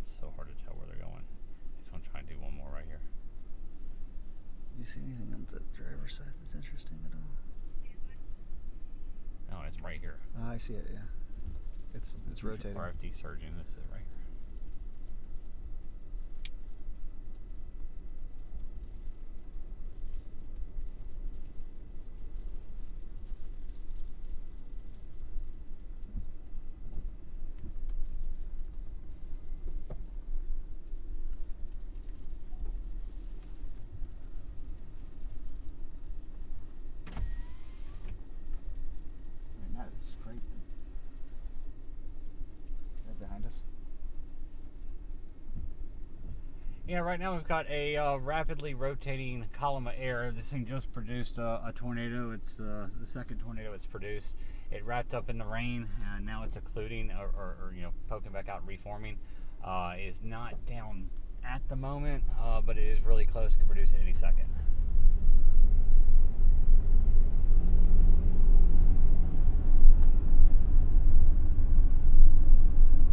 It's so hard to tell where they're going. He's gonna try and do one more right here. Do you see anything on the driver's side that's interesting at all? No, it's right here. I see it. Yeah, it's rotating. RFD surging. This is it right here. Behind us. Yeah, right now we've got a rapidly rotating column of air. This thing just produced a tornado. It's the second tornado it's produced. It wrapped up in the rain, and now it's occluding or you know, poking back out and reforming. It's not down at the moment, but it is really close. Could produce it any second.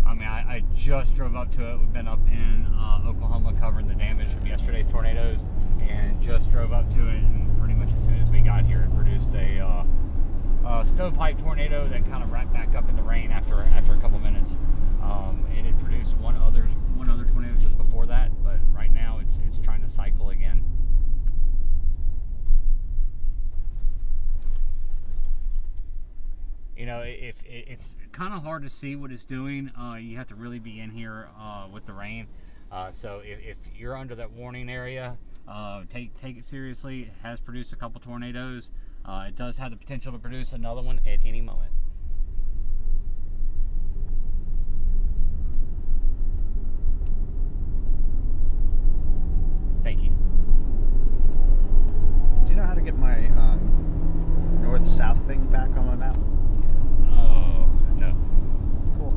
I mean, I just drove up to it. We've been up in Oklahoma covering the damage from yesterday's tornadoes, and just drove up to it, and pretty much as soon as we got here, it produced a stovepipe tornado that kind of wrapped back up in the rain after a couple minutes. It had produced one other tornado just before that, but right now it's trying to cycle again. You know, if it's kind of hard to see what it's doing, you have to really be in here with the rain. So if you're under that warning area, take it seriously. It has produced a couple tornadoes. It does have the potential to produce another one at any moment. Thank you. Do you know how to get my north-south thing back on my map? Oh, no. Cool.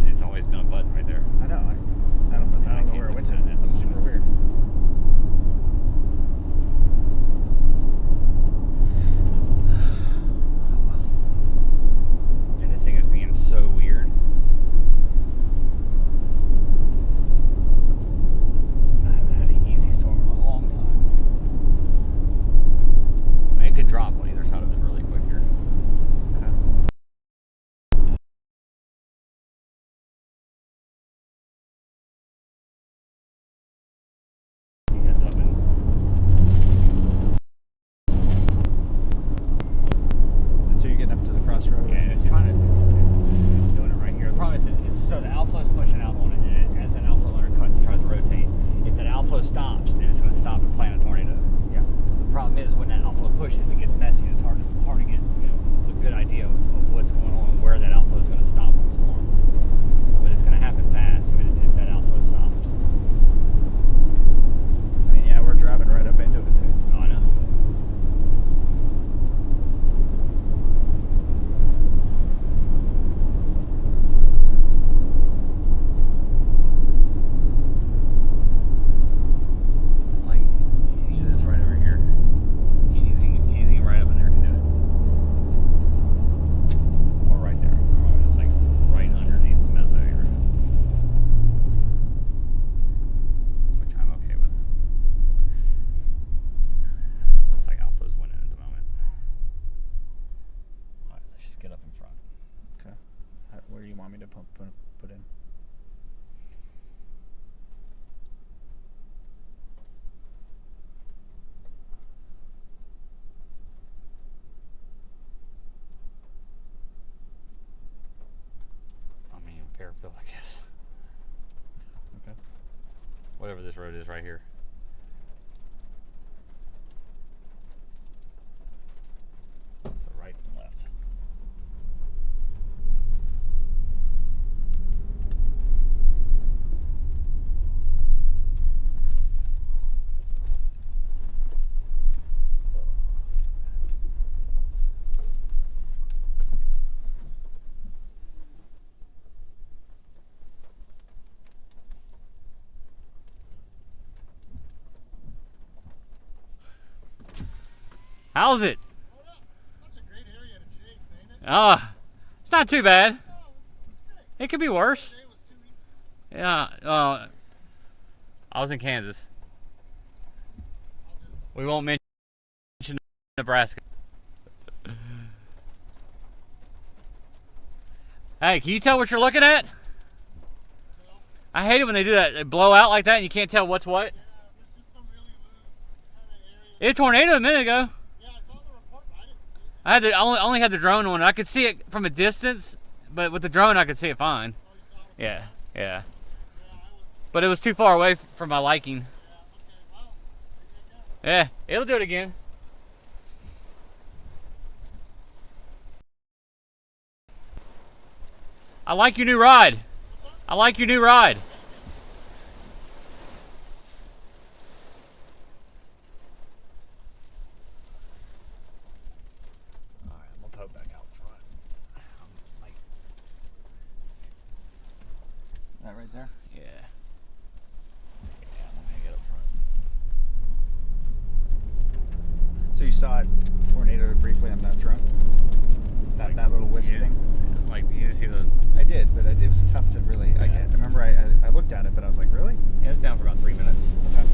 It's always been a button right there. I know. I don't know where it went to. It's super weird. And this thing is being so weird. I haven't had an easy storm in a long time. I mean, it could drop on either side of it really quick here. So you're getting up to the crossroad? Yeah, it's doing it right here. The problem is, so the outflow is pushing out on it, and as that outflow undercuts, it tries to rotate. If that outflow stops, then it's going to stop and plant a tornado. Yeah. The problem is, when that outflow pushes, it gets messy. It's hard to get, you know, a good idea of what's going on and where that outflow is going to stop on the storm. But it's going to happen fast if that outflow stops. I mean, yeah, we're driving right up into it, dude. Oh, I know. Like, any of this right over here. Anything right up in there can do it. Or right there. It's like right underneath the mezzo here. Which I'm okay with. Looks like Alpha's winning at the moment. Alright, let's just get up in front. Okay. Where do you want me to put in? I mean, Fairfield, I guess. Okay. Whatever this road is right here. It's the right and left. How's it? Such a great area to chase, ain't it? It's not too bad. No, it's great. It could be worse. Today was too easy. Yeah, I was in Kansas. We won't mention Nebraska. Hey, can you tell what you're looking at? I hate it when they do that. They blow out like that and you can't tell what's what. Yeah, there's just some really loose kind of area. It tornadoed a minute ago. Yeah, I saw the report, but I didn't see it. I only had the drone on. I could see it from a distance, but with the drone I could see it fine. Oh, you saw it? Yeah, yeah. Yeah, I was. But it was too far away for my liking. Yeah, okay, well, maybe again. Yeah, it'll do it again. I like your new ride. I like your new ride. All right, I'm gonna poke back out front. That right there? Yeah. Yeah, I'm gonna get up front. So you saw it tornado briefly on that drone? That little wisp thing? Like, you didn't see the... I did, but it was tough to really... I remember I looked at it, but I was like, really? Yeah, it was down for about 3 minutes. Okay.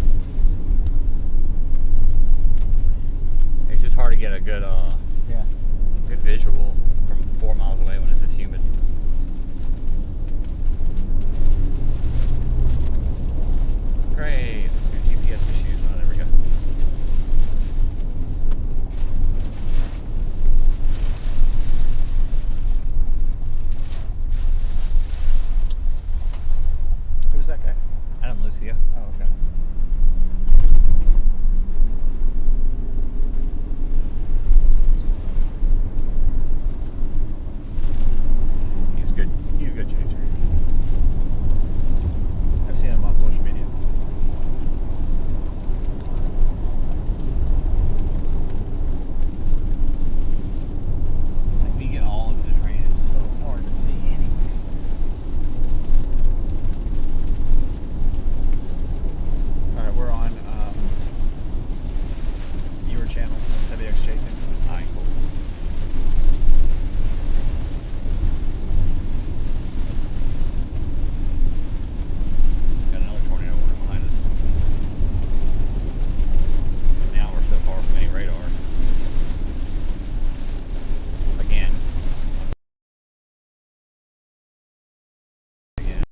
It's just hard to get a good, Yeah. good visual from 4 miles away when it's this humid. Great. Your GPS issues. Oh, there we go. Who's that guy? Adam Lucia. Oh, okay. He's good. He's a good chaser. I've seen him on social media. Like, we get all of this rain. It's so hard to see anything. All right, we're on your channel, WXChasing. All right, cool. Got another tornado warning behind us. Now we're so far from any radar. Again. Again.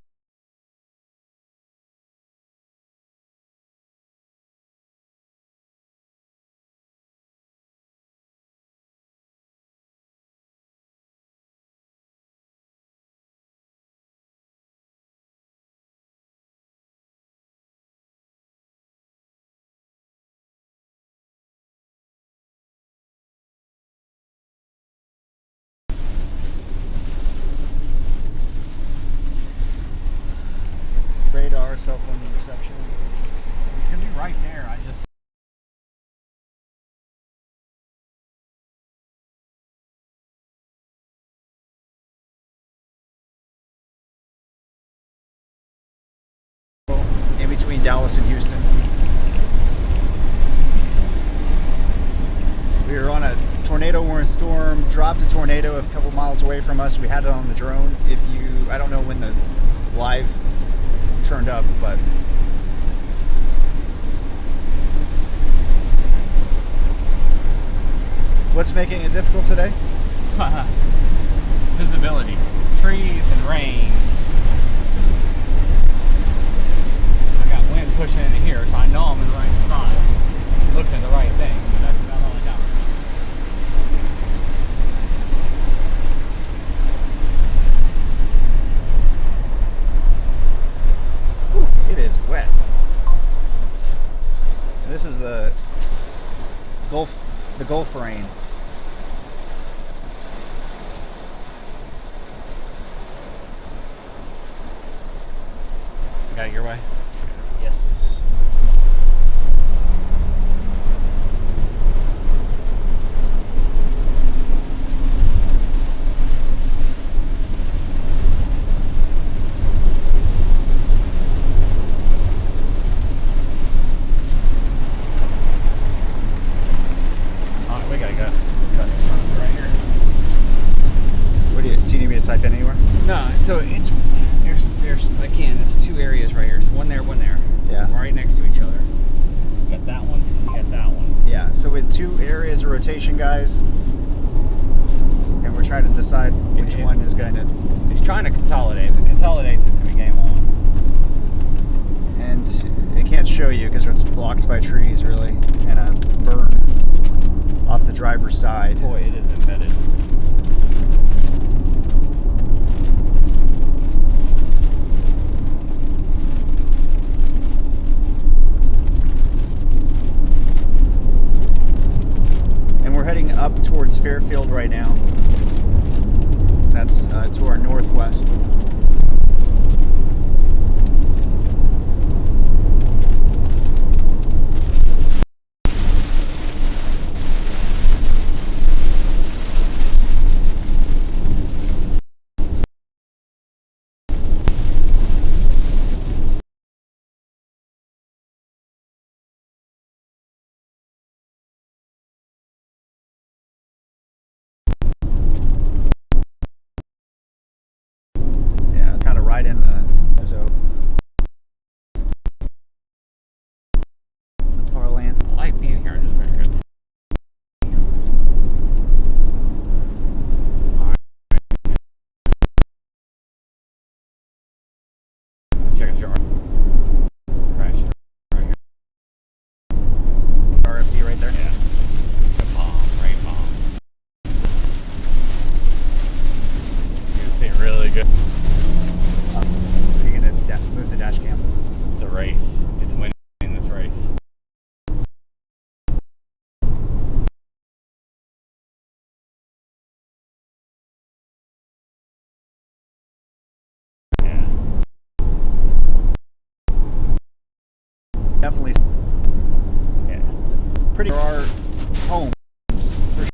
Radar, cell phone reception. It's gonna be right there. I just. In between Dallas and Houston. We were on a tornado warning storm, dropped a tornado a couple miles away from us. We had it on the drone. I don't know when the live turned up, but what's making it difficult today? Visibility. Trees and rain. I got wind pushing into here, so I know I'm in the right spot. Looking at the right thing, but that's about all I got. Whew, it is wet. And this is the Gulf rain. Got it your way? Yes. Alright, we gotta go. Cut in front of it right here. Do you need me to type in anywhere? No, so it's there's I can. There's two areas right here. There's one there, Yeah. right next to each other. You got that one, and you got that one. Yeah, so with 2 areas of rotation, guys, and we're trying to decide which one is going to... He's trying to consolidate. If it consolidates, it's going to be game on. And it can't show you because it's blocked by trees, really, and a berm off the driver's side. Boy, it is embedded. And we're heading up towards Fairfield right now. That's to our northwest. Yeah, kind of right in the mezzo. The parland. I like being here. Just very good. Check out your crash right here. RFD right there. Yeah. The bomb, rain bomb. You can see it really good. Are you going to move the dash cam? It's a race. It's winning in this race. Yeah. Definitely. Yeah. Pretty. There are homes. For sure.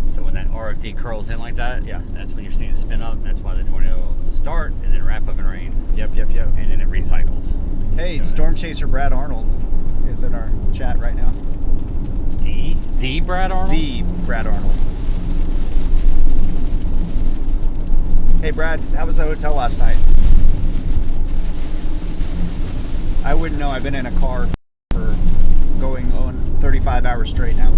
So when that RFD curls in like that, Yeah. that's when you're seeing it spin up. That's why the tornado will start and then wrap up in rain, Yep. and then it recycles. Hey, Storm Chaser Brad Arnold is in our chat right now. The Brad Arnold. The Brad Arnold. Hey Brad, how was the hotel last night? I wouldn't know. I've been in a car for going on 35 hours straight now.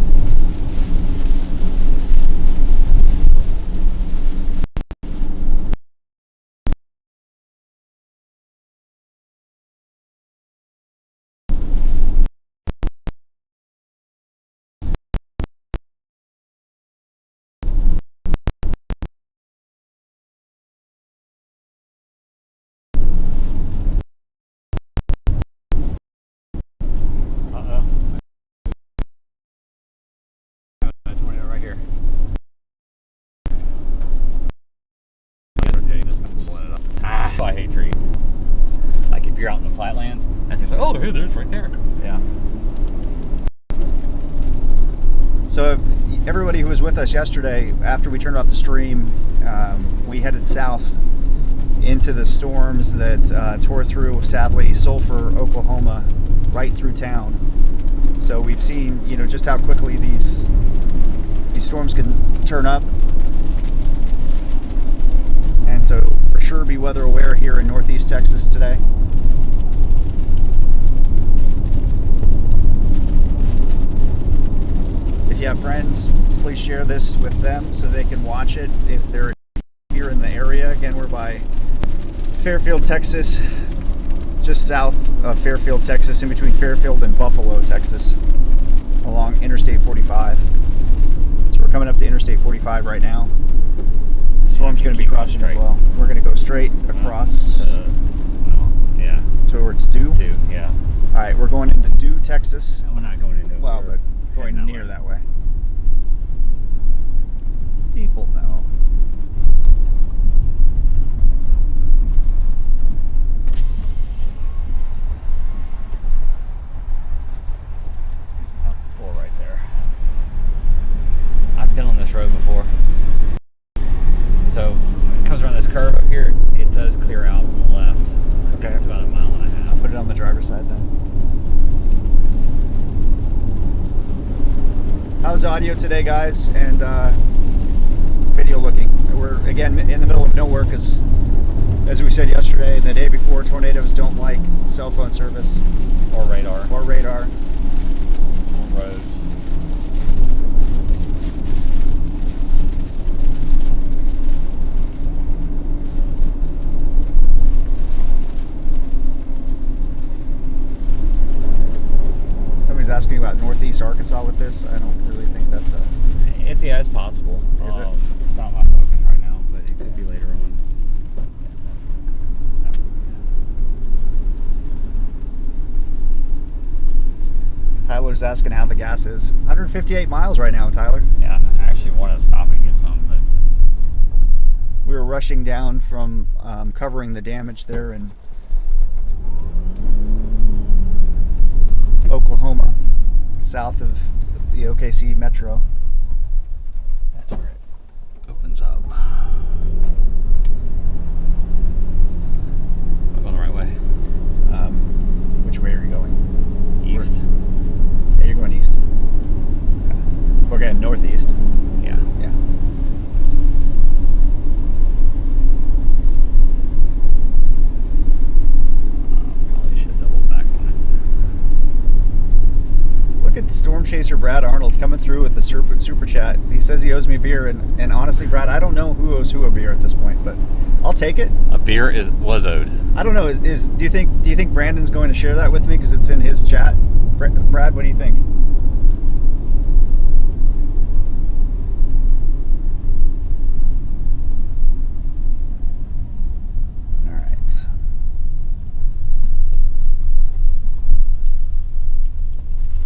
Uh-oh. That tornado right here. I hate trees. Like if you're out in the flatlands, and it's like, oh, here, there's right there. Yeah. So everybody who was with us yesterday, after we turned off the stream, we headed south into the storms that tore through, sadly, Sulphur, Oklahoma, right through town. So we've seen, you know, just how quickly these storms can turn up. And so for sure be weather aware here in Northeast Texas today. If you have friends, please share this with them so they can watch it if they're here in the area. Again, we're by Fairfield, Texas, just south of Fairfield, Texas, in between Fairfield and Buffalo, Texas, along Interstate 45. So we're coming up to Interstate 45 right now. The storm's going to be crossing as well. We're going to go straight across Well, yeah. towards Dew. Yeah. All right, we're going into Dew, Texas. We're not going into it. Well, We're but going heading near that way. this road before. So when it comes around this curve up here, it does clear out on the left. I think it's about a mile and a half. I'll put it on the driver's side then. How's audio today, guys? And video looking? We're again in the middle of nowhere because, as we said yesterday and the day before, tornadoes don't like cell phone service Or radar. or radar. On roads. Somebody's asking about Northeast Arkansas with this. I don't really think that's a. Yeah, it's possible. Is it? It's not my focus right now, but it could be later on. Yeah, that's Tyler's asking how the gas is. 158 miles right now, Tyler. yeah, I actually want to stop and get some, but We were rushing down from covering the damage there in Oklahoma, south of the OKC metro. that's where it Opens up. I'm going the right way. Which way are you going? East. Yeah, you're going east. We're going northeast. Yeah. Yeah. Probably should double back on Look at Storm Chaser Brad Arnold coming through with the super chat. He says he owes me beer, and honestly, Brad, I don't know who owes who a beer at this point, but I'll take it. it. A beer was owed. I don't know. Do you think Brandon's going to share that with me because it's in his chat? Brad, what do you think? All right.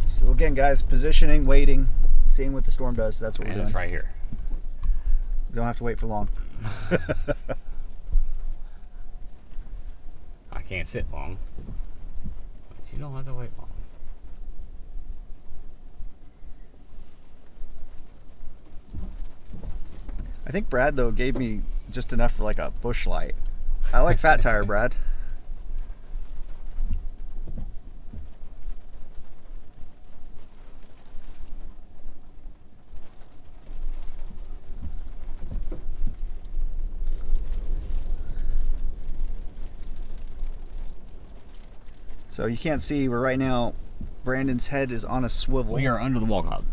So again, guys, positioning, waiting, seeing what the storm does. That's what we're And doing. it's right here. Don't have to wait for long. I can't sit long, but you don't have to wait long. I think Brad though gave me just enough for like a bush light. I like fat tire, Brad. So you can't see, but right now Brandon's head is on a swivel. We are under the wall cloud.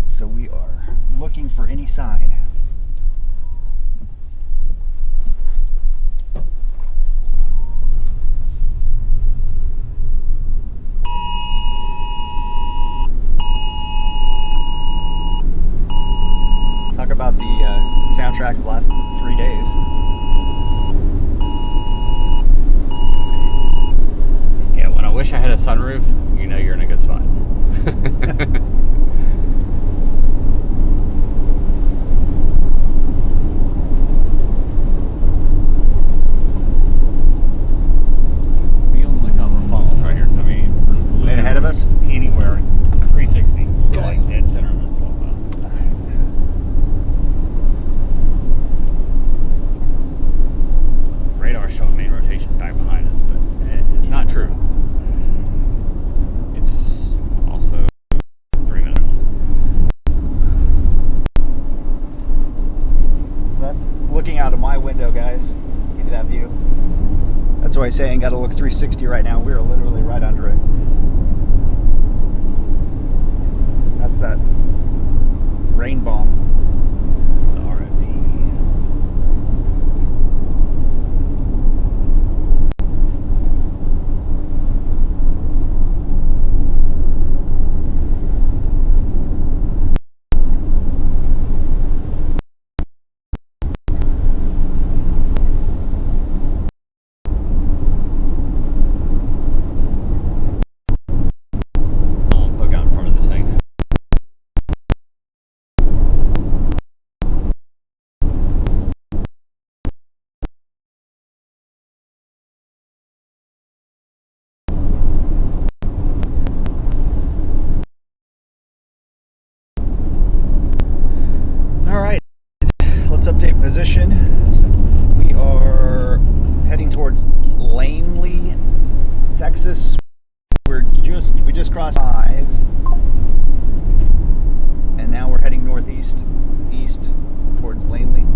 So we are looking for any sign. Talk about the soundtrack of the last 3 days. Yeah, when I wish I had a sunroof, you know you're in a good spot. We only cover funnels right here. I mean, And ahead of us? anywhere 360, going dead center of this wall cloud. Radar showing main rotations back behind us, but it's not true. It's also 3 minutes long. So that's looking out of my window, guys. Give you that view. That's why I'm saying got to look 360 right now. We're literally right under it. That's that rain bomb. It's RFD. I'll poke out in front of this thing. Texas. We just crossed 5, and now we're heading northeast, east towards Langley.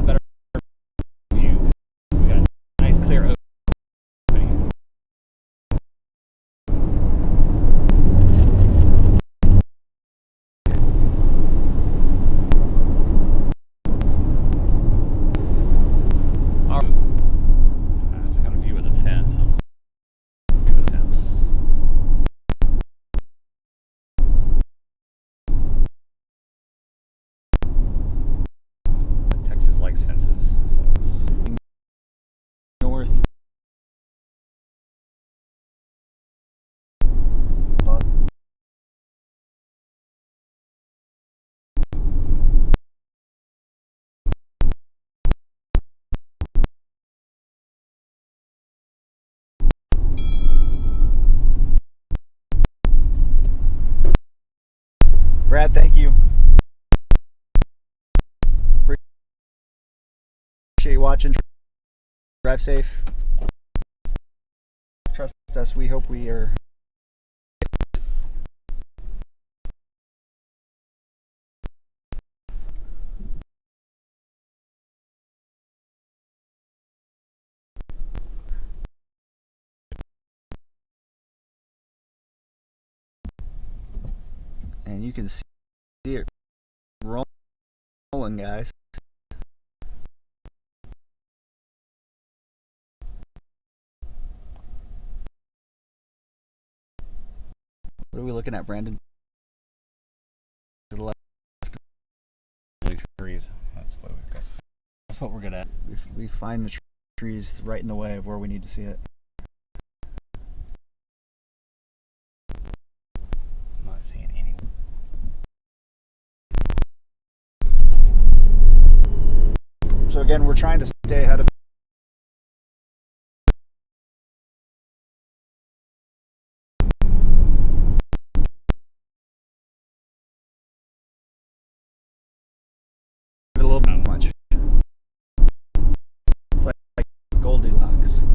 Better view. We got a nice clear opening. It's got a view of the fence. View of the fence. Texas likes fences, so it's North. Brad, thank you. Appreciate you watching. Drive safe. Trust us. We hope we are. And you can see it rolling, guys. What are we looking at, Brandon? To the left. trees. That's what we've got. That's what we're good at. We find the trees right in the way of where we need to see it. I'm not seeing any. So again, we're trying to stay ahead of it a little bit much. It's like Goldilocks.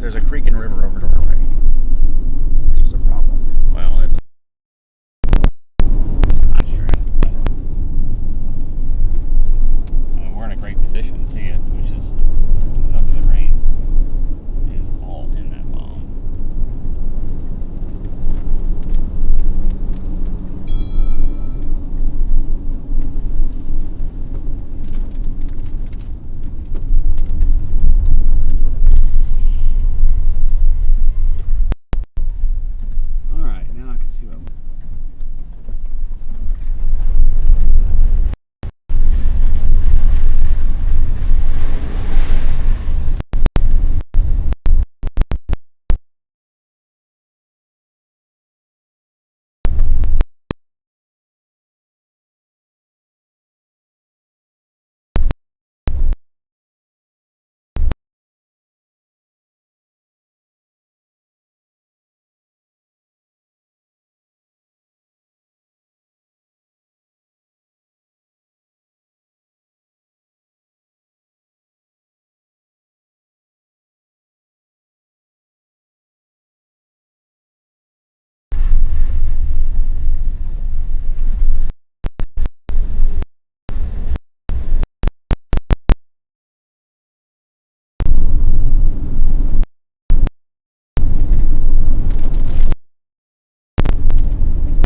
there's a creek and river over to our right, which is a problem. Well, it's not sure, but we're in a great position to see it, which is enough of the rain is all in that bomb. Alright, now I can see what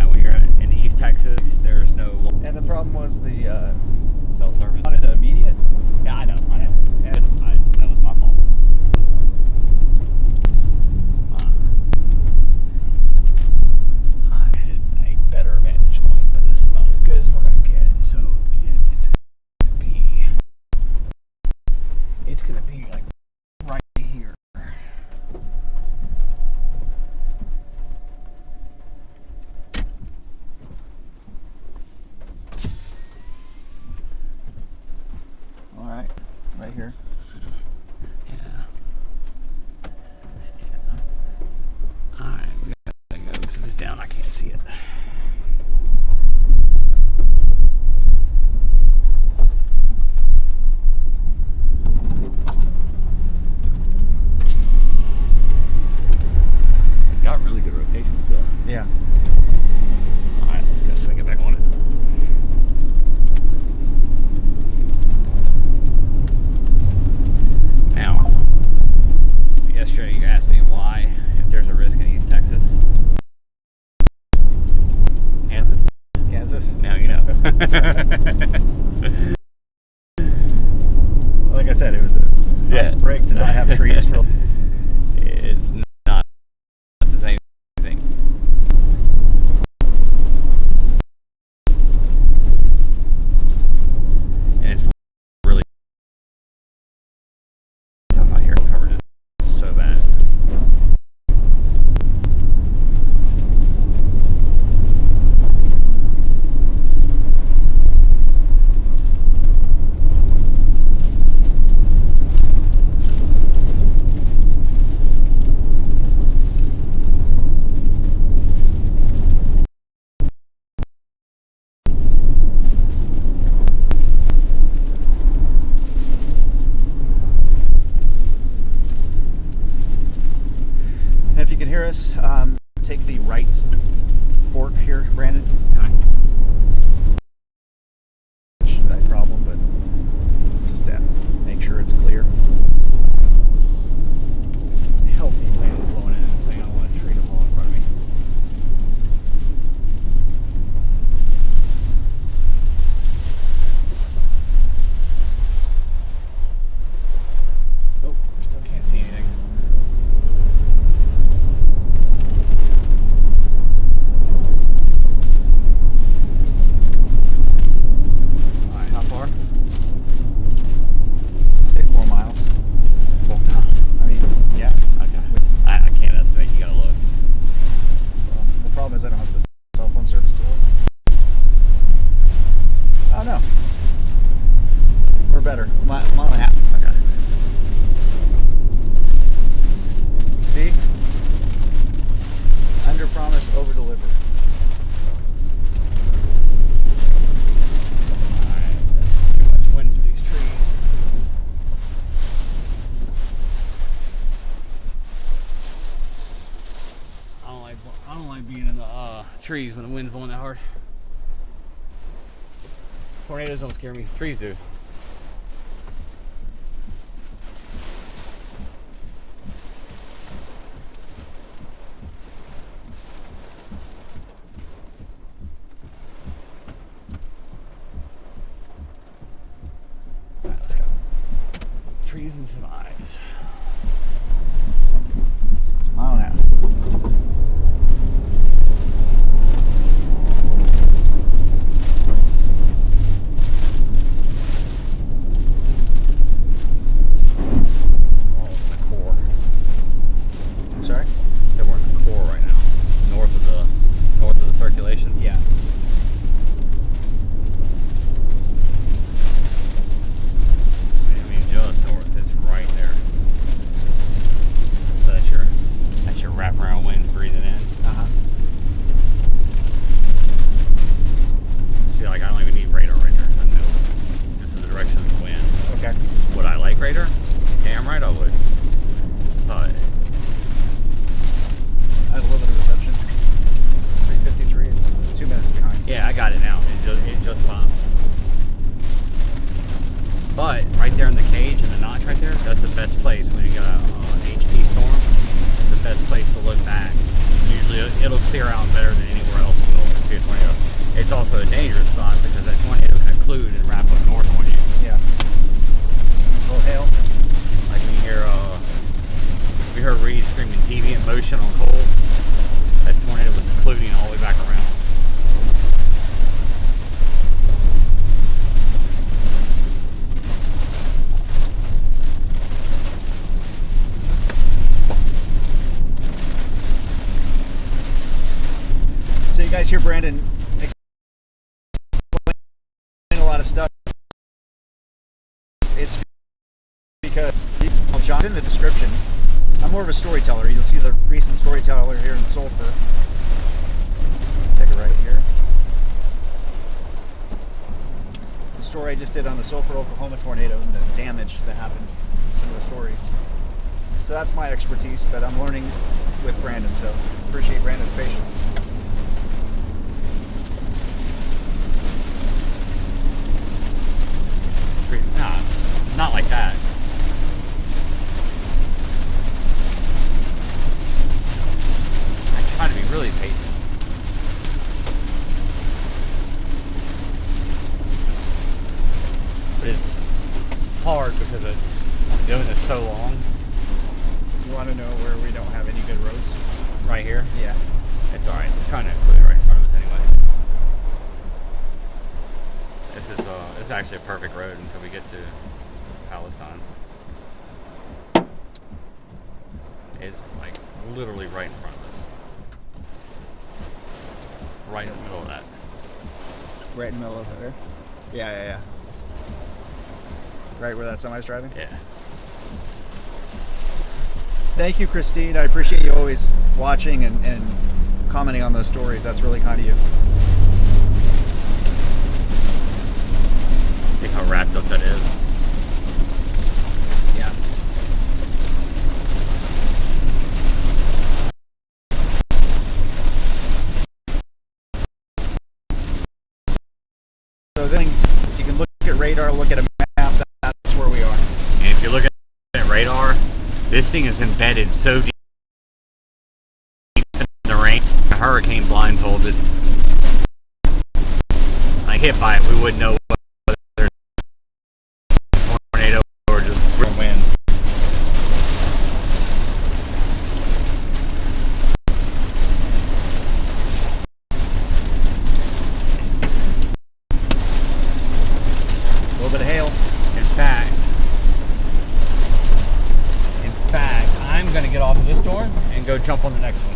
when you're in East Texas, there's no And the problem was the cell service. wanted an immediate. Yeah, I know. Yeah. That was my fault. I had a better vantage point, but this is about as good as we're gonna get. So it's gonna be like right here. All right, right here. Yeah. Alright, we gotta go. So if it's down, I can't see it. It's got really good rotation still. Yeah. Alright, let's go so we can get back on it. Now, yesterday you asked me why, if there's a risk in East Texas. Kansas? Kansas. Now you know. Like I said, it was a nice break to not have trees for. It's not the same thing. And it's really tough out here. Coverage is so bad. I don't like being in the trees when the wind's blowing that hard. Tornadoes don't scare me. Trees do. Alright, let's go. Trees and some eyes. Mile and a half. Sorry? So we're in the core right now, north of the circulation. Yeah. I mean, just north. It's right there. So that's your wraparound wind breathing in. See, like I don't even need radar right there. I know just the direction of the wind. Okay. Would I like radar? Damn right I would. But I have a little bit of reception. 353. It's 2 minutes behind. yeah, I got it now. It just popped. But right there in the cage and the notch right there, that's the best place when you got an HP storm. It's the best place to look back. Usually it'll clear out better than anywhere else will if you see a tornado. It's also a dangerous spot because that tornado can occlude and wrap up north on you. Yeah. A little hail. Like when you hear, we heard Reed screaming deviant motion on Cole. That tornado was occluding all the way back around. So you guys hear Brandon explain a lot of stuff. It's because John in the description. I'm more of a storyteller. You'll see the recent storyteller here in Sulphur. Take a right here. The story I just did on the Sulphur, Oklahoma tornado and the damage that happened. Some of the stories. So that's my expertise, but I'm learning with Brandon, so appreciate Brandon's patience. Nah, not like that. I try to be really patient. But it's hard because it's doing this so long. You want to know where we don't have any good roads? Right here. Yeah. It's alright. It's kind of clear right in front of us anyway. This is actually a perfect road until we get to Palestine. It's like literally right in front of us. Right in the middle of that. Right in the middle of there? Yeah. Right where that semi's driving? Yeah. Thank you, Christine. I appreciate you always watching and commenting on those stories. That's really kind of you. See how wrapped up that is? Yeah. So then you can look at radar, look at a map, that's where we are. And if you look at radar, this thing is embedded so deep in the rain, a hurricane blindfolded. Like hit by it, we wouldn't know whether it's a tornado or just real winds. A little bit of hail. In fact, I'm going to get off of this door and go jump on the next one.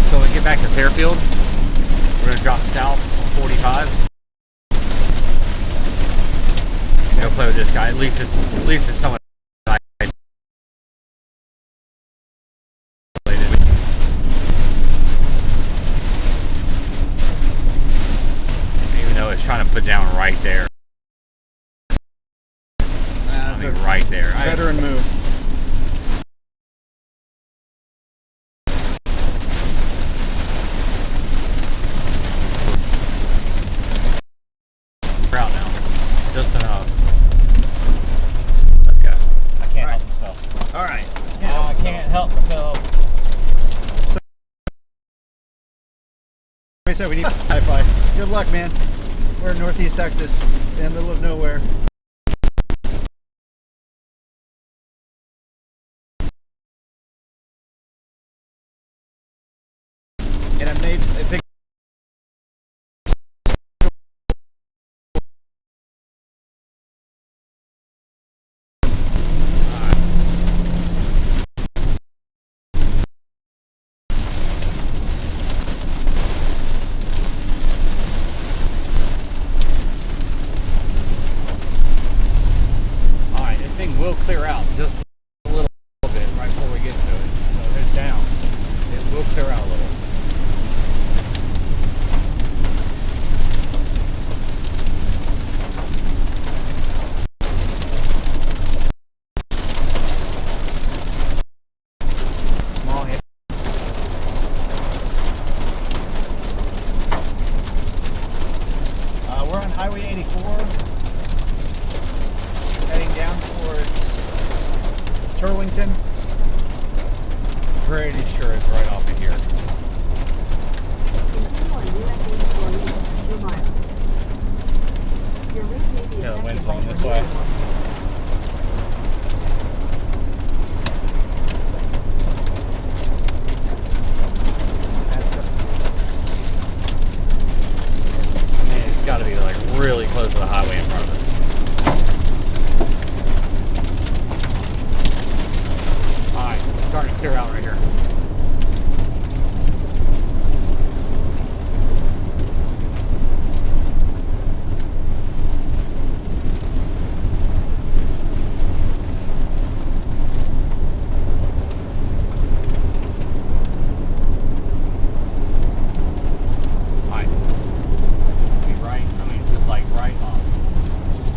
So when we get back to Fairfield, we're going to drop south on 45. And go play with this guy. At least it's someone that I played with. it down right there. That's a right there. veteran move. We're out now. Just enough. Let's go. I can't help myself. All right. I can't help myself. We said we need Wi-Fi. Good luck, man. We're in Northeast Texas, in the middle of nowhere. And I made a big. Alright, this thing will clear out just a little bit right before we get to it. So if it's down, it will clear out a little. Small hit. We're on Highway 84, heading down towards Turlington. Pretty sure it's right off of here. Continue on US 84 east, 2 miles. Your route may be Yeah, the wind's affected by blowing this tornado way. warning. I mean, it's got to be like really close to the highway in front of us. Alright, it's starting to clear out right here. Alright. Be right, I mean, just like right off.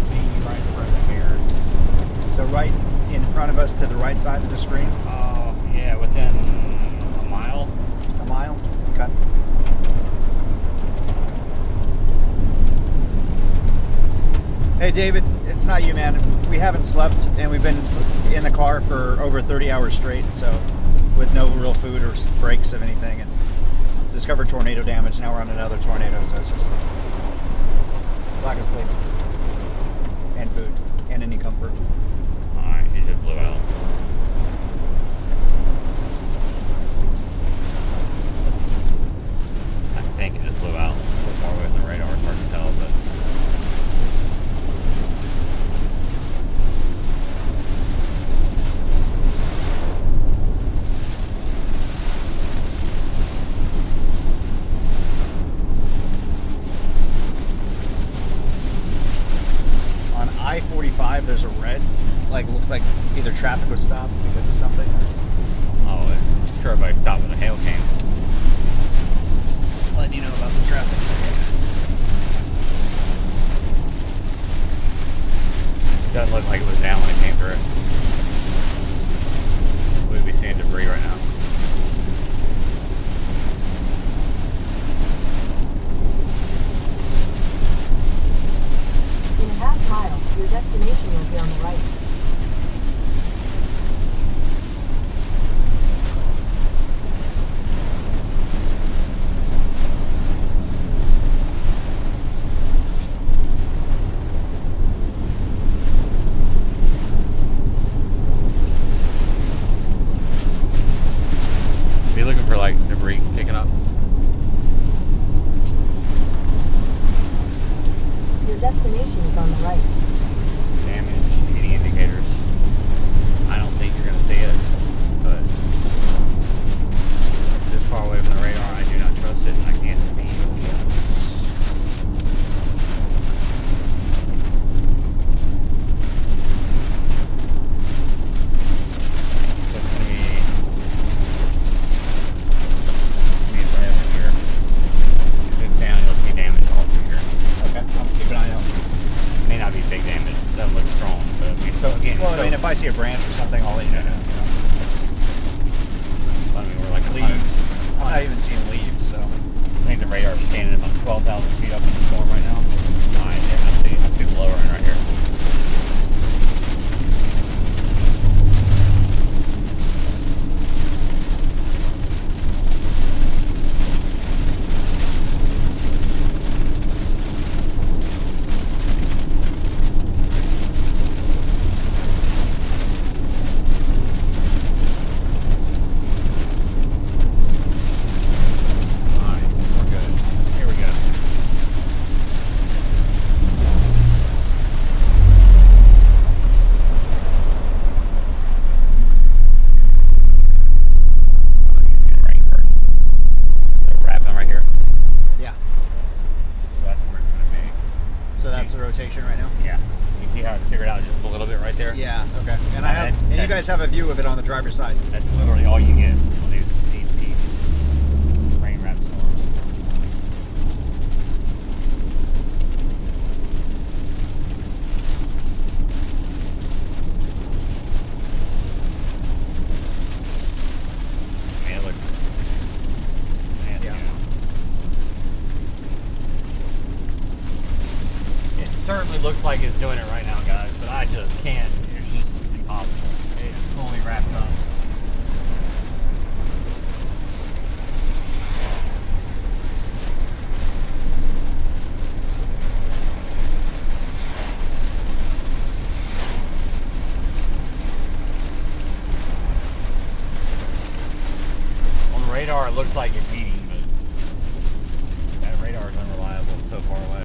Maybe right further here. So right in front of us to the right side of the screen, Oh, yeah, within a mile. a mile. Okay. Hey David, it's not you, man. We haven't slept and we've been in the car for over 30 hours straight, so with no real food or breaks of anything, and discovered tornado damage. Now we're on another tornado, so it's just lack of sleep and food and any comfort. Alright, it just blew out. I think it just blew out. So far away from the radar, it's hard to tell, but. On I-45, there's a red, like looks like either traffic was stopped because of something. Oh, I'm sure everybody stopped when the hail came. Just letting you know about the traffic. Doesn't look like it was down when it came through. We'd be seeing debris right now. In a half mile, your destination will be on the right. standing about 12,000 feet up in the storm right now. Alright, yeah, I see the lower end right here. Rotation right now? Yeah. You see how I figured out just a little bit right there? Yeah, okay. And you guys have a view of it on the driver's side. That's literally all you get on these peak rain wrap storms. I mean, it looks nasty. Yeah. It certainly looks like it's doing it right now, guys, but I just can't. It's just impossible. It's fully wrapped up. On the radar, it looks like it's heating, but that radar is unreliable. It's so far away.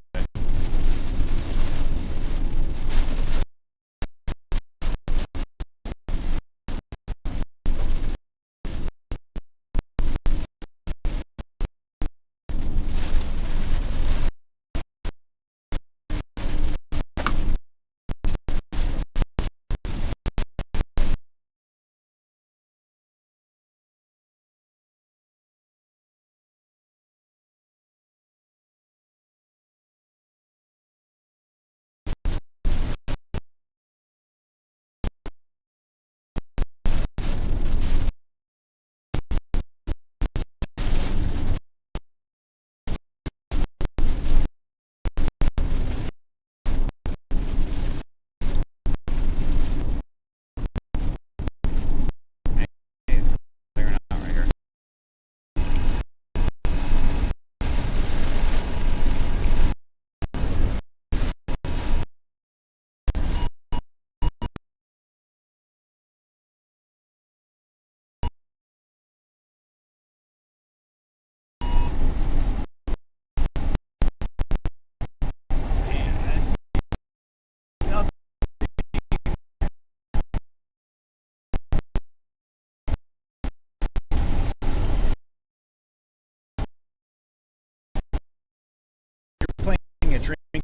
A drinking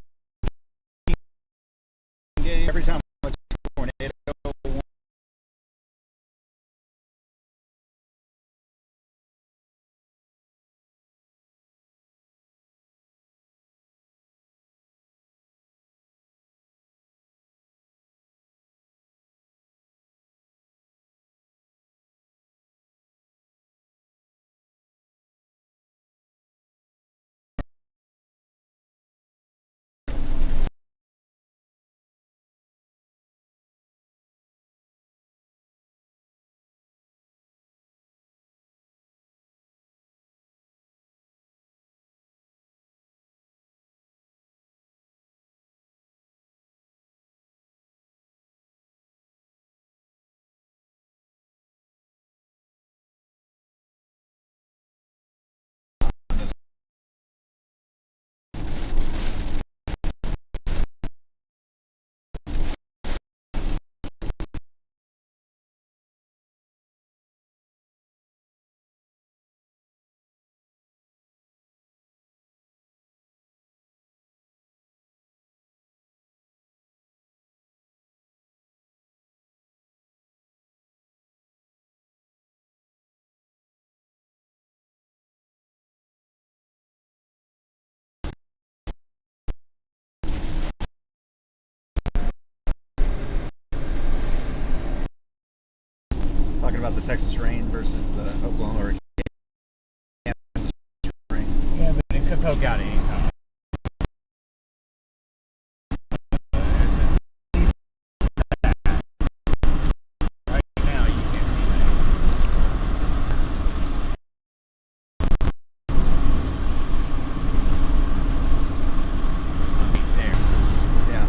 game every time it's a tornado. Talking about the Texas rain versus the Oklahoma or Kansas rain. Yeah, but it to poke out at any time. Right now, you can't see that. There. Yeah.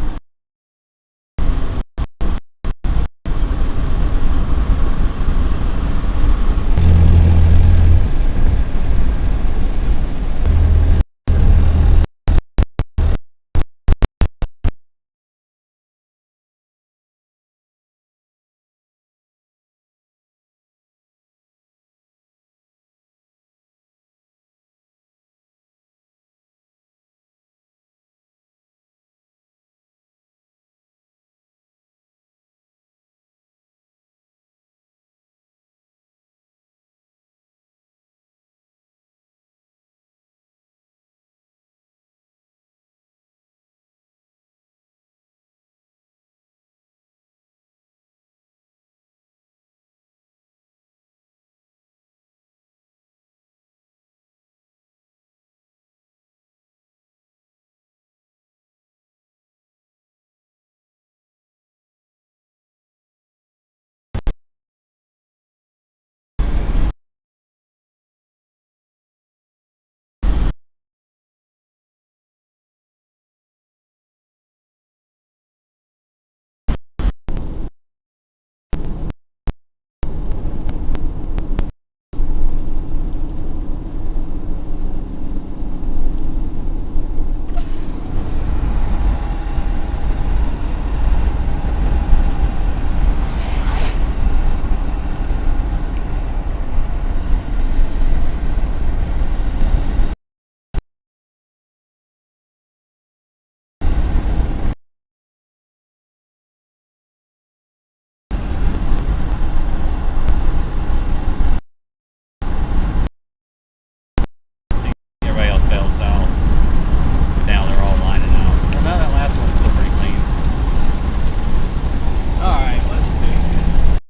Everybody else bailed south. Now they're all lining up. Well, now that last one's still pretty clean. Alright, let's see.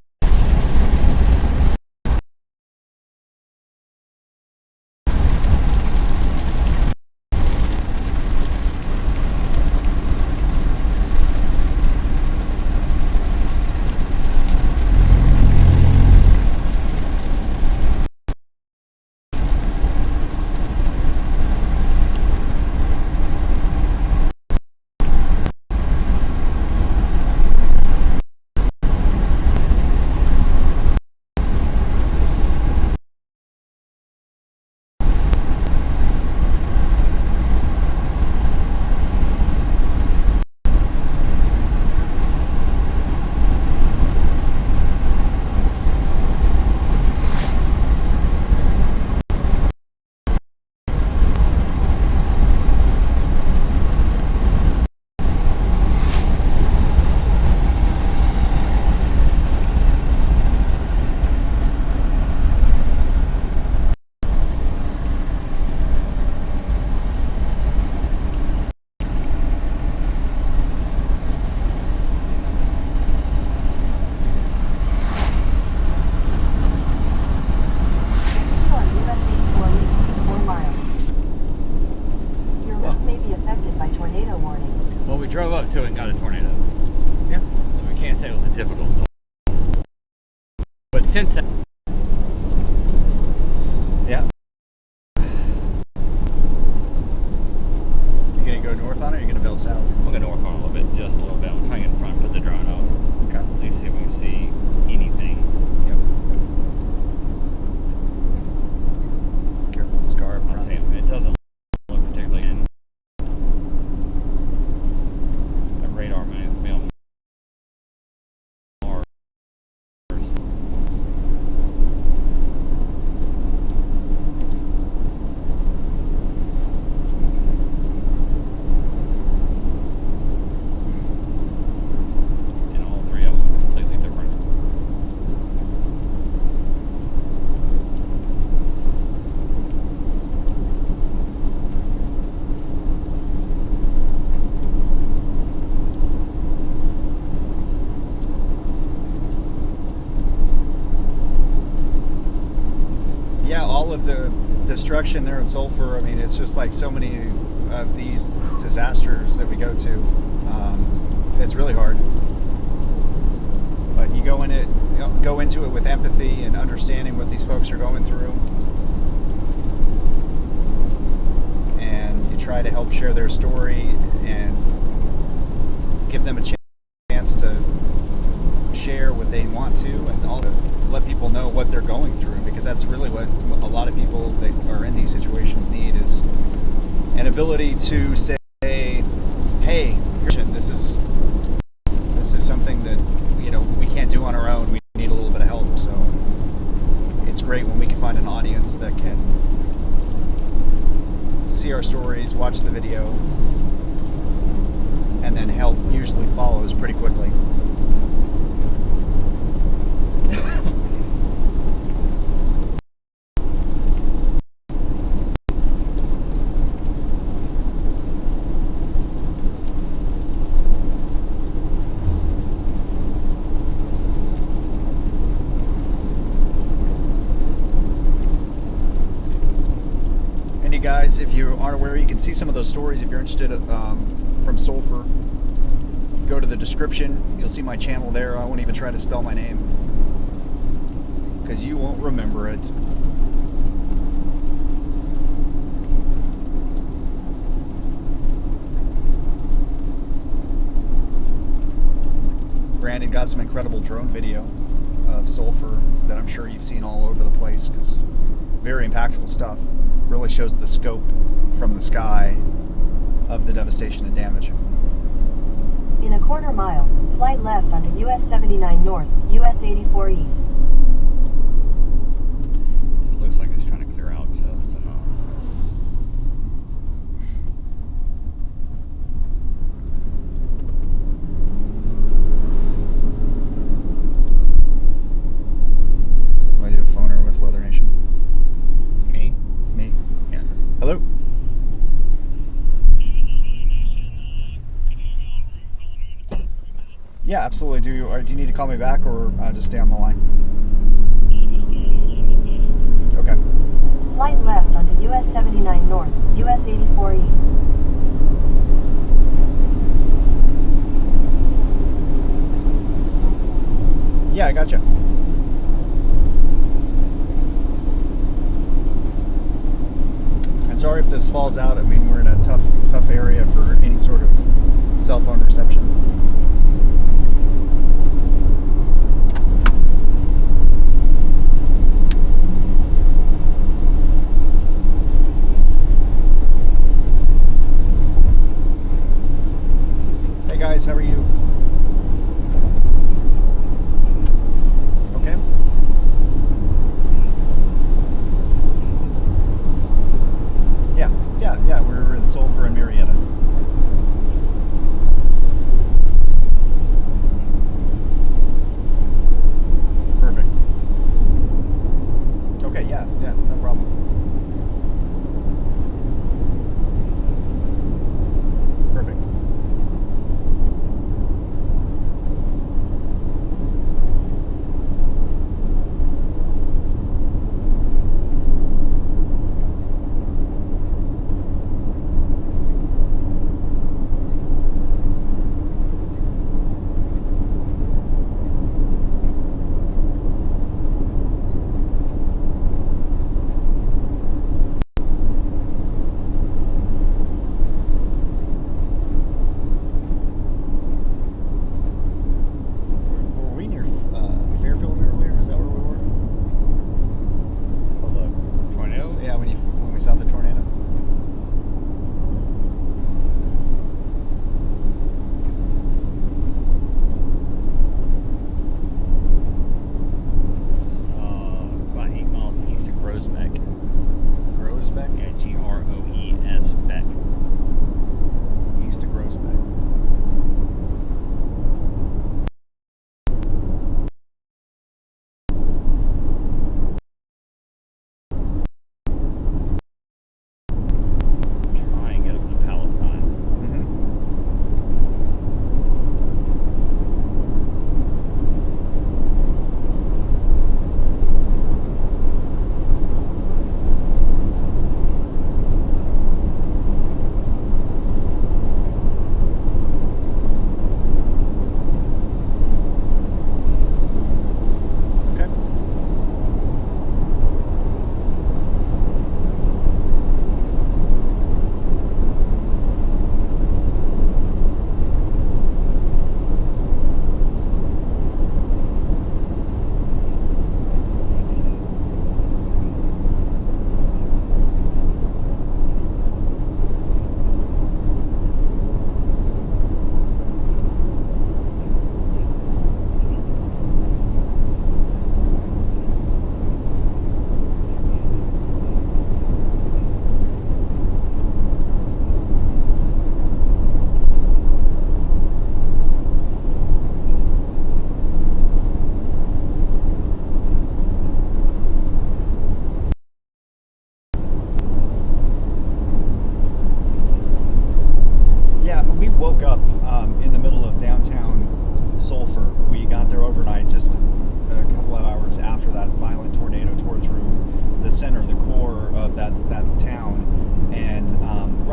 Continue on US 8 for at least 4 miles. Your route may be affected by tornado warning. Well, we drove up to it and got a tornado. Yeah. So we can't say it was a difficult storm. But since then, Yeah. You gonna go north on it or you gonna build south? we'll go north on a little bit, just a little bit. I'm trying to get in front and put the drone up. Okay. At least see if we can see anything. Yep. Careful of the scar up I'll front. see. It doesn't look particularly in. That radar man is be on Mars. destruction there in Sulphur. I mean, it's just like so many of these disasters that we go to. It's really hard. But you go into it with empathy and understanding what these folks are going through, and you try to help share their story and give them a chance to share what they want to, and also let people know what they're going through, because that's really what a lot of people that are in these situations need, is an ability to say, hey, this is something that, you know, we can't do on our own. We need a little bit of help. So it's great when we can find an audience that can see our stories, watch the video, and then help usually follows pretty quickly. Guys, if you aren't aware, you can see some of those stories if you're interested from Sulphur. Go to the description, you'll see my channel there. I won't even try to spell my name because you won't remember it. Brandon got some incredible drone video of Sulphur that I'm sure you've seen all over the place, because very impactful stuff. Really shows the scope from the sky of the devastation and damage. In a quarter mile, slide left onto US 79 North, US 84 East. It looks like it's trying to clear out just enough. I do a phoner with Weather Nation. Me? Me. Yeah. Hello? Yeah, absolutely. Do you need to call me back, or just stay on the line? Okay. Slide left onto US 79 North, US 84 East. Yeah, I gotcha. And sorry if this falls out. I mean, we're in a tough area for any sort of cell phone reception. Hey guys, how are you? Okay. Yeah, we're in Sulphur and Marietta.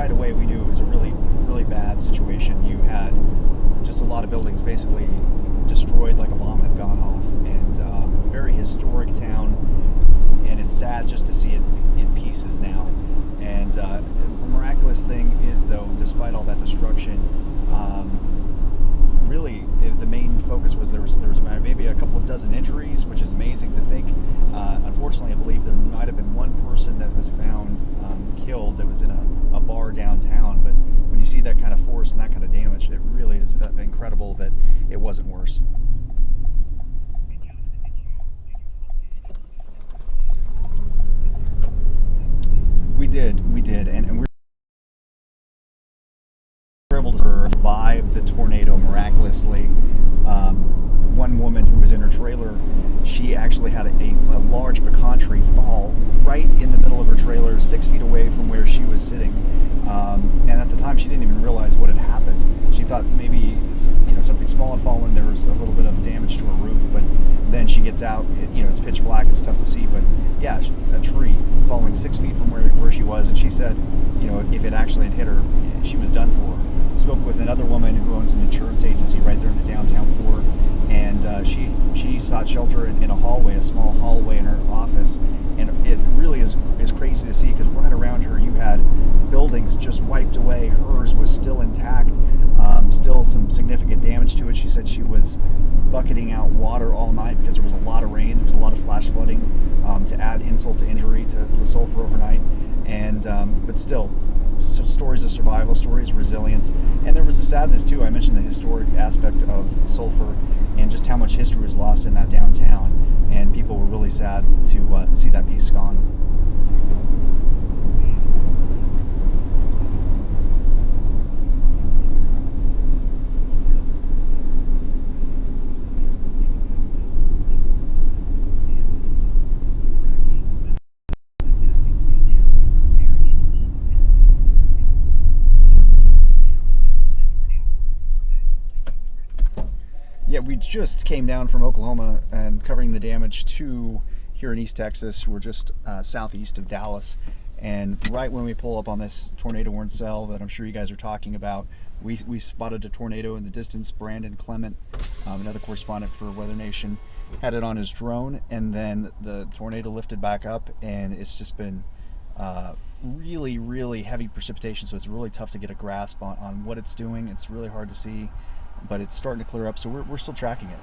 right away we knew it was a really, really bad situation. You had just a lot of buildings basically destroyed, like a bomb had gone off, and a very historic town, and it's sad just to see it in pieces now. And the miraculous thing is, though, despite all that destruction, really the main focus was there was maybe a couple of dozen injuries, which is amazing to think. Unfortunately, I believe there might have been one person that was found killed that was in a bar downtown, but when you see that kind of force and that kind of damage, it really is incredible that it wasn't worse. We did, and we were able to survive the tornado miraculously. One woman who was in her trailer, she actually had a large pecan tree fall right in the middle of her trailer, 6 feet away from where she was sitting. And at the time, she didn't even realize what had happened. She thought maybe something small had fallen. There was a little bit of damage to her roof, but then she gets out. It's pitch black. It's tough to see, but yeah, a tree falling 6 feet from where she was, and she said, if it actually had hit her, she was done for. Spoke with another woman who owns an insurance agency right there in the downtown core, and she sought shelter in a hallway, a small hallway in her office, and it really is crazy to see, because right around her you had buildings just wiped away. Hers was still intact, still some significant damage to it. She said she was bucketing out water all night because there was a lot of rain, there was a lot of flash flooding, to add insult to injury to Sulphur overnight, and but still, stories of survival, stories of resilience. And there was the sadness too. I mentioned the historic aspect of Sulphur and just how much history was lost in that downtown, and people were really sad to see that piece gone. Yeah, we just came down from Oklahoma and covering the damage to here in East Texas. We're just southeast of Dallas, and right when we pull up on this tornado-warned cell that I'm sure you guys are talking about, we spotted a tornado in the distance. Brandon Clement, another correspondent for Weather Nation, had it on his drone, and then the tornado lifted back up, and it's just been really, really heavy precipitation, so it's really tough to get a grasp on what it's doing. It's really hard to see, but it's starting to clear up, so we're still tracking it.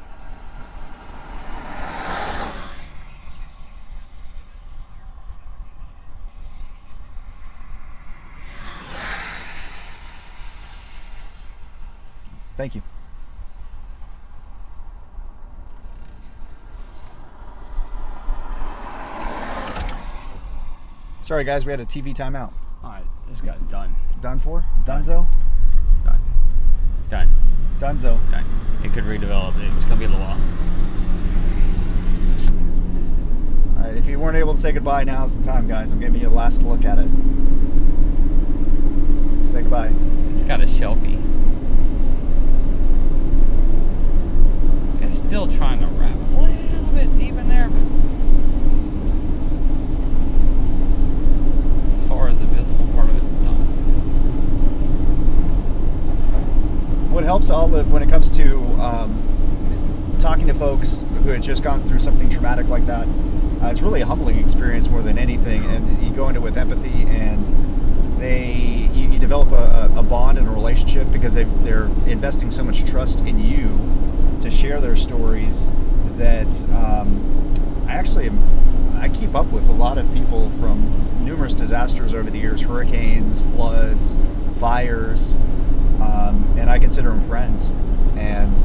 Thank you. Sorry guys, we had a TV timeout. Alright, this guy's done. Done for? Dunzo? Done. Dunzo. Done. It could redevelop. It's going to be a little while. Alright, if you weren't able to say goodbye, now's the time, guys. I'm giving you a last look at it. Say goodbye. It's got a shelfie. It's still trying to wrap a little bit deep in there, but as far as the visible part of it, done. What helps Olive when it comes to talking to folks who had just gone through something traumatic like that, it's really a humbling experience more than anything, and you go into it with empathy, and you develop a bond and a relationship because they're investing so much trust in you to share their stories that I keep up with a lot of people from numerous disasters over the years, hurricanes, floods, fires, and I consider them friends. And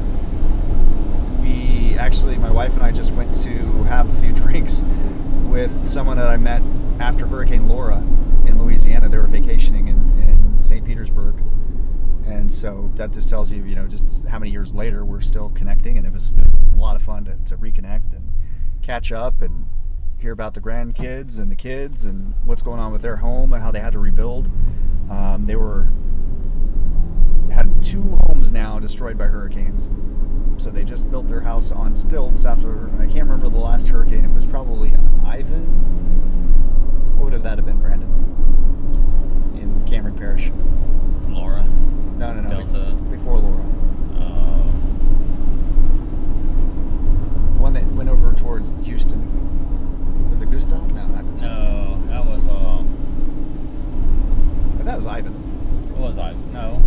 my wife and I just went to have a few drinks with someone that I met after Hurricane Laura in Louisiana. They were vacationing in St. Petersburg. And so that just tells you, just how many years later we're still connecting, and it was a lot of fun to reconnect and catch up and hear about the grandkids and the kids and what's going on with their home and how they had to rebuild. They had 2 homes now destroyed by hurricanes. So they just built their house on stilts after, I can't remember the last hurricane. It was probably Ivan. What would that have been, Brandon? In Cameron Parish? Laura. No, no, no. Delta. Before Laura. Uh, The one that went over towards Houston. Was it Gustav? No, not Gustav. no, that was That was Ivan. what was I? No,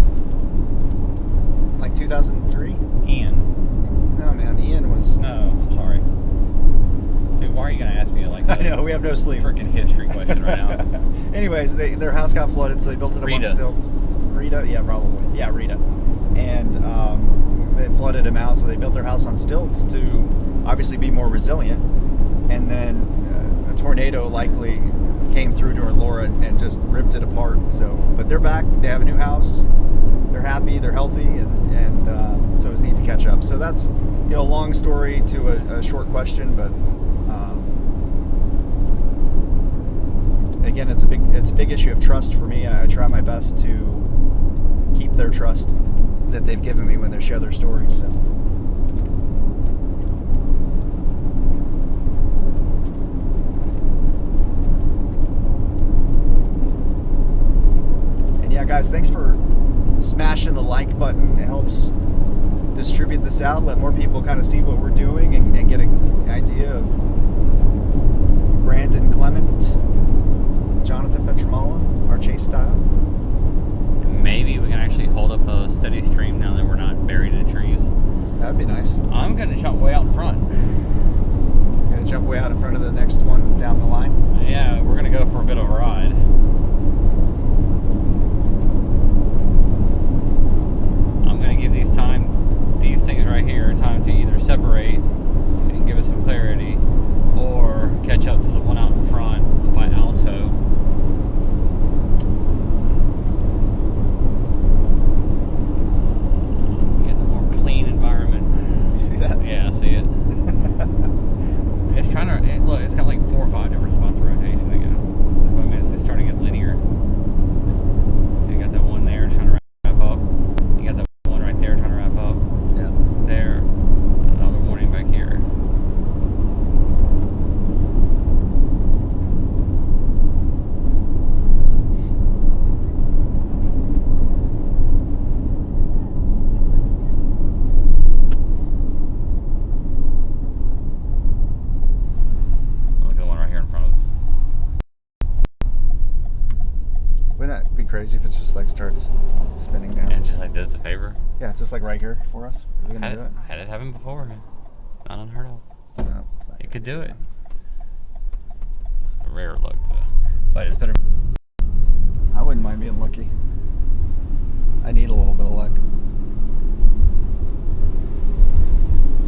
Like 2003? Ian. No, man. Ian was. No, I'm sorry. Dude, why are you gonna ask me like I know, we have no sleep. freaking history question right now? Anyways, their house got flooded, so they built it up on Rita. stilts. Rita? Yeah, probably. Yeah, Rita. And they flooded him out, so they built their house on stilts to obviously be more resilient. And then a tornado likely came through during Laura and just ripped it apart. So, but they're back. They have a new house. They're happy. They're healthy, and so it was neat to catch up. So that's a long story to a short question, but again, it's a big issue of trust for me. I try my best to keep their trust that they've given me when they share their stories. So. And yeah, guys, thanks for smashing the like button. It helps distribute this out, let more people kind of see what we're doing and get an idea of Brandon Clement, Jonathan Petramala, our chase style. Maybe we can actually hold up a steady stream now that we're not buried in trees. That'd be nice. I'm gonna jump way out in front. Gonna jump way out in front of the next one down the line. Yeah, we're gonna go for a bit of a ride. I'm gonna give these things right here time to either separate and give us some clarity, or catch up to the one out in front by Alto. Getting a more clean environment. You see that? Yeah, I see it. It's trying to look. It's got like 4 or 5 different spots of rotation again. I mean, it's starting to get linear. So you got that one there trying to wrap up. You got that one right there trying to wrap up. Yeah. There. Another warning back here. Look at the one right here in front of us. Wouldn't that be crazy if it just like starts spinning down? And just like does a favor. Yeah, it's just like right here for us. Is it gonna do it? Had it happen before. Not unheard of. No, it's not It could gonna do it. A rare luck though. But it's better. I wouldn't mind being lucky. I need a little bit of luck.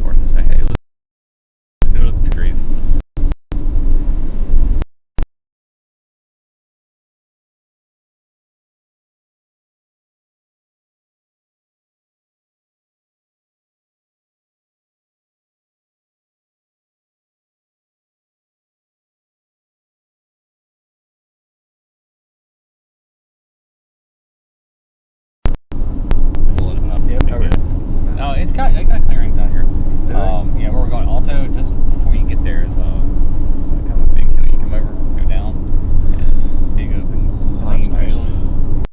Or to say, hey, let's go to the trees. Yep. Okay. No, it's got clearings out here. Do they? Yeah, where we're going. Alto, just before you get there is kind of a big hill. You come over, go down, and it's a big open Oh, that's green nice. field.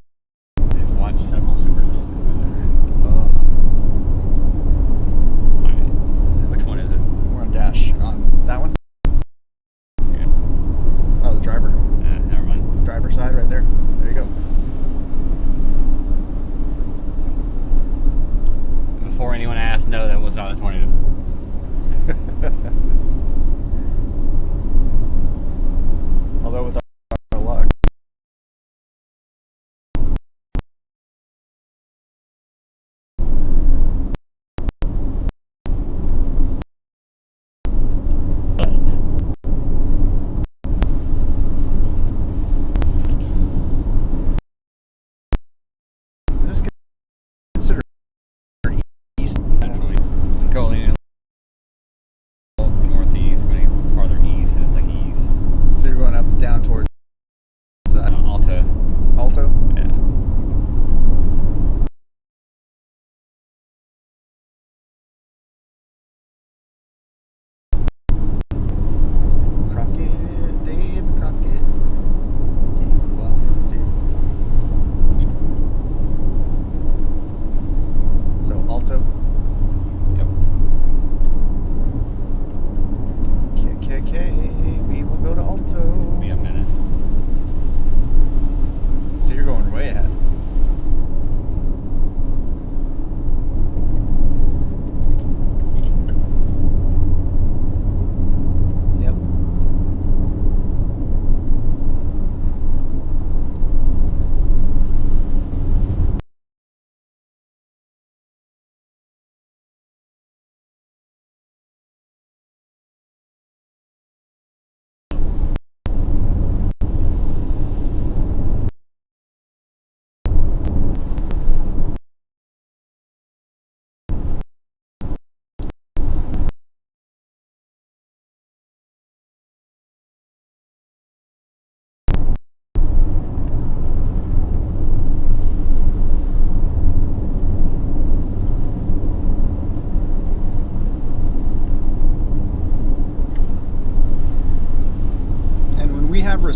I've watched several supercells go there. Which one is it? We're on dash on that one. Yeah. Oh, the driver. Never mind. Driver side right there. There you go. Before anyone asked, no, that was not a tornado. Although with our luck. Is this considered east? Naturally, going in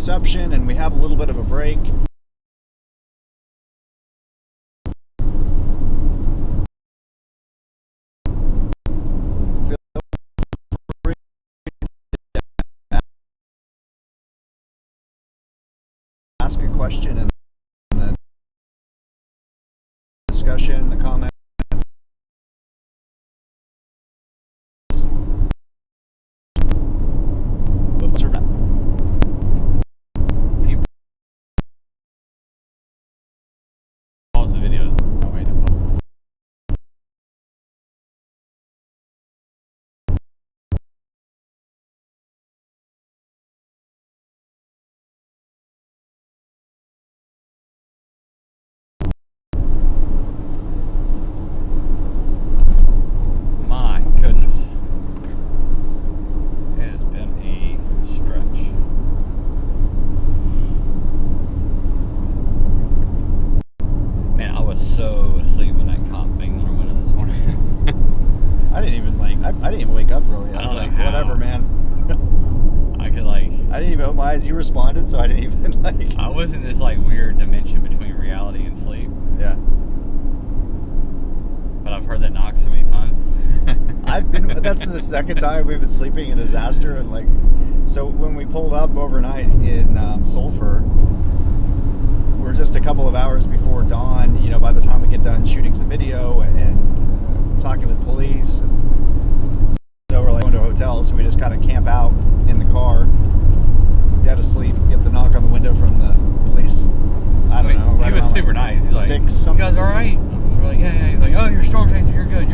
reception and we have a little bit of a break. Feel free to ask a question in the discussion, the comment. Pause the videos. Oh, wait. My goodness. It has been a stretch. Man, I was so asleep when that cop banged on our window this morning. I didn't even I didn't even wake up really. I was don't know like, how. whatever, man. I could like, I didn't even open my eyes. You responded, so I didn't even like. I was in this like weird dimension between reality and sleep. Yeah. But I've heard that knock so many times. That's the second time we've been sleeping in a disaster, and like, so when we pulled up overnight in Sulphur, we're just a couple of hours before dawn. You know, by the time we get done shooting some video and talking with police, so we're like going to a hotel, so we just kind of camp out in the car, dead asleep. Get the knock on the window from the police. I don't know. He was around, super like, nice. He's like, 6 you something. guys all right? We're like, yeah. He's like, oh, you're a storm chaser. You're good.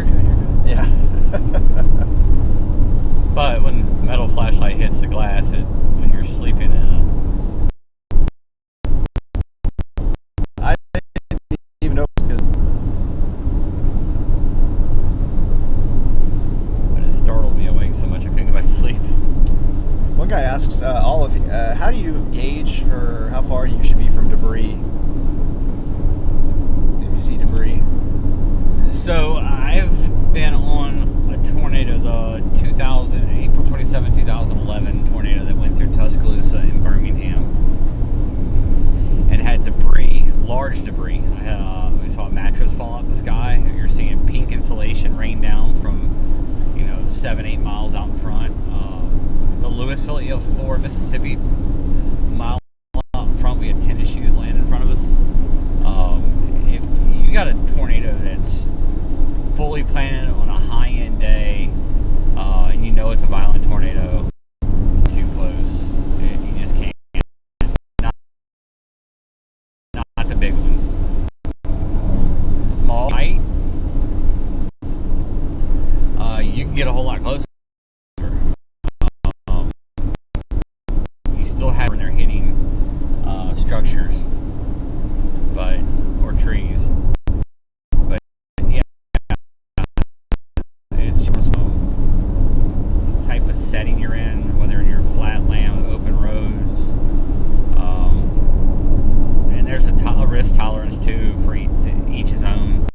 Yeah. But when the metal flashlight hits the glass, when you're sleeping in I didn't even know because but it startled me awake so much I couldn't go back to sleep. one guy asks all of you, how do you gauge or how far you should be from debris? If you see debris. So I've been on a tornado, the April 27, 2011 tornado that went through Tuscaloosa and Birmingham, and had debris, large debris. We saw a mattress fall out the sky. You're seeing pink insulation rain down from 7-8 miles out in front. The Louisville EO4, Mississippi, mile out in front, we had tennis shoes land in front of us. If you got a tornado that's fully planted on a high-end day, and you know it's a violent tornado, too close. You just can't. Not the big ones. Small, light, you can get a whole lot closer. You still have when they're hitting structures, or trees. But yeah, it's just the type of setting you're in, whether you're flat land, open roads, and there's a risk tolerance too for each his own.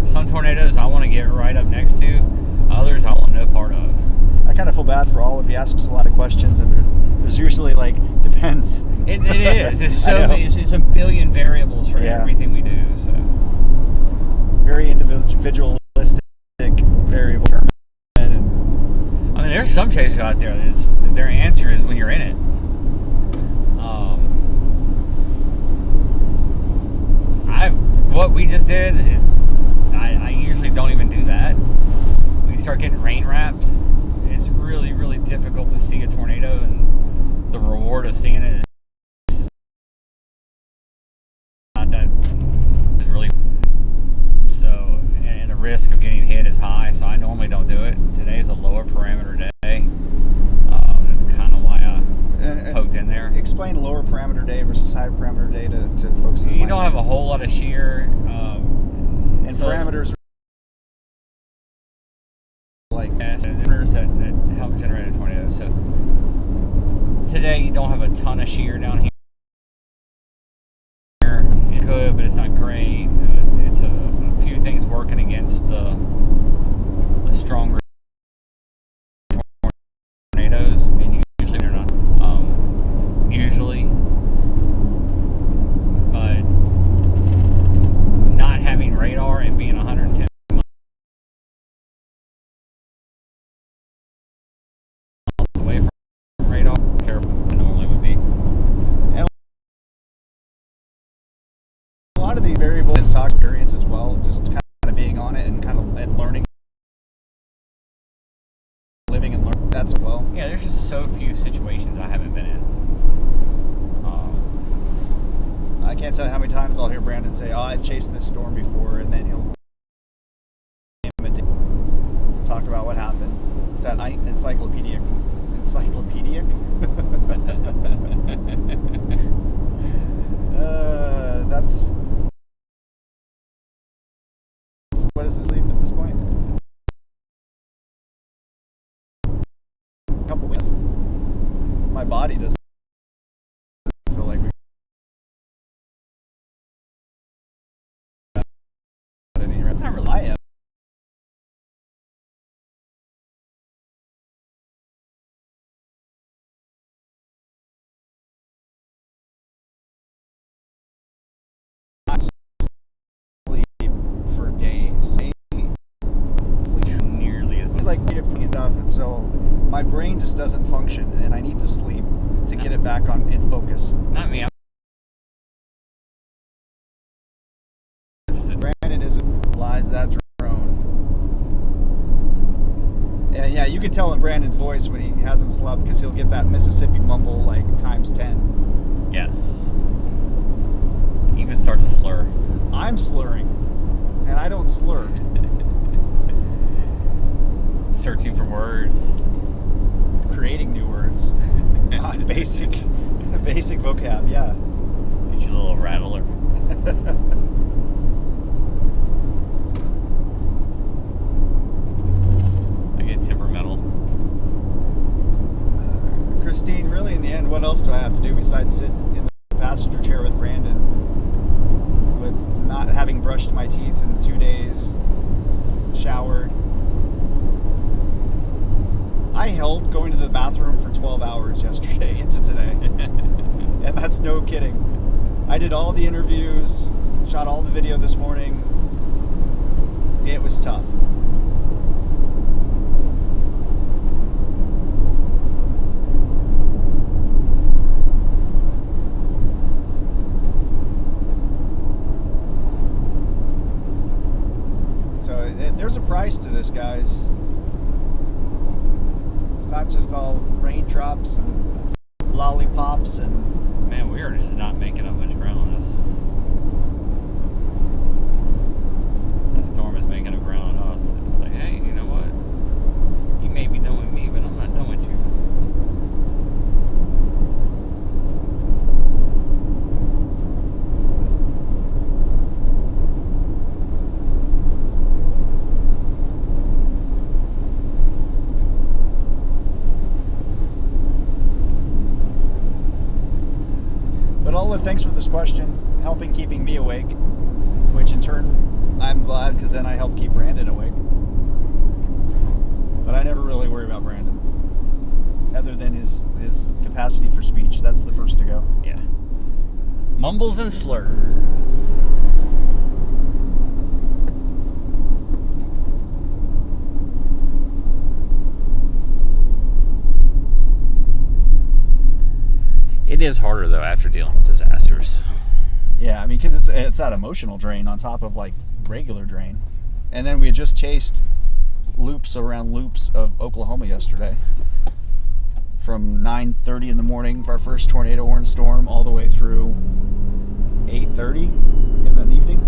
Some tornadoes I want to get right up next to, others I want no part of. I kind of feel bad for all of you. Ask us a lot of questions, and there's usually like depends. It is. It's so many. It's a billion variables for everything we do. So very individualistic variable. And I mean, there's some chasers out there. Their answer is when you're in it. What we just did, I usually don't even do that. When you start getting rain wrapped, it's really, really difficult to see a tornado, and the reward of seeing it is not that. It's really so, and the risk of getting hit is high. So I normally don't do it. Today's a lower parameter day. That's kind of why I poked in there. Explain lower parameter day versus high parameter day to folks. You don't have a whole lot of shear. And so parameters are like parameters that help generate a tornado. So today you don't have a ton of shear down here. It could, but it's not great. It's a few things working against the stronger tornado. Brandon's talk experience as well, just kind of being on it and and learning, living and learning that as well. Yeah, there's just so few situations I haven't been in. I can't tell you how many times I'll hear Brandon say, "Oh, I've chased this storm before," and then he'll talk about what happened. Is that encyclopedic? That's what is his leave at this point? A couple weeks. My body doesn't feel like we got any. Not really. I am. For days, Nearly as much. like and stuff, and so my brain just doesn't function, and I need to sleep to get it back on in focus. Not me. Brandon isn't lies that drone, and yeah, you can tell in Brandon's voice when he hasn't slept because he'll get that Mississippi mumble like times 10. Yes. Even start to slur. I'm slurring, and I don't slur. Searching for words. Creating new words on basic vocab. Yeah. Get you a little rattler. I get temperamental. Christine, really in the end, what else do I have to do besides sit in the passenger chair with Brandon with not having brushed my teeth in 2 days, showered? I held going to the bathroom for 12 hours yesterday into today. And that's no kidding. I did all the interviews, shot all the video this morning. It was tough. So there's a price to this, guys. It's not just all raindrops and lollipops and... Man, we are just not making up much ground on this. That storm is making up ground on us. It's like, hey, you know what? You may be done with me, but I'm not done with you. But Olive, thanks for those questions, helping keeping me awake, which in turn I'm glad because then I help keep Brandon awake. But I never really worry about Brandon, other than his capacity for speech. That's the first to go. Yeah. Mumbles and slurs. It is harder though after dealing with disasters. Yeah, I mean, because it's that emotional drain on top of like regular drain, and then we had just chased loops around loops of Oklahoma yesterday, from 9:30 in the morning of our first tornado warning storm all the way through 8:30 in the evening,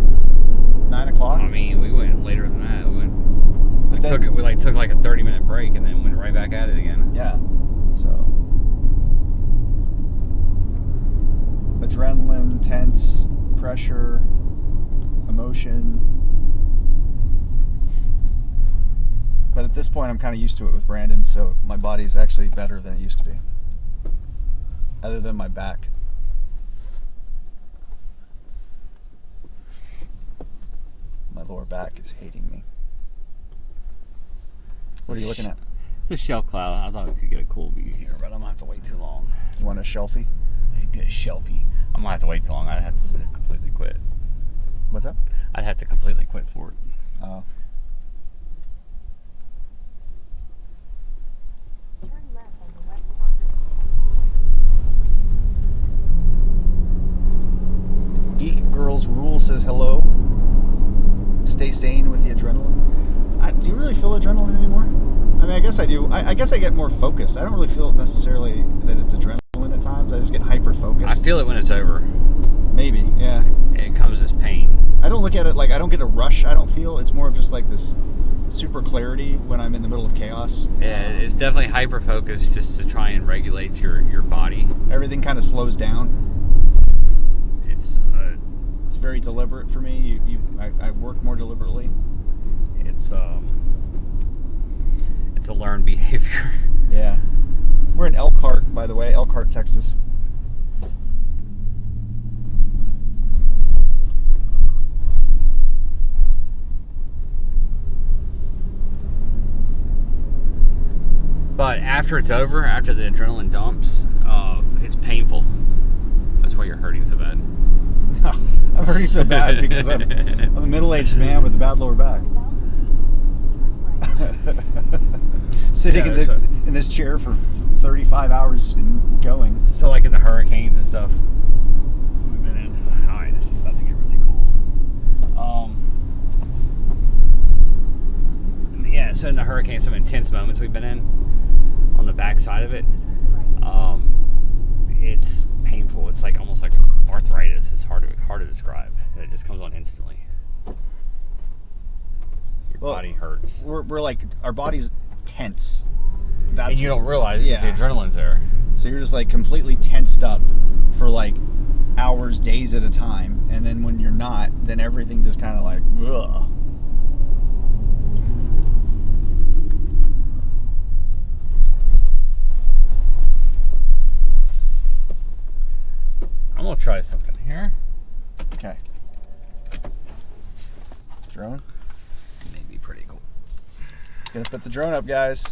9 o'clock. I mean, we went later than that. We took like a 30-minute break and then went right back at it again. Yeah, so adrenaline, tense, pressure, emotion. But at this point, I'm kind of used to it with Brandon, so my body's actually better than it used to be. Other than my back. My lower back is hating me. What are you looking at? It's a shelf cloud. I thought we could get a cool view here, but I'm gonna have to wait too long. You want a shelfie? Get a shelfie. I'm gonna have to wait too long. I'd have to completely quit. What's that? I'd have to completely quit for it. Oh. Turn left on the West Parker Street. Geek Girls Rule says hello. stay sane with the adrenaline. Do you really feel adrenaline anymore? I mean, I guess I do. I guess I get more focused. I don't really feel necessarily that it's adrenaline at times. I just get hyper focused. I feel it when it's over. Maybe, yeah. It comes as pain. I don't look at it like I don't get a rush. I don't feel. It's more of just like this super clarity when I'm in the middle of chaos. Yeah, it's definitely hyper focused just to try and regulate your body. Everything kind of slows down. It's It's very deliberate for me. I work more deliberately. it's a learned behavior. Yeah. We're in Elkhart, by the way, Elkhart, Texas. But after it's over, after the adrenaline dumps, it's painful. That's why you're hurting so bad. I'm hurting so bad because I'm a middle-aged man with a bad lower back. Sitting Yeah, in this chair for 35 hours and going. So like in the hurricanes and stuff we've been in. Alright, this is about to get really cool. Yeah, so in the hurricanes, some intense moments we've been in on the back side of it. It's painful. It's like almost like arthritis. It's hard to describe. It just comes on instantly. Your body hurts. We're like, our body's tense. And you don't realize it because yeah. the adrenaline's there. So you're just like completely tensed up for like hours, days at a time. And then when you're not, then everything just kind of like, ugh. I'm gonna try something here. Okay. Drone. Maybe pretty cool. Gonna put the drone up, guys.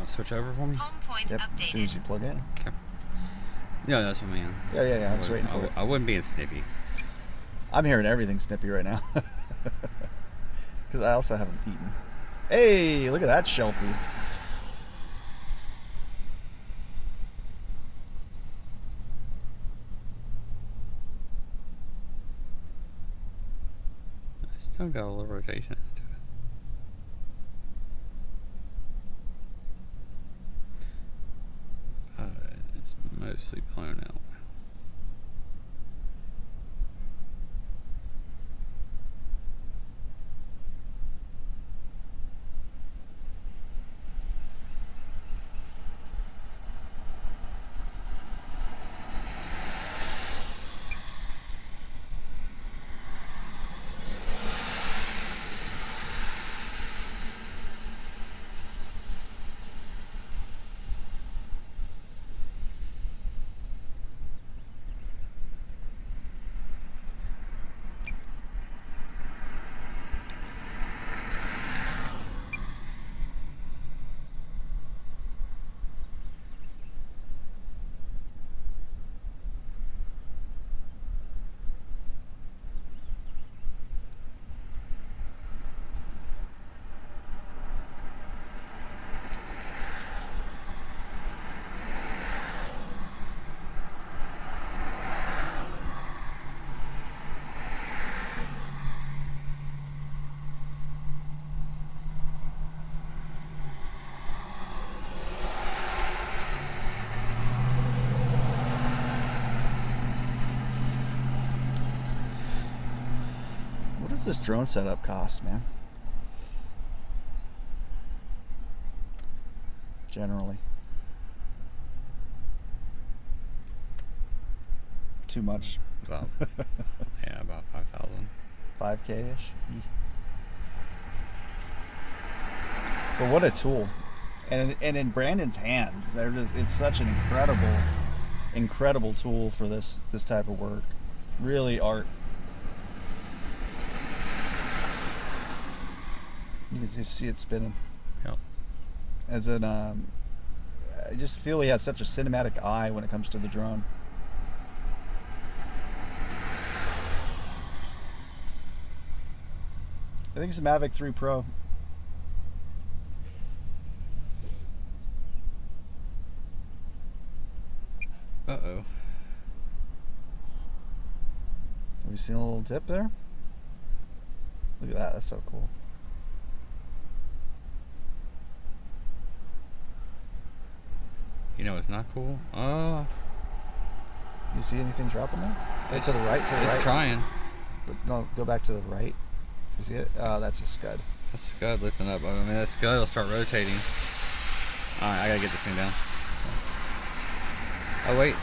Switch over for me? Home point Yep, updated. as soon as you plug in. Okay. No, that's what I mean. Yeah, I was waiting for it. I wouldn't be snippy. I'm hearing everything snippy right now. Because I also haven't eaten. Hey, look at that shelfie. I still got a little rotation to it. It's mostly blown out. What does this drone setup cost, man? generally. Too much. About yeah, about 5,000. 5K-ish. But what a tool. And in Brandon's hands, it's such an incredible tool for this type of work. Really art. You can just see it spinning. Yep. As an I just feel he has such a cinematic eye when it comes to the drone. I think it's a Mavic 3 Pro. Uh-oh. Have you seen a little dip there? Look at that, that's so cool. You know it's not cool? You see anything dropping there? It's To the right, It's trying. But no, go back to the right. You see it? Oh, that's a scud. That scud lifting up. I mean, that scud will start rotating. Alright, I gotta get this thing down. Oh, wait.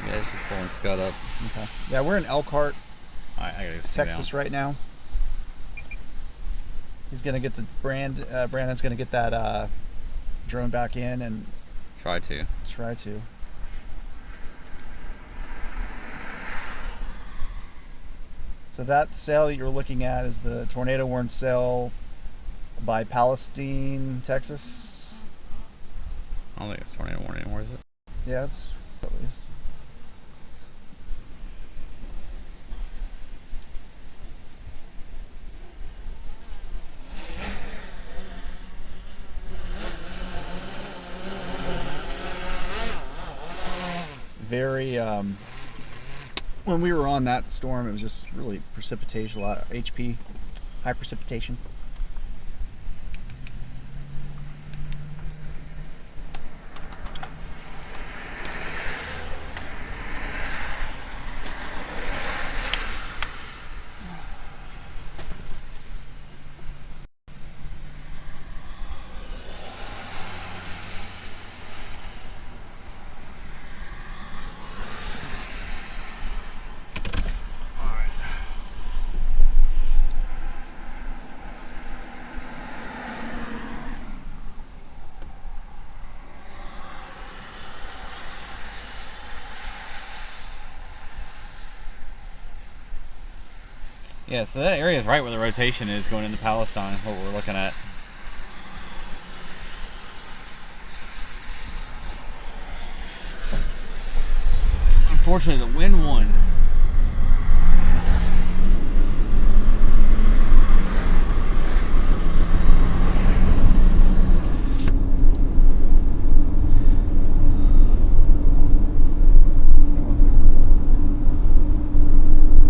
Yeah, it's just pulling scud up. Okay. Yeah, we're in Elkhart, Alright, I gotta get this thing Texas down. right now. He's gonna get the Brandon's gonna get that drone back in and Try to. try to. So that sail that you're looking at is the tornado warning sail by Palestine, Texas. I don't think it's tornado warning anymore, is it? Yeah, it's at least. Very when we were on that storm, it was just really precipitation, a lot of HP, high precipitation. Yeah, so that area is right where the rotation is going into Palestine, what we're looking at. Unfortunately, the wind won.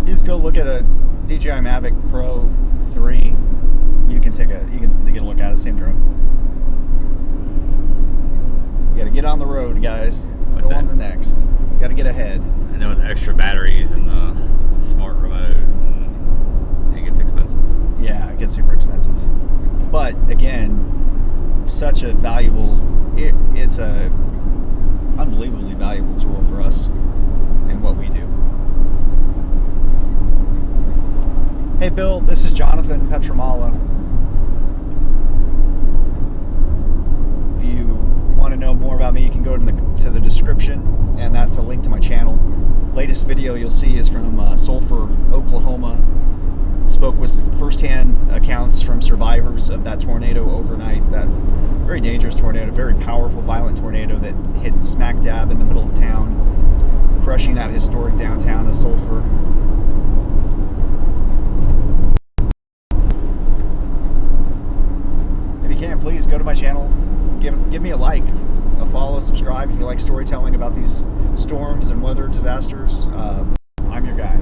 You just go look at a DJI Mavic Pro 3. You can get a look at it, same drone. You gotta get on the road, guys. Go on the next. You gotta get ahead. And then with extra batteries and the smart remote, it gets expensive. Yeah, it gets super expensive. But again, such a valuable, it's a unbelievably valuable tool for us in what we do. Hey Bill, this is Jonathan Petramala. If you want to know more about me, you can go to the description, and that's a link to my channel. Latest video you'll see is from Sulphur, Oklahoma. Spoke with first-hand accounts from survivors of that tornado overnight, that very dangerous tornado, very powerful, violent tornado that hit smack dab in the middle of town, crushing that historic downtown of Sulphur. If you can, please go to my channel, give me a like, a follow, subscribe if you like storytelling about these storms and weather disasters. I'm your guy.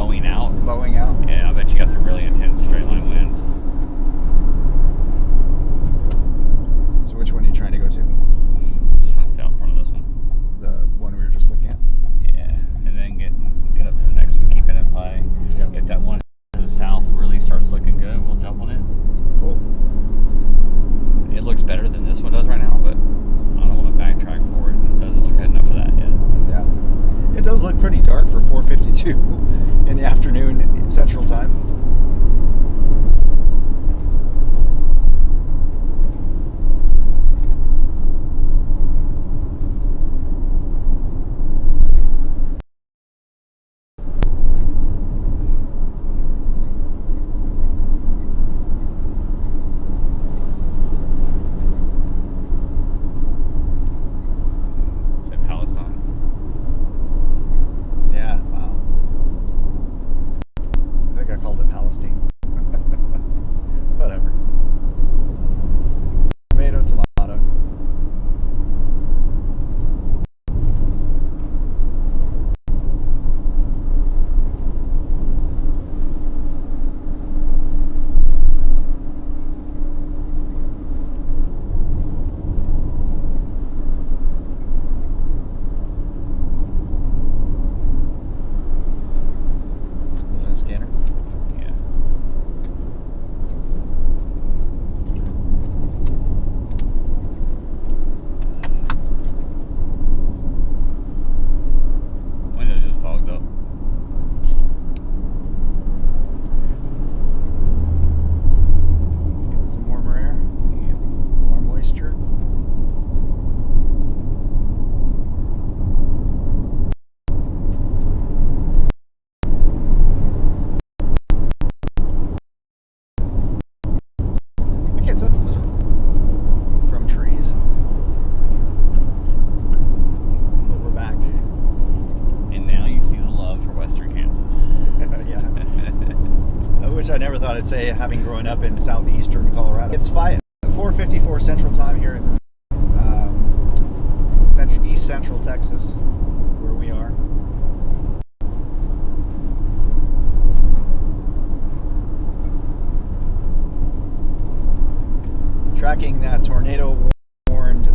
bowing out. Bowing out. Yeah, I bet you got some really intense straight line winds. So which one are you trying to go to? Just trying to stay out in front of this one. The one we were just looking at? Yeah, and then get up to the next one, keep it in play. Yep. If that one to the south really starts looking good, we'll jump on it. Cool. It looks better than this one does right now, but I don't want to backtrack for it. This doesn't look good enough for that yet. Yeah. It does look pretty dark for 4:52 in the afternoon Central Time. Say Palestine. Yeah, wow. I think I called it Palestine. Whatever. Tomato, tomato. Is it a scanner? Yeah. Windows just fogged up. Get some warmer air. More moisture. I can't tell if it was from trees. But we're back. And now you see the love for Western Kansas. Yeah. Which I never thought I'd say, having grown up in southeastern Colorado. It's 4:54 Central Time here in East Central Texas, where we are. Tracking that tornado-warned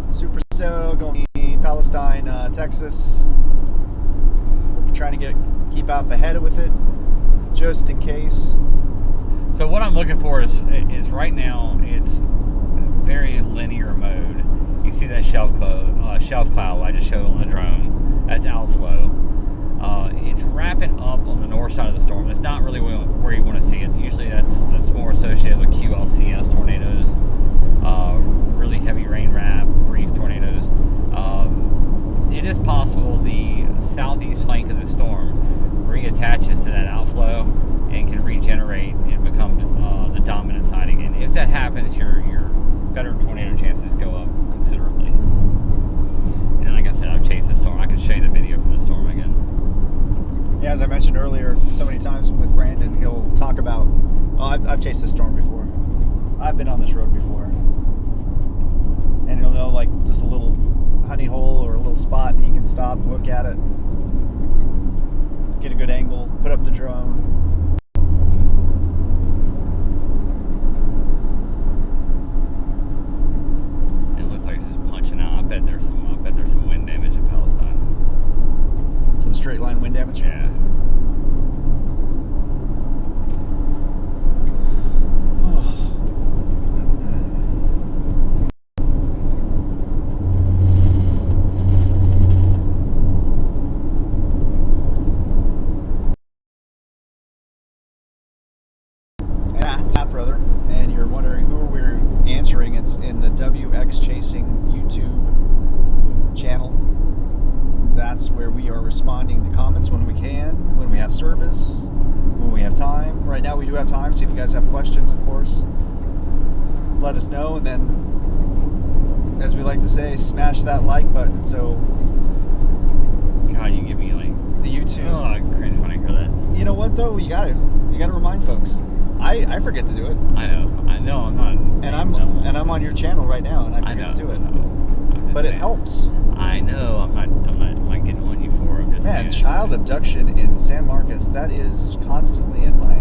supercell going to Palestine, Texas. We're trying to keep up ahead with it, just in case. So what I'm looking for is right now it's very linear mode. You see that shelf cloud I just showed on the drone. That's outflow. It's wrapping up on the north side of the storm. It's not really where you want to see it. Usually that's more associated with QLCS tornadoes, really heavy rain wrap, brief tornadoes. It is possible the southeast flank of the storm reattaches to that outflow and can regenerate and become the dominant side again. If that happens, your better tornado chances go up considerably. And like I said, I've chased the storm. I can show you the video from the storm again. Yeah, as I mentioned earlier, so many times with Brandon, he'll talk about, I've chased this storm before. I've been on this road before. And he'll know like just a little honey hole or a little spot that he can stop, look at it, get a good angle, put up the drone. It looks like it's just punching out. I bet there's some wind damage in Palestine. Some straight line wind damage. Yeah. Tap brother, and you're wondering who we're answering. It's in the WXChasing YouTube channel. That's where we are responding to comments when we can, when we have service, when we have time. Right now we do have time, so if you guys have questions, of course, let us know. And then, as we like to say, smash that like button. So God, you give me like the YouTube. Oh, I cringe when I hear that. You know what though? You gotta remind folks. I forget to do it. I know. I'm not. And I'm on your channel right now, and I forget to do it. I'm just But saying. it helps. I know. I'm not getting on you for it. I'm just Man, seeing it. child abduction in San Marcos. That is constantly in my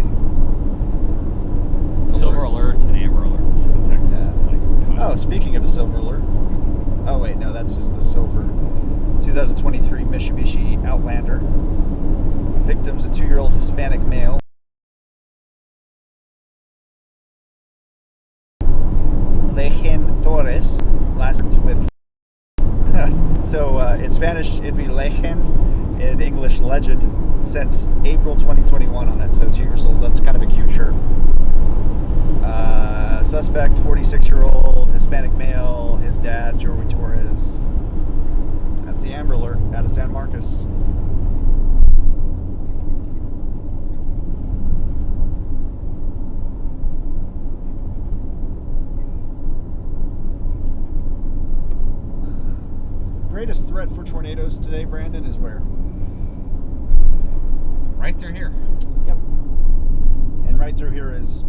Silver alerts and amber alerts in Texas. Yeah. It's like Oh, constant. speaking of a silver alert. Oh wait, no, that's just the silver. 2023 Mitsubishi Outlander. Victim's a 2-year-old Hispanic male. Lejen Torres. Last with. So in Spanish it'd be Lejen. In English, legend. Since April 2021 on it, so 2 years old. That's kind of a cute shirt. Suspect, 46-year-old Hispanic male. His dad, Joey Torres. That's the Amber Alert out of San Marcos. Greatest threat for tornadoes today, Brandon, is where? Right through here. Yep. And right through here is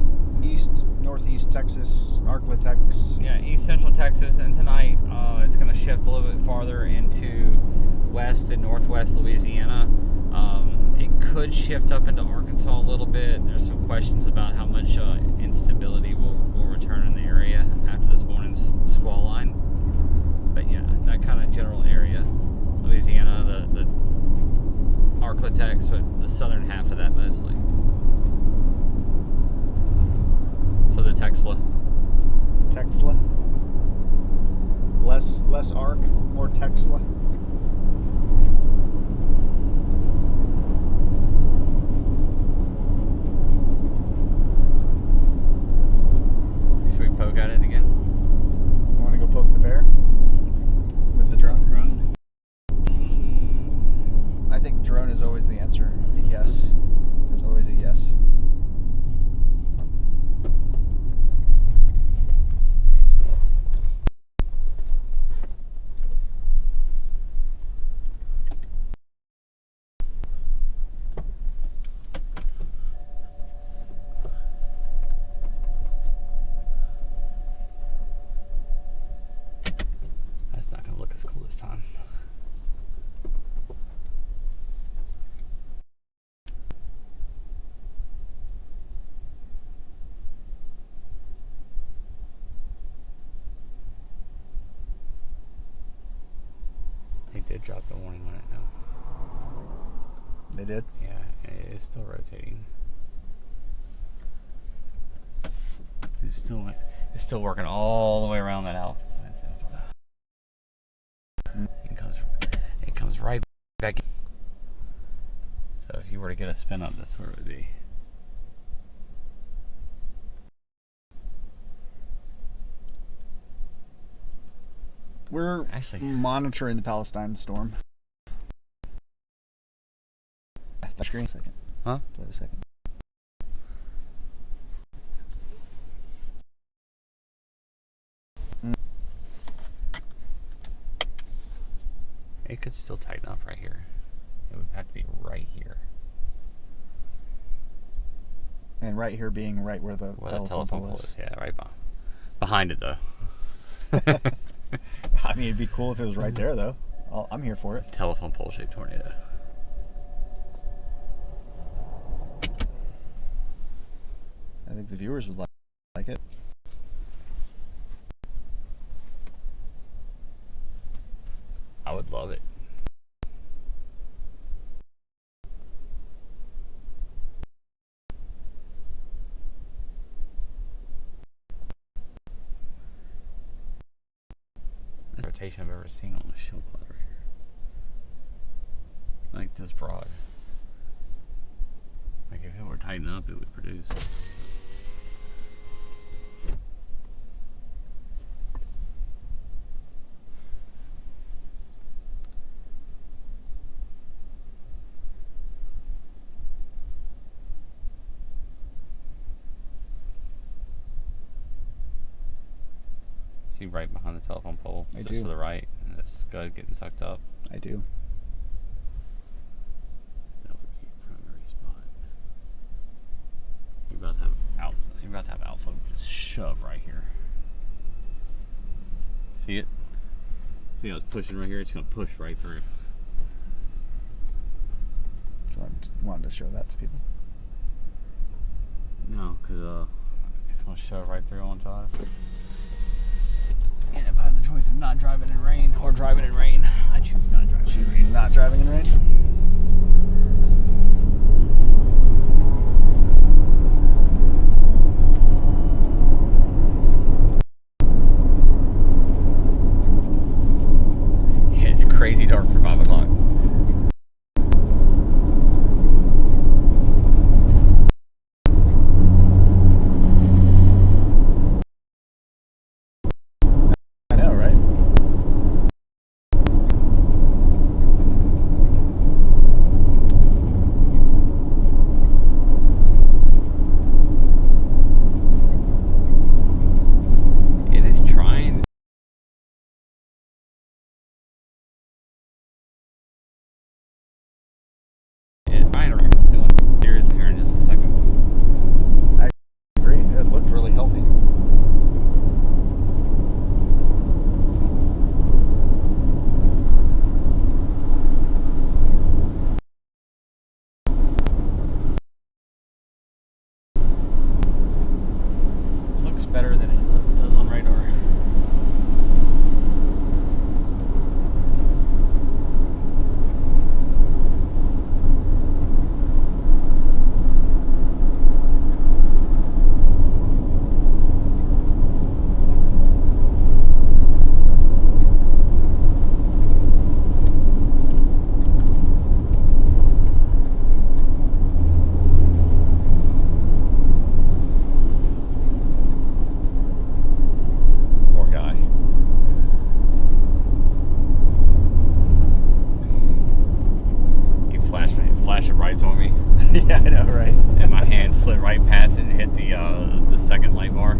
northeast Texas, Arklatex. Yeah, east central Texas, and tonight it's going to shift a little bit farther into west and northwest Louisiana. It could shift up into Arkansas a little bit. There's some questions about how much instability will return in the area after this morning's squall line. But yeah, that kind of general area, Louisiana, the Arklatex, but the southern half of that mostly. So the Texla. Texla. Less arc, more Texla. Should we poke at it again? You want to go poke the bear with the drone? I think drone is always the answer. Yes. There's always a yes. That's not going to look as cool this time. They did drop the warning on it now. They did? Yeah, it's still rotating. It's still working all the way around that alpha. It comes right back in. So if you were to get a spin up, that's where it would be. We're Actually, monitoring the Palestine storm. Screen a second. huh? Wait a second. It could still tighten up right here. It would have to be right here. And right here being right where the telephone pole is. Yeah, right behind it though. I mean, it'd be cool if it was right there, though. I'm here for it. Telephone pole shaped tornado. I think the viewers would like it. I would love it. That's rotation I've ever seen on a shield cloud right here. Like this broad. Like if it were tightened up, it would produce. See right behind the telephone pole, I just do. to the right, and the scud getting sucked up. I do. That would be a primary spot. You're about to have alpha just shove right here. See it? See how it's pushing right here? It's gonna push right through. wanted to show that to people. No, because it's going to show right through onto us. And if I had the choice of not driving in rain or driving in rain, I choose not driving in rain. Not driving in rain? It's crazy dark for 5 o'clock. I know, right? It is trying. It's trying to it's doing serious here in just a second. I agree. It looked really healthy. Looks better than it does on radar. Poor guy. He flashed the brights on me, Yeah, I know, right? and my hand slid right past it and hit the second light bar.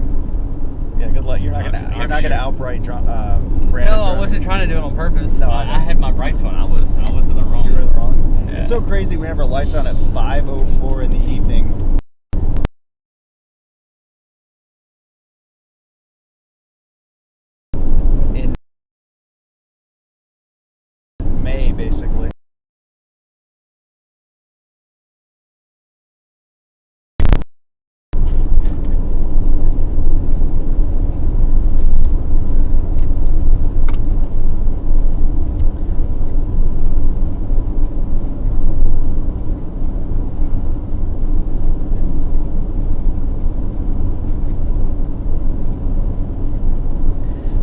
Yeah, good luck. You're not gonna I'm outright Brandon. No, I wasn't trying to do it on purpose. No, I I know. had my brights on. I was in the wrong. You were in the wrong. Yeah. It's so crazy. We have our lights on at 5:04 in the evening. In May, basically.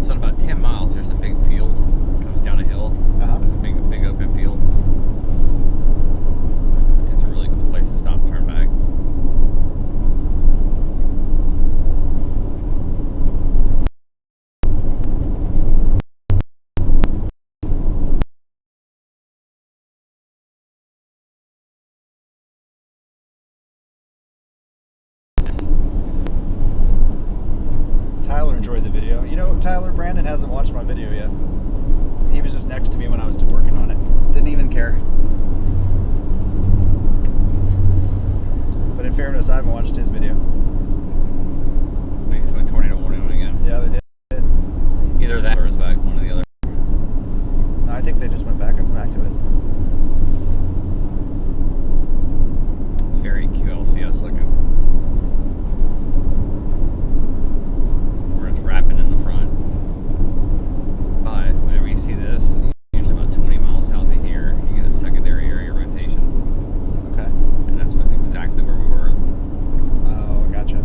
So in about 10 miles, there's a big field. It comes down a hill. Uh-huh. There's a big open field. It's a really cool place to stop and turn back. Tyler enjoyed the video. You know, Tyler, Brandon hasn't watched my video yet. He was just next to me when I was working on it. Didn't even care. But in fairness, I haven't watched his video. They just went tornado warning on again. Yeah, they did. Either that or it's back, one or the other. No, I think they just went back to it. It's very QLCS looking. Where it's wrapping in the front. But whenever you see this, usually about 20 miles south of here, you get a secondary area rotation. Okay. And that's exactly where we were. Oh, gotcha.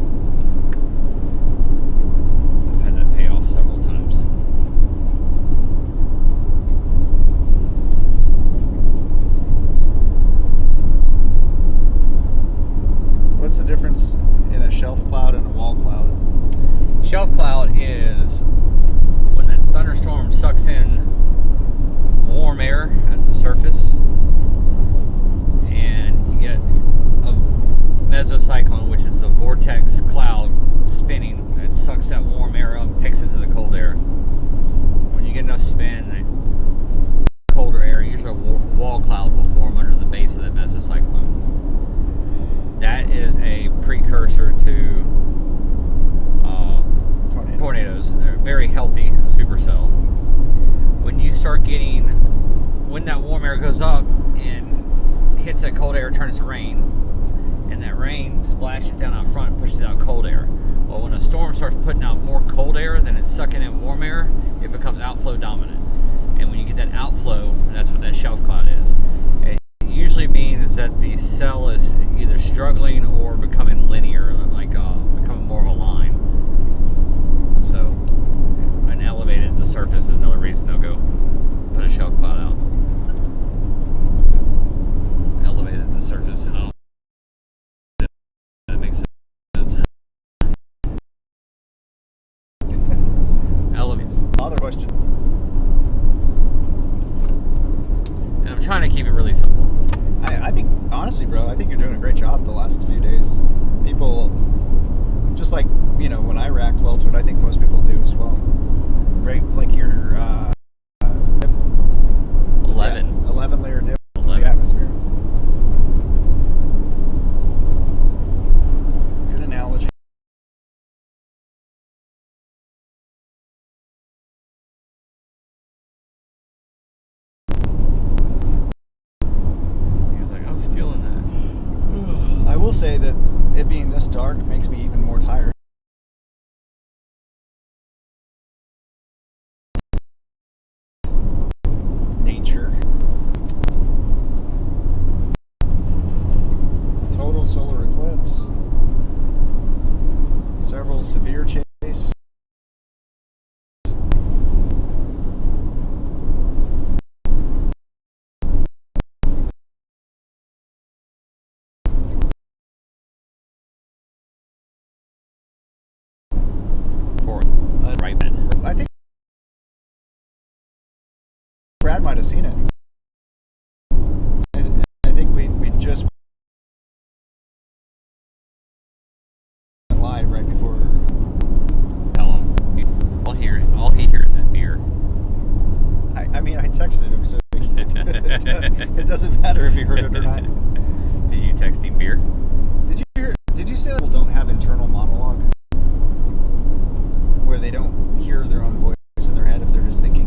I've had that pay off several times. What's the difference in a shelf cloud and a wall cloud? Shelf cloud is when that thunderstorm sucks in warm air at the surface, and you get a mesocyclone, which is the vortex cloud spinning. It sucks that warm air up, takes it to the cold air. When you get enough spin, that colder air, usually a wall cloud will form under the base of that mesocyclone. That is a precursor to tornadoes. They're a very healthy supercell. When you start getting, when that warm air goes up and hits gets that cold air, turns to rain, and that rain splashes down out front and pushes out cold air. Well, when a storm starts putting out more cold air than it's sucking in warm air, it becomes outflow dominant. And when you get that outflow, that's what that shelf cloud is. It usually means that the cell is either struggling or becoming linear, like becoming more of a line. So, an elevated the surface is another reason they'll go put a shelf cloud out. Elevated the surface, and I don't know if that makes sense. Elevates. Other question. And I'm trying to keep it really simple. I think, honestly, bro, I think you're doing a great job the last few days. People, just like, you know, when I racked welds, what I think most people do as well. Right, like your 11 layer dip of the atmosphere. Good analogy. He was like, I'm stealing that. I will say that it being this dark makes me even more tired. Nature. Total solar eclipse. Several severe chase. Right bed. I think Brad might have seen it. I think we just went live right before. Tell him. All he hears is beer. I mean, I texted him, so it doesn't matter if he heard it or not. Did you text him beer? Did you say that people don't have internal monologue? Where they don't hear their own voice in their head if they're just thinking?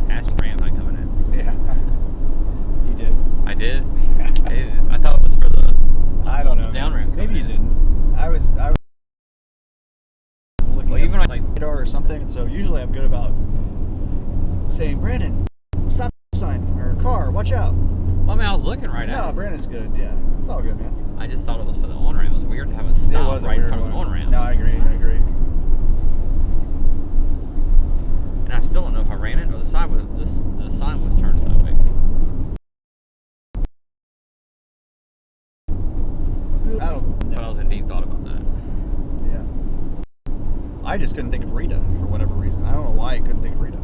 Ask me ramp not coming in. Yeah. You did. I did? I thought it was for the I don't know. down ramp. Maybe you coming in. didn't. I was looking Well, even at like radar or something, so usually I'm good about saying, Brandon, stop sign or car, watch out. well, I mean, I was looking right at No, it. Brandon's good. Yeah, it's all good, man. I just thought it was for the on ramp. It was weird to have a It stop was a right in weird front of an one. on ramp. No, I agree. I agree. And I still don't know if I ran it or the sign was turned sideways. I don't But I know. was in deep thought about that. Yeah. I just couldn't think of Rita for whatever reason. I don't know why I couldn't think of Rita.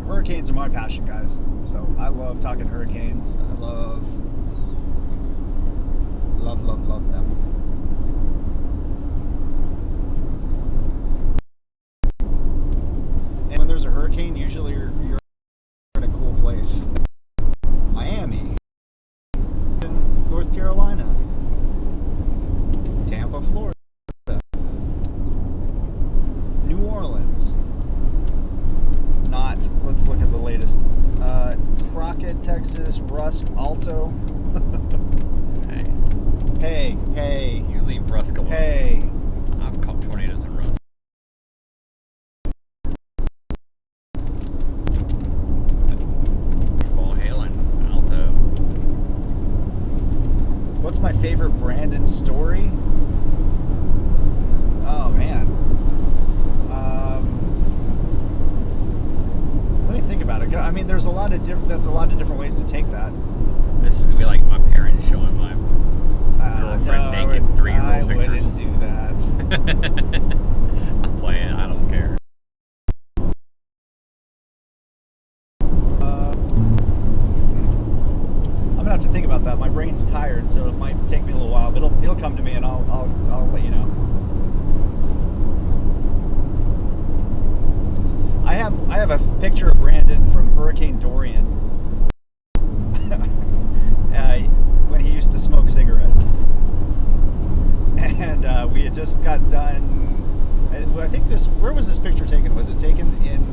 Hurricanes are my passion, guys. So I love talking hurricanes. I love them. And when there's a hurricane, usually you're in a cool place. Miami, North Carolina, Tampa, Florida, New Orleans. Not, let's look at the latest. Crockett, Texas, Rusk, Alto. Hey. You leave Rusk alone. Hey. I've caught tornadoes in Rusk. Small hail and Alto. What's my favorite Brandon story? Oh man. Let me think about it. I mean, there's a lot of different ways to take that. This is gonna be like my parents showing my girlfriend No, naked 3-year-old I pictures. wouldn't do that. I'm playing. I don't care. I'm gonna have to think about that. My brain's tired, so it might take me a little while, but it'll come to me, and I'll let you know. I have a picture of Brandon from Hurricane Dorian when he used to smoke cigarettes, and we had just got done. I think where was this picture taken? Was it taken in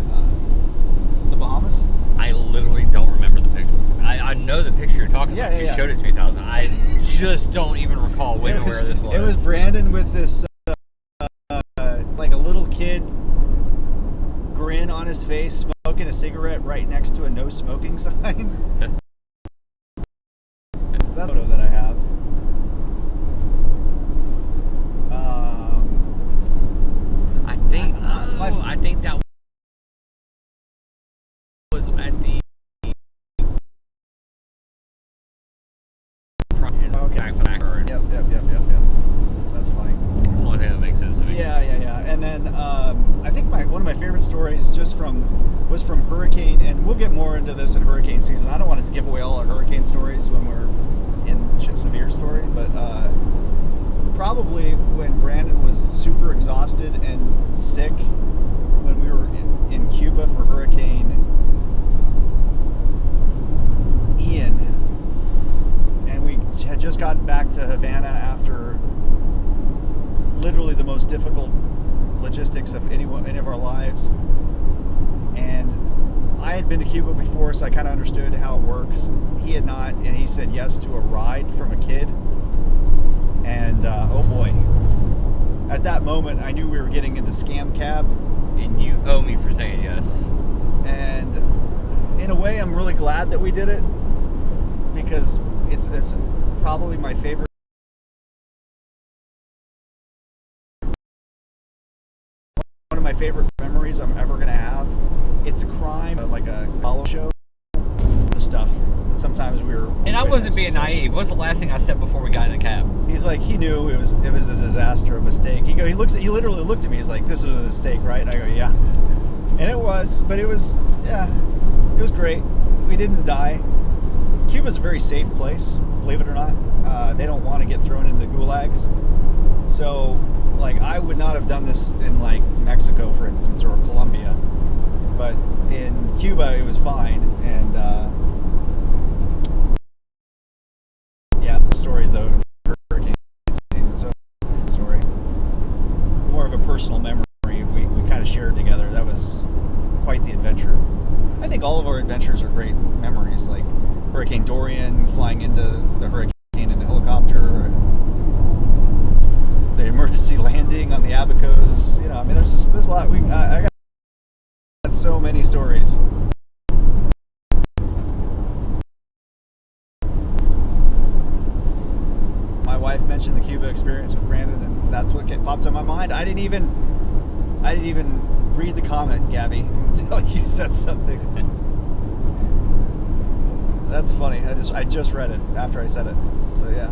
the Bahamas? I literally don't remember the picture. I know the picture you're talking about. You showed it to me 1,000. I just don't even recall when or where this was. It was Brandon with this like a little kid grin on his face, smoking a cigarette right next to a no smoking sign. That's a photo that I have. I think that was at the. Okay. Yep. That's funny. That's the only thing that makes sense to me. Yeah. And then I think one of my favorite stories was from hurricane, and we'll get more into this in hurricane season. I don't want to give away all our hurricane stories when we're in severe story, but probably when Brandon was super exhausted and sick when we were in Cuba for Hurricane Ian, and we had just gotten back to Havana after literally the most difficult logistics of any of our lives, and I had been to Cuba before, so I kind of understood how it works. He had not, and he said yes to a ride from a kid, and oh boy, at that moment I knew we were getting into scam cab. And you owe me for saying yes. And in a way, I'm really glad that we did it, because it's probably my favorite. One of my favorite memories I'm ever gonna have. It's a crime, like a follow show. The stuff. Sometimes we were. And I wasn't being naive. What's the last thing I said before we got in the cab? He's like, he knew it was a disaster, a mistake. He literally looked at me. He's like, this was a mistake, right? And I go, yeah. And it was, but it was great. We didn't die. Cuba's a very safe place, believe it or not. They don't want to get thrown into gulags. So, like, I would not have done this in, like, Mexico, for instance, or Colombia. But in Cuba, it was fine. And, yeah, stories, though, hurricane season. So, story. More of a personal memory we kind of shared together. That was quite the adventure. I think all of our adventures are great memories, like Hurricane Dorian, flying into the hurricane in a helicopter, the emergency landing on the Abacos. You know, I mean, there's a lot. I got so many stories. My wife mentioned the Cuba experience with Brandon, and that's what popped in my mind. I didn't even read the comment, Gabby, until you said something. That's funny. I just read it after I said it. So yeah.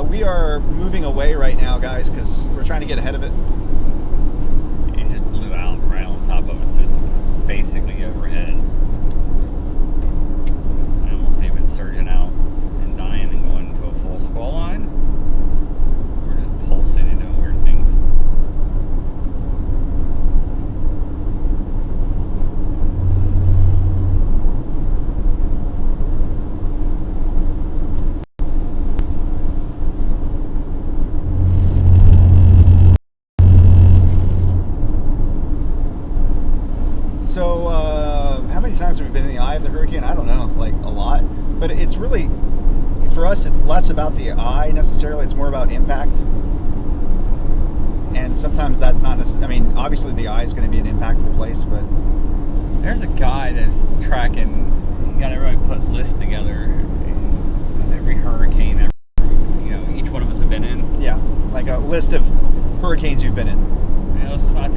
We are moving away right now, guys, because we're trying to get ahead of it. It just blew out right on top of us. So it's basically overhead. I almost see if it's surging out and dying and going into a full squall line. We're just pulsing and doing weird things. So, how many times have we been in the eye of the hurricane? I don't know, like a lot. But it's really, for us, it's less about the eye necessarily. It's more about impact. And sometimes that's not necessarily, I mean, obviously the eye is going to be an impactful place, but... There's a guy that's tracking, he got everybody put lists together, every hurricane, each one of us have been in. Yeah, like a list of hurricanes you've been in. I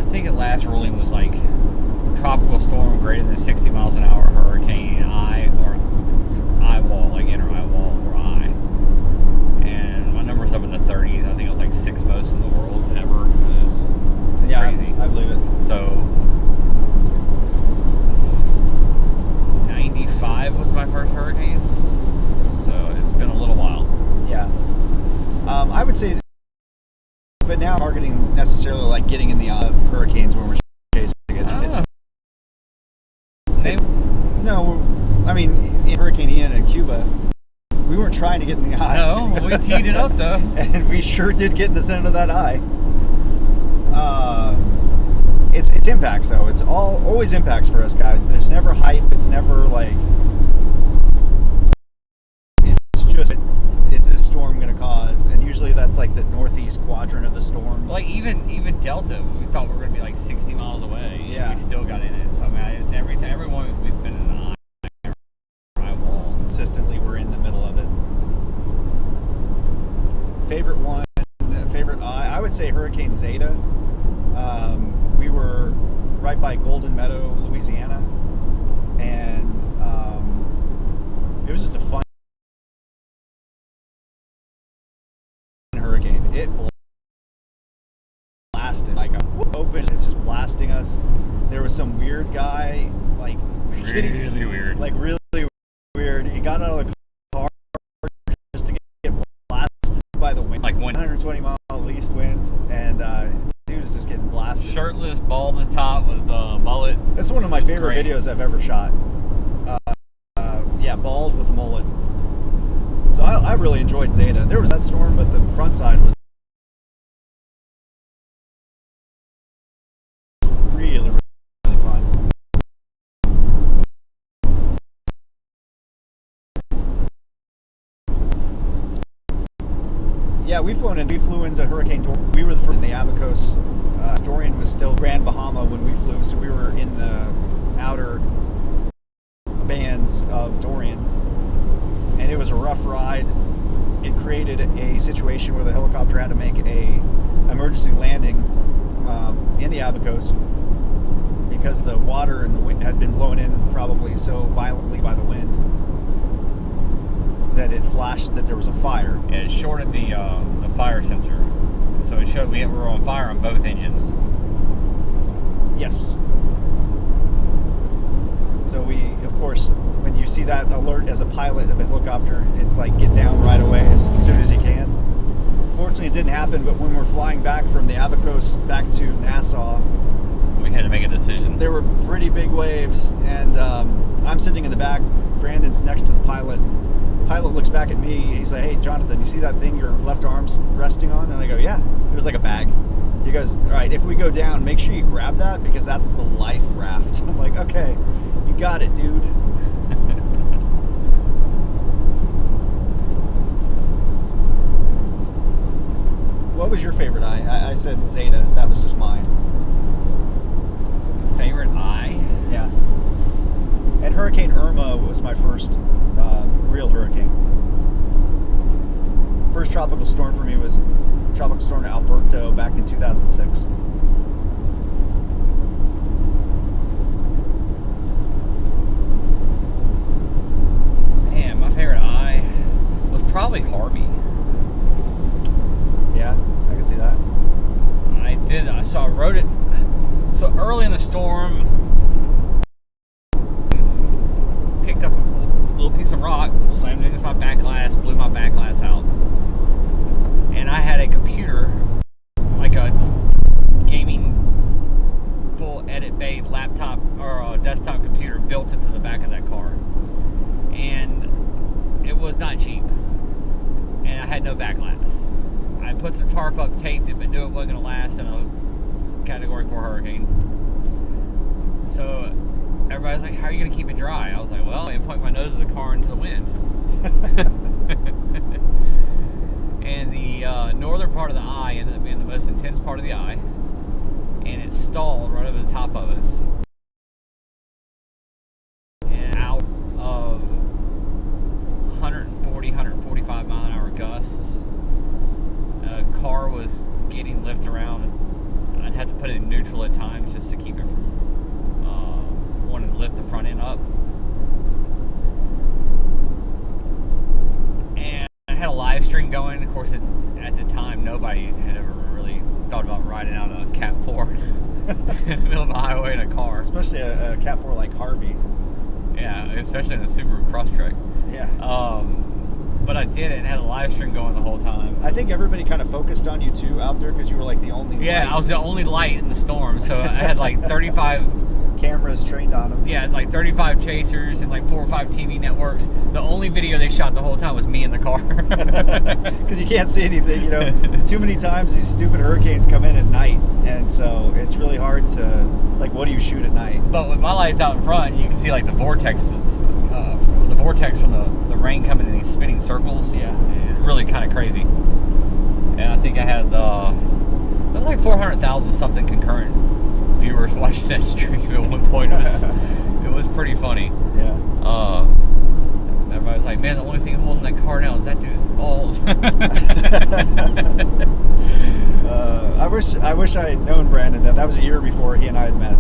think the last ruling was like tropical storm greater than 60 miles an hour hurricane eye or eye wall, like inner eye wall or eye. I would say, but now targeting necessarily like getting in the eye of hurricanes when we're chasing. No, I mean in Hurricane Ian in Cuba, we weren't trying to get in the eye. No, we teed it up though, and we sure did get in the center of that eye. It's impacts though. It's always impacts for us guys. There's never hype. It's never like. It's just is this storm going to cause? And usually that's like the northeast quadrant of the storm. like even Delta, we thought we were going to be like 60 miles away. Yeah. We still got in it. So I mean, it's everyone we've been in an eye wall. Consistently, we're in the middle of it. Favorite eye, I would say Hurricane Zeta. We were right by Golden Meadow, Louisiana, and it was just a fun hurricane. It blasted like a open. It's just blasting us. There was some weird guy, like Really weird. like really weird. He got out of the car just to get blasted by the wind, like 120 mile east winds, and dude is just getting blasted. Shirtless, bald on top with a mullet. That's one of my favorite great. videos I've ever shot. Yeah, bald with a mullet. So I really enjoyed Zeta. There was that storm, but the front side was really, really fun. Yeah, we flew into Hurricane Dorian. We were the first in the Abacos. Dorian was still Grand Bahama when we flew, so we were in the outer bands of Dorian. And it was a rough ride. It created a situation where the helicopter had to make a emergency landing in the Abacos because the water and the wind had been blown in probably so violently by the wind that it flashed that there was a fire. Yeah, it shorted the fire sensor, so it showed we were on fire on both engines. Yes. So we, of course, when you see that alert as a pilot of a helicopter, it's like get down right away as soon as you can. Fortunately, it didn't happen, but when we're flying back from the Abacos back to Nassau, We had to make a decision. there were pretty big waves, and I'm sitting in the back. Brandon's next to the pilot. Pilot looks back at me. He's like, "Hey, Jonathan, you see that thing your left arm's resting on?" And I go, "Yeah." It was like a bag. He goes, "All right, if we go down, make sure you grab that because that's the life raft." I'm like, "Okay, you got it, dude." What was your favorite eye? I said Zeta. That was just mine. Favorite eye? Yeah. And Hurricane Irma was my first real hurricane. First tropical storm for me was Tropical Storm Alberto back in 2006. Man, my favorite eye was probably Harvey. Yeah, I can see that. I wrote it. So early in the storm, picked up a little piece of rock, slammed it against my back glass, blew my back glass out. And I had a computer, like a gaming full edit bay laptop or a desktop computer built into the back of that car. And it was not cheap. And I had no back glass. I put some tarp up, taped it, but knew it wasn't going to last in a Category 4 hurricane. So everybody's like, "How are you going to keep it dry?" I was like, "Well, I point my nose of the car into the wind." And the northern part of the eye ended up being the most intense part of the eye, and it stalled right over the top of us. And out of 140, 145 mile an hour gusts, a car was getting lifted around. I'd have to put it in neutral at times just to keep it from wanting to lift the front end up. And I had a live stream going. Of course, at the time, nobody had ever really thought about riding out a Cat 4 in the middle of the highway in a car. Especially a Cat 4 like Harvey. Yeah, especially in a Subaru Crosstrek. Yeah. but I did it and had a live stream going the whole time. I think everybody kind of focused on you too out there because you were like the only Yeah, light. I was the only light in the storm, so I had like 35 cameras trained on them. Yeah, like 35 chasers and like 4 or 5 TV networks. The only video they shot the whole time was me in the car. Because you can't see anything, you know. Too many times these stupid hurricanes come in at night, and so it's really hard to, like, what do you shoot at night? But with my lights out in front, you can see like the vortex from the rain coming in these spinning circles. Yeah. It's really kind of crazy. And I think I had, it was like 400,000 something concurrent viewers watching that stream at one point. It was pretty funny. Yeah. Everybody was like, man, the only thing holding that car now is that dude's balls. I wish I had known Brandon then. That was a year before he and I had met.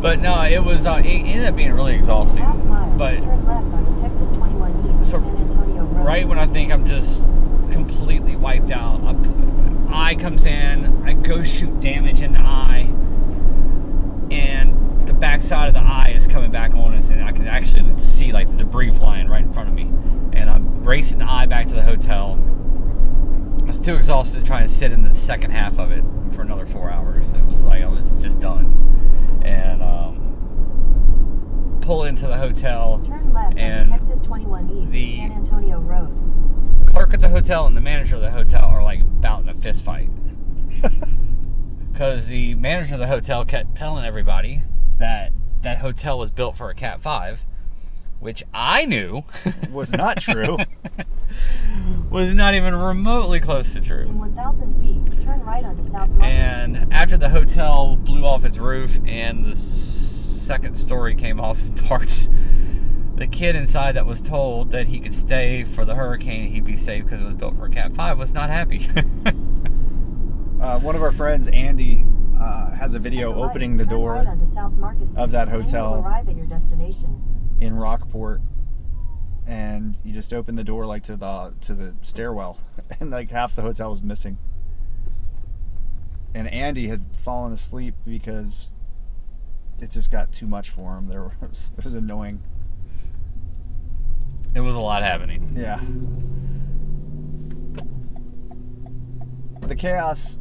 But no, it was it ended up being really exhausting. Half mile, But turn left onto Texas 21 East, So, San Antonio Road. right when I think I'm just completely wiped out, eye comes in, I go shoot damage in the eye, and the backside of the eye is coming back on us, and I can actually see like the debris flying right in front of me. And I'm racing the eye back to the hotel. I was too exhausted to try and sit in the second half of it for another 4 hours. It was like I was just done. And pull into the hotel. Turn left and onto Texas 21 East, the- San Antonio Road. Clerk at the hotel and the manager of the hotel are like about in a fist fight. Because the manager of the hotel kept telling everybody that that hotel was built for a Cat 5, which I knew Was not true. was not even remotely close to In true. 1,000 feet, turn right onto South Market Street. And after the hotel blew off its roof and the second story came off in parts, the kid inside that was told that he could stay for the hurricane and he'd be safe because it was built for a Cat 5 was not happy. One of our friends, Andy, has a video On the right, opening the turn door right onto South Market Street, of that then hotel. you'll arrive at your destination. in Rockport, and you just open the door like to the stairwell, and like half the hotel was missing. And Andy had fallen asleep because it just got too much for him. It was annoying. It was a lot happening. Yeah. The chaos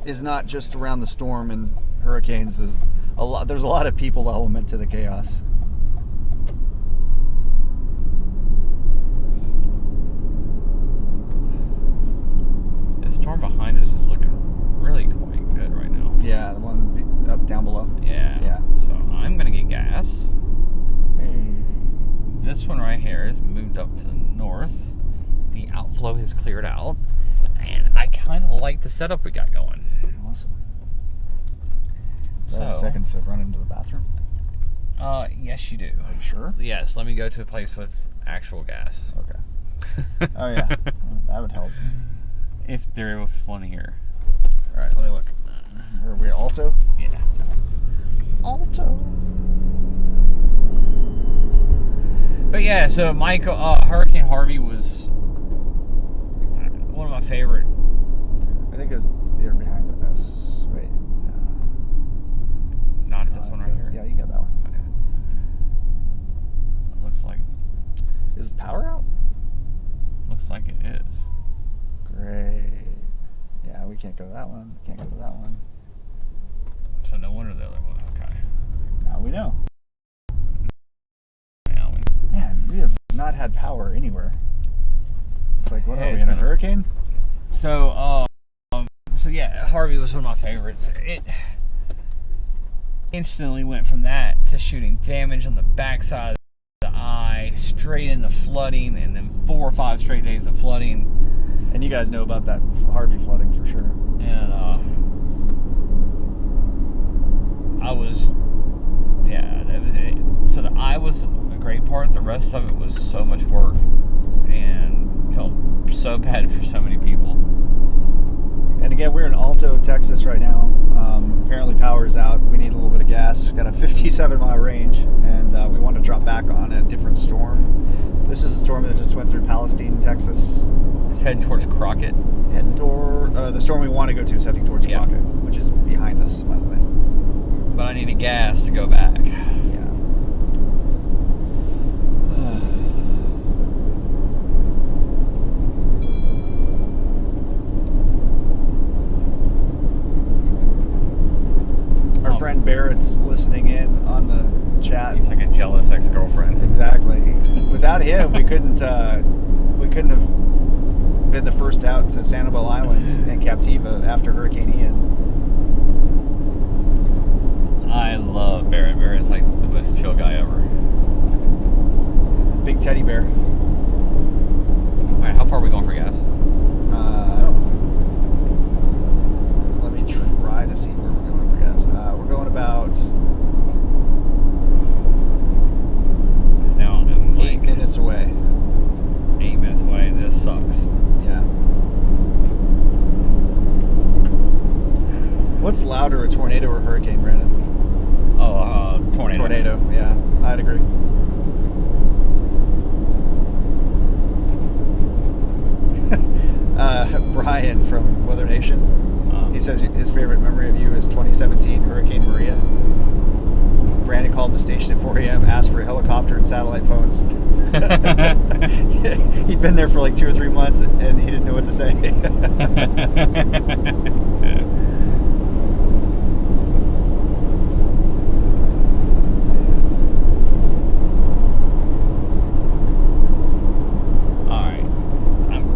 is not just around the storm and hurricanes. There's a lot of people element to the chaos. The storm behind us is looking really quite good right now. Yeah, the one up down below. Yeah. Yeah. So I'm gonna get gas. Hey. This one right here is moved up to the north. The outflow has cleared out, and I kind of like the setup we got going. Awesome. So, Seconds to run into the bathroom. yes, you do. Are you sure? Yes, let me go to a place with actual gas. Okay. Oh yeah, that would help. If there was one here. All right, let me look. Are we at Alto? Yeah. Alto. But yeah, so Hurricane Harvey was one of my favorite. I think it's they're behind us. Wait. No. Not this one right here. Yeah, you got that one. Okay. Looks like Power out? Looks like it is. Great. Yeah, we can't go to that one. Can't go to that one. So no wonder the other one. Okay. Now we know. Now we Man, we have not had power anywhere. It's like, what Yeah, are we it's in a been a- hurricane? So yeah, Harvey was one of my favorites. It instantly went from that to shooting damage on the backside of the eye, straight into flooding, and then 4 or 5 straight days of flooding. And you guys know about that Harvey flooding for sure. And I was, yeah, that was it. So the eye was a great part. The rest of it was so much work, and felt so bad for so many people. And again, we're in Alto, Texas right now. Apparently power is out. We need a little bit of gas. We've got a 57-mile range, and we want to drop back on a different storm. This is a storm that just went through Palestine, Texas. It's heading towards Crockett. Heading toward, the storm we want to go to is heading towards Yeah. Crockett, which is behind us, by the way. But I needed gas to go back. Yeah. Barrett's listening in on the chat. He's like a jealous ex-girlfriend. Exactly. Without him, we couldn't have been the first out to Sanibel Island and Captiva after Hurricane Ian. I love Barrett. Barrett's like the most chill guy ever. Big teddy bear. All right, how far are we going for gas? I don't know. Let me try to see where we're going for gas. We're going about Because now I'm like 8 minutes away. 8 minutes away. This sucks. Yeah. What's louder, a tornado or hurricane, Brandon? Oh, tornado. Tornado, yeah. I'd agree. Brian from Weather Nation. He says his favorite memory of you is 2017 Hurricane Maria. Brandon called the station at 4 a.m., asked for a helicopter and satellite phones. He'd been there for like 2 or 3 months and he didn't know what to say.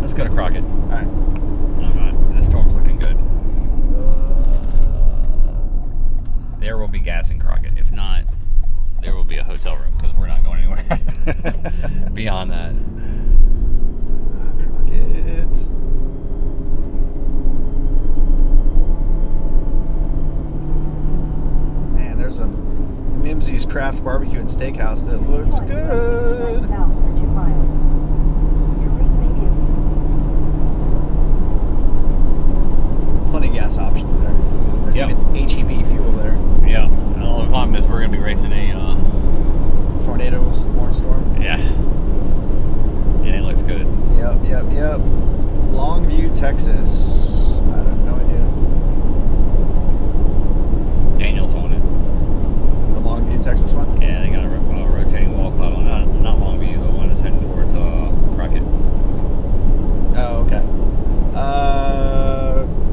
Let's go to Crockett. All right. This storm's looking good. There will be gas in Crockett. If not, there will be a hotel room because we're not going anywhere beyond that. Crockett. Man, there's a Mimsy's Craft Barbecue and Steakhouse that looks good. South for 2 miles. Your route may be Plenty of gas options there. There's Yep. even HEB fuel there. Yeah. The only problem is we're going to be racing a Tornadoes, warm storm. yeah. And it looks good. Yep. Longview, Texas. I have no idea. Daniel's on it. The Longview, Texas one? Yeah, they got a rotating wall cloud on. Not Longview, the one that's heading towards Crockett. Oh, okay.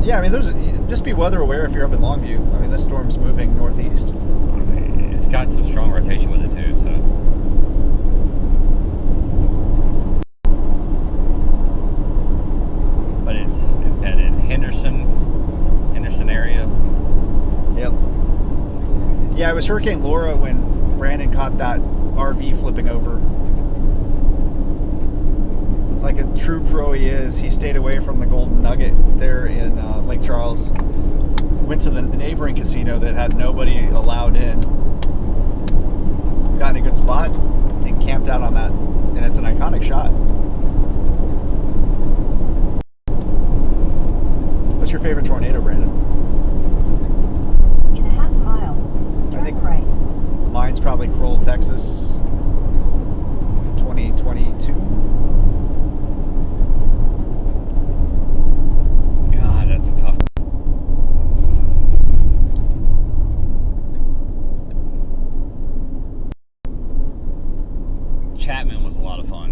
Yeah, I mean, just be weather aware if you're up in Longview. I mean, this storm's moving northeast. I mean, it's got some strong rotation with it too, so. But it's embedded. Henderson area. Yep. Yeah, it was Hurricane Laura when Brandon caught that RV flipping over. Like a true pro he is, he stayed away from the Golden Nugget there in Lake Charles. Went to the neighboring casino that had nobody allowed in. Got in a good spot and camped out on that. And it's an iconic shot. What's your favorite tornado, Brandon? in a half mile. I Turn think- right. Mine's probably Kroll, Texas, 2022. God, that's a tough. Chapman was a lot of fun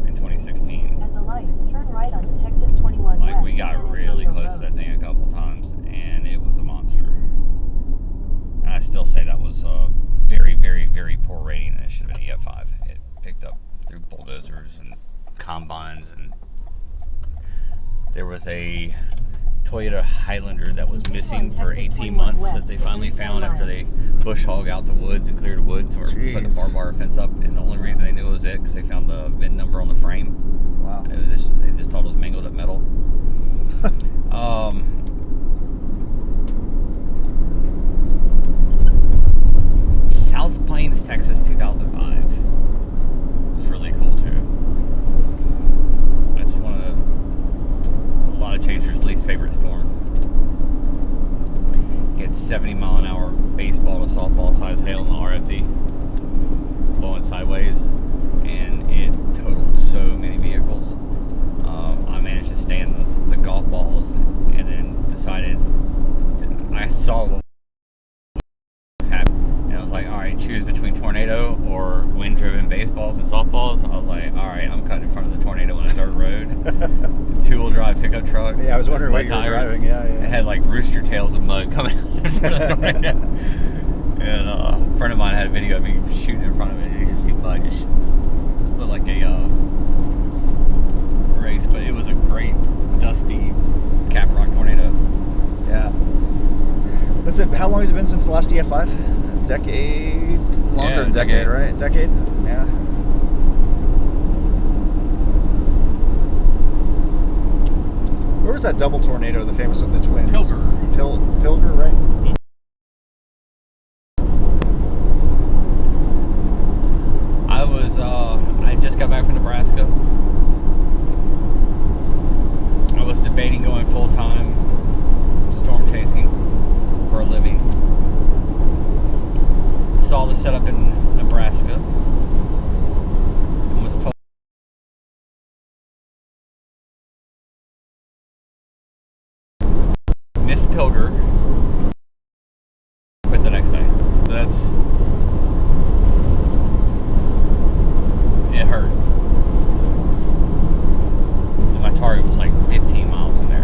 in 2016. At the light, turn right onto Texas 21 Like, West. we got San really Antonio close to Road. that thing a couple times, and it was a monster. And I still say that was a very, very, very poor rating, and it should have been EF5. It picked up through bulldozers and combines, and there was a Toyota Highlander that was missing for 18 months that they finally found after they bush hog out the woods and cleared the woods and were putting a Jeez. barbed wire fence up, and the only reason they knew it was it because they found the VIN number on the frame. Wow. It was they just thought it was mangled up metal. South Plains, Texas, 2005 was really cool too. That's one of a lot of chasers' least favorite storm. You had 70-mile-an-hour baseball to softball size hail in the RFD, blowing sideways, and it totaled so many vehicles. I managed to stay in the golf balls, and then decided I saw what was happening, and I was like, all right, choose between tornado or wind-driven baseballs and softballs. I was like, all right, I'm cutting in front of the tornado on a dirt road. Two-wheel drive pickup truck. Yeah, I was wondering what mud you were tires. driving. Yeah, yeah. It had like rooster tails of mud coming out in front of the tornado. And a friend of mine had a video of me shooting in front of it. You can see mud just looked like a race, but it was a great dusty caprock tornado. Yeah. What's it? How long has it been since the last EF5? Decade? Longer Yeah, than decade, right? Decade? Yeah. Where was that double tornado, the famous one, the twins? Pilger. Pilger, right? I just got back from Nebraska. I was debating going full-time storm chasing for a living. Saw the setup in Nebraska and was told Miss Pilger quit the next day. It hurt. And my target was like 15 miles in there.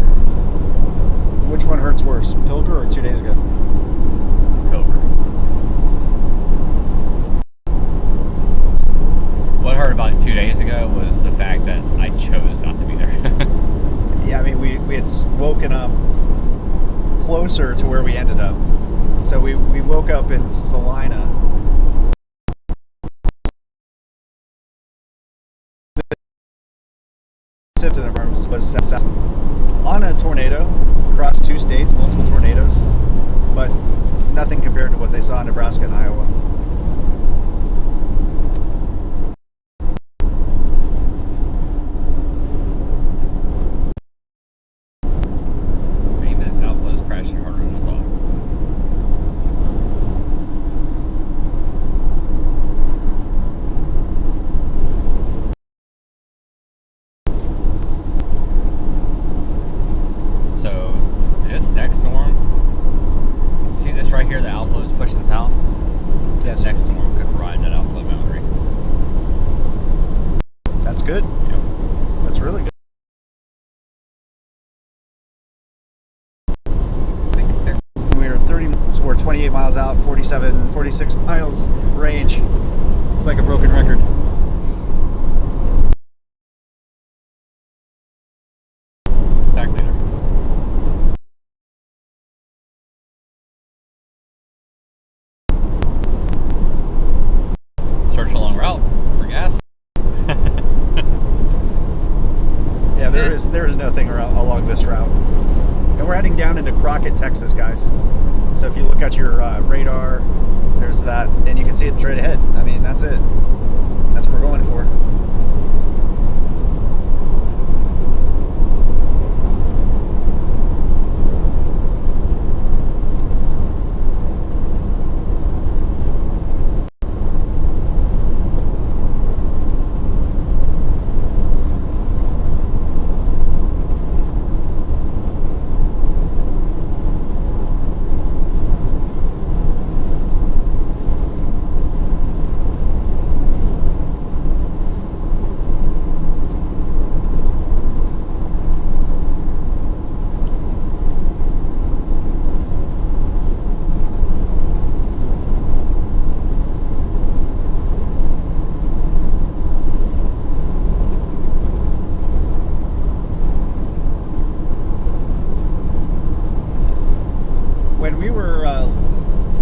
Which one hurts worse, Pilger or 2 days ago? Pilger. What hurt about 2 days ago was the fact that I chose not to be there. Yeah, I mean, we had woken up closer to where we ended up. So we woke up in Salina. Was on a tornado across 2 states, multiple tornadoes, but nothing compared to what they saw in Nebraska and Iowa. Maybe this alpha is crashing harder than I thought. So this next storm, see this right here, the outflow is pushing south. This Yes. next storm could ride that outflow boundary. That's good. Yep. That's really good. We were 30 or 28 miles out, 47, 46 miles range. It's like a broken record. Exactly there. Search a long route for gas. Yeah, there is nothing along this route. And we're heading down into Crockett, Texas, guys. So if you look at your radar, there's that, and you can see it straight ahead. I mean, that's it. That's what we're going for.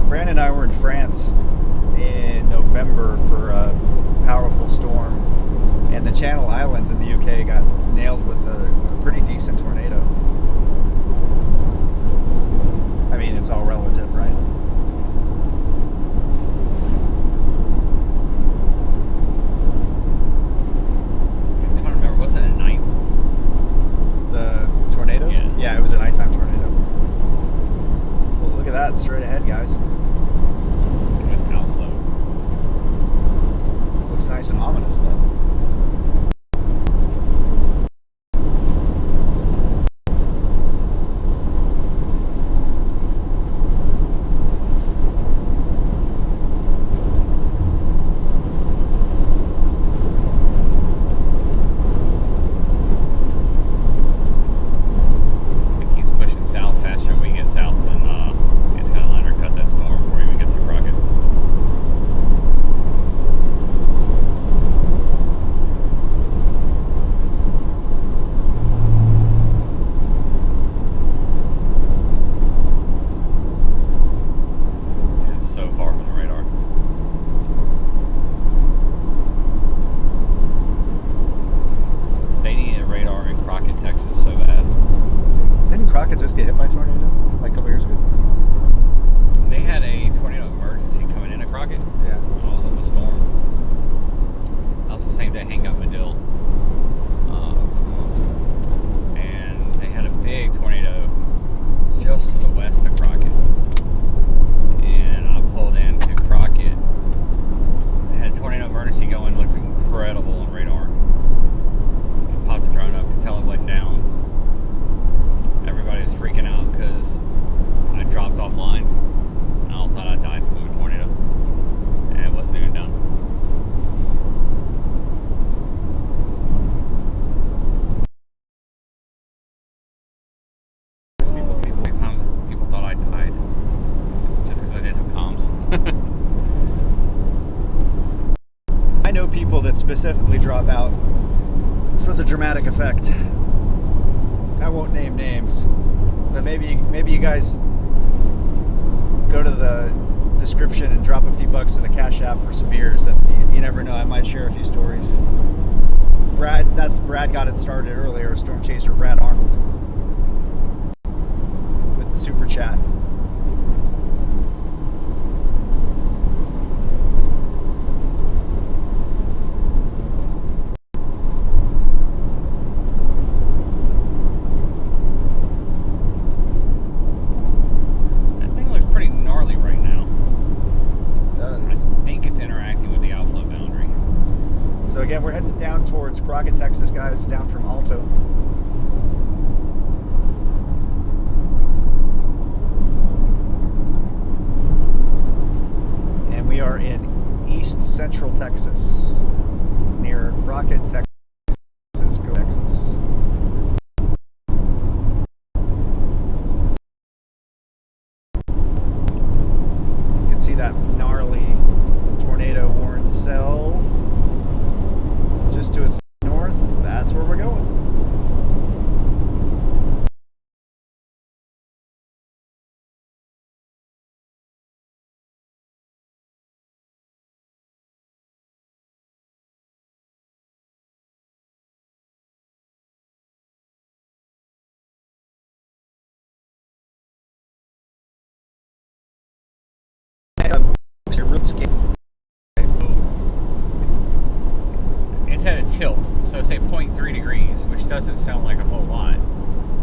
Brandon and I were in France in November for a powerful storm, and the Channel Islands in the UK got nailed with a pretty decent tornado. I mean, it's all relative, right? I'm trying to remember, was it at night? The tornadoes? Yeah, it was a nighttime tornado. Well, look at that, straight ahead, guys. It's outflow. Looks nice and ominous, though. Crockett just get hit by a tornado like a couple years ago? They had a tornado emergency coming into Crockett. Yeah. When I was in the storm. That was the same day Hank got Medill, Oklahoma. And they had a big tornado just to the west of Crockett. And I pulled into Crockett. They had a tornado emergency going, looked incredible on radar. Popped the drone up, could tell it wasn't down. Everybody was freaking out because I dropped offline. I all thought I died from a tornado. And it wasn't even done. People thought I died just because I didn't have comms. I know people that specifically drop out for the dramatic effect. I won't name names, but maybe you guys go to the description and drop a few bucks to the Cash App for some beers. And you never know, I might share a few stories. Brad got it started earlier. Storm Chaser Brad Arnold with the super chat. So again, we're heading down towards Crockett, Texas, guys, down from Alto. And we are in East Central Texas, near Crockett, Texas. Go Texas. You can see that gnarly tornado warned cell just to its north. That's where we're going. It's at a tilt, so say 0.3 degrees, which doesn't sound like a whole lot,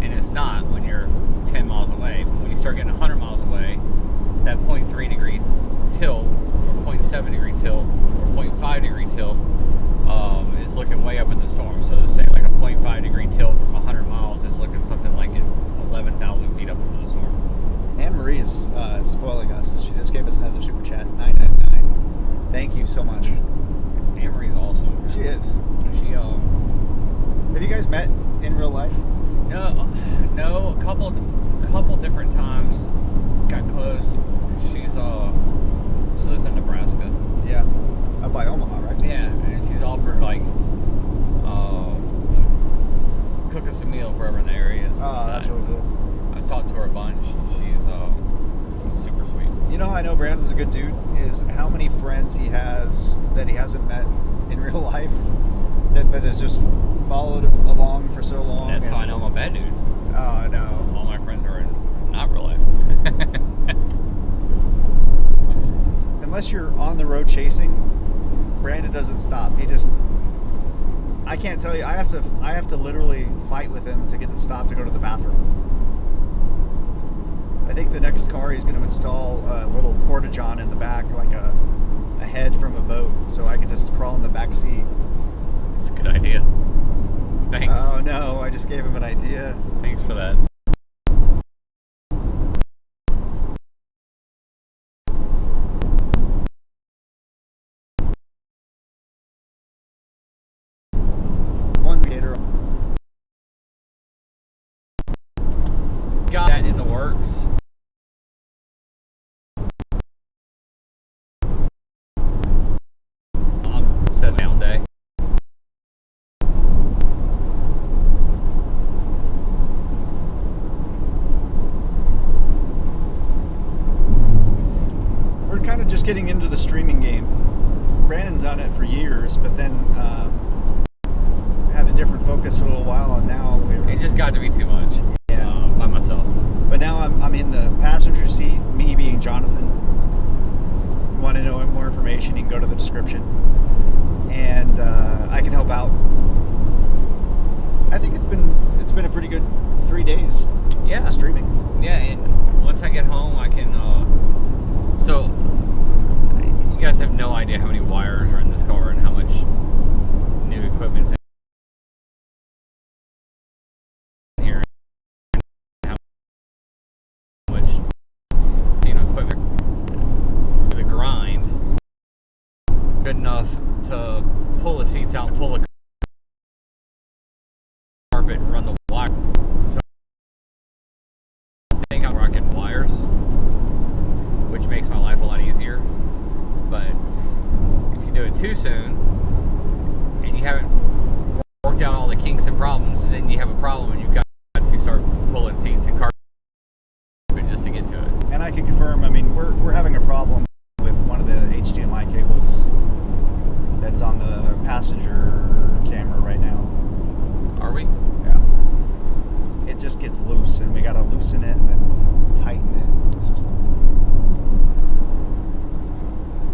and it's not when you're 10 miles away. But when you start getting 100 miles away, that 0.3 degree tilt, or 0.7 degree tilt, or 0.5 degree tilt is looking way up in the storm. So say like a 0.5 degree tilt from 100 miles is looking something like 11,000 feet up into the storm. Anne Marie's spoiling us. She just gave us another super chat, 999. Thank you so much. Anne Marie's awesome. She is. She Have you guys met in real life? No, a couple different times. Got close. She lives in Nebraska. Yeah, up by Omaha, right? Yeah, and she's offered like cook us a meal for whoever in the area. Oh, that's really cool. I've talked to her a bunch. She's super sweet. You know how I know Brandon's a good dude is how many friends he has that he hasn't met in real life, but has just followed along for so long. That's how I know I'm a bad dude. Oh no! All my friends are in not real life. Unless you're on the road chasing, Brandon doesn't stop. I can't tell you. I have to literally fight with him to get to stop to go to the bathroom. I think the next car he's going to install a little porta-john in the back, like a head from a boat, so I can just crawl in the back seat. That's a good idea. Thanks. Oh no, I just gave him an idea. Thanks for that. One gator. Got that in the works. Set down day. We're kind of just getting into the streaming game. Brandon's done it for years, but then had a different focus for a little while, and now It just got to be too much. Yeah. By myself. Jonathan. If you want to know more information, you can go to the description. And I can help out. I think it's been a pretty good 3 days. Yeah. Streaming. Yeah, and once I get home, I can. So, you guys have no idea how many wires are in this car and how much new equipment's in here. And how much, equipment. The grind, good enough to pull the seats out, pull the carpet, and run the wire. So, I think I'm rocking wires, which makes my life a lot easier. But if you do it too soon and you haven't worked out all the kinks and problems, then you have a problem and you've got to start pulling seats and carpet just to get to it. And I can confirm, I mean, we're having a problem with one of the HDMI cables that's on the passenger camera right now. Are we? Yeah. It just gets loose, and we gotta loosen it and then tighten it. It's just...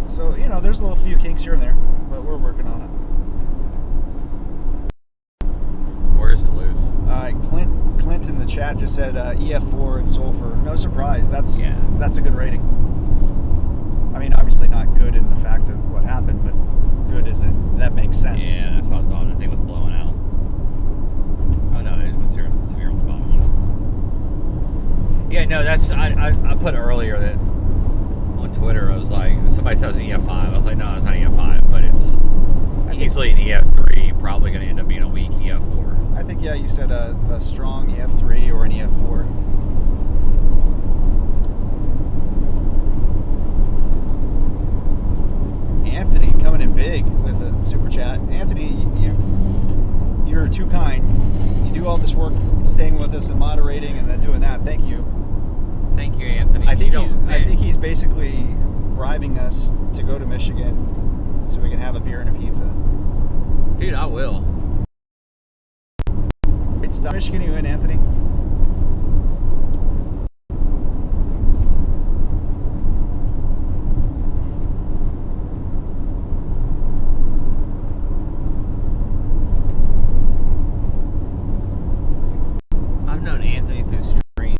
So, you know, there's a little few kinks here and there, but we're working on it. Where is it loose? Clint in the chat just said EF4 and sulfur. No surprise. That's a good rating. I mean, obviously not good in the fact of what happened, but good as it. That makes sense. Yeah, that's what I thought. The thing was blowing out. Oh no, it was severe on the bottom one. Yeah, no, that's I put earlier that on Twitter. I was like, somebody says an EF5. I was like, no, it's not an EF5, but it's easily an EF3. Probably going to end up being a weak EF4. I think, yeah, you said a strong EF3 or an EF4. Anthony coming in big with a super chat. Anthony, you're too kind. You do all this work staying with us and moderating and then doing that. Thank you. Thank you, Anthony. I think he's basically bribing us to go to Michigan so we can have a beer and a pizza. Dude, I will. Great stuff. Michigan, you in, Anthony? I've known Anthony through streams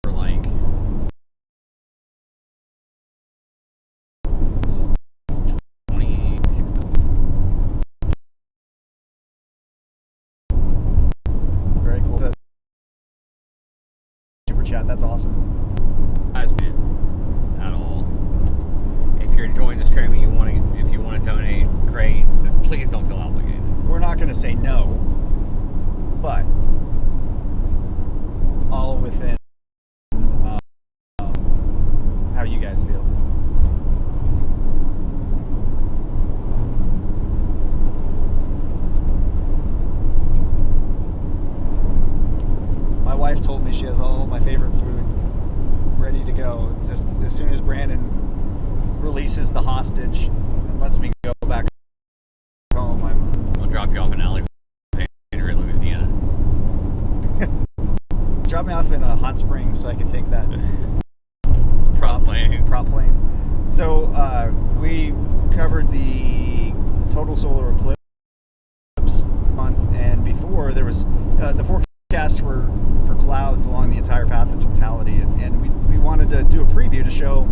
for like 26. Very cool. Super chat, that's awesome. Guys, man, at all. If you're enjoying the stream and if you want to donate, great. But please don't feel obligated. We're not going to say no, but all within how you guys feel. My wife told me she has all my favorite food ready to go. Just as soon as Brandon releases the hostage and lets me go back home, I'll drop you off in Alexandria, Louisiana. drop me off in a hot spring so I can take that Prop plane. So we covered the total solar eclipse month, and before there was the forecasts were for clouds along the entire path of totality, and we wanted to do a preview to show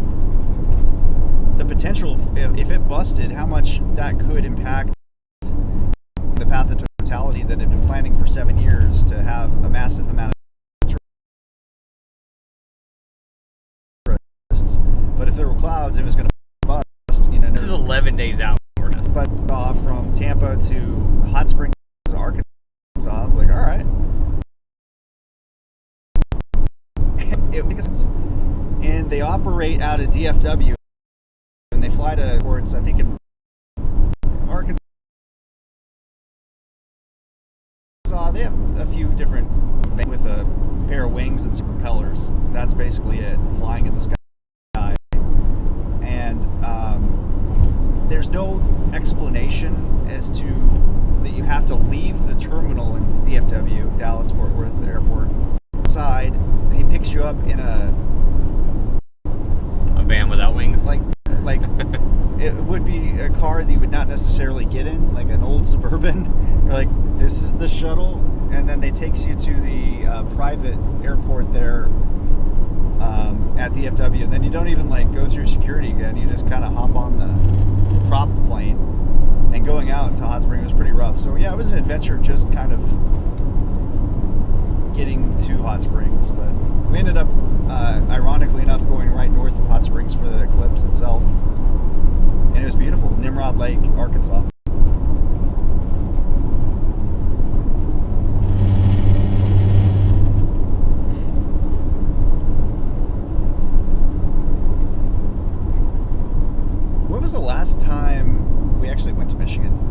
the potential, if it busted, how much that could impact the path of totality that had been planning for 7 years to have a massive amount of tourists. But if there were clouds, it was going to bust. You know, This is 11 days out. but from Tampa to Hot Springs, Arkansas, I was like, all right. And they operate out of DFW, and they fly to ports, I think, in Arkansas. They have a few different with a pair of wings and some propellers. That's basically it, flying in the sky. And there's no explanation as to that you have to leave the terminal in DFW, Dallas Fort Worth Airport. Inside, he picks you up in a car that you would not necessarily get in, like an old Suburban. You're like, this is the shuttle, and then they takes you to the private airport there at DFW. And then you don't even like go through security again. You just kind of hop on the prop plane, and going out to Hot Springs was pretty rough. So yeah, it was an adventure just kind of getting to Hot Springs, but we ended up ironically enough going right north of Hot Springs for the eclipse itself, and it was beautiful. Nimrod Lake, Arkansas. When was the last time we actually went to Michigan?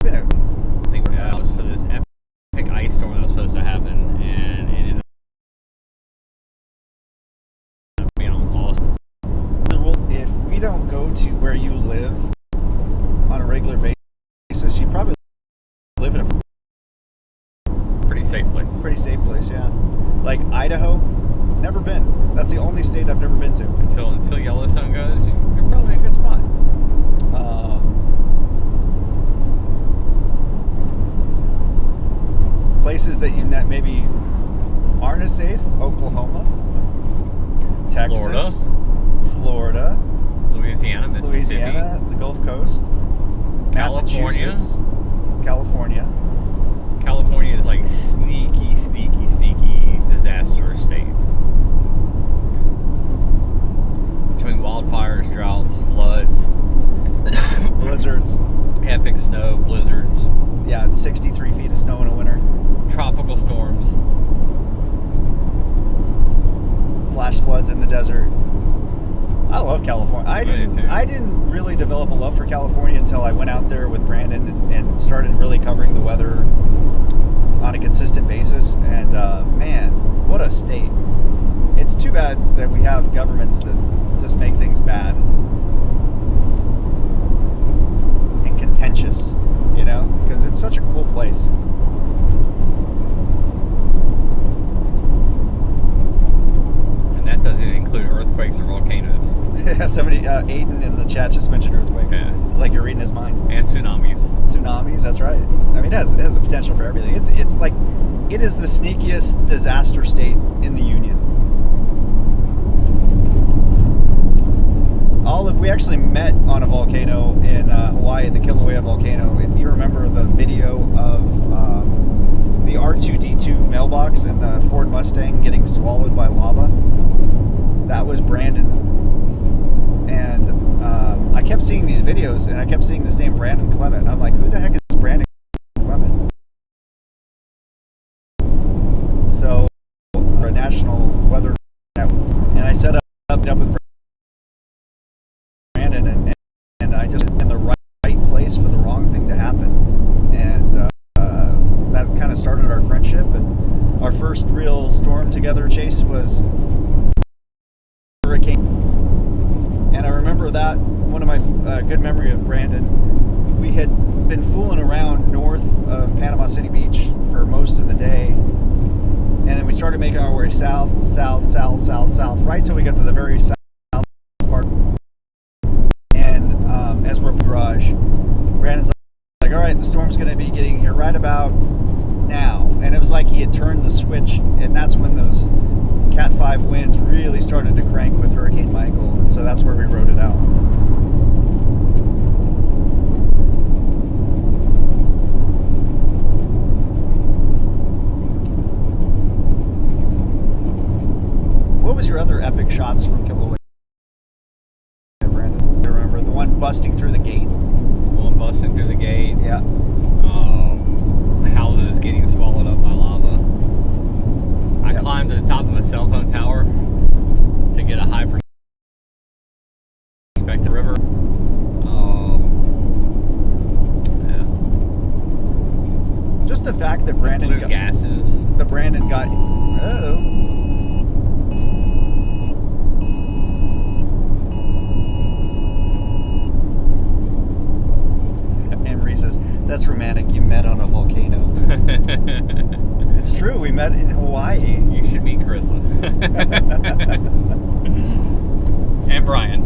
I think it was for this epic ice storm that was supposed to happen, and it ended up being almost awesome. If we don't go to where you live on a regular basis, you probably live in a Pretty safe place. pretty safe place, yeah. Like Idaho, never been. That's the only state I've never been to. Until Yellowstone goes, you're probably in a good spot. Places that you maybe aren't as safe: Oklahoma, Texas, Florida, Louisiana, Mississippi, Louisiana, the Gulf Coast, California. Massachusetts, California. California is like sneaky disaster state. Between wildfires, droughts, floods, Blizzards. epic snow, blizzards, Yeah, it's 63 feet of snow in a winter. tropical storms. Flash floods in the desert. I love California. I do too. I didn't really develop a love for California until I went out there with Brandon and started really covering the weather on a consistent basis. And man, what a state. It's too bad that we have governments that just make things bad and contentious, you know, because it's such a cool place. And that doesn't include earthquakes or volcanoes. Somebody, Aiden in the chat just mentioned earthquakes. Yeah. It's like you're reading his mind. And tsunamis. Tsunamis, that's right. I mean, it has the potential for everything. It's like, it is the sneakiest disaster state in the union. We actually met on a volcano in Hawaii, the Kilauea volcano. If you remember the video of the R2-D2 mailbox and the Ford Mustang getting swallowed by lava, that was Brandon. And I kept seeing these videos, and I kept seeing this name Brandon Clement. I'm like, who the heck is Brandon Clement? So, a national weather network, and I set up with Brandon, and I just in the right place for the wrong thing to happen, and that kind of started our friendship. And our first real storm together, Chase, was hurricane. And I remember that one of my good memory of Brandon. We had been fooling around north of Panama City Beach for most of the day, and then we started making our way south, right till we got to the very south part. And as we're in the garage, Brandon's like, all right, the storm's going to be getting here right about now. And it was like he had turned the switch, and that's when those Cat 5 winds really started to crank with Hurricane Michael, and so that's where we rode it out. What was your other epic shots from Kilauea, Brandon? I remember the one busting through the gate. One busting through the gate. Yeah. Houses getting swallowed up by lava. I Yep. climbed to the top of a cell phone tower to get a high perspective river. Yeah. Just the fact that Brandon Blue gases. Brandon got. Oh. Emery says, that's romantic, you met on a volcano. It's true. We met in Hawaii. You should meet Carissa. And Brian.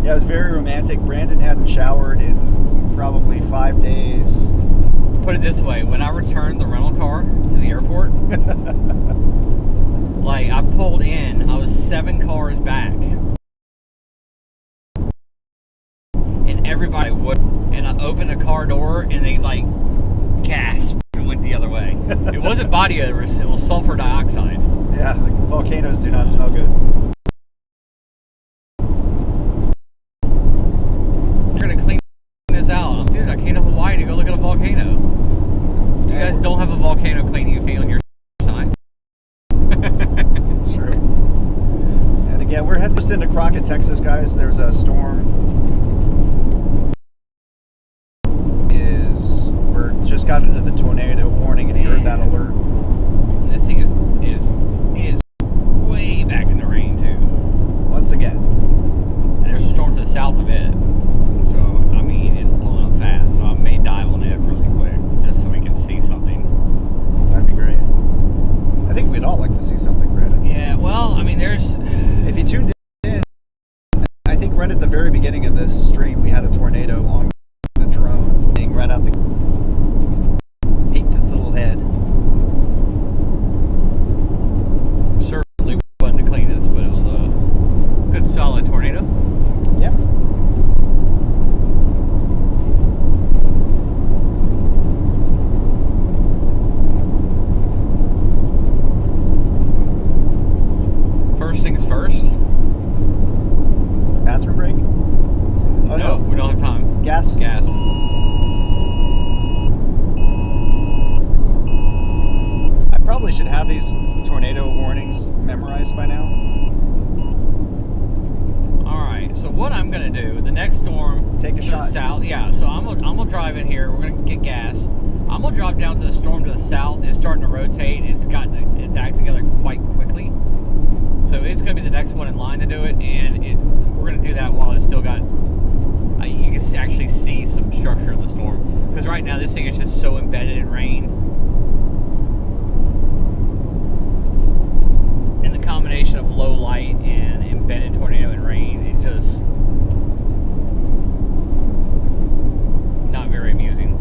Yeah, it was very romantic. Brandon hadn't showered in probably 5 days. Put it this way, when I returned the rental car to the airport, like I pulled in, I was 7 cars back. And everybody would, and I opened the car door and they like gasped and went the other way. It wasn't body odor, it was sulfur dioxide. Yeah, the volcanoes do not smell good. They're gonna clean this out. Dude, I came to Hawaii to go look at a volcano. You guys don't have a volcano cleaning fee on your sign. It's true. And again, we're heading just into Crockett, Texas, guys. There's a storm. We're just got into the tornado warning. If you heard that alert. This thing is way back in the rain too. Once again. And there's a storm to the south of it. So I mean it's blowing up fast. So I may dive on it really quick. Just so we can see something. That'd be great. I think we'd all like to see something, Brandon. Yeah, well, I mean, there's... If you tuned in, I think right at the very beginning of this stream, we had a tornado on the drone, being right out the... peeked its little head. Certainly wasn't the cleanest, but it was a good solid tornado. Yeah. First things first. Bathroom break? Oh, no, we don't have time. Gas? Gas. I probably should have these tornado warnings memorized by now. Alright, so what I'm going to do, the next storm... Take a to shot. the south, yeah, so I'm gonna drive in here. We're going to get gas. I'm going to drop down to the storm to the south. It's starting to rotate. It's acting together quite quickly. So it's going to be the next one in line to do it, and we're going to do that while it's still got... you can actually see some structure in the storm. Because right now this thing is just so embedded in rain. And the combination of low light and embedded tornado and rain, it just... not very amusing.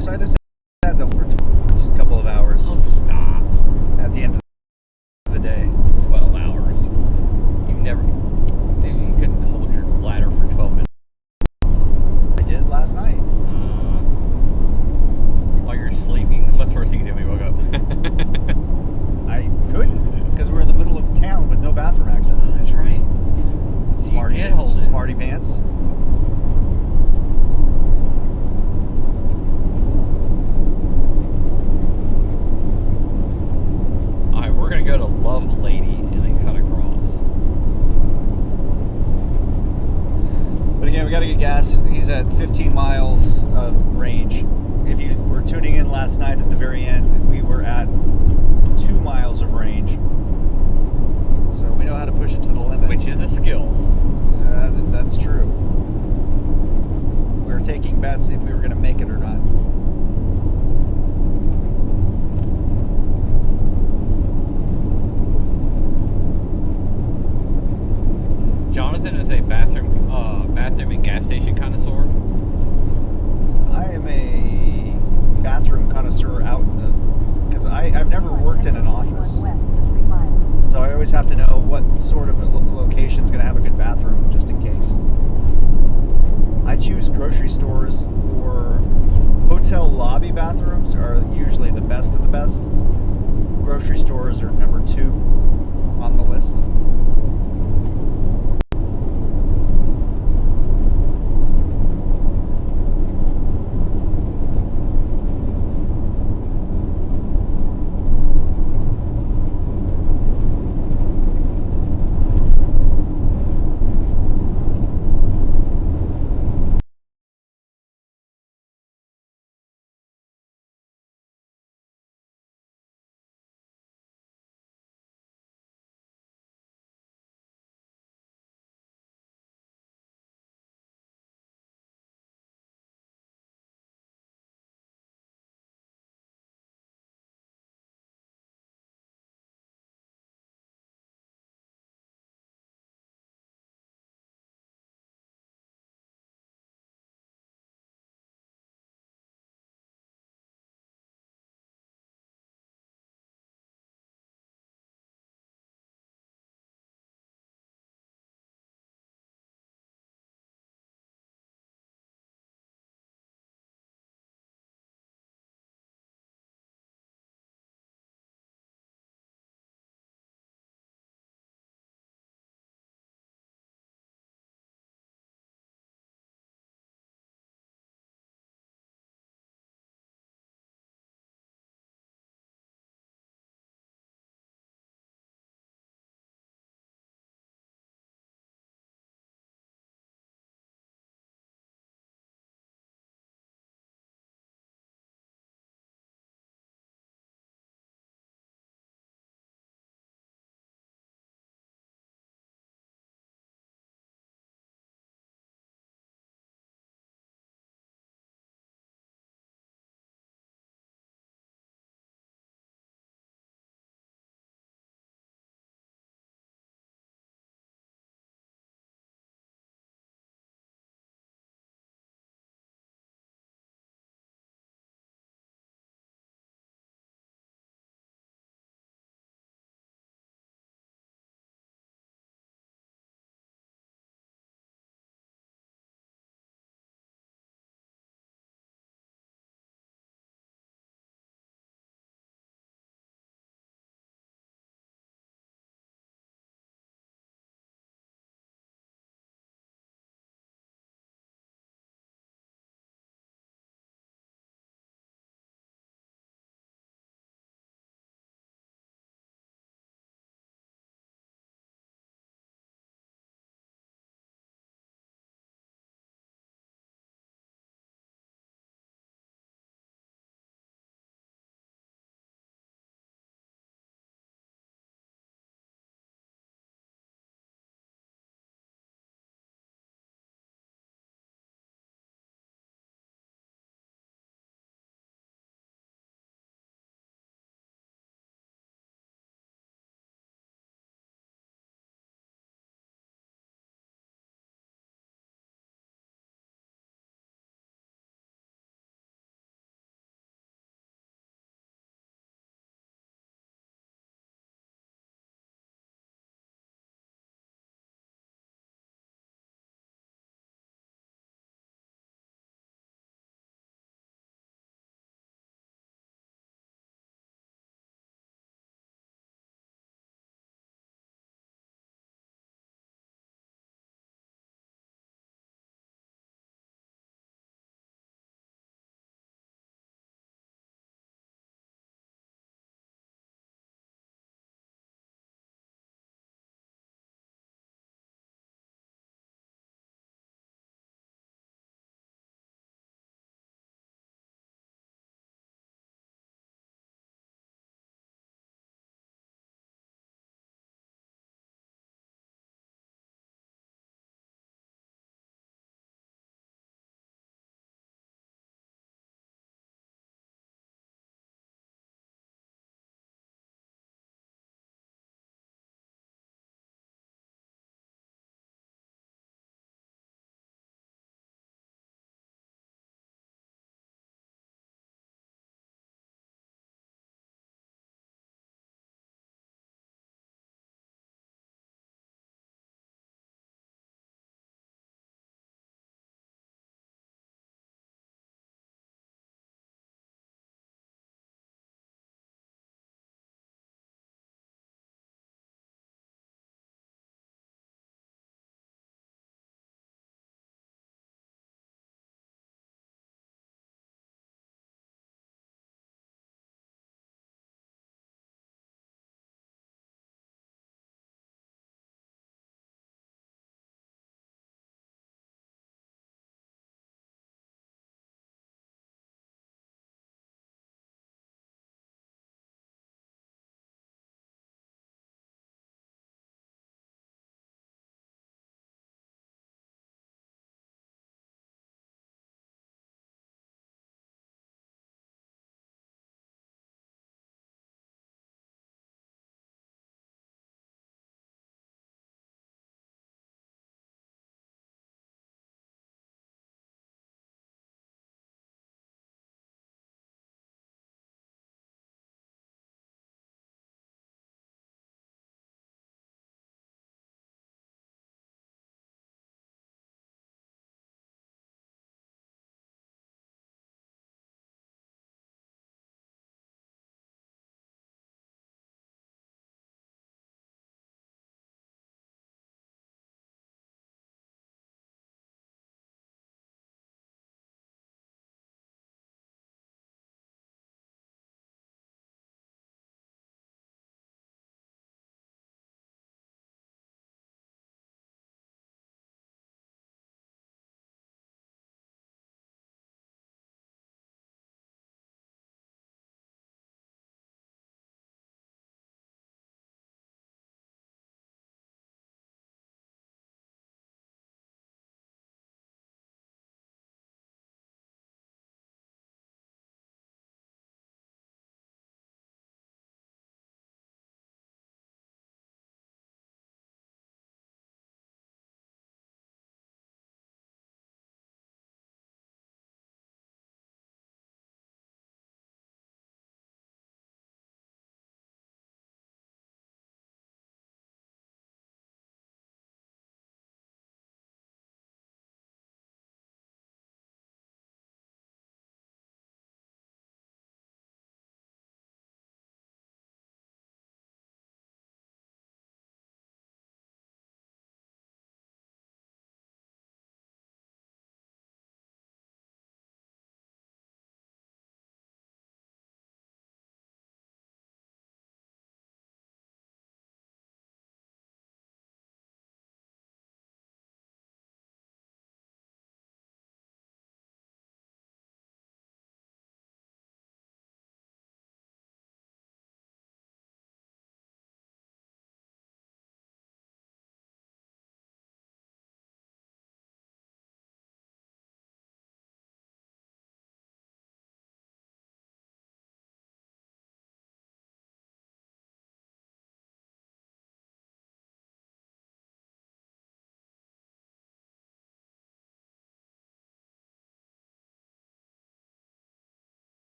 So I just had them for a couple of hours Oh, stop. at the end of the day. 12 hours. You never... Dude, you couldn't hold your bladder for 12 minutes. I did last night. While you're sleeping? What's the first thing you did when you woke up? I couldn't because we're in the middle of town with no bathroom access. Oh, that's right. Smarty, did hold it. Smarty pants. Alright, we're going to go to Love Lady and then cut across. But again, we got to get gas. He's at 15 miles of range. If you were tuning in last night at the very end, we were at 2 miles of range. So we know how to push it to the limit. Which is a skill. That's true. We were taking bets if we were going to make it or not. Jonathan is a bathroom and gas station connoisseur. I am a bathroom connoisseur out in the... because I've never worked in an office. West for 3 miles. So I always have to know what sort of location is going to have a good bathroom, just in case. I choose grocery stores or hotel lobby bathrooms are usually the best of the best. Grocery stores are number 2 on the list.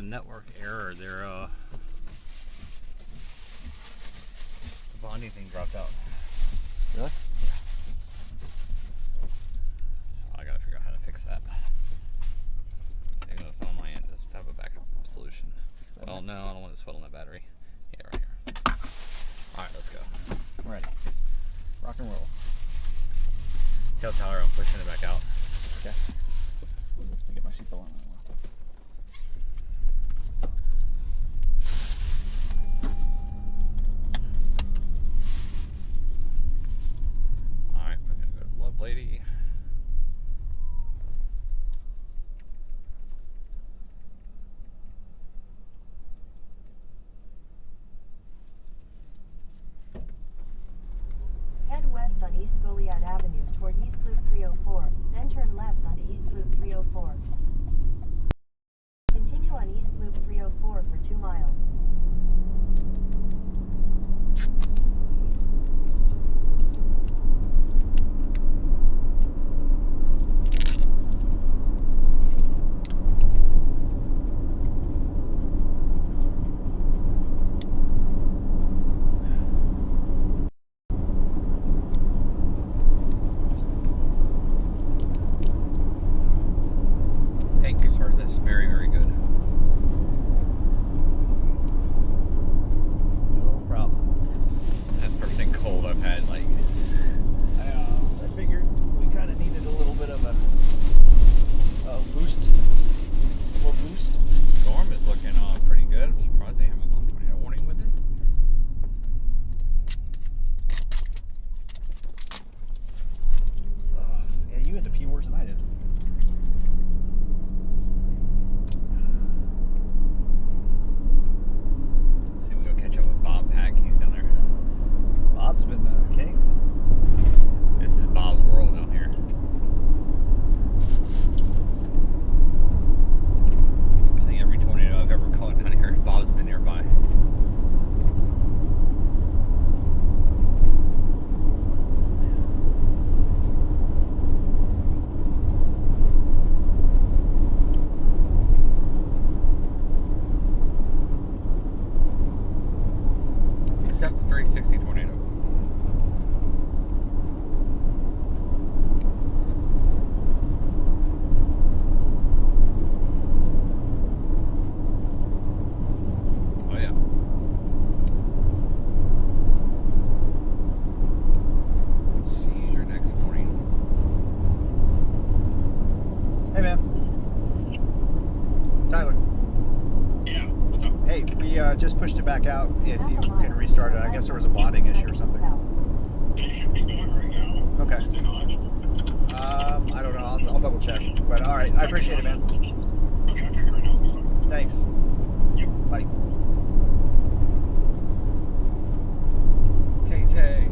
network error. The bonding thing dropped out. Really? So I gotta figure out how to fix that. Even though it's not on my end, just have a backup solution. Well, no, I don't want to sweat on that battery. Yeah, right here. Alright, let's go. I'm ready. Rock and roll. Tell Tyler I'm pushing it back out. Okay. Let me get my seatbelt on. Alright, we're gonna go to Love Lady. Head west on East Goliad Avenue toward East Loop 304, then turn left onto East Loop 304. Continue on East Loop 304 for 2 miles. Thank you, sir. That's very, very good. No problem. That's the first thing cold I've had, like, So I figured we kind of needed a little bit of a boost. More boost. the storm is looking pretty good. I'm surprised they haven't gone tornado warning with it. Yeah, you had to pee worse than I did. See, we go catch up with Bob Pack. He's down there. Bob's been the king. This is Bob's world down here. I think every tornado I've ever caught down here, Bob's been nearby. Except the 360 tornado. Oh yeah. She's your next morning. Hey, man. Tyler. Yeah, what's up? Hey, we just pushed it back out. If you can restart it, I guess there was a bonding issue or something. It should be going right now. Okay. Is it not? I don't know. I'll double check. But all right, I appreciate it, man. Okay, I figure it out. It'll be fine. Thanks. Yep. Bye. Tay Tay.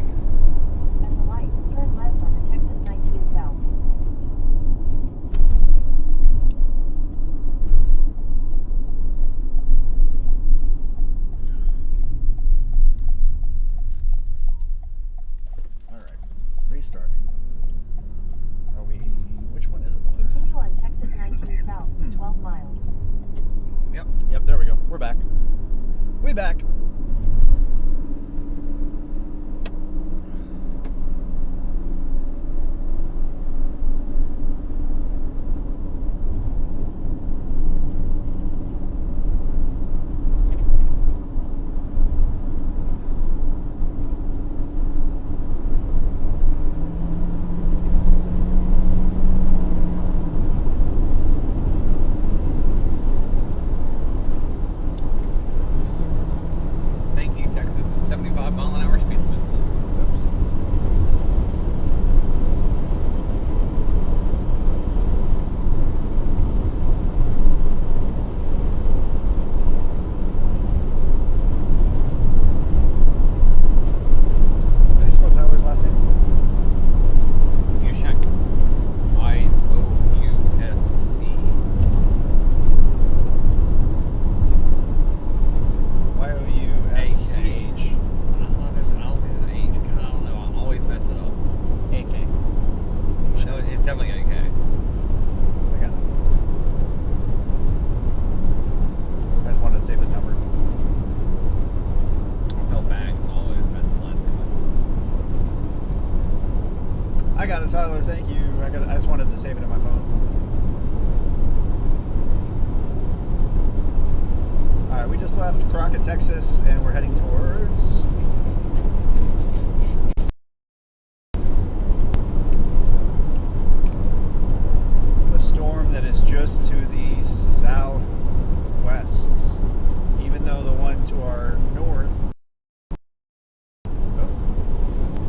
At the light, turn left onto Texas 19 South. All right, restarting. Are we? Which one is it? Continue on Texas 19 South for 12 miles. Yep. Yep, there we go. We're back. We back. Thank you, Texas. 75-mile-an-hour speed limits. How do you spell Tyler's last name? Ushak. I-O-U-S-C. Y-O-U-S-C-H. There's an L, there's an H. God, I don't know. I always mess it up. A-K. No, it's definitely an AK. I got it. it, Tyler. Thank you. I just wanted to save it in my phone. All right, we just left Crockett, Texas, and we're heading towards the storm that is just to the southwest, even though the one to our north.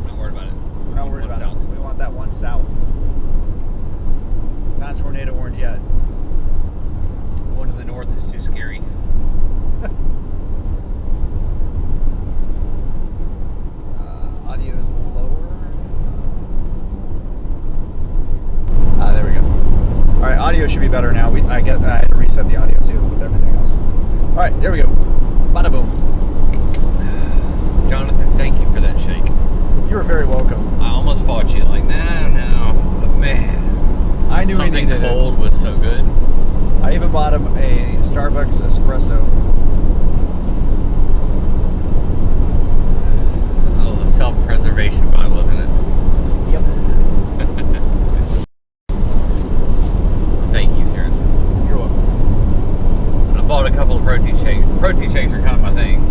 Not worried about it. We're not worried about south. it. We want that one south. Not tornado warned yet. One to the north is too scary. Audio is lower. There we go. All right, audio should be better now. I had to reset the audio too with everything else. All right, there we go. Bada boom. Jonathan, thank you for that shake. You are very welcome. I almost fought you, like, no, but man, I knew he something needed cold was so good. it. I even bought him a Starbucks espresso. That was a self-preservation buy, wasn't it? Yep. Thank you, sir. You're welcome. I bought a couple of protein shakes. Protein shakes are kind of my thing.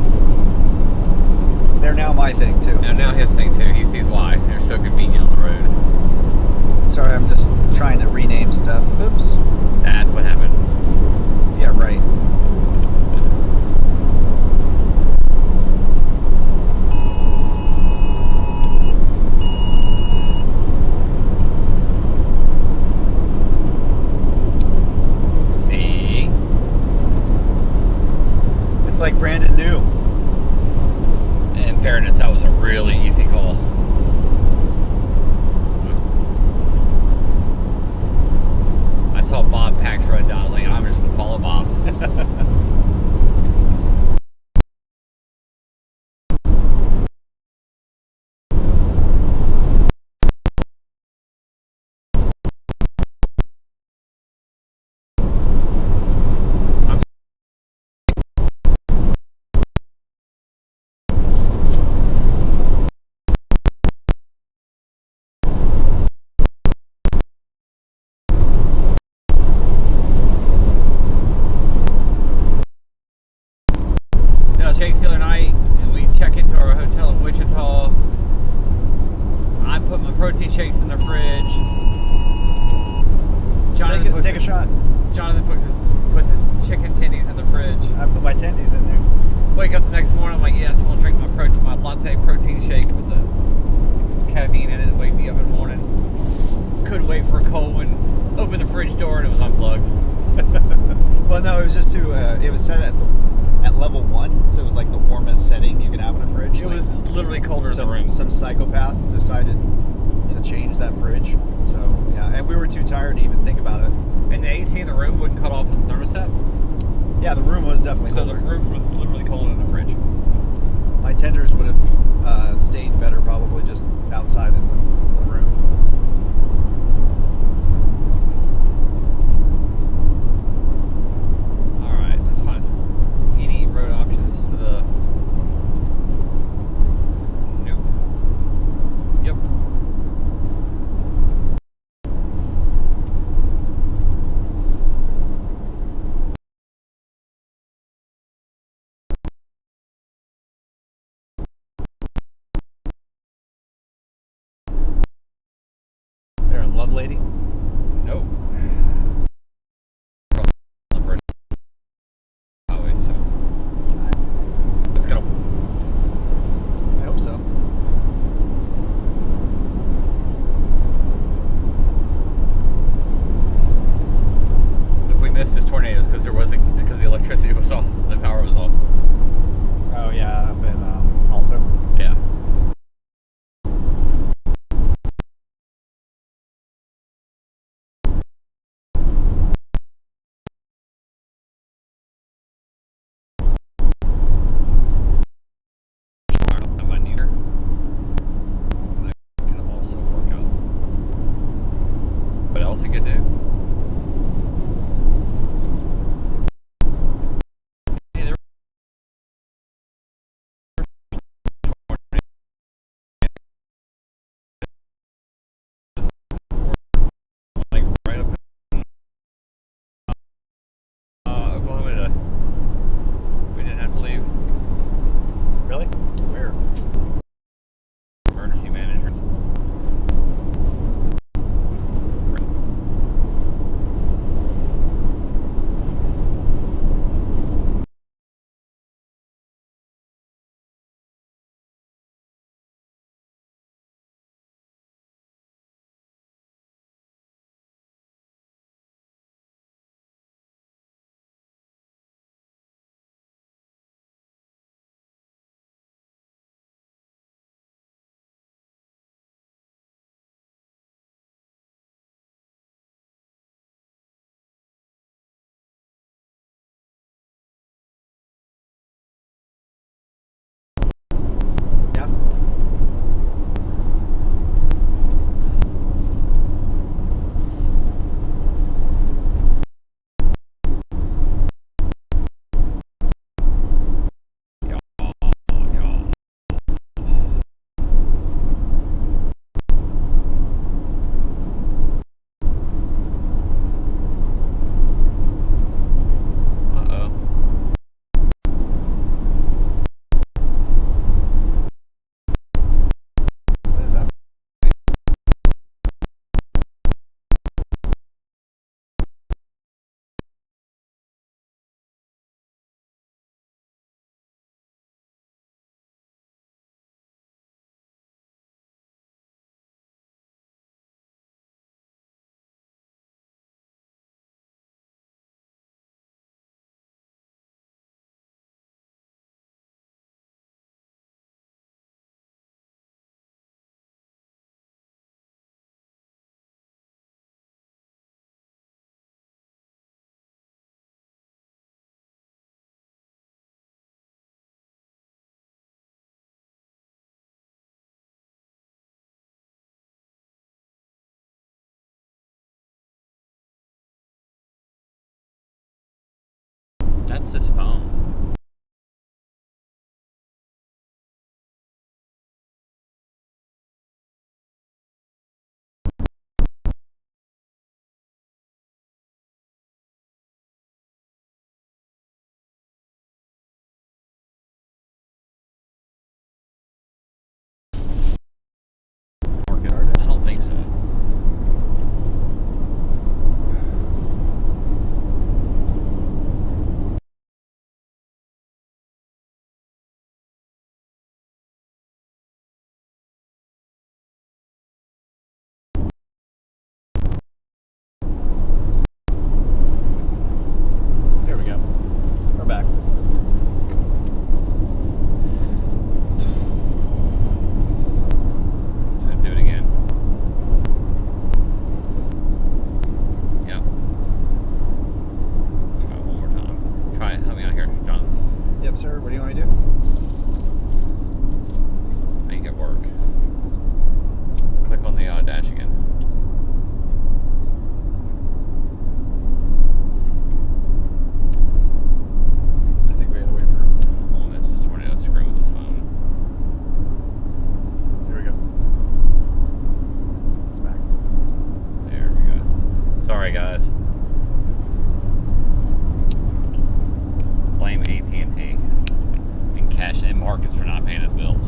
They're now my thing too. And now his thing too. He sees why. They're so convenient on the road. Sorry, I'm just trying to rename stuff. Oops. That's what happened. Yeah, right. See? It's like Brandon knew. In fairness, that was a really easy call. I saw Bob Pax run down. I was like, I'm just gonna follow Bob. Shakes the other night, and we check into our hotel in Wichita. I put my protein shakes in the fridge. Jonathan Take a shot. Jonathan puts his chicken tendies in the fridge. I put my tendies in there. Wake up the next morning, I'm like, yes, I'm gonna drink my latte protein shake with the caffeine in it. Wake me up in the morning. Couldn't wait for a cold one. Opened the fridge door and it was unplugged. Well, no, it was just it was set at level 1, so it was like the warmest setting you could have in a fridge. It was literally colder in the room. Some psychopath decided to change that fridge. So, yeah, and we were too tired to even think about it. And the AC in the room wouldn't cut off with the thermostat? Yeah, the room was definitely So colder. the room was literally colder in the fridge. My tenders would have stayed better probably just outside in the room. Alright, let's find any road options to the... Nope. Yep. There in Love Lady. Nope. Across the first highway, so let's go. I hope so. If we missed this tornado, it's because the electricity was off, the power was off. Oh yeah, up in Alto. Yeah. That's this phone. I don't think so. There we go. We're back. So do it again. Yep. Try it one more time. Try it. Help me out here, Jonathan. Yep, sir. What do you want me to do? Make it work. Click on the dash again. I think we had to wait for him. Oh, that's this tornado screwing with this phone. There we go. It's back. There we go. Sorry, guys. Blame AT&T and Cash and Marcus for not paying his bills.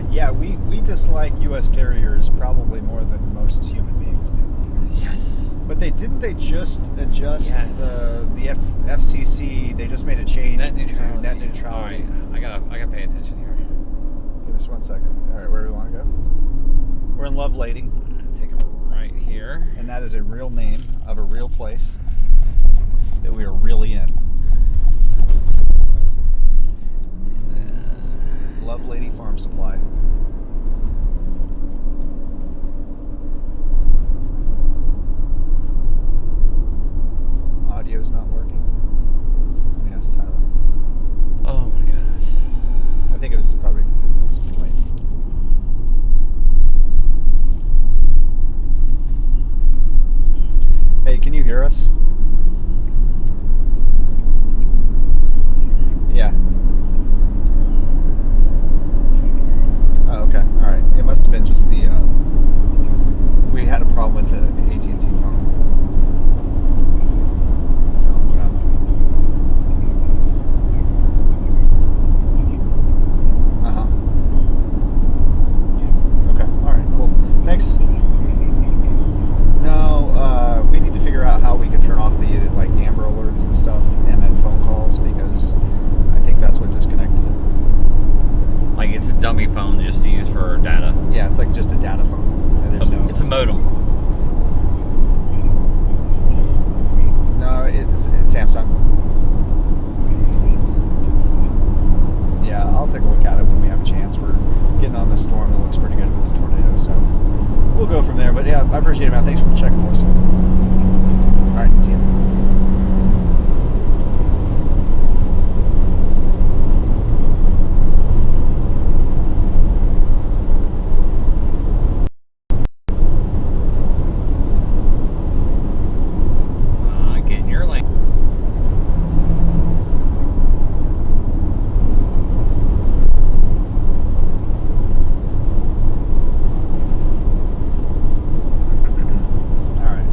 Yeah, we dislike U.S. carriers probably more than most human beings do. Yes. But they just adjust Yes. the FCC. They just made a change Net to neutrality. net neutrality. All right, I gotta pay attention here. Give us 1 second. All right, where do we want to go? We're in Love Lady, Take it right here. and that is a real name of a real place that we are really in. Love Lady Farm Supply. Audio's not working. Yes, Tyler. Oh my goodness. I think it was probably because it's late. Hey, can you hear us? Yeah. Oh, okay. All right. It must have been just the. We had a problem with the AT&T phone. So. Okay. All right. Cool. Thanks. No, we need to figure out how we could turn off the like Amber Alerts and stuff, and then phone calls, because I think that's what disconnected it. Like it's a dummy phone just to use for data. Yeah, it's like just a data phone. And there's no. It's a modem. No, it's Samsung. Yeah, I'll take a look at it when we have a chance. We're getting on the storm that looks pretty good with the tornado, so we'll go from there. But yeah, I appreciate it, man. Thanks for the check for us. All right, see you. Get in your lane. All right.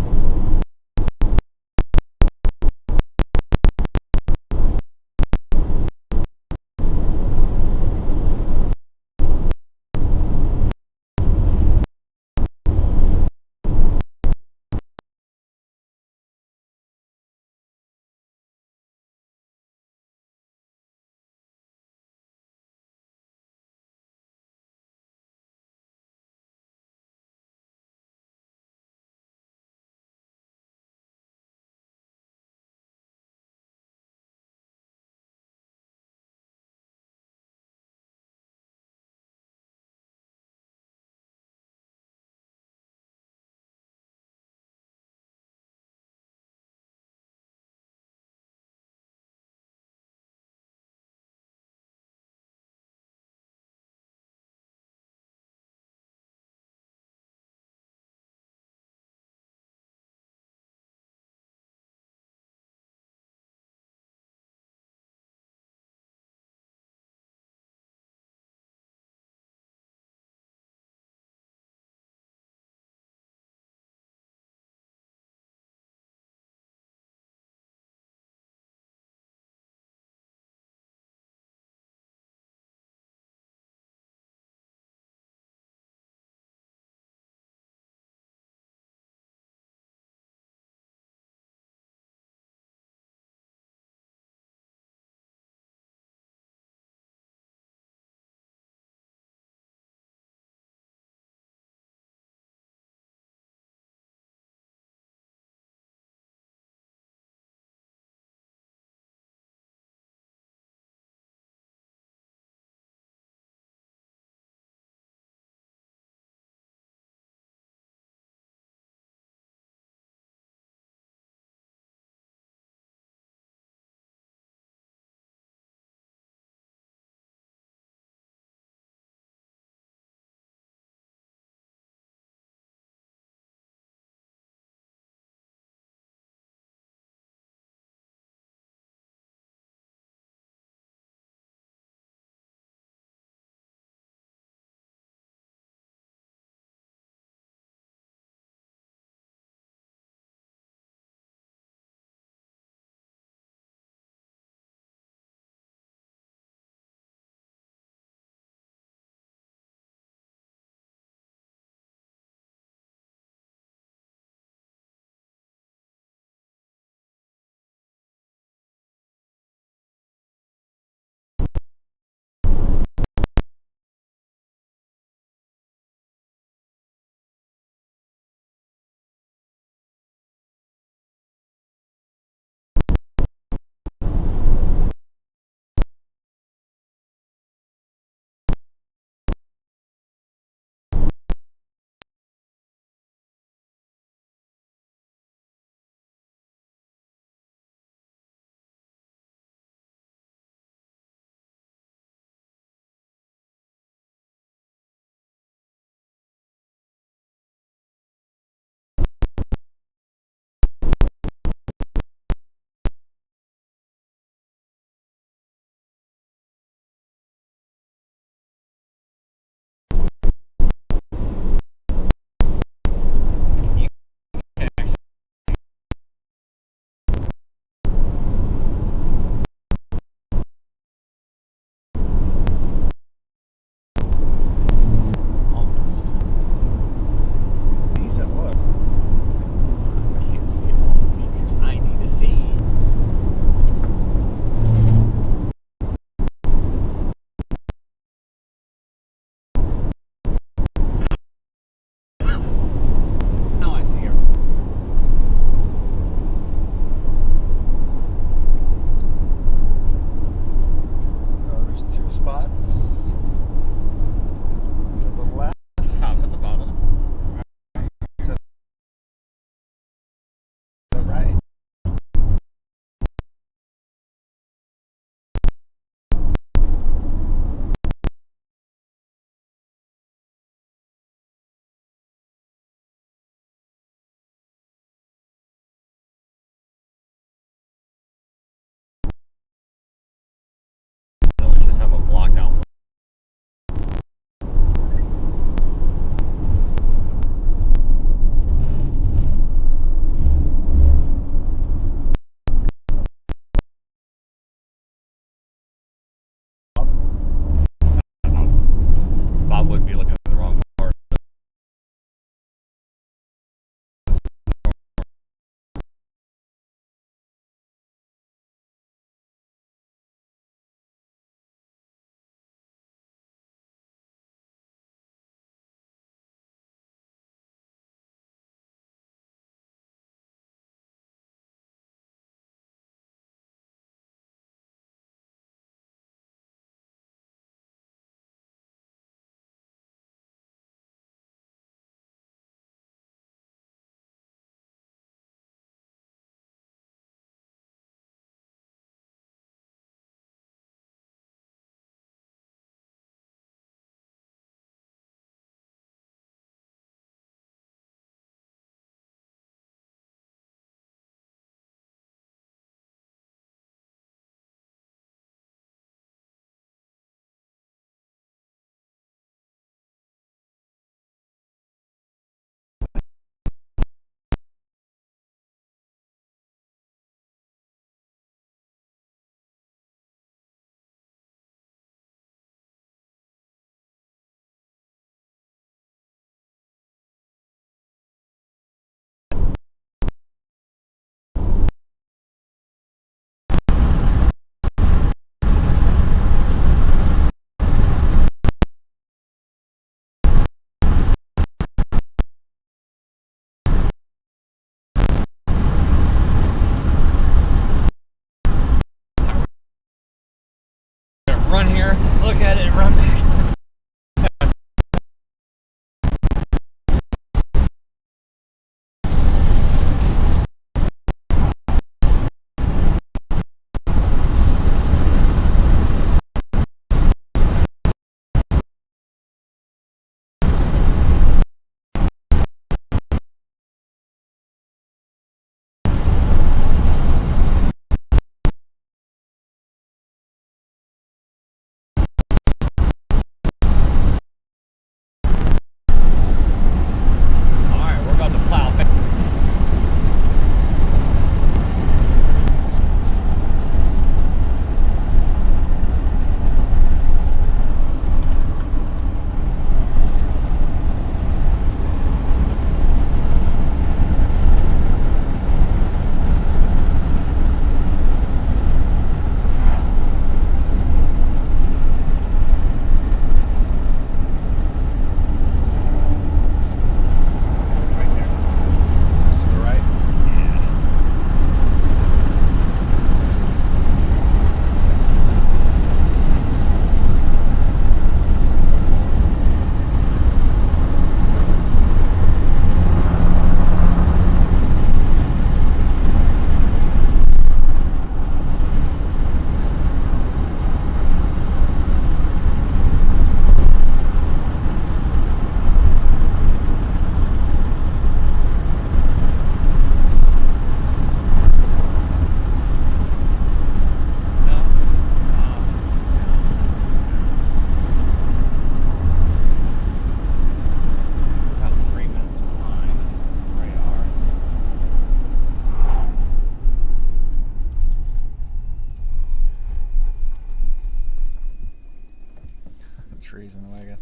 batteries in the wagon.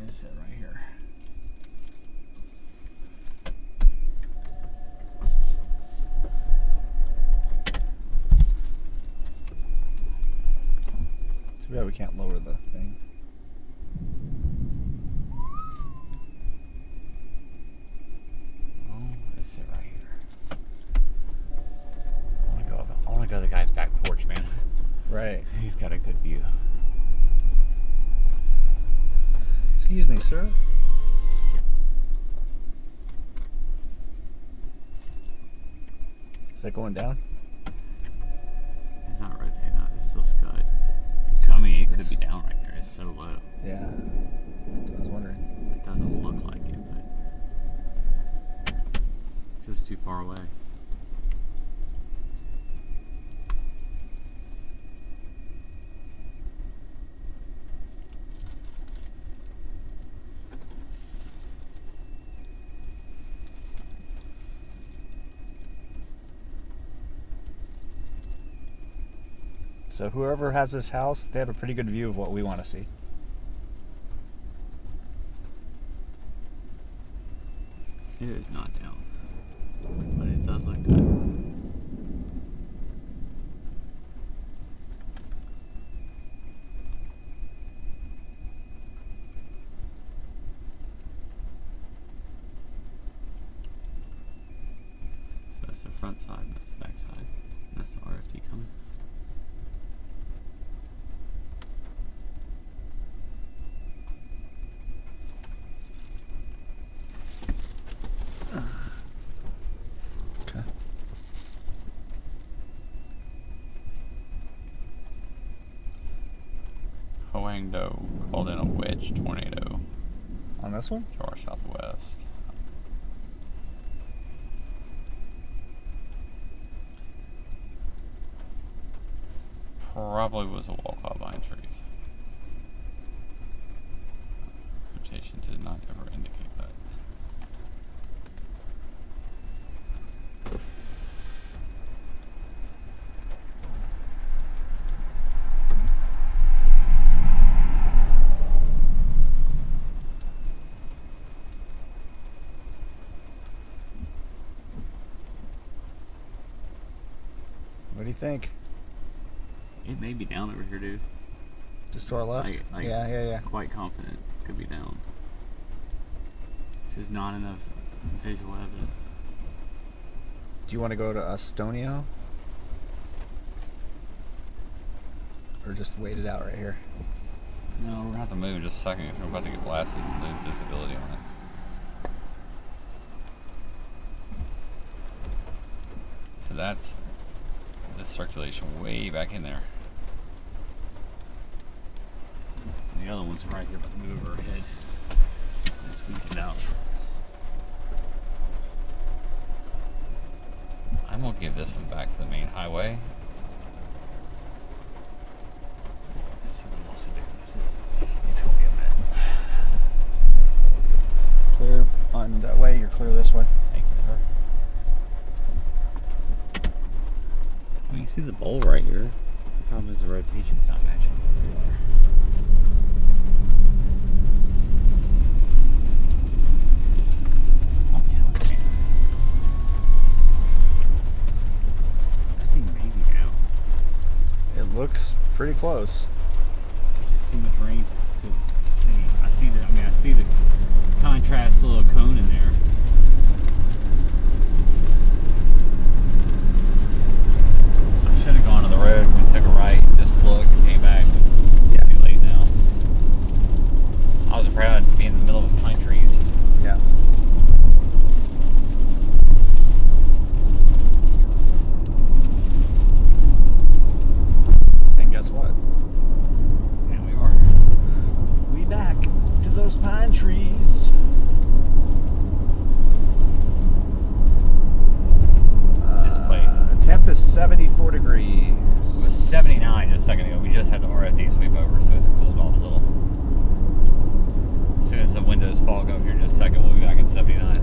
It's it right here. Too bad we can't lower the thing. Oh, it's it right here. I want to go to the guy's back porch, man. Right. He's got a good view. Excuse me, sir. Is that going down? It's not rotating out. It's still scud. So, I mean, it could be down right there. It's so low. Yeah. That's what I was wondering. It doesn't look like it, but it's just too far away. So whoever has this house, they have a pretty good view of what we want to see. It is not down, but it does look good. So that's the front side, and that's the back side, and that's the RFD coming. Okay. Hoangdo called in a wedge tornado On this one? to our southwest. Probably was a wall caught behind trees. Rotation did not ever indicate that. What do you think? It may be down over here, dude. Just to our left? Like, Yeah. Quite confident it could be down. There's not enough visual evidence. Do you want to go to Estonio? Or just wait it out right here? No, we're gonna have to move in just a second because we're about to get blasted and lose visibility on it. So that's the circulation way back in there. And the other one's right here, but move overhead. Let's weak it out. I'm gonna give this one back to the main highway. Let's see what it wants to do. It's gonna be a bit. Clear on that way, you're clear this way. Thank you, sir. I mean, you see the bowl right here. The problem is the rotation's not matching. I'm telling you, man. That thing may be down. It looks pretty close. There's just too much rain to see. I see the contrast little cone in there. I should have gone to the road and took a right, just looked, came back. Yeah. Too late now. I was proud to be in the middle of pine trees. Yeah. And guess what? Now we are. We back to those pine trees. This place. Temp is 74 degrees. It was 79 just a second ago. We just had the RFD sweep over, so it's cooled off a little. As soon as the windows fog up here in just a second, we'll be back at 79.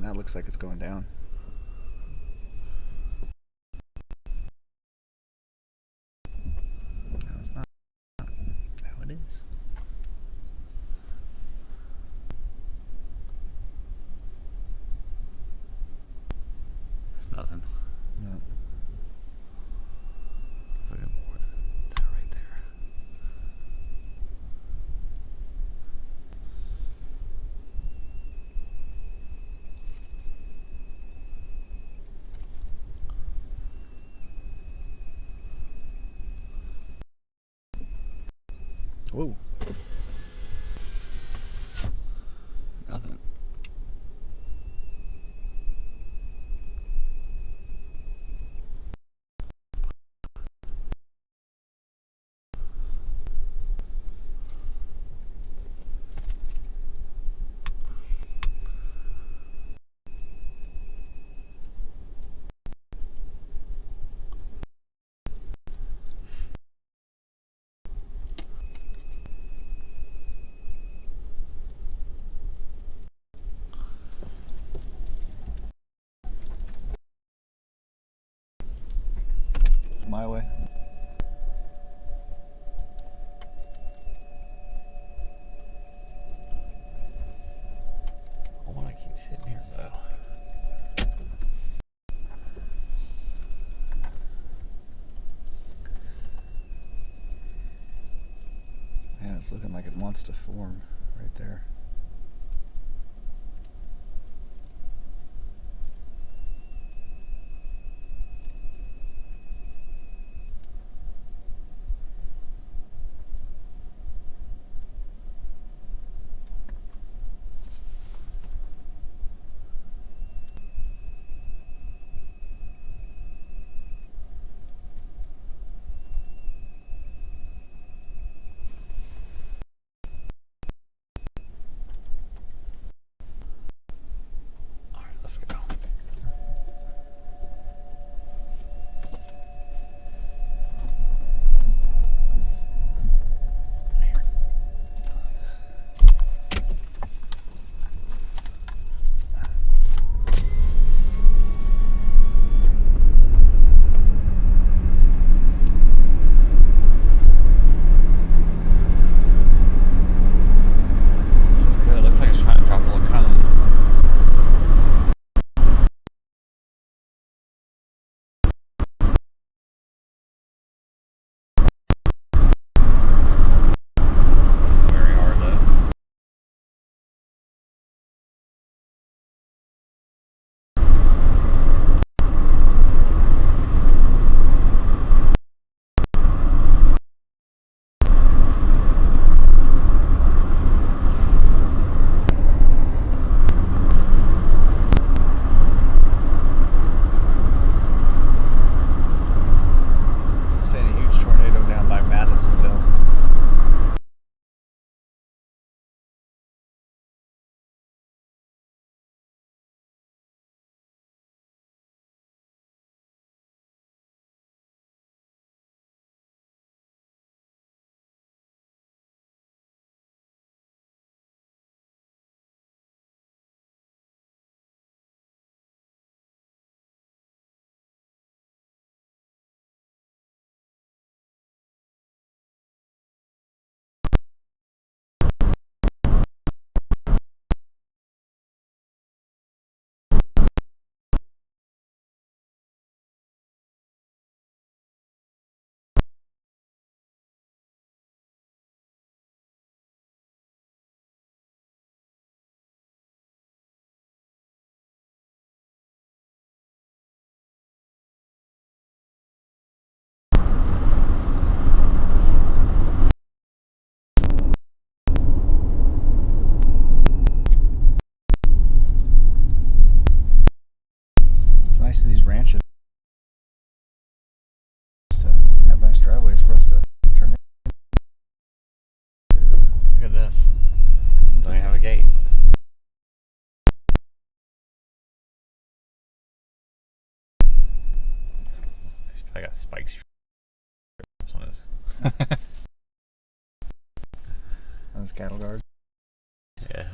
And that looks like it's going down. No, it's not. Now it is. Nothing. No. Look at that right there. Whoa. Nothing. My way. I want to keep sitting here though. Yeah, it's looking like it wants to form right there. All right, let's go. Looks good. Looks like it's trying to drop a little cone. Very hard though. I'm saying a huge tornado down by Madisonville. It's nice of these ranches to have nice driveways for us to turn into. Look at this. Don't even have a gate. I got spike strips on his. Those cattle guards. Yeah.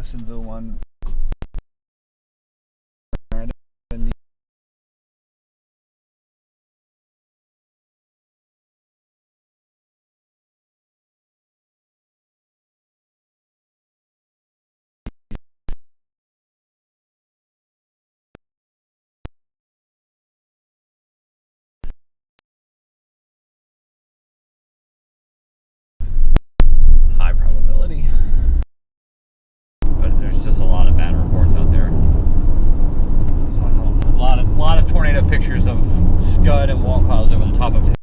Madisonville one. High probability. But there's just a lot of bad reports out there. So a lot of tornado pictures of scud and wall clouds over the top of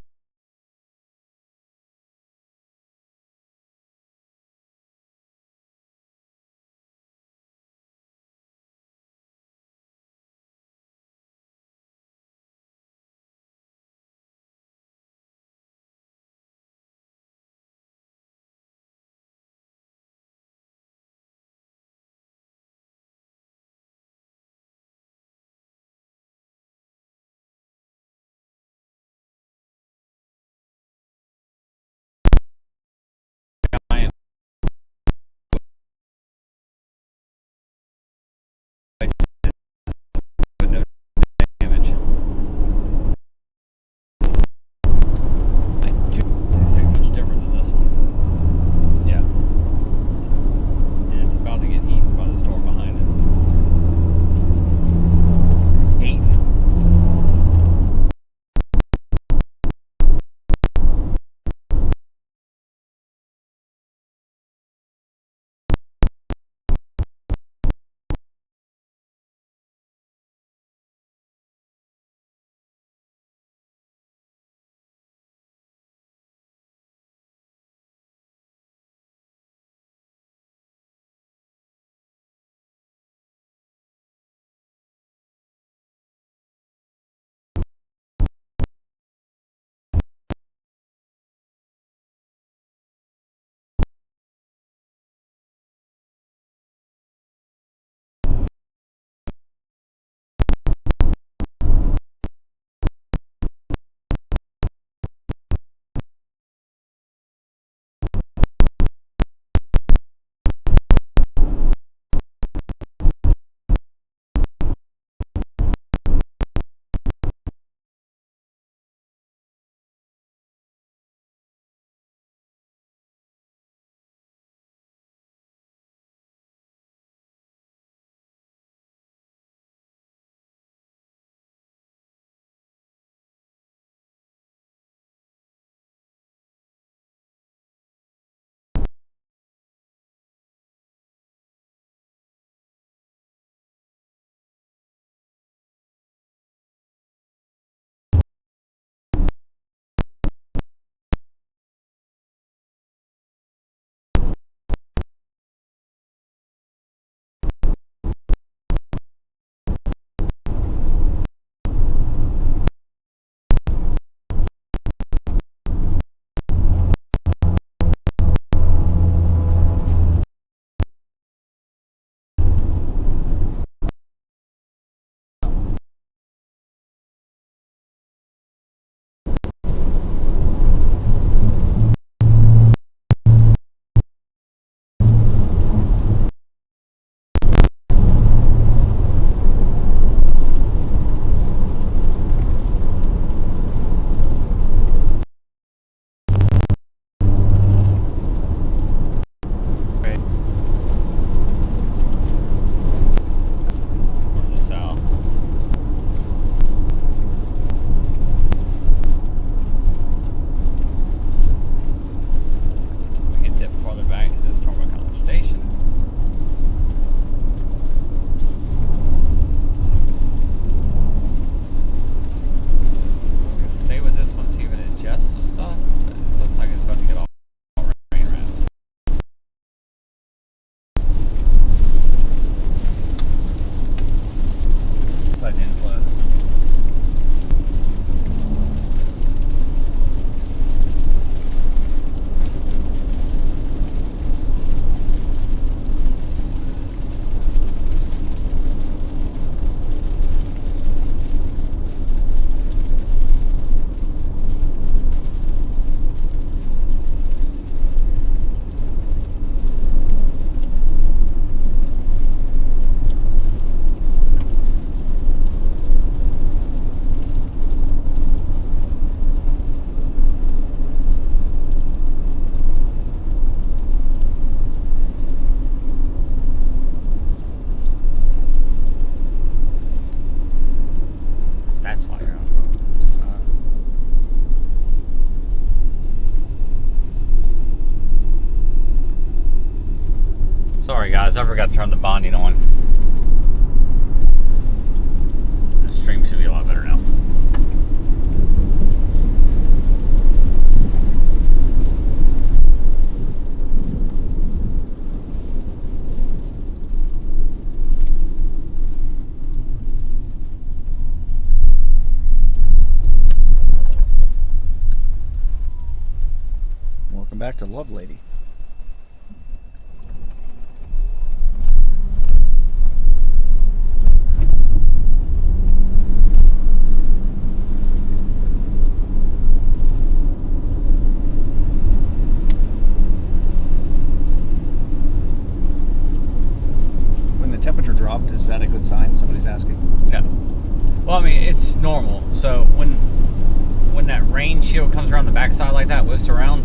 guys, I forgot to turn the bonding on. The stream should be a lot better now. Welcome back to Love Lady. When the temperature dropped, is that a good sign? Somebody's asking. No. Well, I mean, it's normal. So when that rain shield comes around the backside like that, whips around,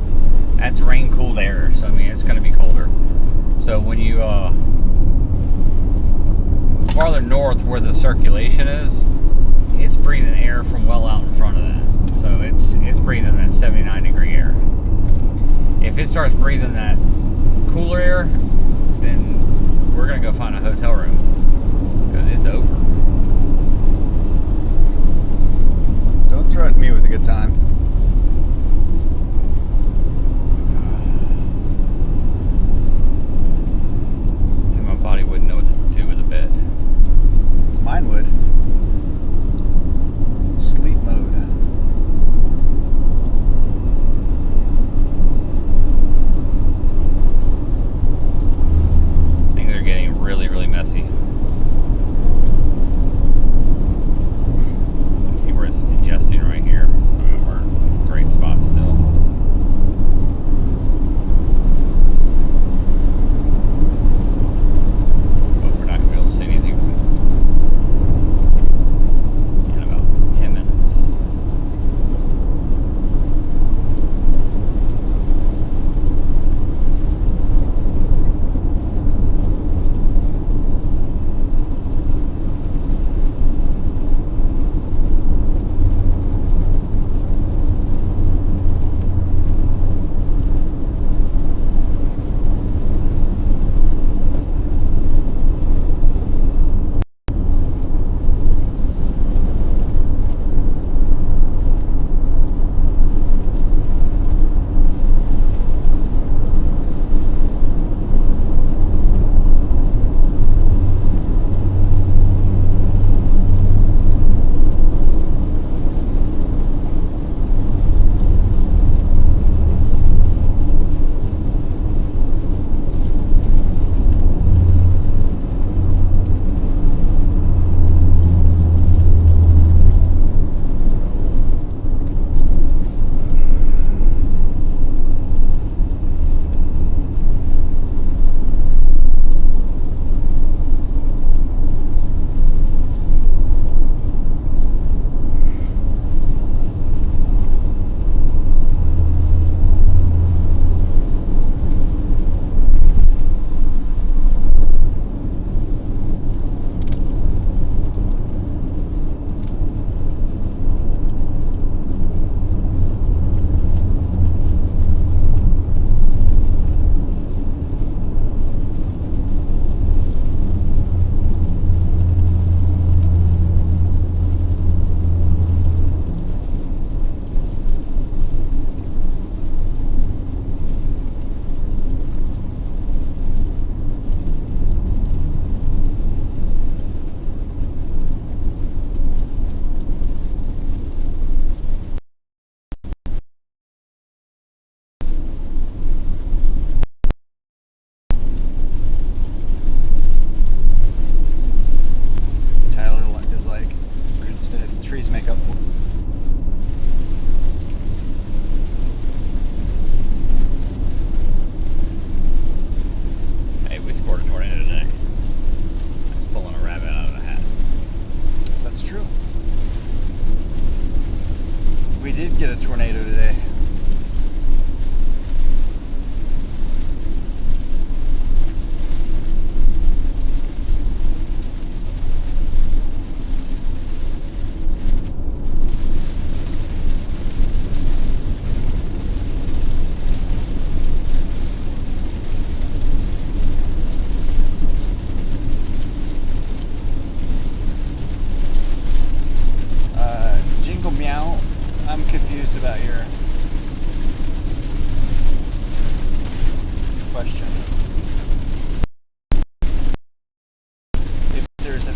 that's rain cooled air. So I mean, it's going to be colder. So when you farther north where the circulation is, it's breathing air from well out in front of that. So it's breathing that 79-degree air. If it starts breathing that cooler air, then we're going to go find a hotel room because it's over. Don't threaten me with a good time. My body wouldn't know what to do with a bed. Mine would. Sleep mode. Things are getting really, really messy. You see where it's ingesting right here. Some of them are in great spots still. But we're not going to be able to see anything in about 10 minutes. trees make up for it. Hey, we scored a tornado today. That's pulling a rabbit out of a hat. That's true. We did get a tornado today. I'm confused about your question. If there's an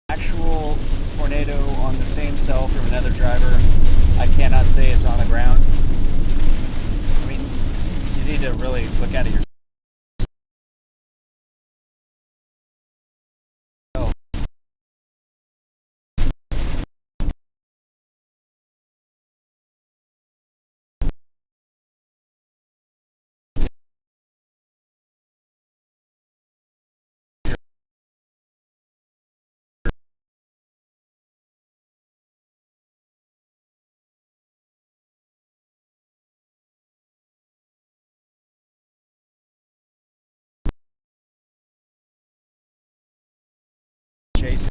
actual tornado on the same cell from another driver, I cannot say it's on the ground. I mean, you need to really look at it yourself. Chasing.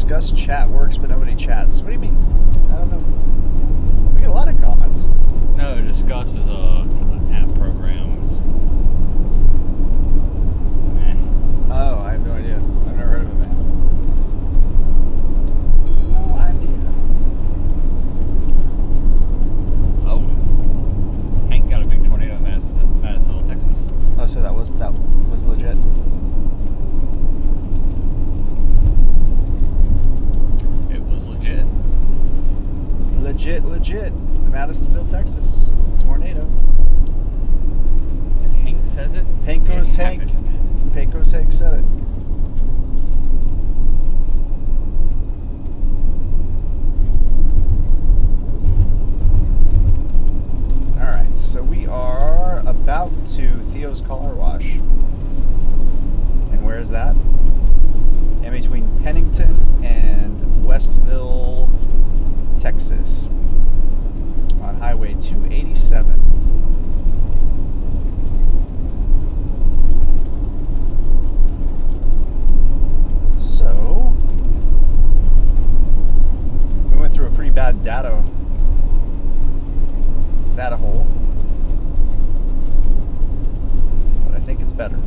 discuss chat works, but nobody chats. What do you mean? I don't know. We get a lot of comments. No, Discuss is a app program. It's, Oh, I have no idea. I've never heard of it, man. No idea. Oh, Hank got a big tornado in Madisonville, Texas. Oh, so that was legit. It was legit. Legit. The Madisonville, Texas tornado. If Hank says it, Hanko's it Hank. happened. Pecos Hank said it. Alright, so we are about to Theo's Car Wash. And where is that? In between Pennington and Westville, Texas. On Highway 287. So, we went through a pretty bad data hole, but I think it's better.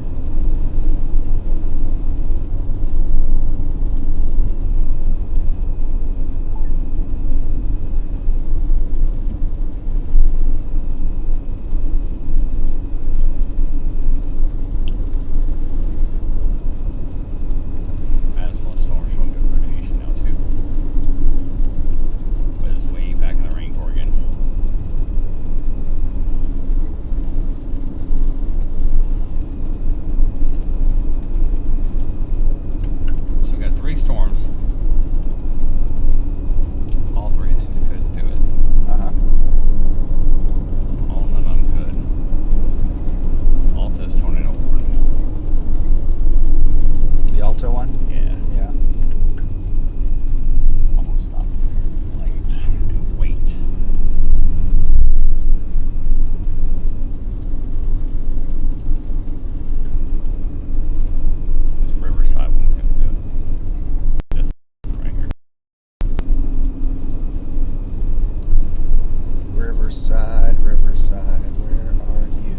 Riverside, where are you?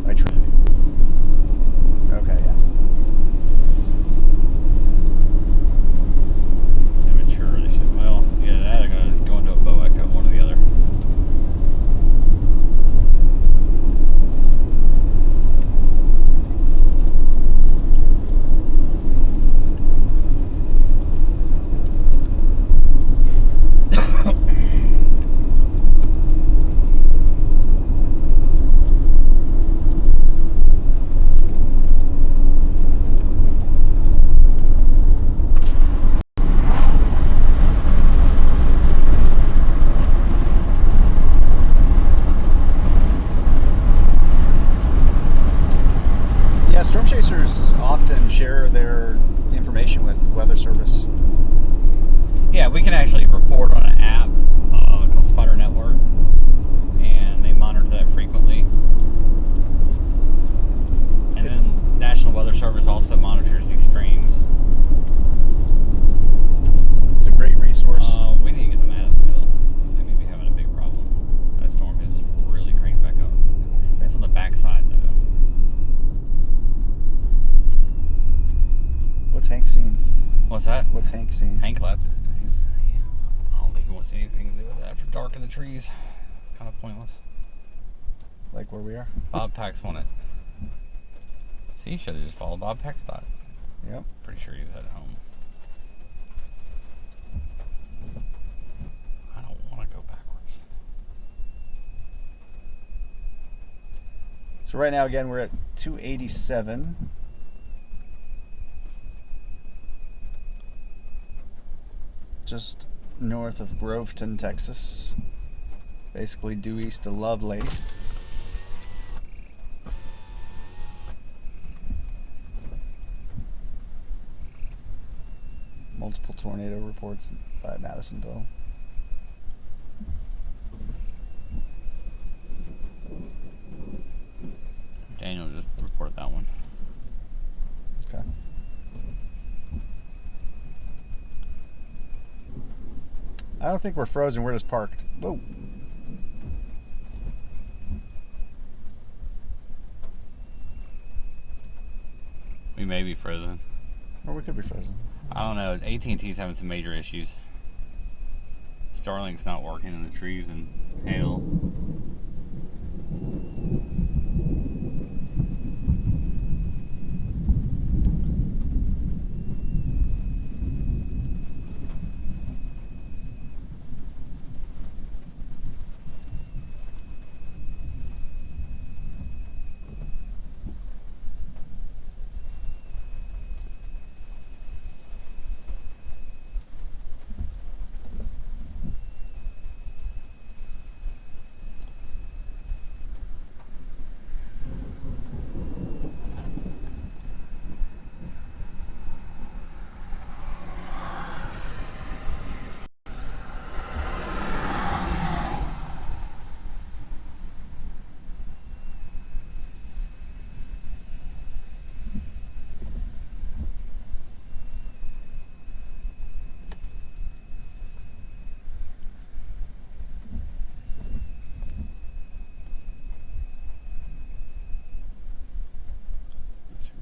By Trinity. Okay, yeah. Immature, they should. Well, yeah, that are going to go into a bow echo, one or the other. Storm chasers often share their information with weather service. Yeah, we can actually report on an app called Spider Network, and they monitor that frequently. And then National Weather Service also monitors these streams. It's a great resource. We need to get to Madisonville. They may be having a big problem. That storm has really cranked back up. It's on the backside though. What's Hank seen? What's that? What's Hank seen? Hank left. I don't think he wants anything to do with that. After dark in the trees, kind of pointless. Like where we are? Bob Pax won it. See, you should have just followed Bob Pax's dot. Yep. Pretty sure he's at home. I don't want to go backwards. So right now, again, we're at 287. Just north of Groveton, Texas. Basically due east of Lovely. Multiple tornado reports by Madisonville. Daniel just reported that one. Okay. I don't think we're frozen. We're just parked. Whoa. We may be frozen. Or we could be frozen. I don't know. AT&T's having some major issues. Starlink's not working in the trees and hail.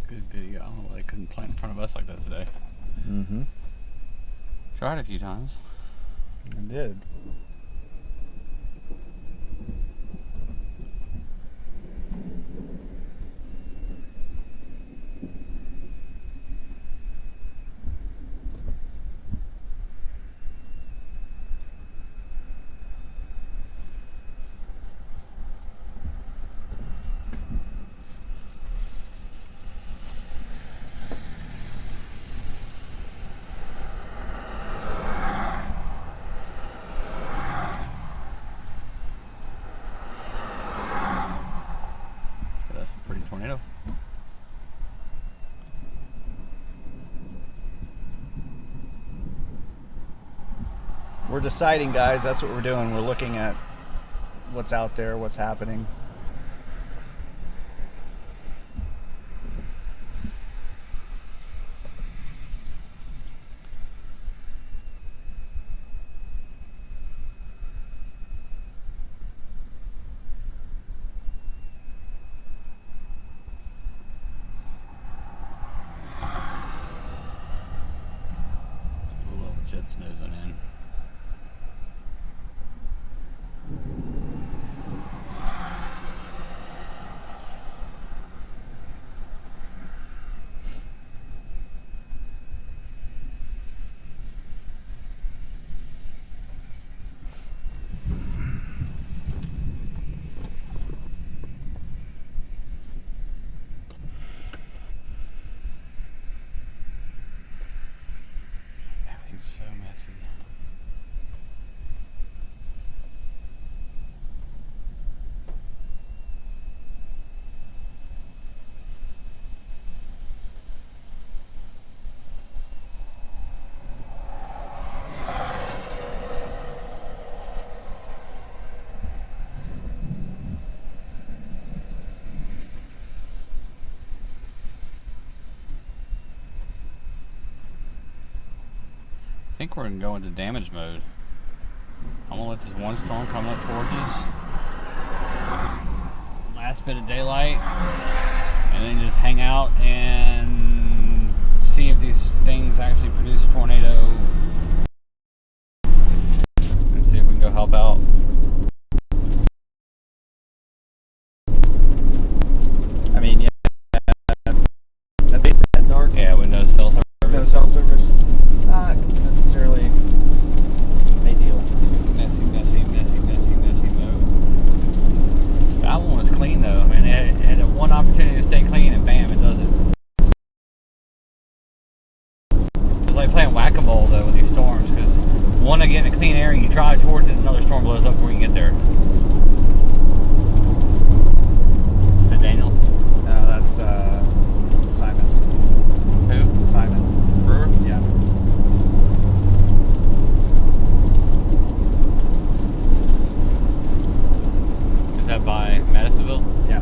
Good video. I don't know why they couldn't plant in front of us like that today. Mm-hmm. Tried a few times. I did. Tornado. We're deciding, guys. That's what we're doing. We're looking at what's out there, what's happening. Jet's nosing in. Everything's so messy. I think we're gonna go into damage mode. I'm gonna let this one storm come up towards us. Last bit of daylight. And then just hang out and see if these things actually produce a tornado. And see if we can go help out. I mean, yeah. That dark. Yeah, with no cell service. No cell service. Not necessarily ideal. Messy mode. That one was clean though. I mean, it had one opportunity to stay clean and bam, it does it. It's like playing whack-a-mole though with these storms, because one to get in a clean area, you drive towards it, another storm blows up before you get there. Is that Daniel? No, that's Simon's. Who? Simon. Brewer? Yeah. Is that by Madisonville? Yeah.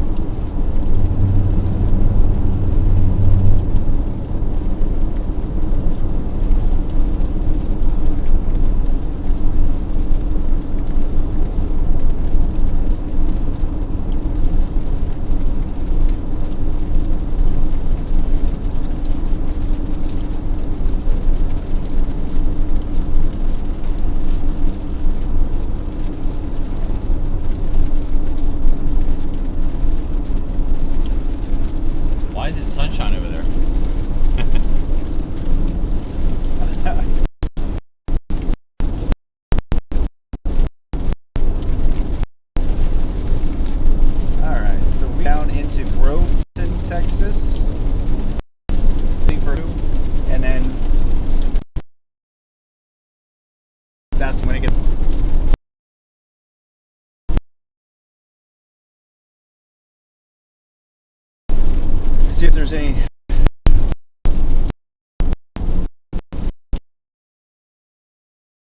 there's any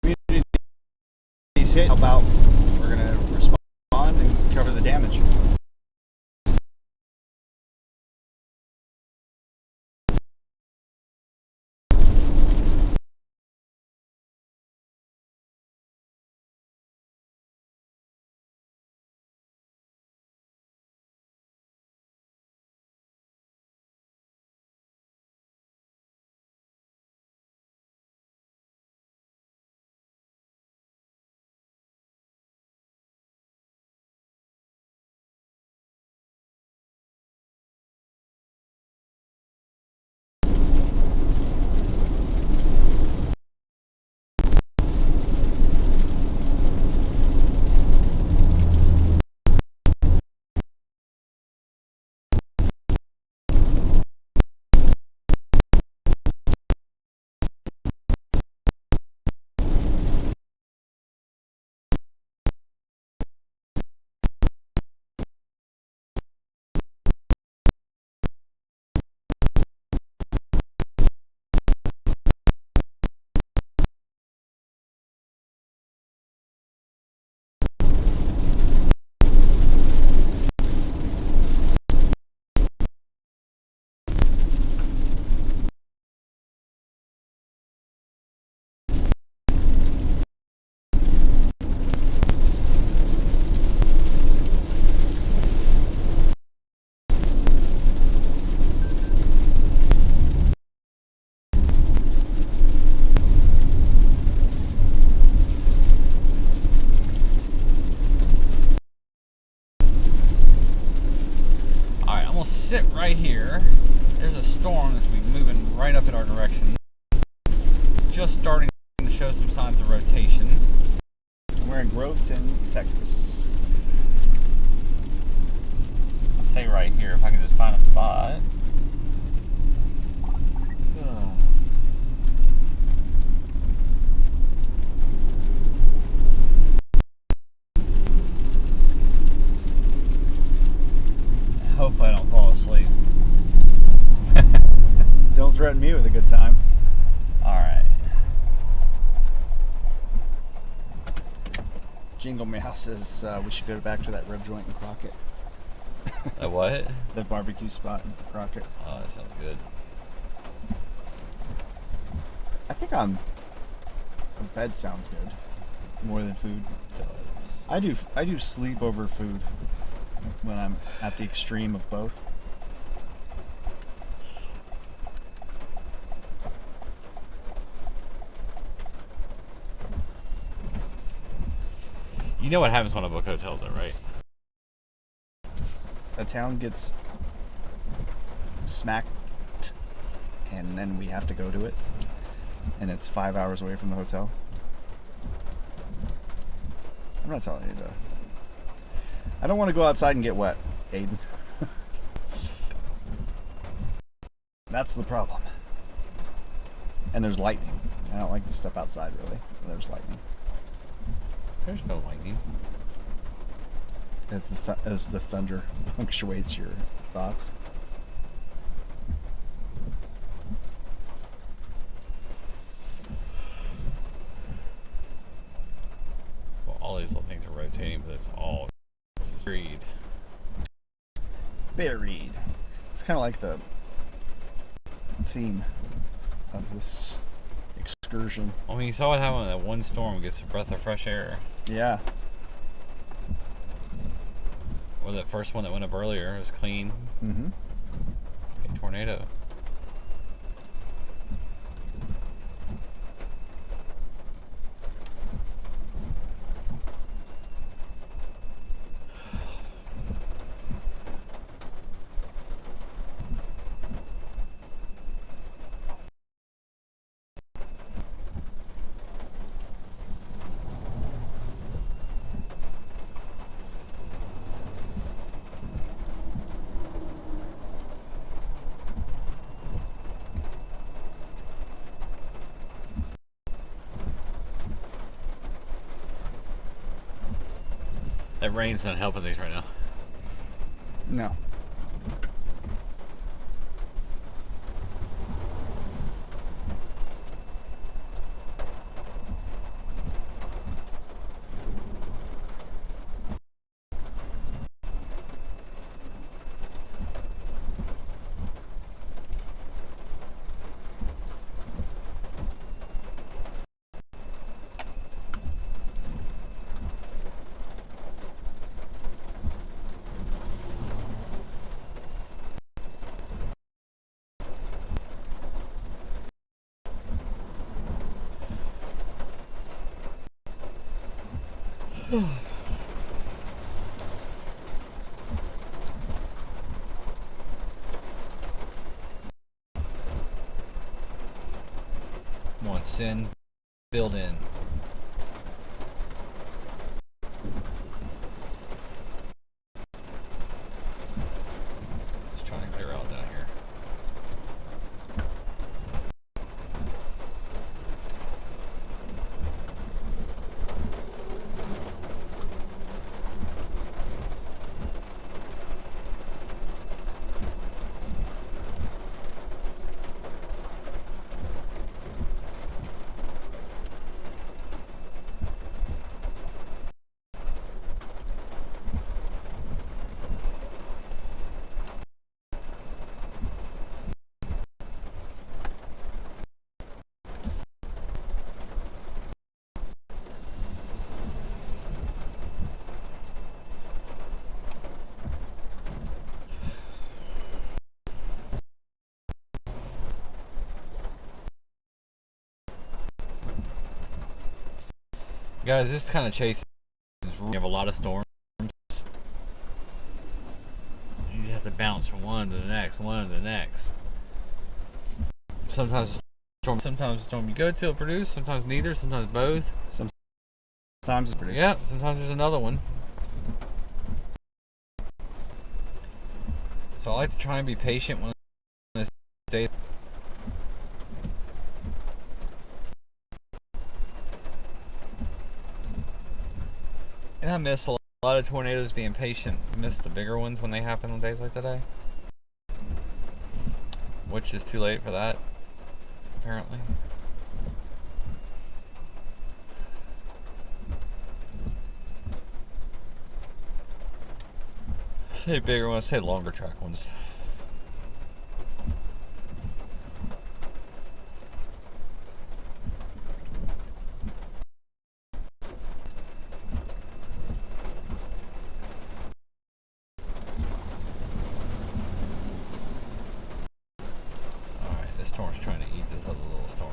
communities hit, how about we're going to respond and cover the damage. Sit right here. There's a storm that's going to be moving right up in our direction. Just starting to show some signs of rotation. We're in Groveton, Texas. I'll stay right here if I can just find a spot. Hopefully I don't fall asleep. Don't threaten me with a good time. Alright. Jingle Meow says we should go back to that rib joint in Crockett. A what? The barbecue spot in Crockett. Oh, that sounds good. I think a bed sounds good more than food. It does. I do sleep over food when I'm at the extreme of both. You know what happens when I book hotels, though, right? A town gets smacked and then we have to go to it, and it's 5 hours away from the hotel. I'm not telling you to. I don't want to go outside and get wet, Aiden. That's the problem. And there's lightning. I don't like to step outside, really. There's lightning. There's no lightning. As the thunder punctuates your thoughts. Well, all these little things are rotating, but it's all buried. Buried. It's kind of like the theme of this excursion. I mean, you saw what happened when that one storm gets a breath of fresh air. Yeah. Or that first one that went up earlier was clean. Mm-hmm. A tornado. That rain's not helping things right now. No. Come on, send, build in. Just trying to clear out down here. Guys, this kind of chase is you have a lot of storms. You just have to bounce from one to the next, one to the next. Sometimes the storm you go to will produce, sometimes neither, sometimes both. Sometimes it's pretty. Yeah, sometimes there's another one. So I like to try and be patient when this day. And I miss a lot of tornadoes being patient. I miss the bigger ones when they happen on days like today. Which is too late for that, apparently. I say bigger ones, I say longer track ones. This storm's trying to eat this other little storm.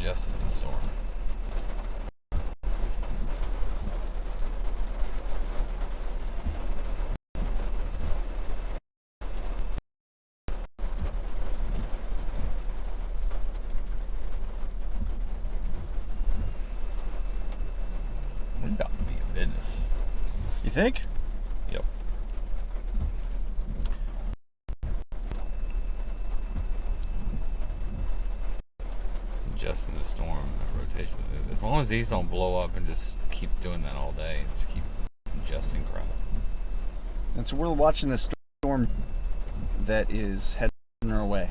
Adjusting the storm. We're about to be in business. You think? Yep. as long as these don't blow up and just keep doing that all day, just keep ingesting crap. And so we're watching this storm that is heading our way.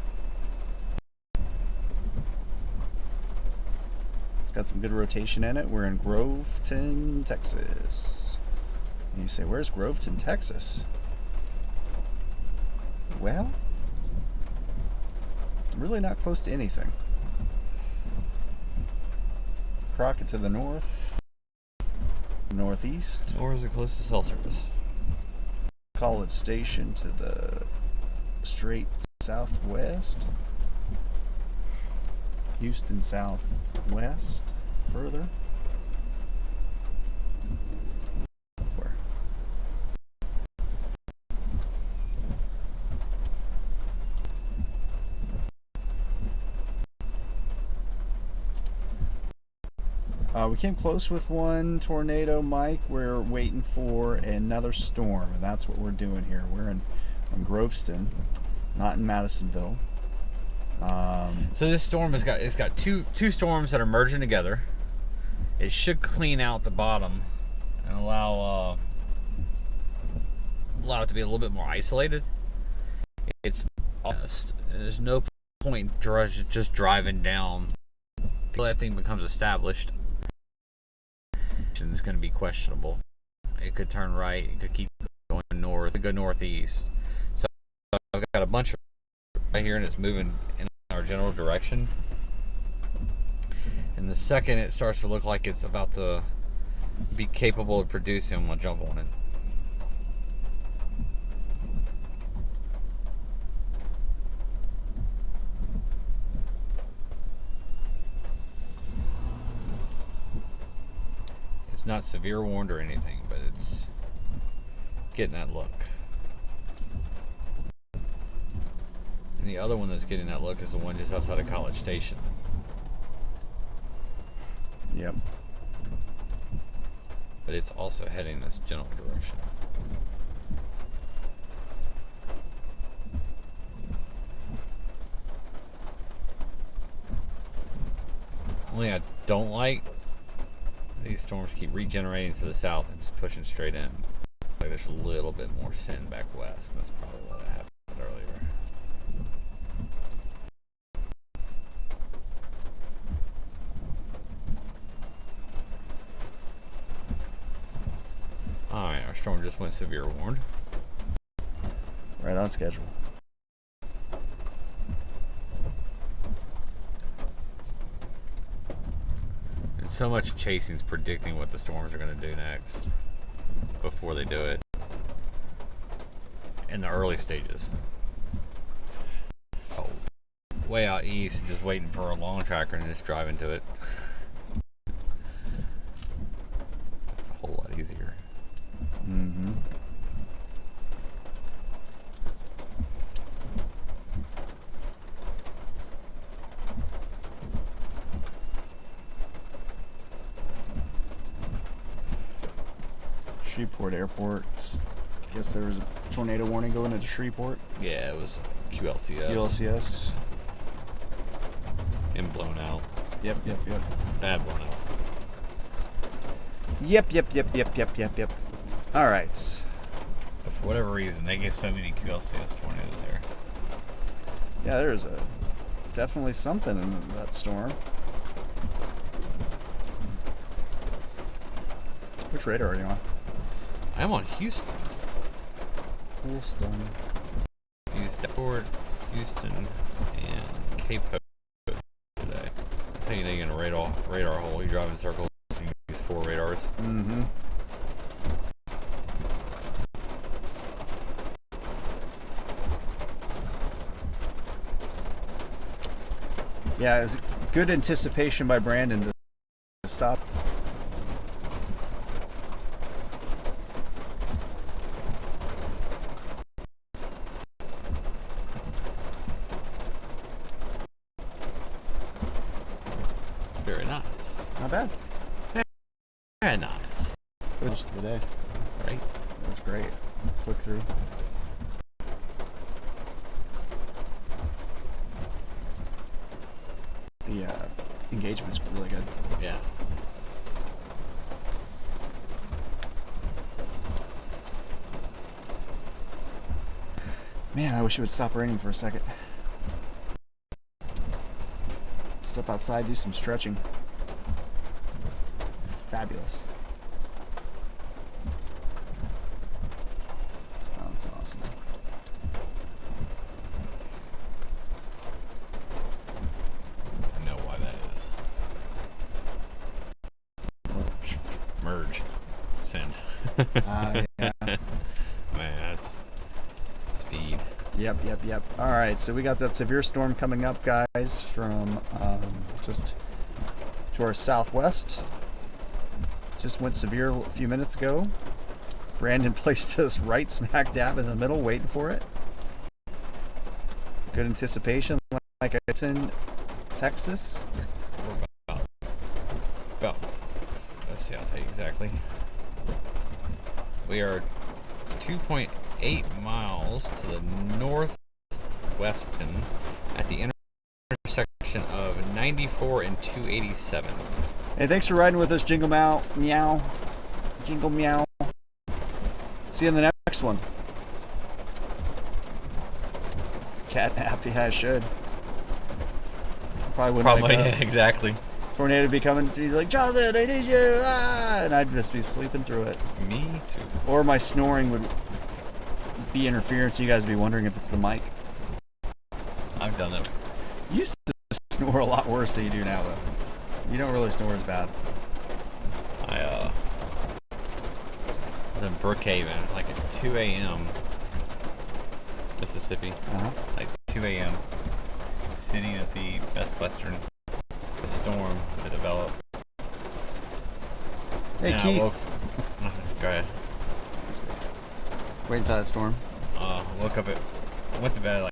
Got some good rotation in it. We're in Groveton, Texas. And you say, where's Groveton, Texas? Well, really not close to anything. Crockett to the north, northeast. Or is the closest cell service? College Station to the straight southwest. Houston southwest, further. Where? We came close with one tornado, Mike. We're waiting for another storm, and that's what we're doing here. We're in Groveton, not in Madisonville. So this storm has got two storms that are merging together. It should clean out the bottom and allow it to be a little bit more isolated. It's honest. There's no point just driving down until that thing becomes established. It's going to be questionable. It could turn right. It could keep going north. It could go northeast. So I've got a bunch of right here, and it's moving in our general direction. And the second it starts to look like it's about to be capable of producing, we'll jump on it. It's not severe warned or anything, but it's getting that look. And the other one that's getting that look is the one just outside of College Station. Yep. But it's also heading this general direction. Only I don't like, these storms keep regenerating to the south and just pushing straight in. Like there's a little bit more sin back west, and that's probably what happened earlier. Alright, our storm just went severe warned. Right on schedule. And so much chasing is predicting what the storms are going to do next before they do it in the early stages. Oh, way out east, just waiting for a long tracker and just drive into it. It's a whole lot easier. Mm-hmm. Shreveport Airport. Guess there was a tornado warning going into Shreveport. Yeah, it was QLCS. ULCS. And blown out. Yep. Bad blown out. Yep. All right. But for whatever reason, they get so many QLCS tornadoes there. Yeah, there's definitely something in that storm. Which radar are you on? I'm on Houston. Houston. Use Deport, Houston, and Cape Hope today. I think you're in a radar hole. You drive in circles. So you use 4 radars. Mm-hmm. Yeah, it was good anticipation by Brandon to stop. Very nice. Not bad. Very nice. Finish the day. Right? That's great. Click through. engagement's really good. Yeah. Man, I wish it would stop raining for a second. Step outside, do some stretching. Fabulous. Oh, that's awesome. I know why that is. Merge. Send. Yeah. Man, that's speed. Yep. All right, so we got that severe storm coming up, guys, from just to our southwest. Just went severe a few minutes ago. Brandon placed us right smack dab in the middle, waiting for it. Good anticipation, like I said, in Texas. About, let's see, I'll tell you exactly. We are 2.8 miles to the northwestern at the intersection of 94 and 287. Hey, thanks for riding with us, Jingle Meow. Jingle Meow. See you in the next one. Cat nap, yeah, I should. Probably wouldn't wake up. Yeah, exactly. Tornado would be coming, he's like, Jonathan, I need you, and I'd just be sleeping through it. Me too. Or my snoring would be interference, you guys would be wondering if it's the mic. I've done it. You used to snore a lot worse than you do now, though. You don't really snore as bad. I was in Brookhaven, like at 2 a.m. Mississippi, like 2 a.m. sitting at the Best Western storm to develop. Hey, And Keith. Go ahead. Waiting for that storm. Woke up at, I went to bed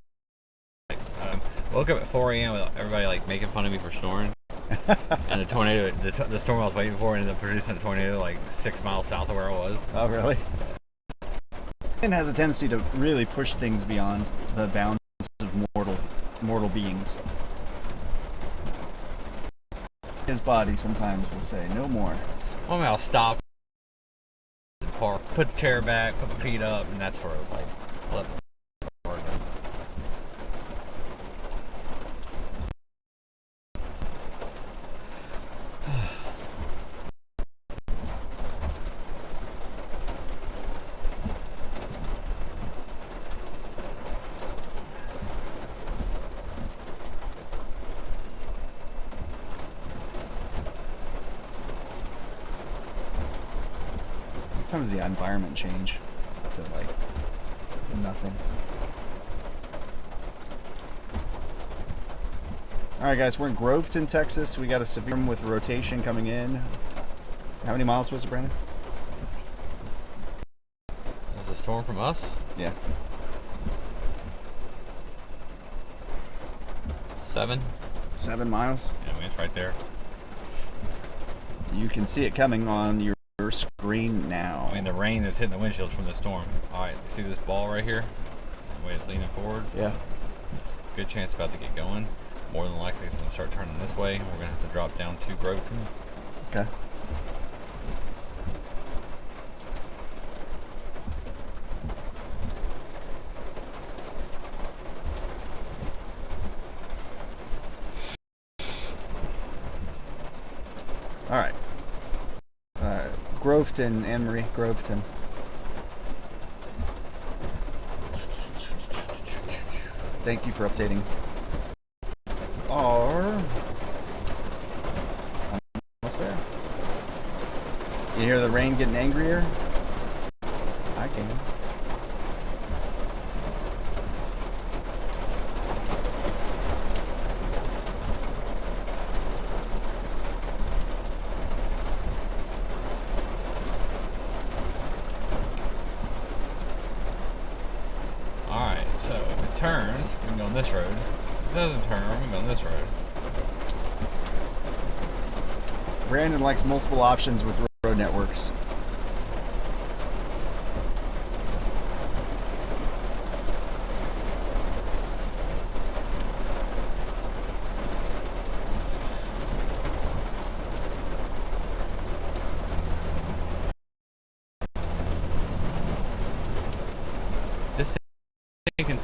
woke up at 4 a.m. with everybody like making fun of me for snoring. And the tornado, the storm I was waiting for ended up producing a tornado like 6 miles south of where I was. Oh, really? It has a tendency to really push things beyond the bounds of mortal beings. His body sometimes will say, no more. Well, I mean, I'll stop, park, put the chair back, put my feet up, and that's where I was like, let me work done. Sometimes the environment change to like nothing. All right, guys, we're in Groveton, Texas. We got a severe with rotation coming in. How many miles was it, Brandon? Is the storm from us? Yeah. 7? 7 miles. Yeah, I mean, it's right there. You can see it coming on your screen now. I mean, the rain that's hitting the windshields from the storm. All right, see this ball right here? The way it's leaning forward? Yeah. Good chance about to get going. More than likely it's going to start turning this way. We're going to have to drop down to Groveton. Okay. All right. Groveton, Anne-Marie, Groveton. Thank you for updating. Almost there. You hear the rain getting angrier? I can. So if it turns, we can go on this road. If it doesn't turn, we can go on this road. Brandon likes multiple options with road networks.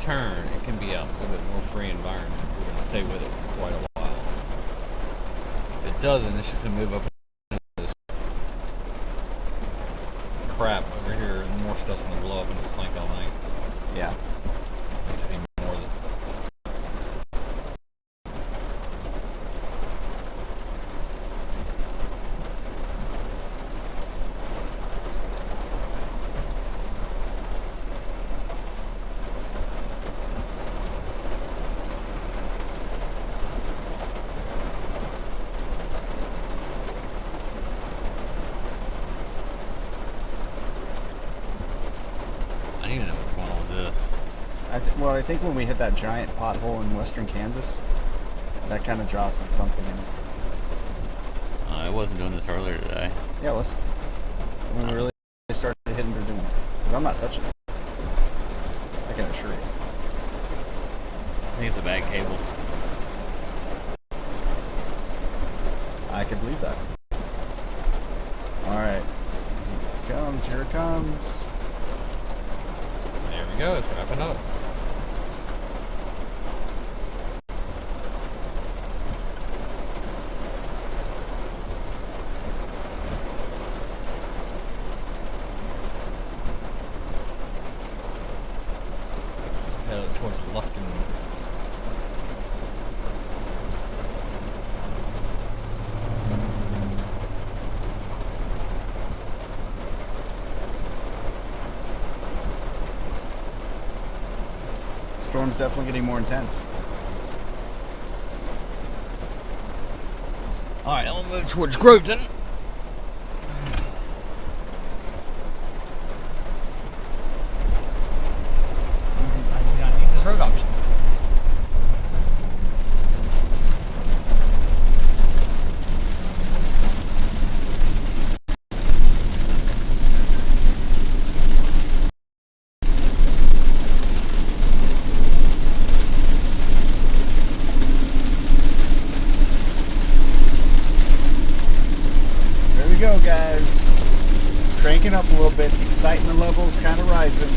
turn, it can be a little bit more free environment. We're going to stay with it for quite a while. If it doesn't, it's just going to move up into this crap over here, and more stuff's going to blow up in this flank all night. Yeah. Maybe more than. I need to know what's going on with this. Well, I think when we hit that giant pothole in western Kansas, that kind of jostled something in it. It wasn't doing this earlier today. Yeah, it was. When we really started hitting or doing it. Because I'm not touching it. I can assure you. I think it's a bad cable. I could believe that. Alright. Here it comes. There we go, it's wrapping up. Headed towards Lufkin. Storm's definitely getting more intense. Alright, I'll move towards Groveton. I do not need this road option. There we go, guys. It's cranking up a little bit. The excitement level is kind of rising.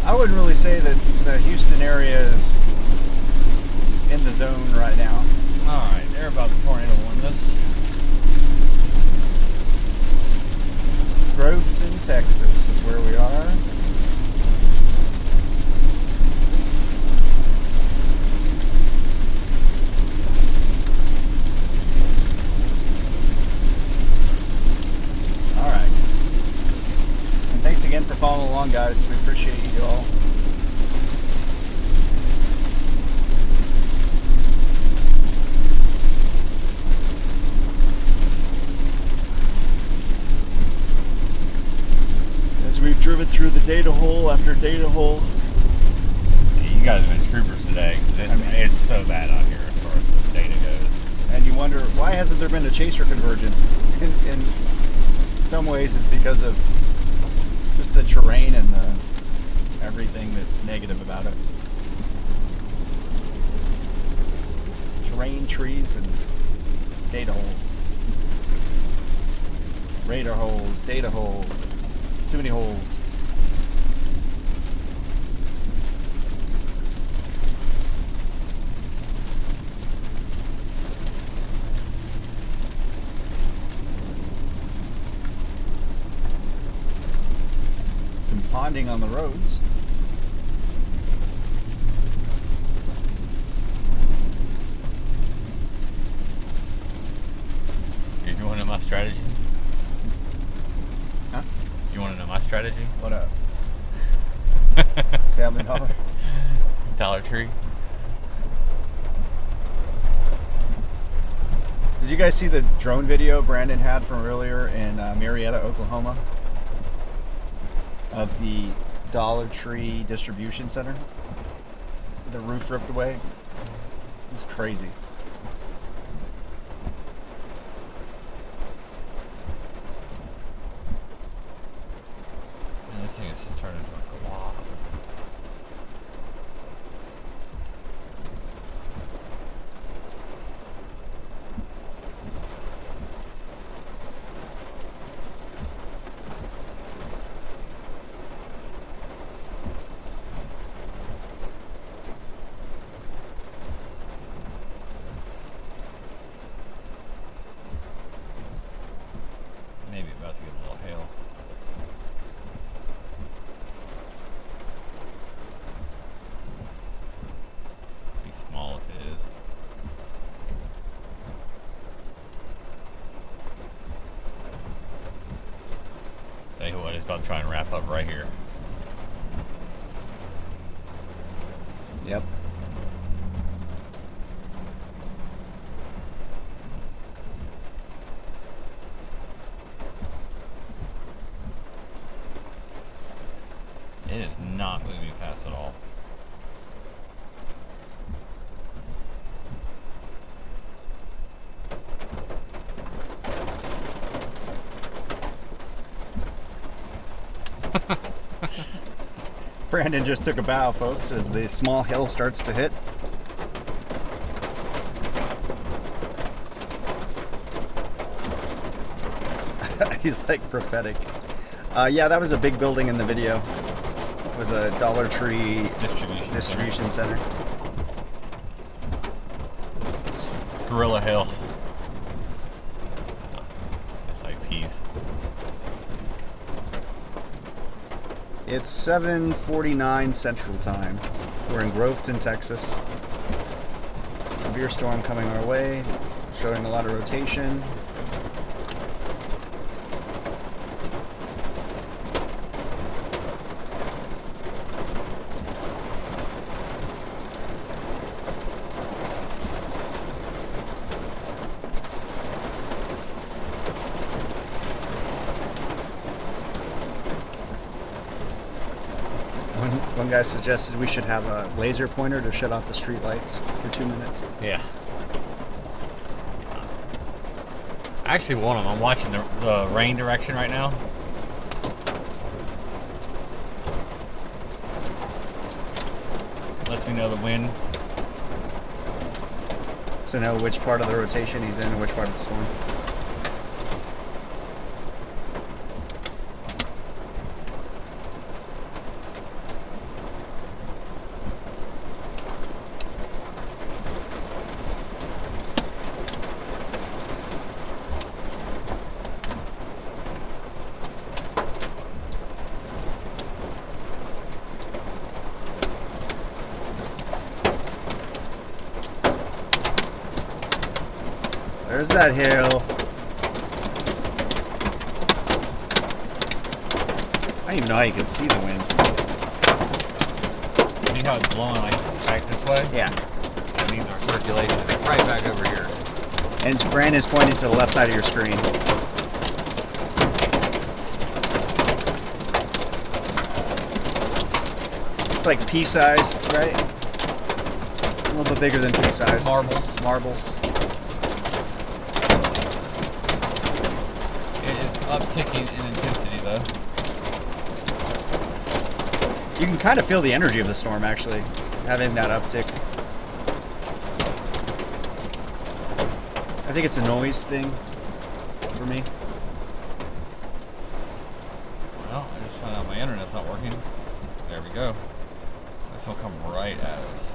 I wouldn't really say that the Houston area is in the zone right now. Alright, they're about to tornado warn this. Groveton, Texas is where we are. Alright. And thanks again for following along, guys. We appreciate you all. We've driven through the data hole after data hole. You guys have been troopers today. It's so bad out here as far as the data goes. And you wonder why hasn't there been a chaser convergence? In some ways, it's because of just the terrain and everything that's negative about it. Terrain, trees, and data holes. Radar holes, data holes, too many holes. Some ponding on the roads. You want to know my strategy? Huh? You want to know my strategy? What up? Family Dollar? Dollar Tree. Did you guys see the drone video Brandon had from earlier in Marietta, Oklahoma? Of the Dollar Tree distribution center? The roof ripped away? It was crazy. Man, this thing is just turning into a glob. Maybe about to get a little hail. Be small if it is. Tell you what, it's about to try and wrap up right here. Yep. It is not moving fast at all. Brandon just took a bow, folks, as the small hill starts to hit. He's like prophetic. Yeah, that was a big building in the video. It was a Dollar Tree distribution center. Gorilla Hill. It's like peas. It's 7:49 Central Time. We're in Groveton, Texas. Severe storm coming our way, showing a lot of rotation. One guy suggested we should have a laser pointer to shut off the street lights for 2 minutes. Yeah. I actually want them. I'm watching the rain direction right now. Lets me know the wind. To know which part of the rotation he's in and which part of the storm. There's that hill. I don't even know how you can see the wind. See how it's blowing like back this way? Yeah. That means our circulation is right back over here. And Brandon's pointing to the left side of your screen. It's like pea-sized, right? A little bit bigger than pea-sized. Marbles. Marbles. upticking in intensity though. You can kind of feel the energy of the storm actually, having that uptick. I think it's a noise thing for me. Well, I just found out my internet's not working. There we go. This will come right at us.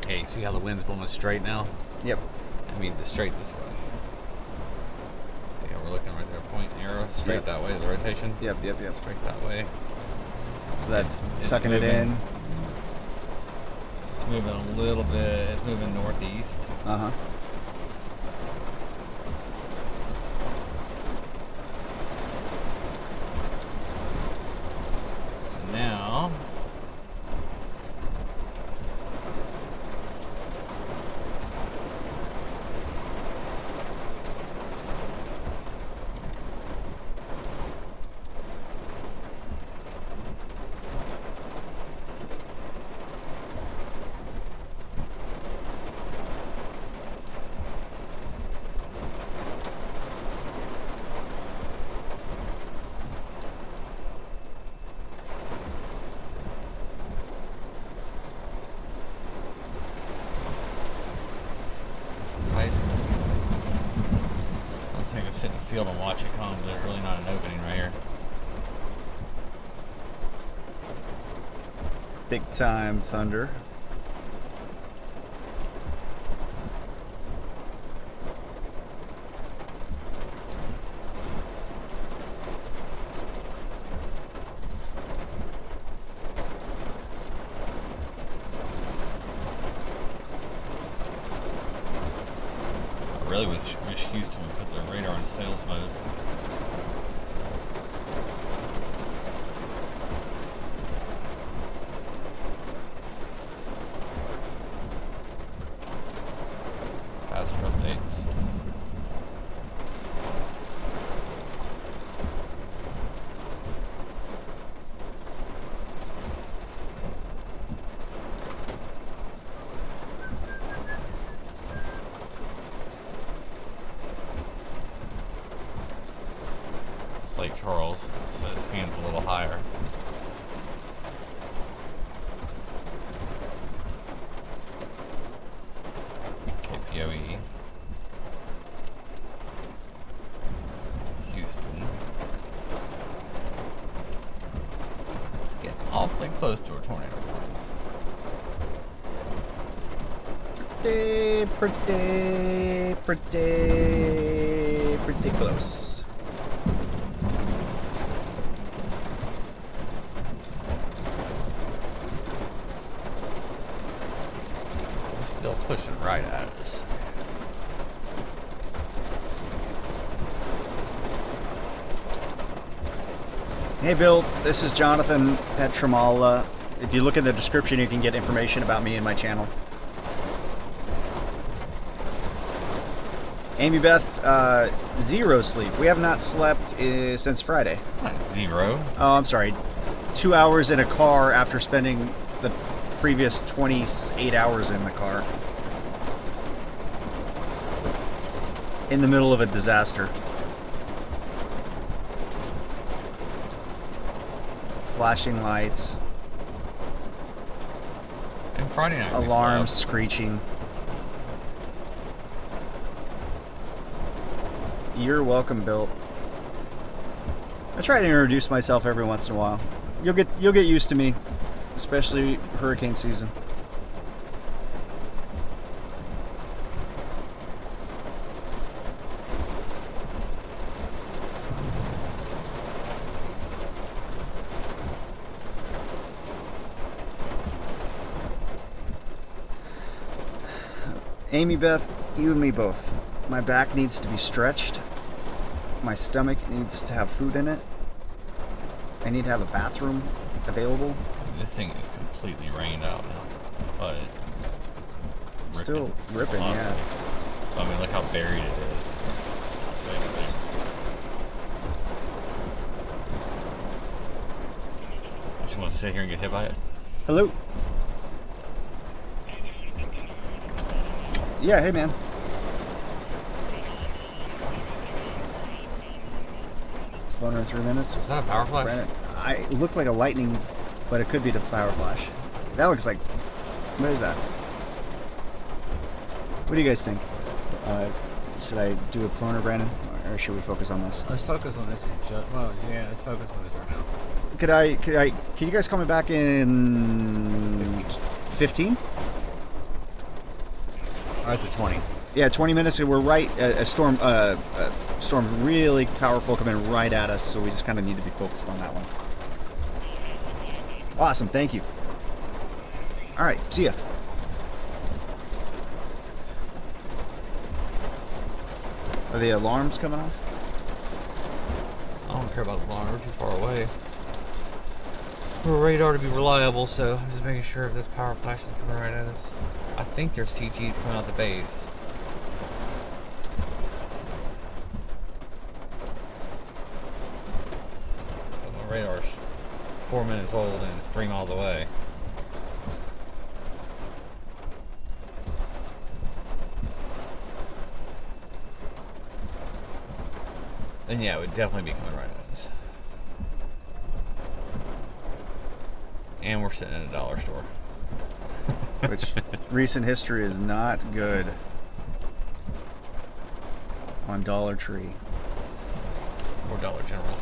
Hey, see how the wind's blowing straight now? Yep. I mean, just straight this way. See how we're looking right there, point and arrow, straight Yep. that way, the rotation. Yep. Straight that way. So that's It's sucking moving. it in. It's moving a little bit, it's moving northeast. Uh-huh. So now, I was thinking of sit in the field and watch it come, but there's really not an opening right here. Big time thunder. I really wish Houston would put their radar in sales mode. Faster updates. It's Lake Charles, so it scans a little higher. KPOE. Houston. It's getting awfully close to a tornado. Pretty close. It's still pushing right at us. Hey Bill, this is Jonathan Petramala. If you look in the description, you can get information about me and my channel. Amy Beth, zero sleep. We have not slept since Friday. Not zero. Oh, I'm sorry. 2 hours in a car after spending the previous 28 hours in the car. In the middle of a disaster. Flashing lights, And Friday night we alarms slept. screeching. You're welcome, Bill. I try to introduce myself every once in a while. You'll get used to me, especially hurricane season. Amy Beth, you and me both. My back needs to be stretched. My stomach needs to have food in it. I need to have a bathroom available. This thing is completely rained out now, but it's Still ripping, constantly. yeah. I mean, look how buried it is. sit here and get hit by it. Hello. Yeah, hey man. Phone in 3 minutes. Is that a power flash? Brandon, it looked like a lightning, but it could be the power flash. That looks like. What is that? What do you guys think? Should I do a phoner, Brandon, or should we focus on this? Let's focus on this. Well, yeah, let's focus on this right now. Can you guys call me back in 15? Or at the 20. Yeah, 20 minutes. We're right. A storm really powerful coming right at us, so we just kind of need to be focused on that one. Awesome, thank you. All right, see ya. Are the alarms coming off? I don't care about the alarm. We're too far away. For radar to be reliable, so I'm just making sure if this power flash is coming right at us. I think there's CGs coming out the base. But my radar's 4 minutes old and it's 3 miles away. Then yeah, it would definitely be coming right at us. And we're sitting in a dollar store. Which recent history is not good on Dollar Tree. Or Dollar General.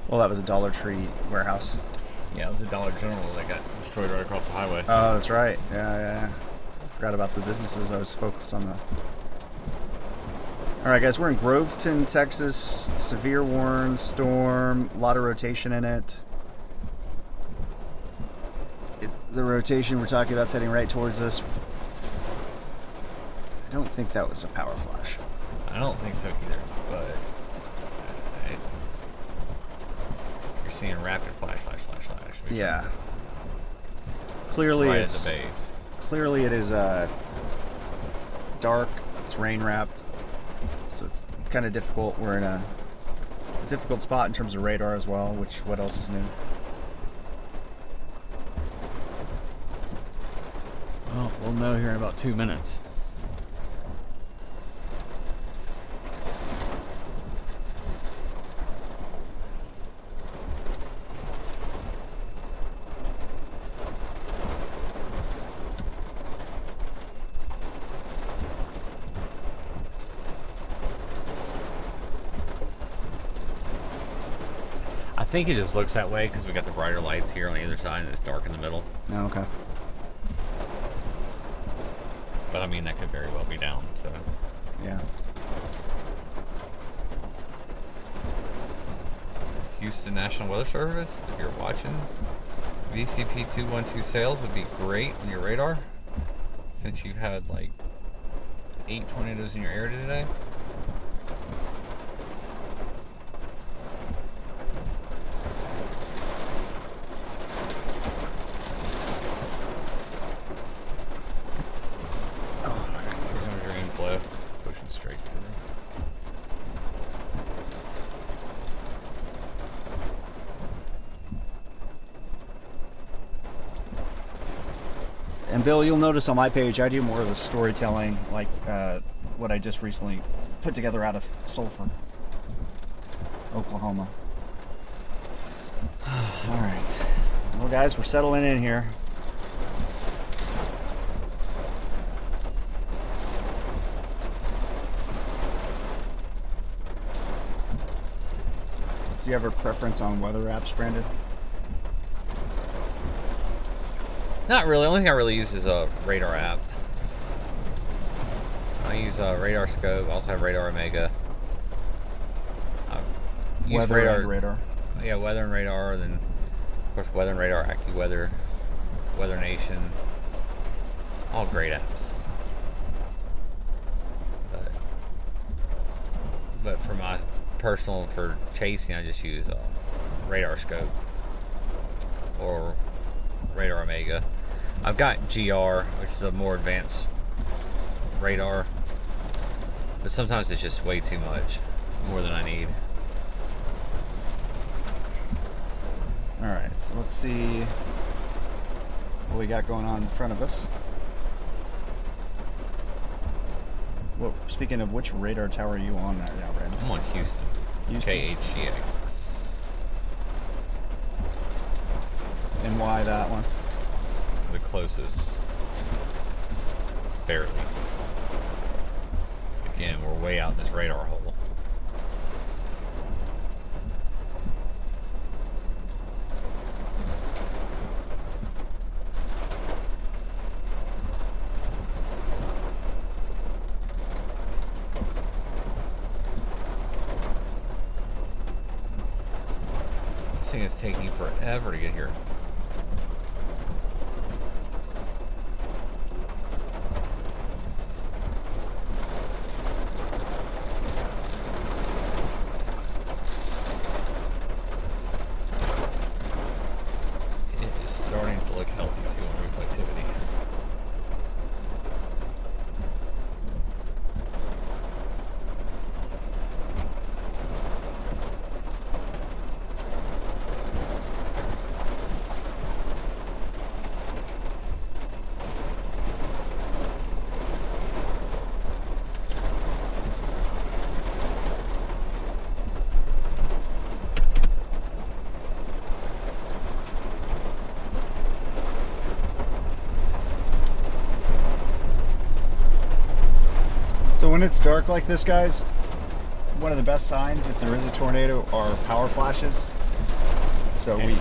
Well, that was a Dollar Tree warehouse. Yeah, it was a Dollar General that got destroyed right across the highway. Oh, that's right. Yeah. I forgot about the businesses. I was focused on the... All right, guys, we're in Groveton, Texas. Severe warn, storm, a lot of rotation in it. The rotation we're talking about is heading right towards us. I don't think that was a power flash. I don't think so either, but you're seeing rapid flash. Yeah. Clearly right it's... at the base. Clearly it is dark, it's rain wrapped, so it's kind of difficult. We're in a difficult spot in terms of radar as well, what else is new? Well, we'll know here in about 2 minutes. I think it just looks that way because we got the brighter lights here on the other side and it's dark in the middle. Oh, okay. But I mean, that could very well be down, so. Yeah. Houston National Weather Service, if you're watching, VCP 212 sales would be great on your radar since you've had like 8 tornadoes in your area today. And Bill, you'll notice on my page, I do more of the storytelling, like what I just recently put together out of Sulphur, Oklahoma. All right. Well, guys, we're settling in here. Do you have a preference on weather apps, Brandon? Not really. The only thing I really use is a radar app. I use Radar Scope. I also have Radar Omega. Weather and radar. Yeah, weather and radar. Then, of course, weather and radar, AccuWeather, Weather Nation. All great apps. But for my personal, for chasing, I just use Radar Scope or Radar Omega. I've got GR, which is a more advanced radar, but sometimes it's just way too much, more than I need. All right, so let's see what we got going on in front of us. Well, speaking of, which radar tower are you on right now, Brandon? I'm on Houston. Houston. KHGX. And why that one? The closest. Barely. Again, we're way out in this radar hole. This thing is taking forever to get here. It is starting to look healthy too on reflectivity. So when it's dark like this, guys, one of the best signs if there is a tornado are power flashes. So we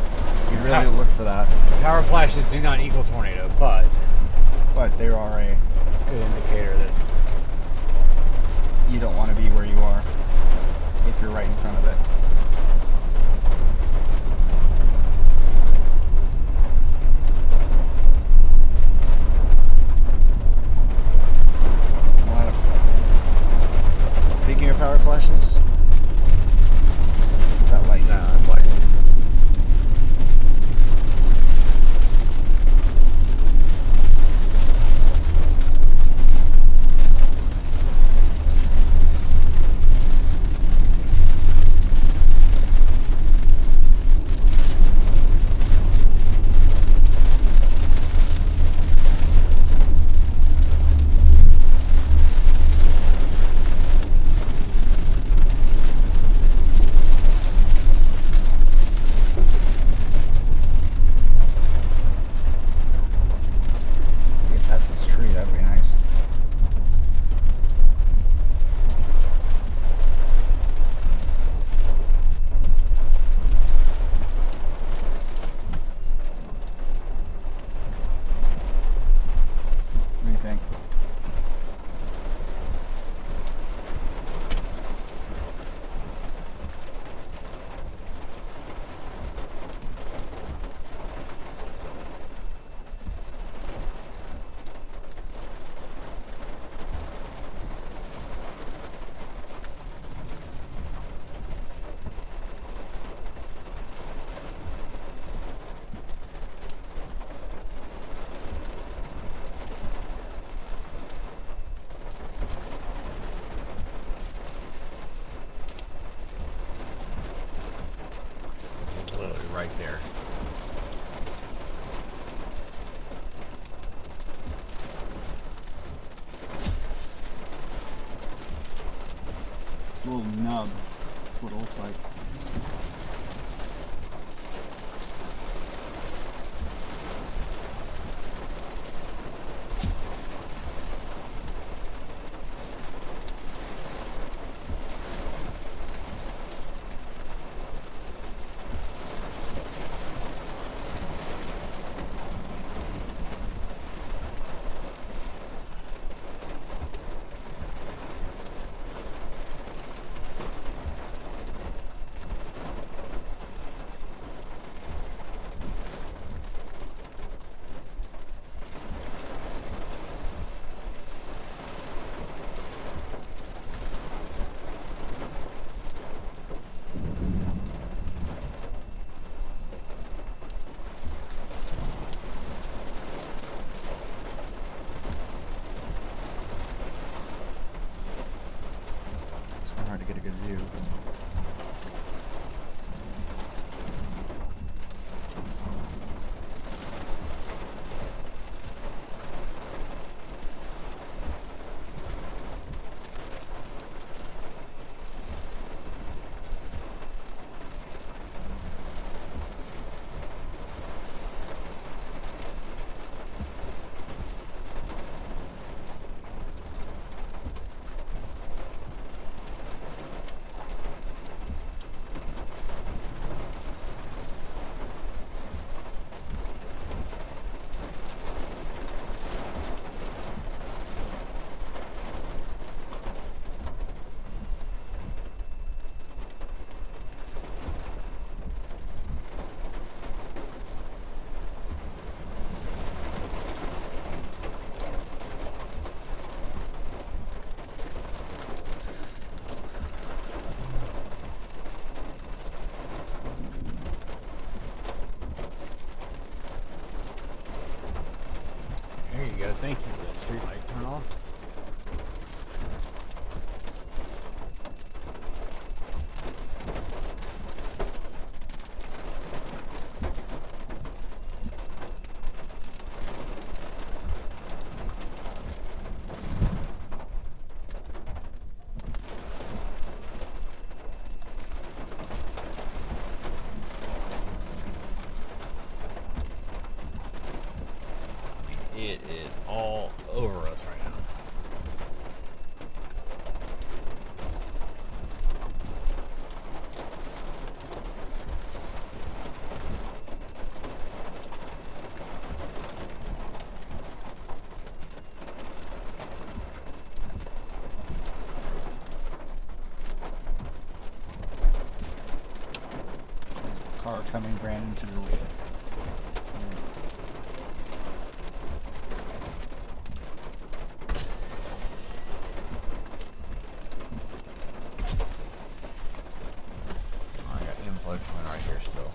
really look for that. Power flashes do not equal tornado, but There are a good indicator that you don't want to be where you are if you're right in front of it. A lot of. Speaking of power flashes, is that light? no, it's like Get past this tree, that'd be nice. What do you think? It's literally right there. It's a little nub. That's what it looks like. car coming, Brandon, to your way. Oh, I got inflow coming right here still.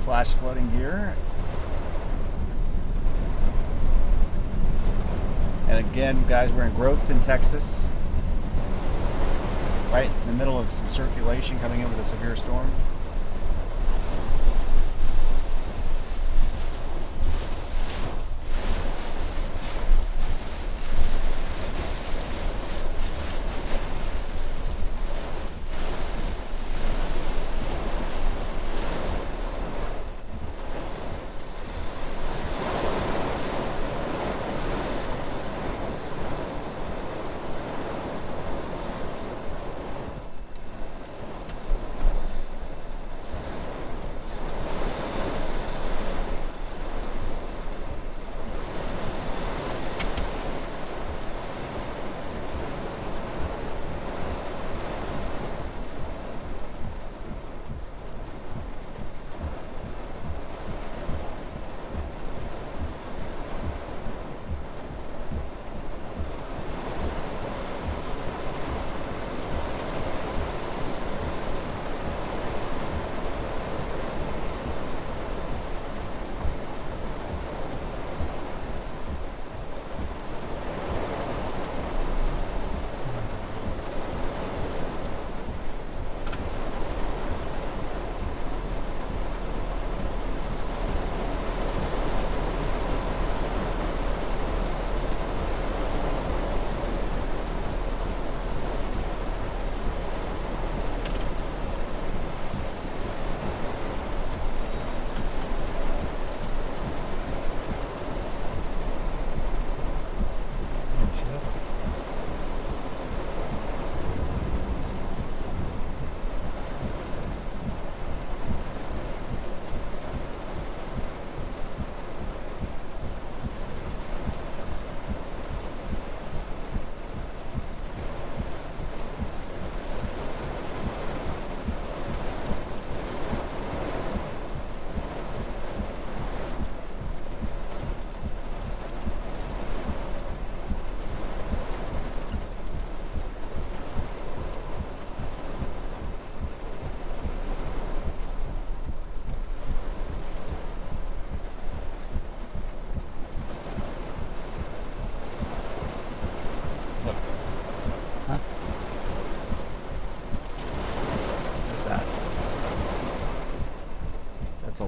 Flash floating here. And again, guys, we're in Groveton, Texas. Right in the middle of some circulation coming in with a severe storm.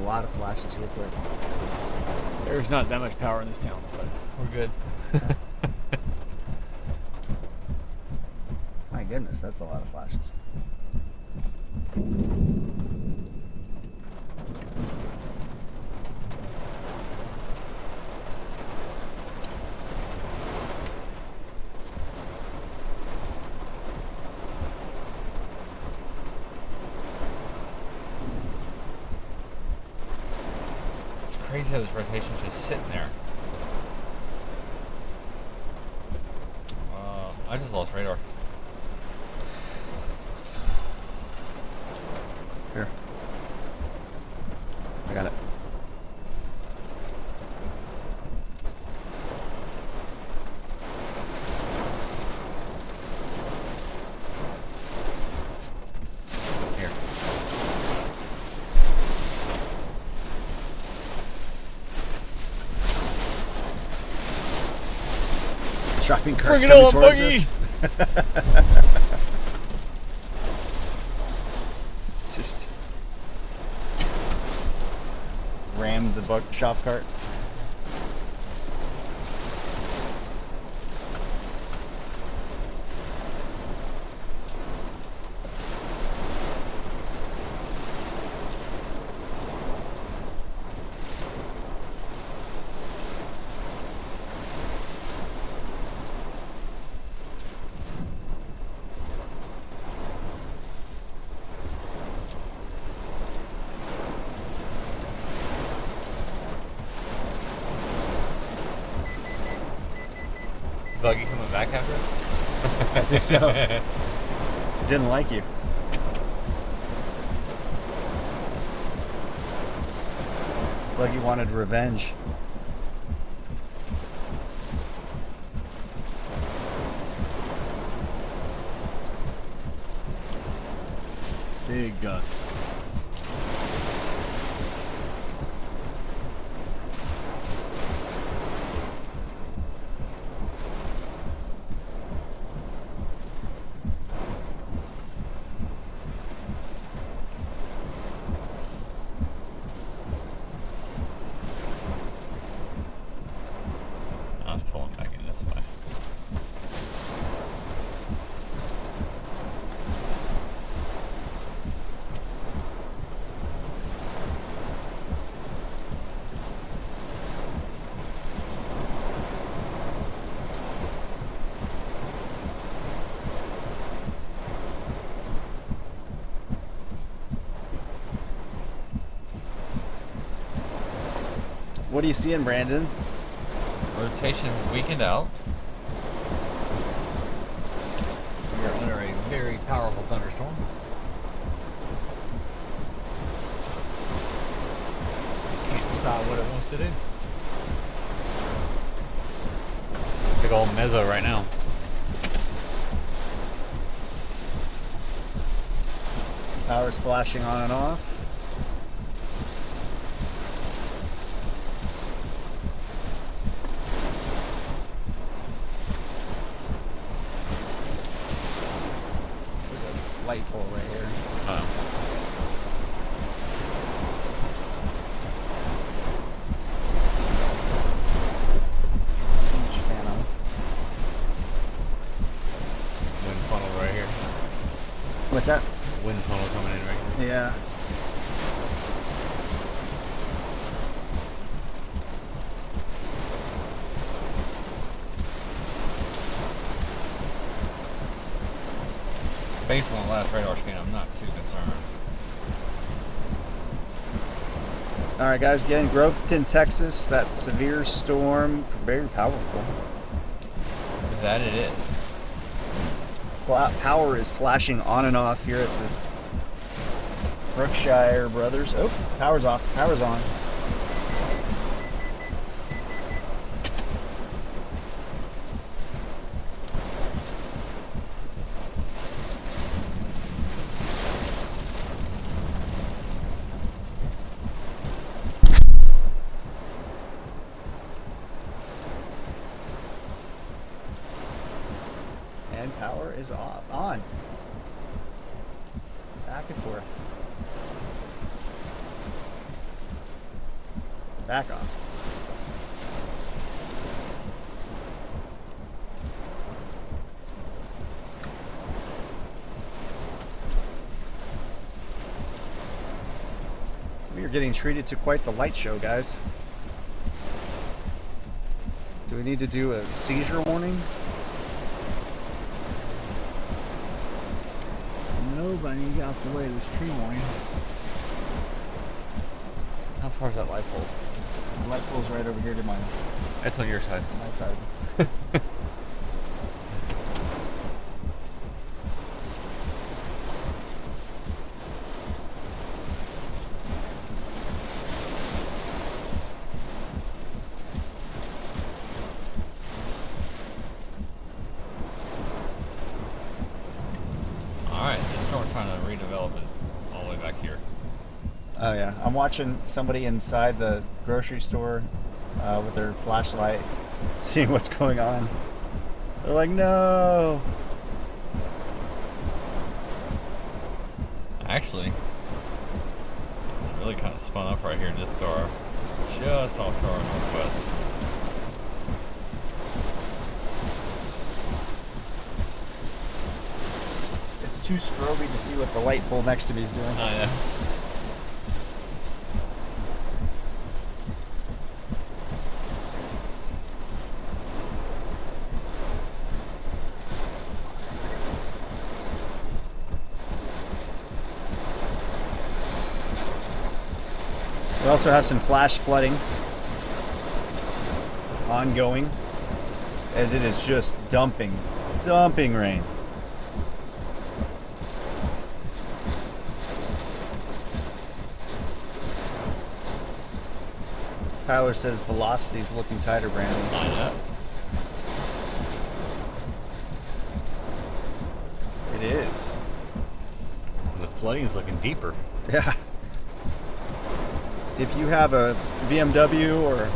lot of flashes real quick. There's not that much power in this town, so we're good. My goodness, that's a lot of flashes. It's crazy how this rotation's just sitting there. I just lost radar. Here. I got it. Here. Shopping carts Bring it coming on, towards buggy! us. Just rammed the shop cart. Buggy coming back after us? I think so. Didn't like you. Like you wanted revenge. big Gus. I was pulling back in this way. What are you seeing, Brandon? Rotation weakened out. We are under a very powerful thunderstorm. Can't decide what it wants to do. Big old mezzo right now. Power's flashing on and off. There's a light pole right here. Huge panel. Wind funnel right here. What's that? Wind funnel coming in right here. Yeah. Based on the last radar scan, I'm not too concerned. All right, guys. Again, Groveton, Texas. That severe storm, very powerful. That it is. Power is flashing on and off here at this Brookshire Brothers. Oh, power's off. Power's on. And power is off. On. Back and forth. Back off. We are getting treated to quite the light show, guys. Do we need to do a seizure warning? No, but I need to get out the way of this tree warning. How far is that light pole? The light pole's right over here to my It's on your side. side. Alright, this storm's trying to redevelop it all the way back here. Oh yeah, I'm watching somebody inside the grocery store with their flashlight, seeing what's going on. They're like, no. Actually, it's really kind of spun up right here just off to our northwest. It's too stroby to see what the light pole next to me is doing. Oh yeah. We also have some flash flooding ongoing, as it is just dumping rain. Tyler says velocity's looking tighter, Brandon. I know. It is. The flooding is looking deeper. Yeah. If you have a BMW or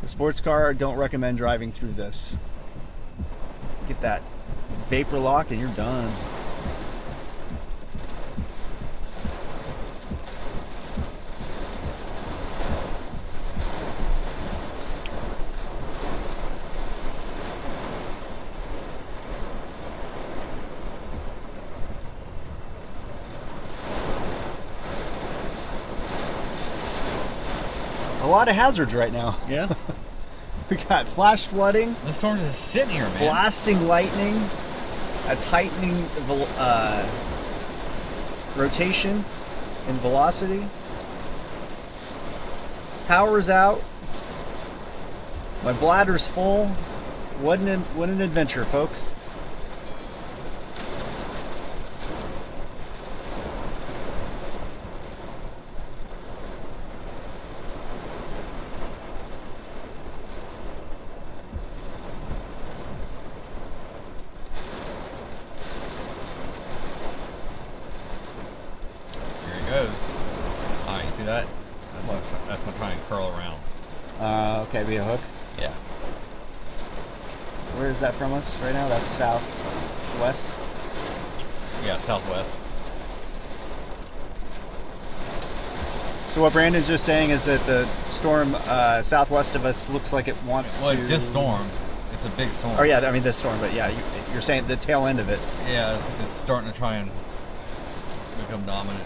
a sports car, don't recommend driving through this. Get that vapor lock and you're done. A lot of hazards right now. Yeah. We got flash flooding, The storm's just sitting here, man. blasting lightning, a tightening rotation and velocity. Power's out. My bladder's full. What an adventure, folks. Here it goes. Alright, you see that? That's gonna try and curl around. Okay, be a hook. Yeah. Where is that from us right now? That's southwest. Yeah, southwest. So what Brandon's just saying is that the storm southwest of us looks like it wants Well, to... it's this storm. It's a big storm. Oh yeah, I mean this storm, but yeah, you're saying the tail end of it. Yeah, it's starting to try and become dominant.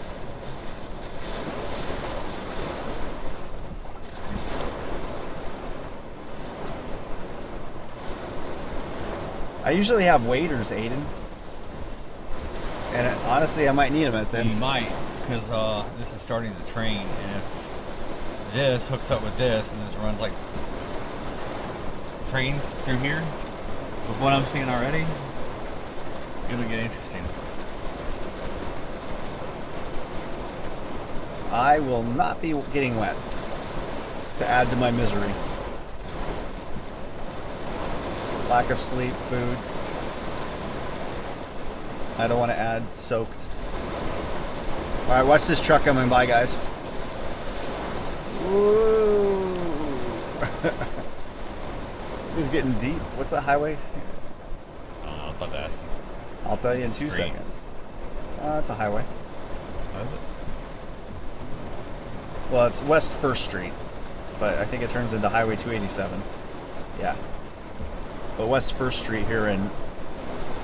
I usually have waders, Aiden. And honestly, I might need them at You then. might, because this is starting to train, and if this hooks up with this and this runs like trains through here, with what I'm seeing already, it'll get interesting. I will not be getting wet to add to my misery. Lack of sleep, food. I don't want to add soaked. All right, watch this truck coming by, guys. Ooh. It's getting deep. What's that highway? I was about to ask you. I'll tell you in It's 2 green. seconds. It's a highway. How is it? Well, it's West 1st Street, but I think it turns into Highway 287. Yeah. But West 1st Street here in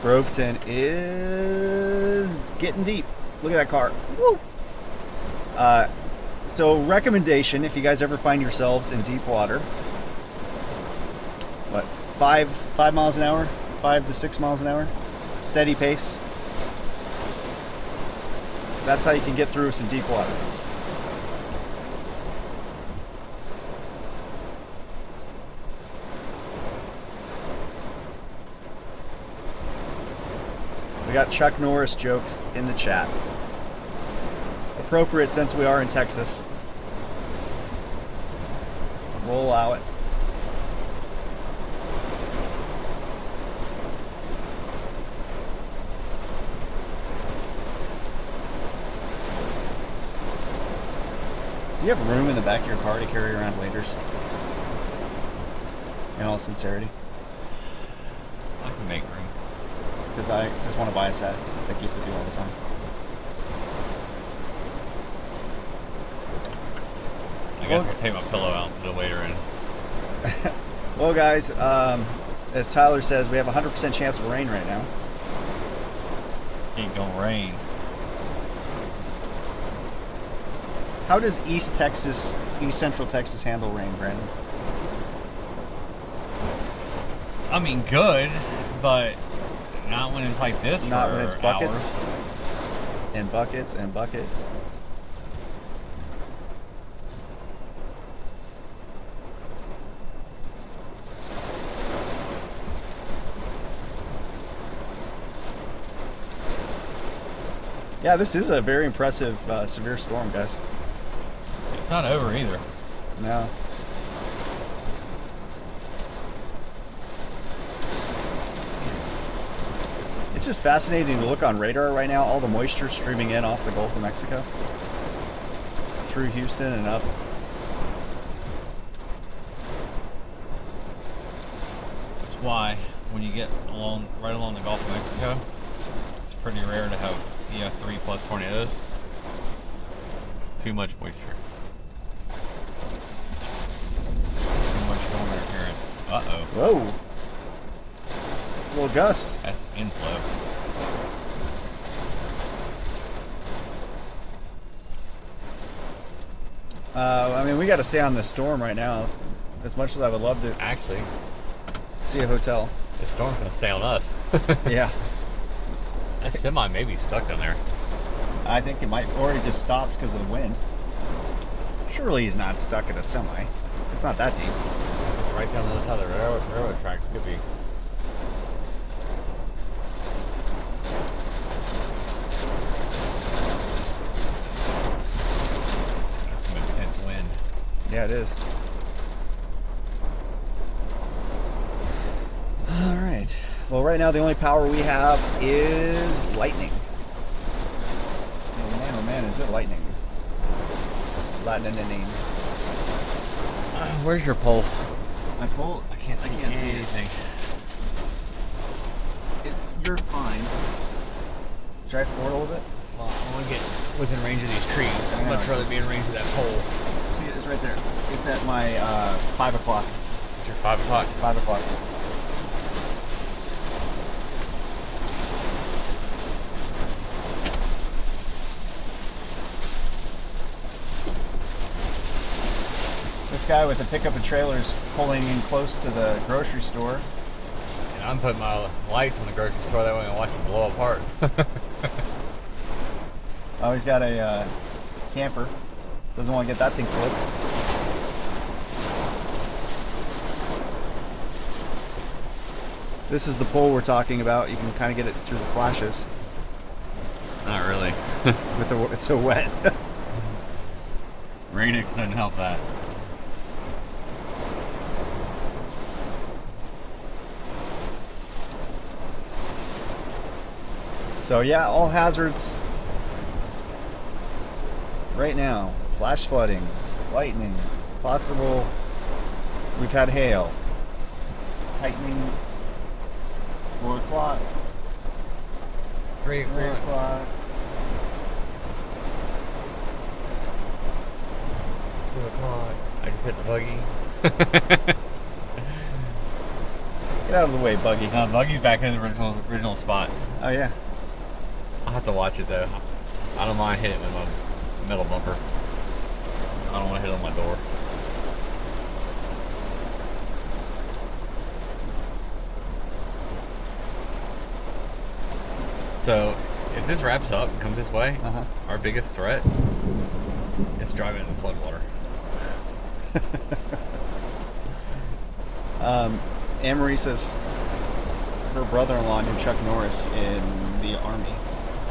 Groveton is getting deep. Look at that car. Woo! So recommendation, if you guys ever find yourselves in deep water, what, 5 miles an hour? 5 to 6 miles an hour? Steady pace. That's how you can get through some deep water. We got Chuck Norris jokes in the chat. Appropriate since we are in Texas. We'll allow it. Do you have room in the back of your car to carry around waders? In all sincerity. I can make room. Because I just want to buy a set to keep with you all the time. I guess I'll take my pillow out and put a waiter in. Well, guys, as Tyler says, we have a 100% chance of rain right now. Ain't gonna rain. How does East Central Texas handle rain, Brandon? I mean, good, but not when it's like this. Not for when it's buckets. hours. And buckets and buckets. Yeah, this is a very impressive severe storm, guys. It's not over either. No. It's just fascinating to look on radar right now. All the moisture streaming in off the Gulf of Mexico through Houston and up. That's why when you get right along the Gulf of Mexico, it's pretty rare to have 3+ tornadoes. Too much moisture. Too much storm interference. Uh-oh. Whoa. A little gust. That's inflow. I mean, we got to stay on this storm right now. As much as I would love to Actually, see a hotel. the storm's gonna stay on us. Yeah. That semi may be stuck down there. I think it might already just stopped because of the wind. Surely he's not stuck at a semi. It's not that deep. It's right down the other side of the railroad tracks. Could be. That's some intense wind. Yeah, it is. All right. Well, right now the only power we have is lightning. Oh man, is it lightning? Lightning. Where's your pole? My pole? I can't see anything. You're fine. Drive forward a little bit. Well, I want to get within range of these trees. I I'd know. much rather be in range of that pole. See, it's right there. It's at my 5 o'clock. It's your 5 o'clock. 5 o'clock. This guy with the pickup and trailers pulling in close to the grocery store. And I'm putting my lights on the grocery store that way I can watch it blow apart. Oh, he's got a camper. Doesn't want to get that thing flipped. This is the pole we're talking about. You can kind of get it through the flashes. Not really. It's so wet. Rainix doesn't help that. So yeah, all hazards right now. Flash flooding, lightning, possible. We've had hail. Tightening. 4 o'clock. 3 3 o'clock. god. I just hit the buggy. Get out of the way, Buggy. No, buggy's back in the original spot. Oh, yeah. I'll have to watch it though. I don't mind hitting it with my metal bumper. I don't want to hit it on my door. So, if this wraps up and comes this way, our biggest threat is driving in the floodwater. Anne-Marie says her brother-in-law knew Chuck Norris in the Army.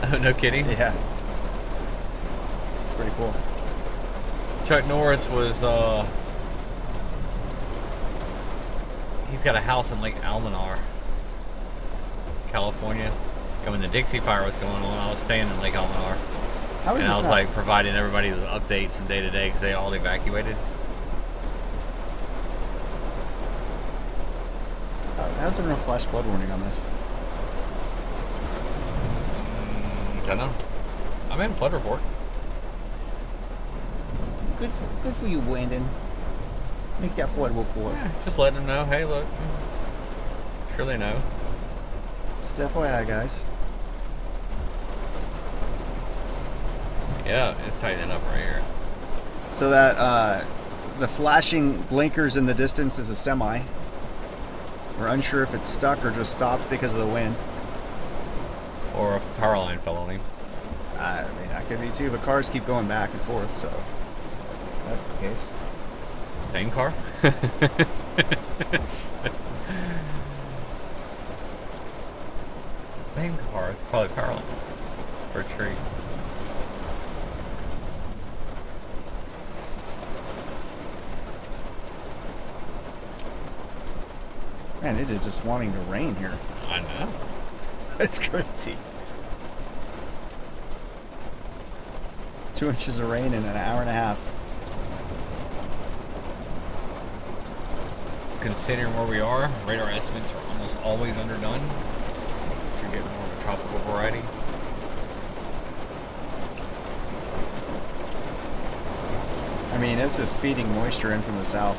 Oh, no kidding? Yeah. It's pretty cool. Chuck Norris was, he's got a house in Lake Almanar, California. And when the Dixie Fire was going on, I was staying in Lake Almanar. How is And I this was not- like providing everybody the updates from day to day because they all evacuated. How's there no flash flood warning on this? Don't know. I'm in flood report. Good for you, Brandon. Make that flood report. Yeah, just letting them know, hey, look. Sure they know. Just FYI, guys. Yeah, it's tightening up right here. So that the flashing blinkers in the distance is a semi. We're unsure if it's stuck or just stopped because of the wind. Or a power line fell on him. I mean, that could be too, but cars keep going back and forth, so that's the case. Same car? It's the same car. It's probably power lines. Or a tree. Man, it is just wanting to rain here. I know. It's crazy. 2 inches of rain in an hour and a half. Considering where we are, radar estimates are almost always underdone. If you're getting more of a tropical variety. I mean, it's just feeding moisture in from the south.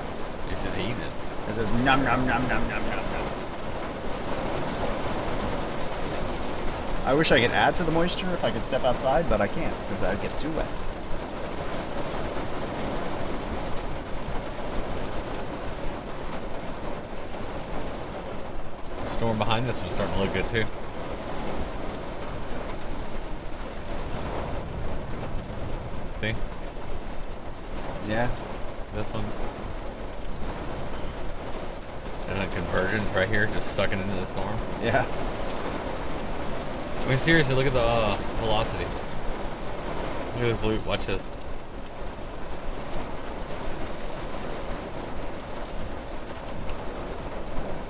It's just eating it. It's just nom nom nom nom nom nom nom. I wish I could add to the moisture if I could step outside, but I can't because I'd get too wet. The storm behind this one's starting to look good too. See? Yeah. This one. And a convergence right here, just sucking into the storm. Yeah. I mean, seriously, look at the velocity. Look at this loop. Watch this.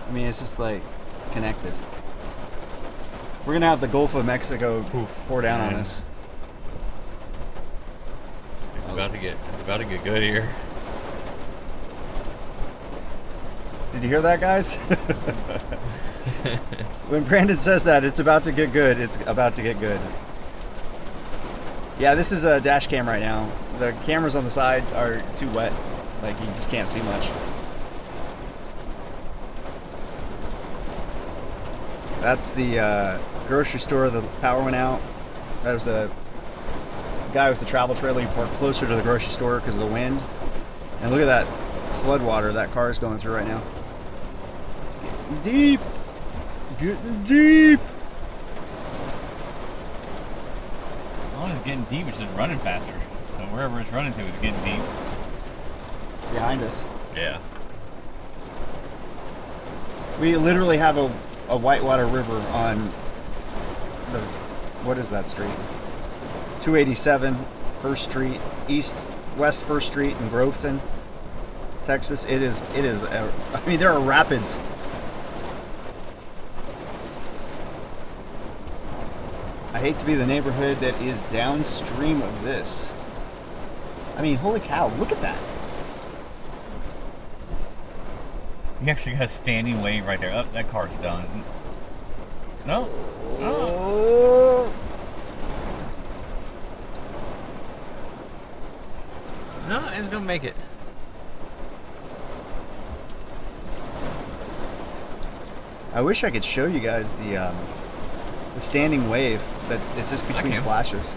I mean, it's just like connected. We're gonna have the Gulf of Mexico pour down on us. It's about to get good here. Did you hear that, guys? When Brandon says that, it's about to get good. It's about to get good. Yeah, this is a dash cam right now. The cameras on the side are too wet. Like, you just can't see much. That's the grocery store. The power went out. That was a guy with the travel trailer. He parked closer to the grocery store because of the wind. And look at that flood water that car is going through right now. It's getting deep. Getting deep. Well, it's getting deep. It's just running faster. So wherever it's running to, it's getting deep. Behind us. Yeah. We literally have a whitewater river on the, what is that street? 287 1st Street, West 1st Street in Groveton, Texas. It is, I mean, there are rapids. I hate to be the neighborhood that is downstream of this. I mean, holy cow, look at that. You actually got a standing wave right there. Oh, that car's done. No. Oh. No, it's gonna make it. I wish I could show you guys the standing wave, but it's just between flashes.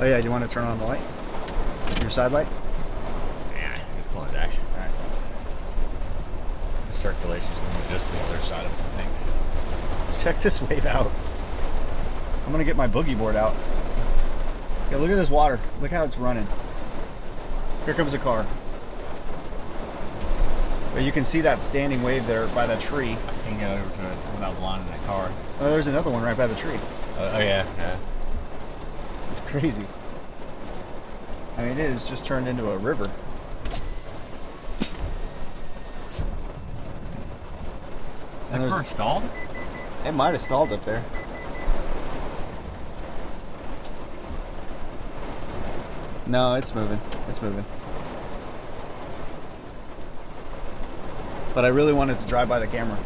Oh yeah, do you want to turn on the light? Your side light? Yeah, just pull it dash. All right. The circulation's just the other side of this thing. Check this wave out. I'm gonna get my boogie board out. Yeah, look at this water. Look how it's running. Here comes a car. But you can see that standing wave there by that tree. I can get over to it without blinding that car. Oh, there's another one right by the tree. Oh yeah, yeah. It's crazy. I mean, it is just turned into a river. Is that car stalled? It might have stalled up there. No, it's moving. It's moving. But I really wanted to drive by the camera.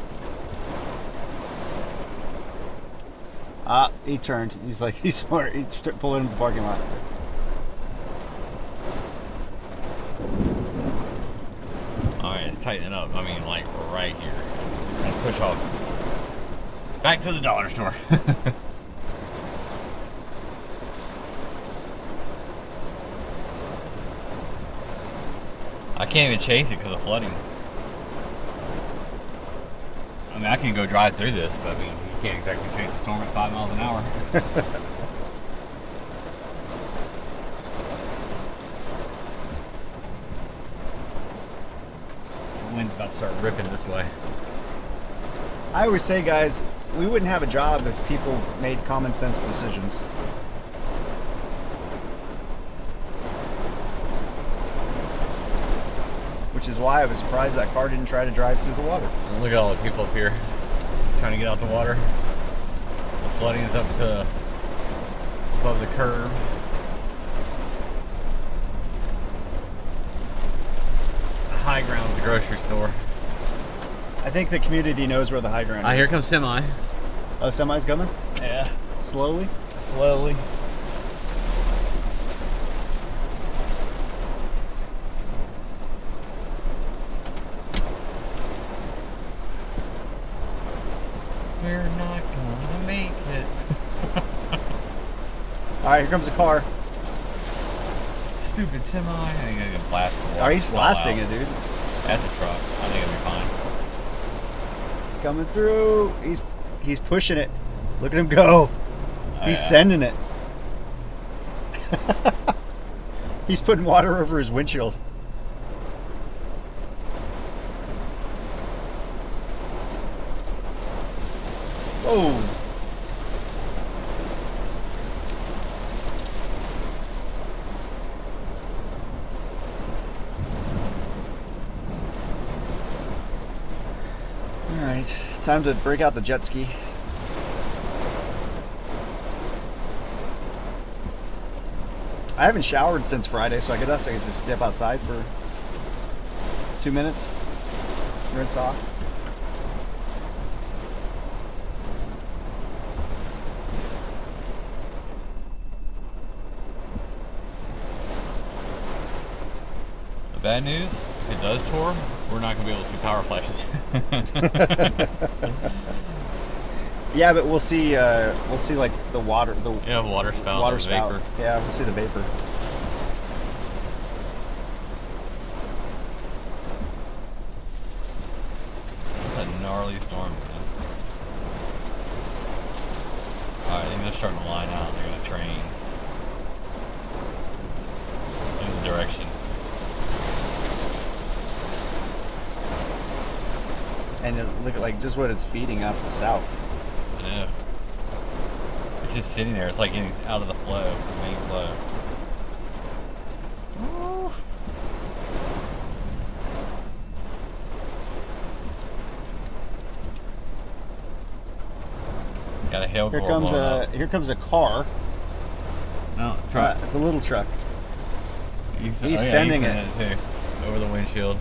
Ah, he turned. He's like, he's smart. He pulled into the parking lot. Alright, it's tightening up. I mean, like, right here. It's going to push off. Back to the dollar store. I can't even chase it because of flooding. I mean, I can go drive through this, but I mean, you can't exactly chase a storm at 5 miles an hour. The wind's about to start ripping this way. I always say, guys, we wouldn't have a job if people made common sense decisions. Which is why I was surprised that car didn't try to drive through the water. And look at all the people up here trying to get out the water. The flooding is up to above the curb. The high ground's the grocery store. I think the community knows where the high ground is. Here comes semi. Oh, the semi's coming? Yeah. Slowly? Slowly. We're not gonna make it. Alright, here comes a car. Stupid semi. I think I'm gonna blast the water. Oh, he's blasting it, dude. That's a truck. I think it'll be fine. He's coming through. He's pushing it. Look at him go. He's sending it. He's putting water over his windshield. Whoa. All right, time to break out the jet ski. I haven't showered since Friday, so I guess I could just step outside for 2 minutes, rinse off. The bad news, if it does tour, we're not going to be able to see power flashes. Yeah, but we'll see like the water, water spout, water or spout. vapor. Yeah, we'll see the vapor. It's a gnarly storm, man. Alright, I think they're starting to line out. They're going to train in the direction. And look at like just what it's feeding out of the south. I know. It's just sitting there. It's like getting out of the flow, the main flow. Ooh. Got a hail Here comes a car. No, truck. It's a little truck. He's sending it too, over the windshield.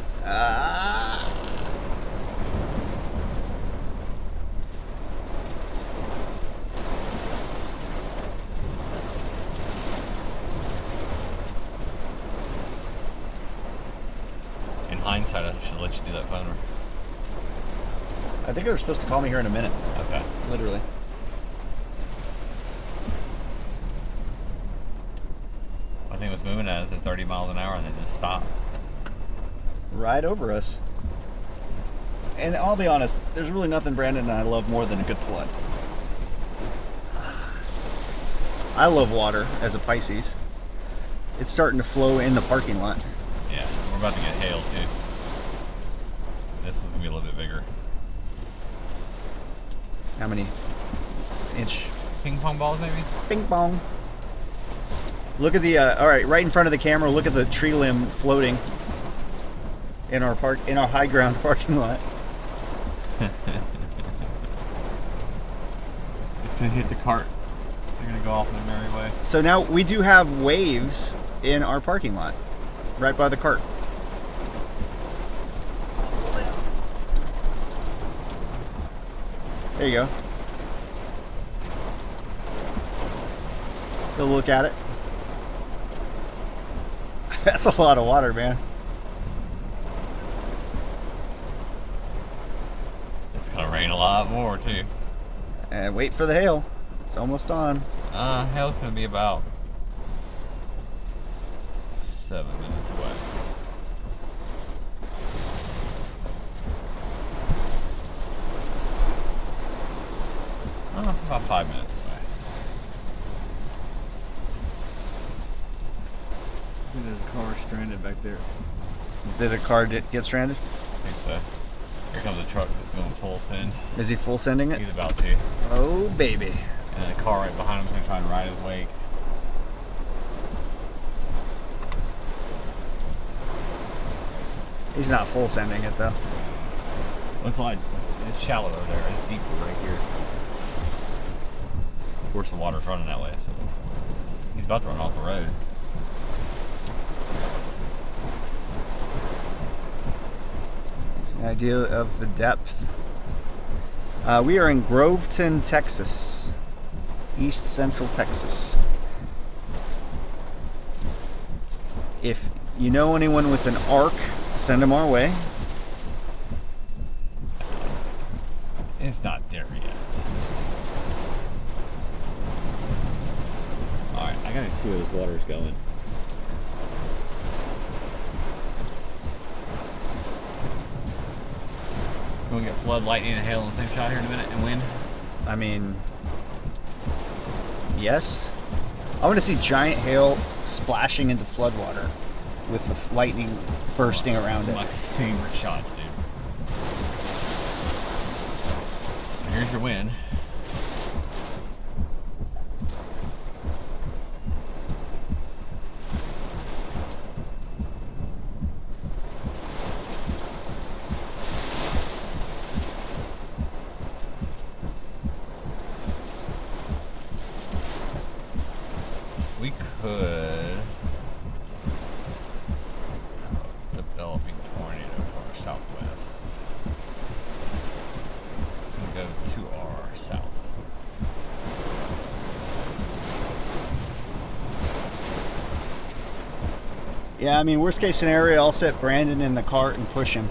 In hindsight, I should let you do that phone. I think they're supposed to call me here in a minute. Okay. Literally. I think it was moving at us at 30 miles an hour and then just stopped. Right over us. And I'll be honest, there's really nothing Brandon and I love more than a good flood. I love water as a Pisces. It's starting to flow in the parking lot. Yeah, we're about to get hail too. This one's gonna be a little bit bigger. How many inch? Ping pong balls, maybe? Ping pong. Look at the, all right, right in front of the camera, look at the tree limb floating in our high ground parking lot. It's gonna hit the cart. They're gonna go off in a merry way. So now we do have waves in our parking lot, right by the cart. There you go. Go look at it. That's a lot of water, man. It's gonna rain a lot more too. And wait for the hail. It's almost on. Hail's gonna be about 7 minutes away. About 5 minutes away. I think there's a car stranded back there. Did a car get stranded? I think so. Here comes a truck that's going full send. Is he full sending it? He's about to. Oh, baby. And then a car right behind him is going to try and ride his wake. He's not full sending it, though. It's like, it's shallow over there. It's deeper right here. Of course, the water's running that way, so he's about to run off the road. An idea of the depth. We are in Groveton, Texas. East Central Texas. If you know anyone with an arc, send them our way. It's not there yet. Alright, I gotta see where this water's going. We're gonna get flood, lightning, and hail in the same shot here in a minute, and wind. I mean, yes. I want to see giant hail splashing into floodwater with the lightning bursting around it. My favorite shots, dude. Here's your wind. We could developing tornado to our southwest. It's going to go to our south. Yeah, I mean, worst case scenario, I'll set Brandon in the cart and push him.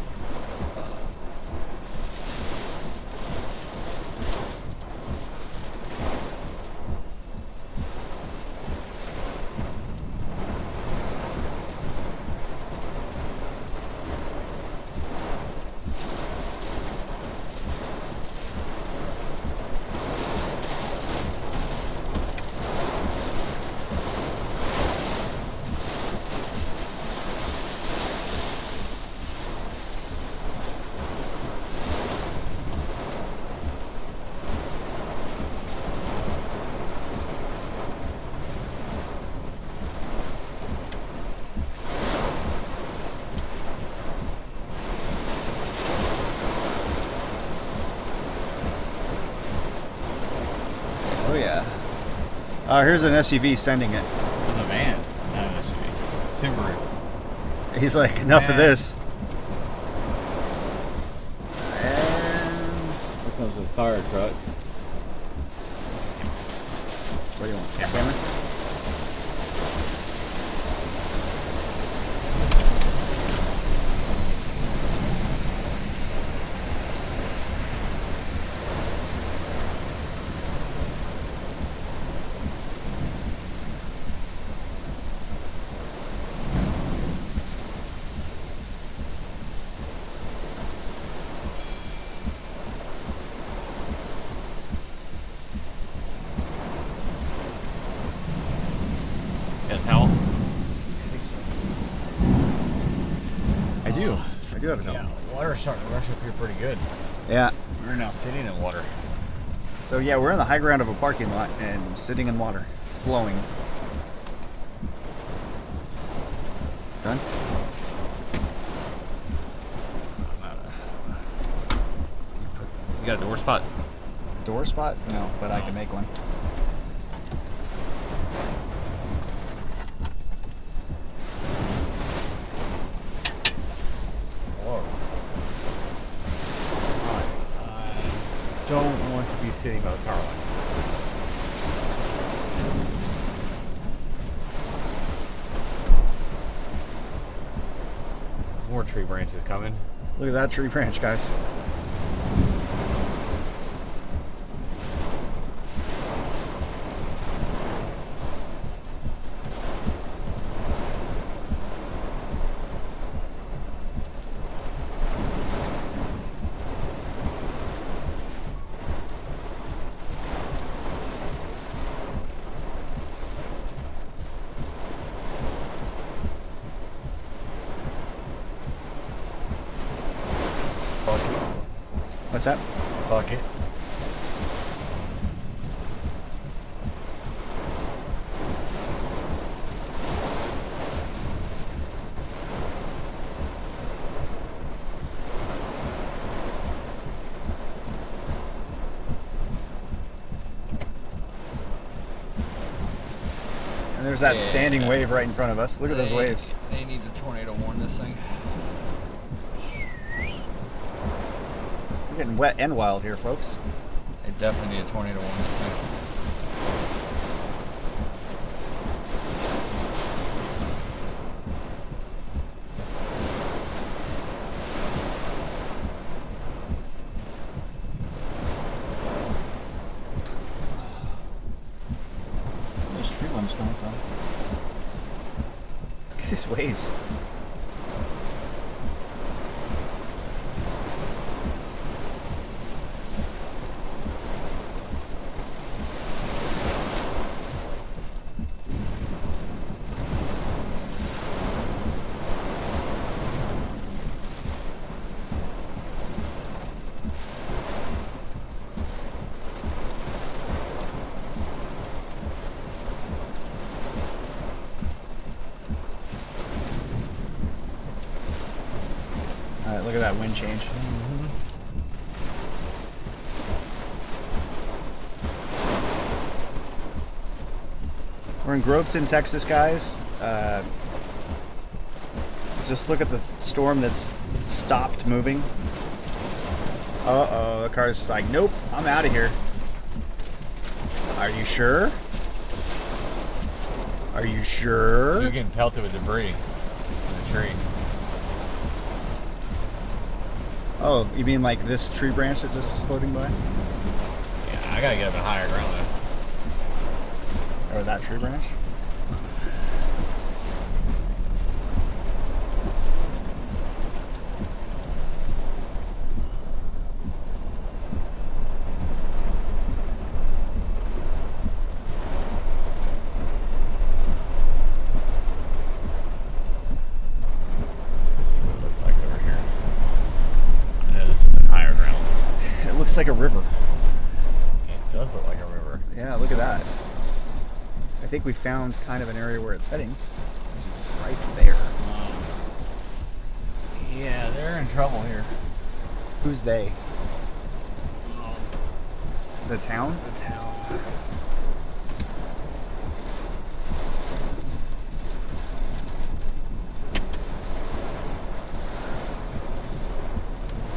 Oh yeah. Here's an SUV sending it. It's a van, not an SUV. Subaru. He's like, enough of Man. this. And Here comes a fire truck. what do you want? Camera? do. I do have a towel. Yeah, water's starting to rush up here pretty good. Yeah. We're now sitting in water. So yeah, we're in the high ground of a parking lot and sitting in water, flowing. Done? You got a door spot? Door spot? No, but I can make one. Whoa. I don't want to be sitting by the power lines. More tree branches coming. Look at that tree branch, guys. What's that? Bucket. And there's that Yeah. standing wave right in front of us. Look at those waves. They need to tornado warn this thing. We're getting wet and wild here, folks. They definitely need a tornado warn this thing. Those tree limbs coming from. Look at these waves. All right, look at that wind change. We're in Groveton, Texas, guys. Just look at the storm that's stopped moving. Uh-oh, the car's like, nope, I'm out of here. Are you sure? Are you sure? You're getting pelted with debris from the tree. Oh, you mean like this tree branch that just is floating by? Yeah, I gotta get up in higher ground though. Or that tree branch? Let's see what it looks like over here. I know this is in higher ground. It looks like a river. It does look like a river. Yeah, look at that. I think we found kind of an area where it's heading. It's right there. Yeah, they're in trouble here. Who's they? The town? The town.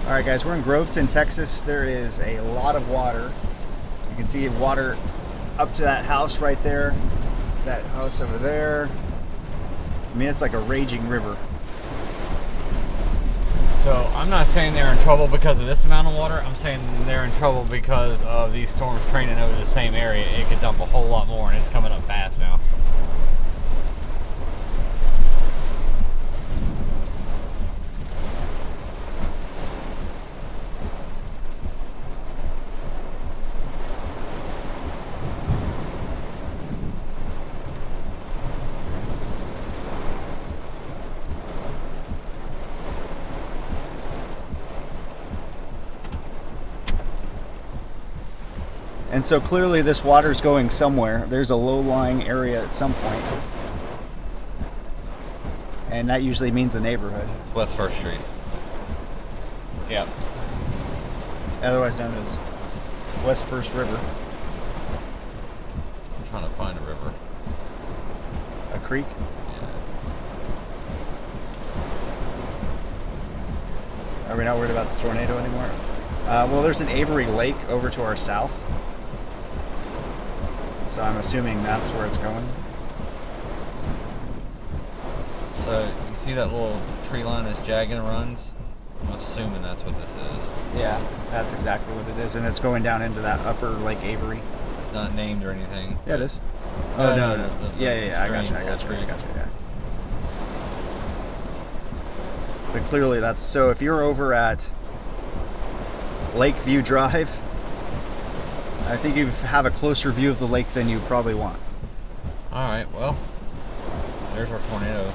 All right, guys, we're in Groveton, Texas. There is a lot of water. You can see water up to that house right there, that house over there. I mean, it's like a raging river. So I'm not saying they're in trouble because of this amount of water. I'm saying they're in trouble because of these storms training over the same area. It could dump a whole lot more, and it's coming up fast now. And so clearly this water's going somewhere. There's a low-lying area at some point. And that usually means a neighborhood. It's West 1st Street. Yep. Otherwise known as West First River. I'm trying to find a river. A creek? Yeah. Are we not worried about the tornado anymore? Well, there's an Avery Lake over to our south. So I'm assuming that's where it's going. So you see that little tree line that's jagging and runs? I'm assuming that's what this is. Yeah, that's exactly what it is. And it's going down into that upper Lake Avery. It's not named or anything. Yeah, it is. No, Oh, no, no. the Yeah, I got stream, you, little yeah. But clearly that's, so if you're over at Lakeview Drive, I think you have a closer view of the lake than you probably want. All right, well, there's our tornado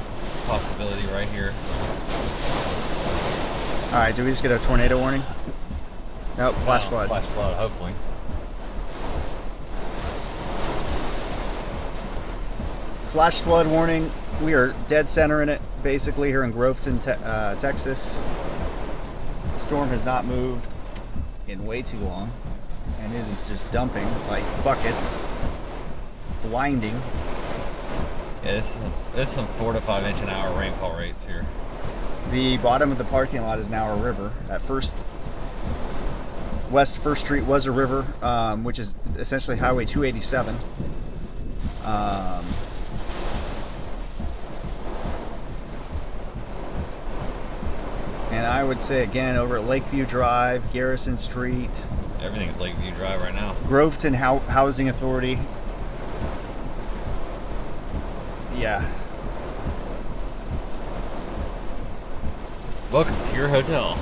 possibility right here. All right, did we just get a tornado warning? Nope, flash flood. Flash flood, hopefully. Flash flood warning. We are dead center in it, basically, here in Groveton, Texas. The storm has not moved in way too long, and it is just dumping like buckets, winding. Yeah, this is some 4 to 5 inch an hour rainfall rates here. The bottom of the parking lot is now a river. At first, West 1st Street was a river, which is essentially Highway 287. And I would say again over at Lakeview Drive, Garrison Street, Everything is Lakeview Drive right now. Groveton Housing Authority. Yeah. Welcome to your hotel.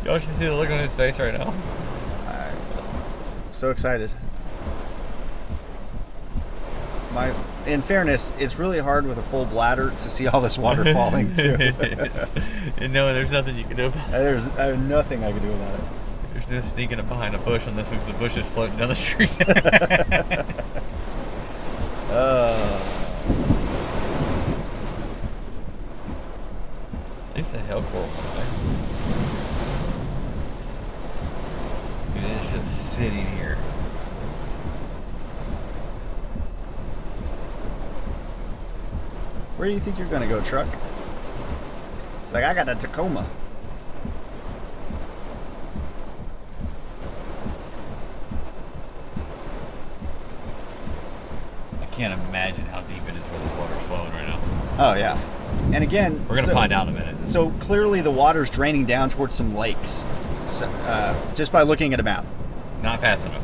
Y'all should see the look on his face right now. I'm so excited. In fairness, it's really hard with a full bladder to see all this water falling too. And no, there's nothing you can do about it. I have nothing I can do about it. There's no sneaking up behind a bush on this because the bush is floating down the street. At least the hell coral went away. Dude, it's just sitting here. Where do you think you're gonna go, truck? It's like, I got a Tacoma. I can't imagine how deep it is where this water's flowing right now. Oh yeah. And again, We're gonna find out in a minute. So clearly the water's draining down towards some lakes, so, just by looking at a map. Not fast enough.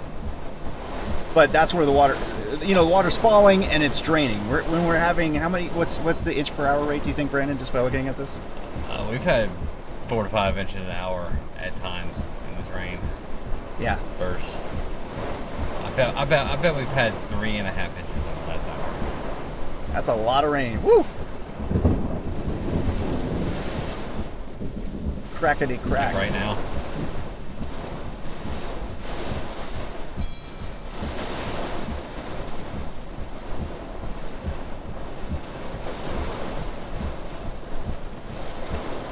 But that's where the water, the water's falling and it's draining. When we're having, how many? What's the inch per hour rate? Do you think, Brandon? Just by looking at this. We've had 4 to 5 inches an hour at times in this rain. Yeah. Bursts. I bet we've had 3.5 inches in the last hour. That's a lot of rain. Woo! Crackety crack. Right now.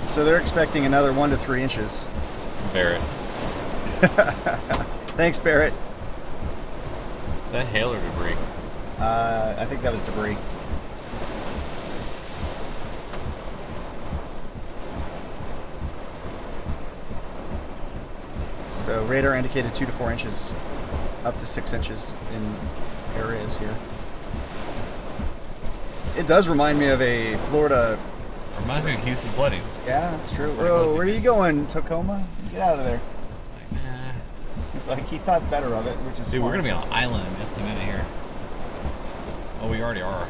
So they're expecting another 1 to 3 inches. Barrett. Thanks, Barrett. Is that hail or debris? I think that was debris. So radar indicated 2 to 4 inches, up to 6 inches in areas here. It does remind me of a Florida. Reminds me of Houston flooding. Yeah, that's true. Pretty close Oh, to where are you Houston. going, Tacoma? Get out of there. Like, nah. He's like, he thought better of it, which is Dude, we're smart. gonna be on an island in just a minute here. Oh, we already are.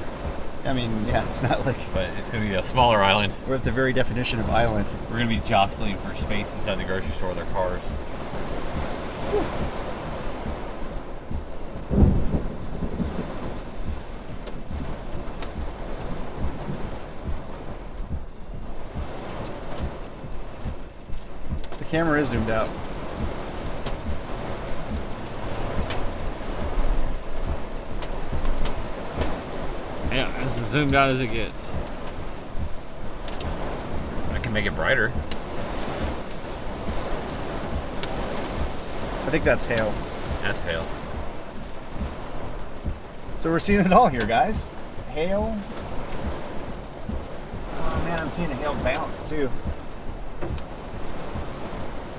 I mean, yeah, it's not like But it's gonna be a smaller island. we're at the very definition of island. We're gonna be jostling for space inside the grocery store with our cars. The camera is zoomed out. Yeah, as zoomed out as it gets. I can make it brighter. I think that's hail. That's hail. So we're seeing it all here, guys. Hail. Oh man, I'm seeing the hail bounce too.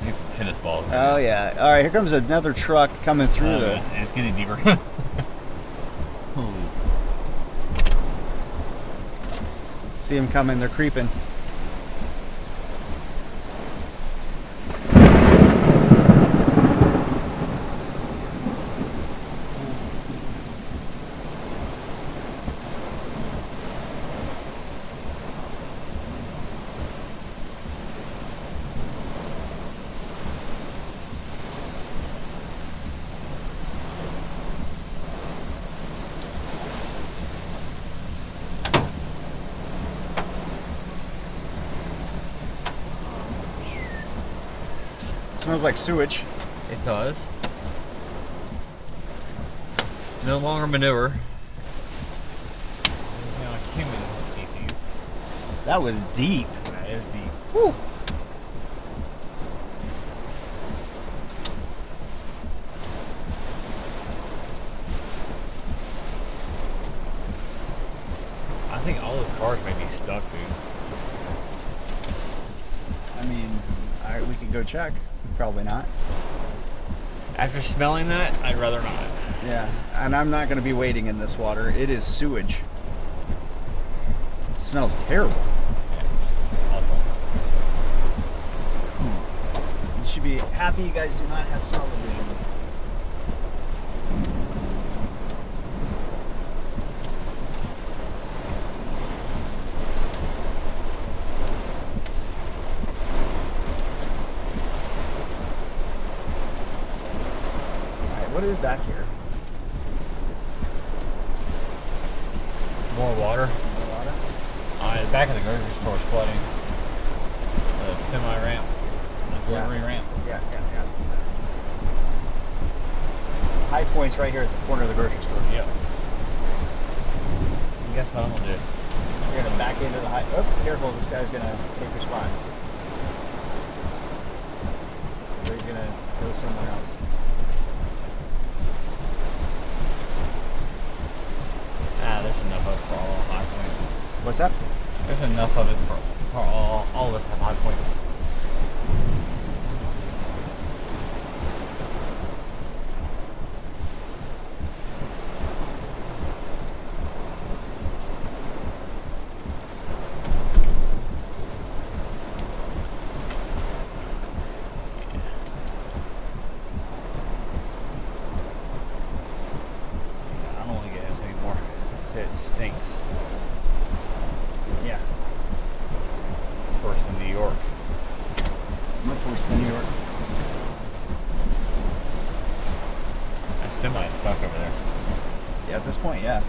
Need some tennis balls. Oh yeah. All right, here comes another truck coming through the. And it's getting deeper. See them coming. They're creeping. Smells like sewage. It does. It's no longer manure. It's now human feces. That was deep. That is deep. Whew. I think all those cars may be stuck, dude. I mean, we could go check. Probably not. After smelling that, I'd rather not. Yeah, and I'm not going to be wading in this water. It is sewage. It smells terrible. Yeah, it's awful. You should be happy you guys do not have smell division. What is back here? More water. More water? The back of the grocery store is flooding. The semi ramp, the delivery ramp. Yeah. High point's right here at the corner of the grocery store. Yep. Guess what I'm gonna do? You're gonna back into the high. Oh, careful! This guy's gonna take your spot. Or he's gonna go somewhere else. There's enough of us for all high points. What's up? There's enough of us for all of us have high points. I don't want to get this anymore. It stinks. Yeah. It's worse than New York. Much worse than New York. That semi is stuck over there. Yeah, at this point, yeah.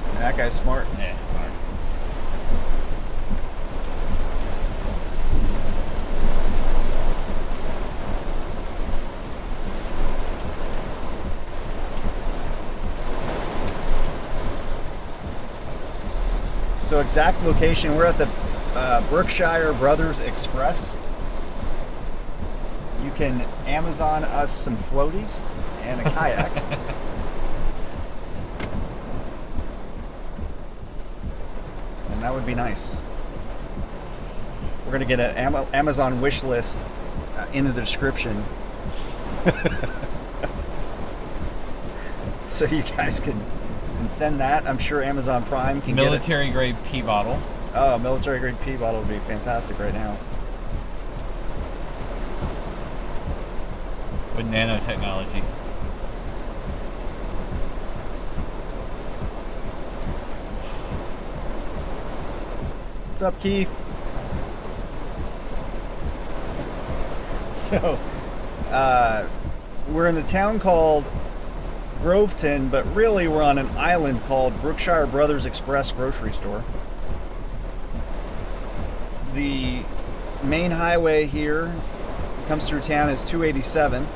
And that guy's smart. Yeah, sorry. So exact location, we're at the Brookshire Brothers Express. You can Amazon us some floaties and a kayak. And that would be nice. We're gonna get an Amazon wish list in the description. So you guys can send that. I'm sure Amazon Prime can Military grade pee bottle. get it. Oh, military grade pee bottle would be fantastic right now. With nanotechnology. What's up, Keith? So, we're in the town called Groveton, but really we're on an island called Brookshire Brothers Express grocery store. The main highway here that comes through town is 287.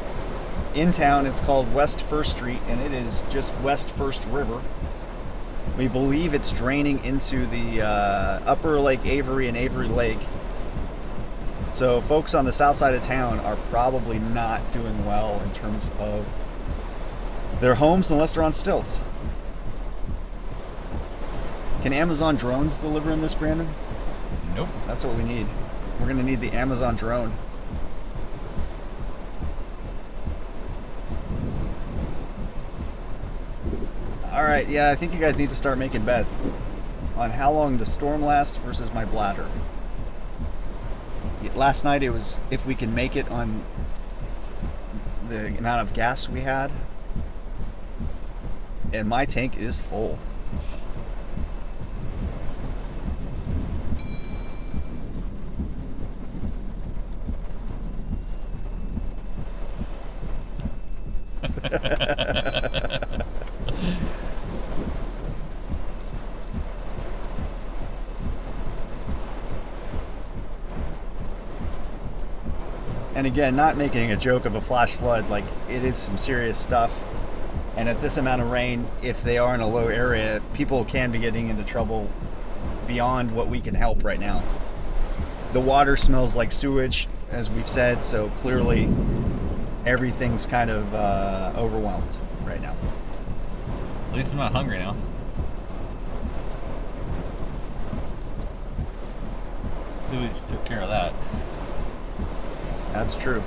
In town, it's called West 1st Street, and it is just West 1st River. We believe it's draining into the upper Lake Avery and Avery Lake. So folks on the south side of town are probably not doing well in terms of their homes unless they're on stilts. Can Amazon drones deliver in this, Brandon? Nope. That's what we need. We're going to need the Amazon drone. All right, yeah, I think you guys need to start making bets on how long the storm lasts versus my bladder. Last night it was if we can make it on the amount of gas we had, and my tank is full. And again, not making a joke of a flash flood, like it is some serious stuff. And at this amount of rain, if they are in a low area, people can be getting into trouble beyond what we can help right now. The water smells like sewage, as we've said, so clearly everything's kind of overwhelmed right now. At least I'm not hungry now. Sewage took care of that. That's true.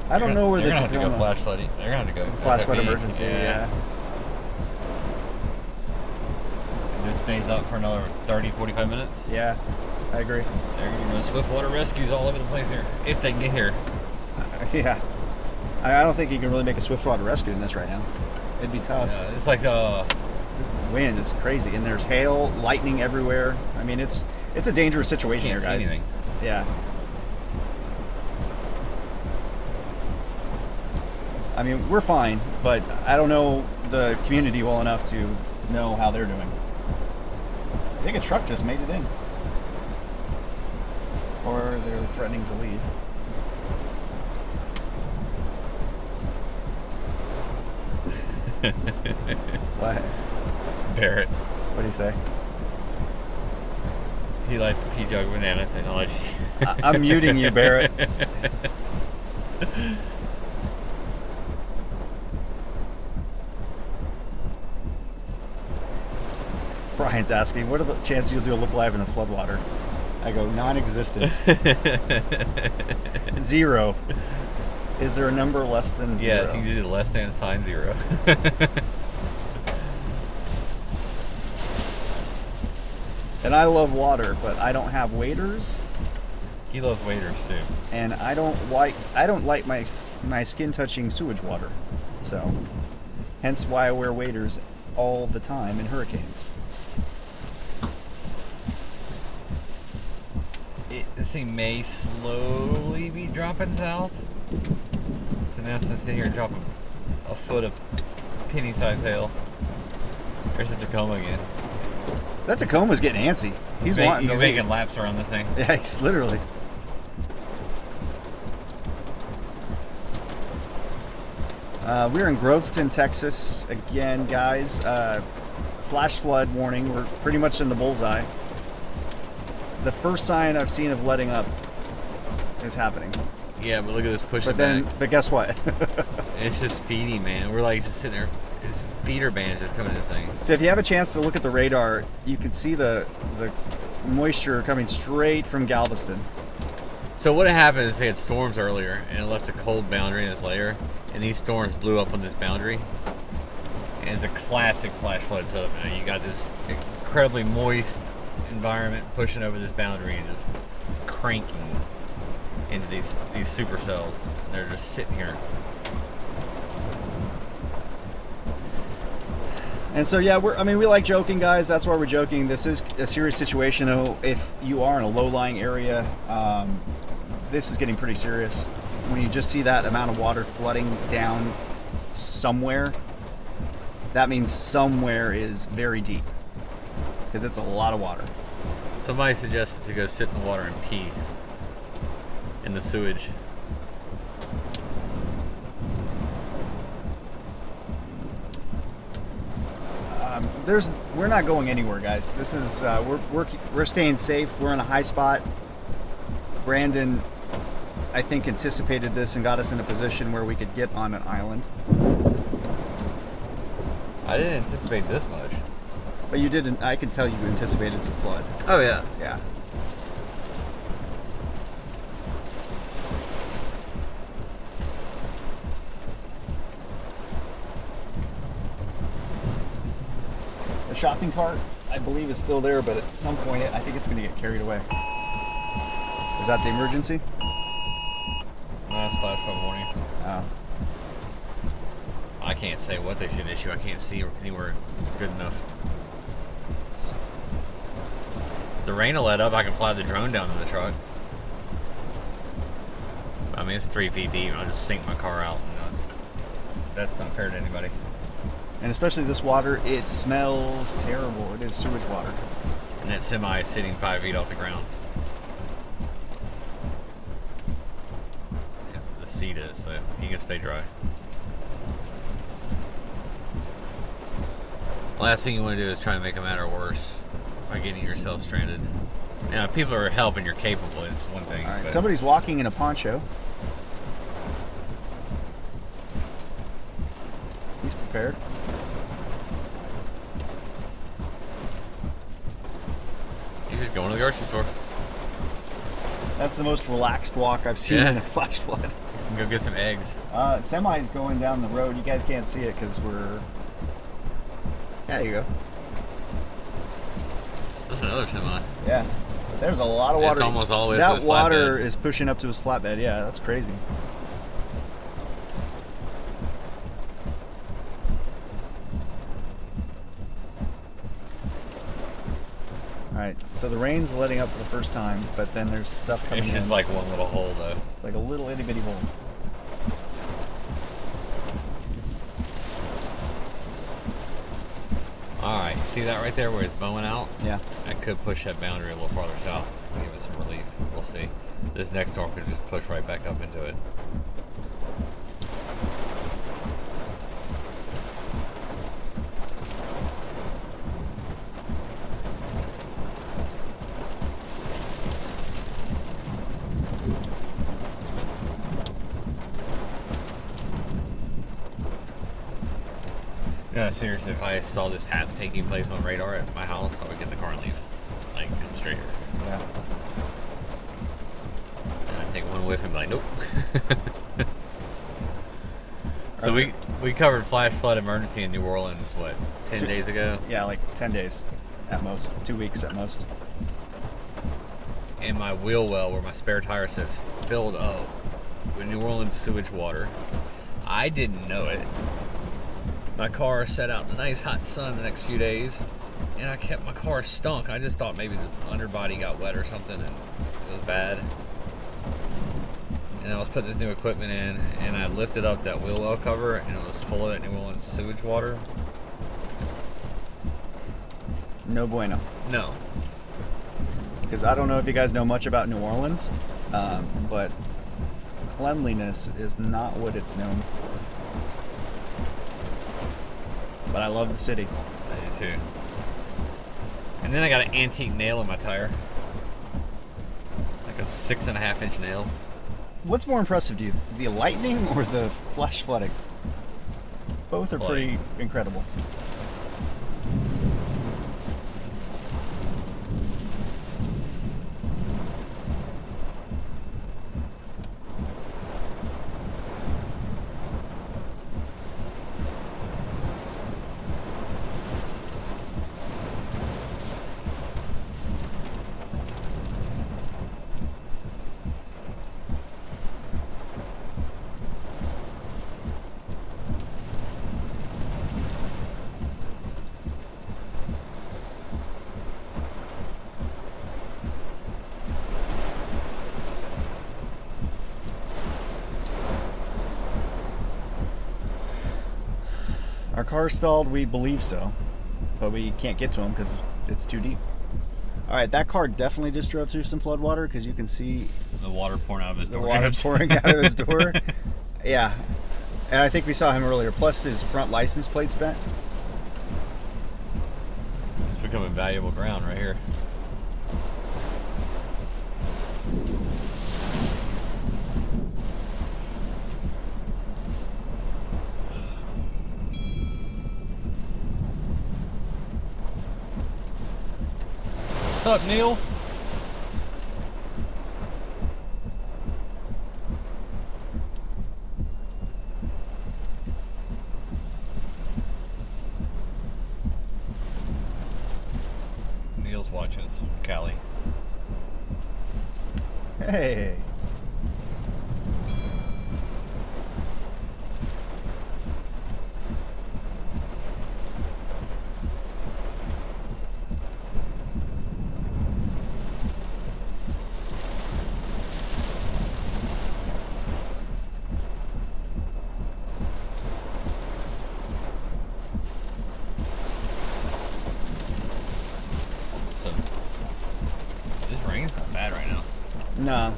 I don't know where they're the gonna have to go flash flooding. They're gonna have to go flash flood FFE. emergency. Yeah. This stays up for another 30, 45 minutes. Yeah, I agree. They're gonna run swiftwater rescues all over the place here if they can get here. Yeah, I don't think you can really make a swiftwater rescue in this right now. It'd be tough. Yeah, it's like This wind is crazy, and there's hail, lightning everywhere. I mean, it's a dangerous situation here, can't guys. see anything. Yeah. I mean, we're fine, but I don't know the community well enough to know how they're doing. I think a truck just made it in, or they're threatening to leave. What? Barrett. What do you say? He likes pea jug banana technology. I'm muting you, Barrett. Brian's asking, what are the chances you'll do a look live in the floodwater? I go, non-existent. 0. Is there a number less than 0? Yeah, you can do the less than sign 0. And I love water, but I don't have waders, He loves waders too. and I don't like my skin touching sewage water. So, hence why I wear waders all the time in hurricanes. This thing may slowly be dropping south. So now it's gonna sit here and drop a foot of penny-sized hail. There's the Tacoma again. That Tacoma's getting antsy. He's wanting to leave. making laps around this thing. Yeah, he's literally. We're in Groveton, Texas again, guys. Flash flood warning. We're pretty much in the bullseye. The first sign I've seen of letting up is happening. Yeah, but look at this pushing But then, back. but guess what? It's just feeding, man. We're like just sitting there. His feeder bands just coming to this thing. So if you have a chance to look at the radar, you can see the moisture coming straight from Galveston. So what happened is they had storms earlier, and it left a cold boundary in this layer, and these storms blew up on this boundary. And it's a classic flash flood setup. You got this incredibly moist environment pushing over this boundary and just cranking into these supercells. They're just sitting here. And so yeah, we like joking, guys. That's why we're joking. This is a serious situation, though. If you are in a low-lying area, this is getting pretty serious. When you just see that amount of water flooding down somewhere, that means somewhere is very deep because it's a lot of water. Somebody suggested to go sit in the water and pee in the sewage. We're not going anywhere, guys. This is we're staying safe. We're in a high spot. Brandon, I think, anticipated this and got us in a position where we could get on an island. I didn't anticipate this much. But you didn't. I can tell you anticipated some flood. Oh yeah. Yeah. The shopping cart, I believe, is still there, but at some point, I think it's going to get carried away. Is that the emergency? No, that's flash flood warning. Oh. I can't say what they should issue. I can't see anywhere good enough. If the rain will let up, I can fly the drone down to the truck. I mean, it's 3 feet deep. I'll just sink my car out. And, that's not fair to anybody. And especially this water, it smells terrible. It is sewage water. And that semi is sitting 5 feet off the ground. Yeah, the seat is, so you can stay dry. Last thing you want to do is try and make a matter worse by getting yourself stranded. Now, if people are helping, you're capable, is one thing. All right, but somebody's walking in a poncho. He's prepared. you're just going to the grocery store. That's the most relaxed walk I've seen Yeah. in a flash flood. Go get some eggs. Semi's going down the road. You guys can't see it because we're... Yeah, there you go. That's another semi. Yeah. There's a lot of water. It's almost all the way up to That his water flatbed. is pushing up to his flatbed. Yeah, that's crazy. All right, so the rain's letting up for the first time, but then there's stuff coming It's in. just like one little hole, though. It's like a little itty bitty hole. Alright, see that right there where it's bowing out? Yeah. I could push that boundary a little farther south and give it some relief. We'll see. This next storm could just push right back up into it. Yeah, seriously, if I saw this happen taking place on radar at my house, I would get in the car and leave. Like, come straight here. Yeah. And I'd take one whiff and be like, nope. So we covered flash flood emergency in New Orleans, what, 10 days ago? Yeah, like 10 days at most. 2 weeks at most. And my wheel well, where my spare tire sits, filled up with New Orleans sewage water. I didn't know it. My car sat out in the nice hot sun the next few days, and I kept my car stunk. I just thought maybe the underbody got wet or something, and it was bad. And I was putting this new equipment in, and I lifted up that wheel well cover, and it was full of that New Orleans sewage water. No bueno. No. Because I don't know if you guys know much about New Orleans, but cleanliness is not what it's known for. But I love the city. I do too. And then I got an antique nail in my tire. Like a 6.5 inch nail. What's more impressive to you, the lightning or the flash flooding? Both are pretty incredible. car stalled? We believe so, but we can't get to him because it's too deep. All right, that car definitely just drove through some flood water because you can see The water pouring out of his the door. water pouring out of his door. Yeah, and I think we saw him earlier. Plus, his front license plate's bent. It's becoming valuable ground right here. What's up, Neil? Neil's watching us, Callie. Hey. So, this rain's not bad right now. No,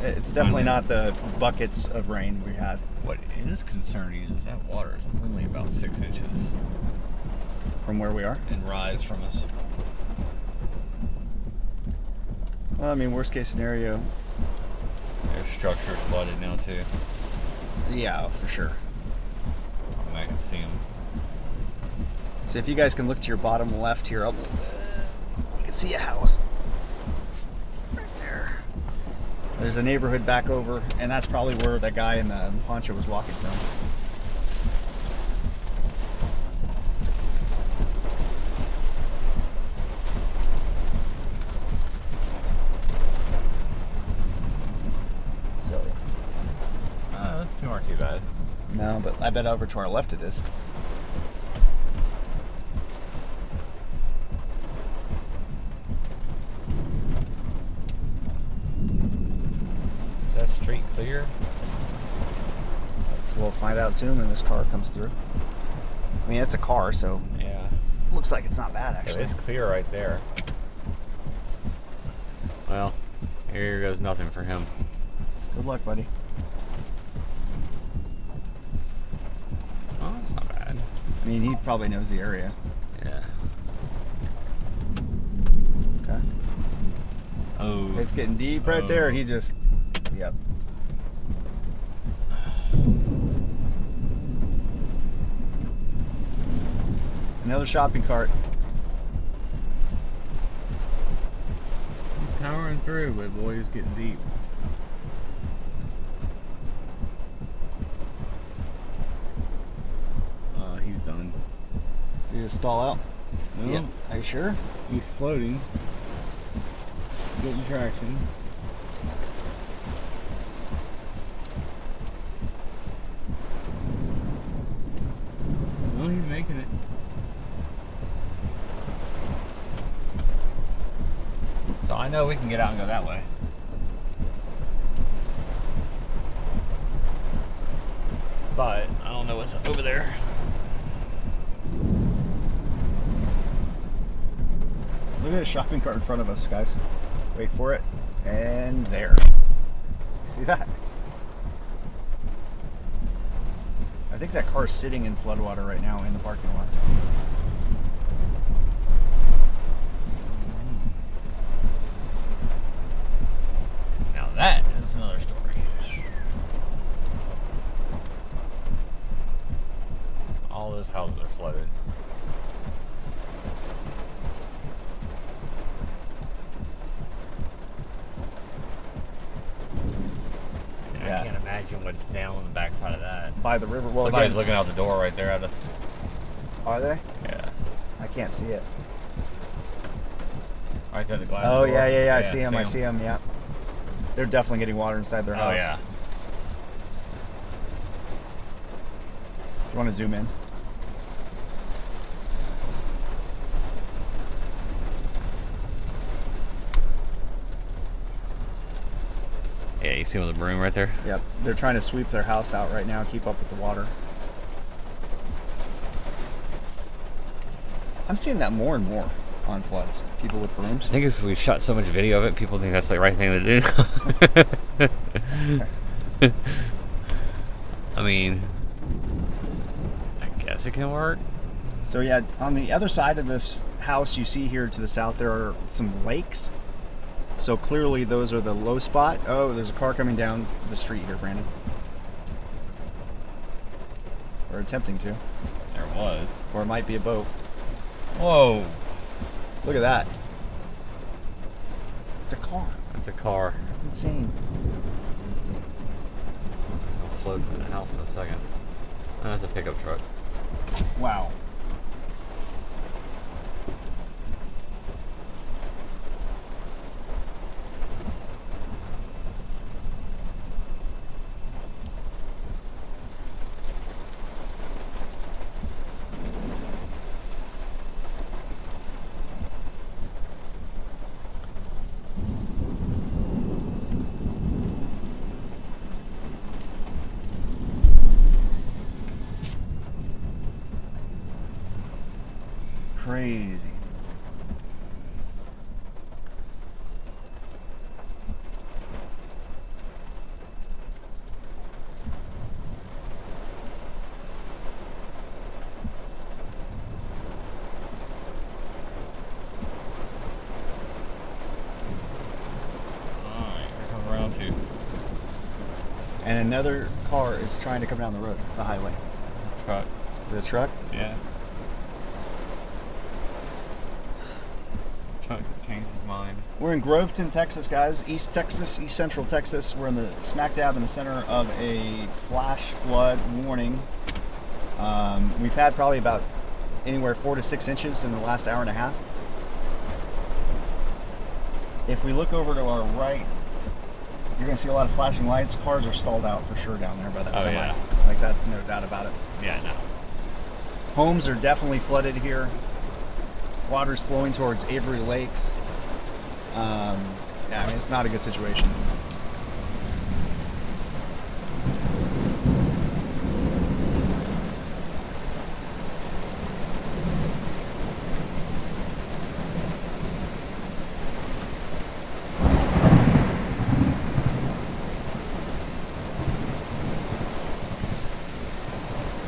it's definitely not the buckets of rain we had. What is concerning is that water is only about 6 inches From where we are? in rise from us. Well, I mean, worst case scenario, Their structure's flooded now too. yeah, for sure. I mean, I can see them. So if you guys can look to your bottom left here, you can see a house. Right there. There's a neighborhood back over, and that's probably where that guy in the poncho was walking from. So, Those two aren't too bad. no, but I bet over to our left it is. Is that street clear? We'll find out soon when this car comes through. I mean, it's a car, so Yeah. looks like it's not bad, So actually. it's clear right there. Well, here goes nothing for him. Good luck, buddy. Oh, it's not bad. I mean, he probably knows the area. Yeah. Okay. Oh. It's getting deep right there, and he just, yep. Another shopping cart. He's powering through, but boy, he's getting deep. He's done. Did he just stall out? No, Yep. Are you sure? he's floating. Getting traction. No, he's making it. So I know we can get out and go that way. But I don't know what's over there. Look at the shopping cart in front of us, guys. Wait for it. And there. See that? I think that car's sitting in floodwater right now in the parking lot. Now that is another story. All those houses are flooded. And Yeah. I can't imagine what's down on the backside of that. By the river. Well, Somebody's again, looking out the door right there at us. are they? Yeah. I can't see it. Right there, the glass Oh, door. yeah. I see him. I see him. Yeah. They're definitely getting water inside their Oh, house. yeah. You want to zoom in? Yeah, you see him with the broom right there? Yep. They're trying to sweep their house out right now, keep up with the water. I'm seeing that more and more on floods. People with brooms. I think it's we've shot so much video of it, people think that's the right thing to do. I mean, I guess it can work. So yeah, on the other side of this house you see here to the south, there are some lakes. So clearly those are the low spot. Oh, there's a car coming down the street here, Brandon. Or attempting to. There was. Or it might be a boat. Whoa. Look at that. It's a car. That's a car. That's insane. I'll float from the house in a second. Oh, that's a pickup truck. Wow. Crazy. Alright, here comes round two. And another car is trying to come down the road, the highway. Truck. The truck? Yeah. Truck changed his mind. We're in Groveton, Texas, guys. East Texas, East Central Texas. We're in the smack dab in the center of a flash flood warning. We've had probably about anywhere 4 to 6 inches in the last hour and a half. If we look over to our right, you're going to see a lot of flashing lights. Cars are stalled out for sure down there by that Oh, semi. yeah. Like, that's no doubt about it. Yeah, no. Homes are definitely flooded here. Water's flowing towards Avery Lakes. Yeah, I mean, it's not a good situation.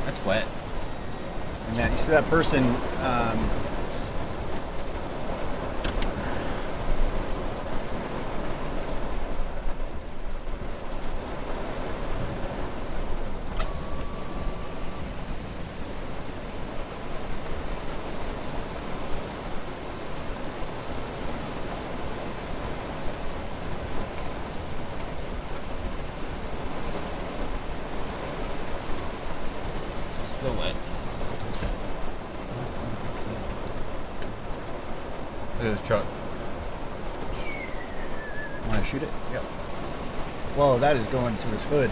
That's wet. And that, you see that person, Still wet. Look at this truck. want to shoot it? Yep. Whoa, that is going to his hood.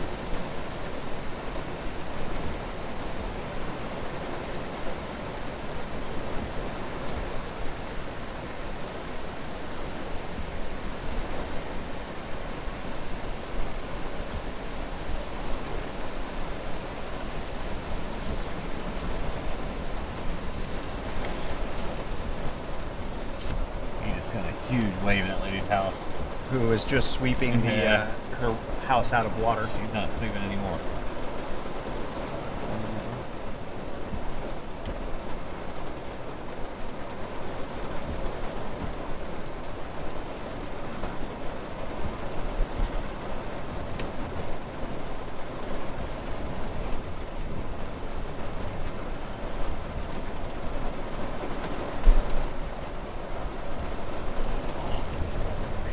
He just got a huge wave in that lady's house. Who was just sweeping the Yeah. her house out of water. She's not sweeping anymore.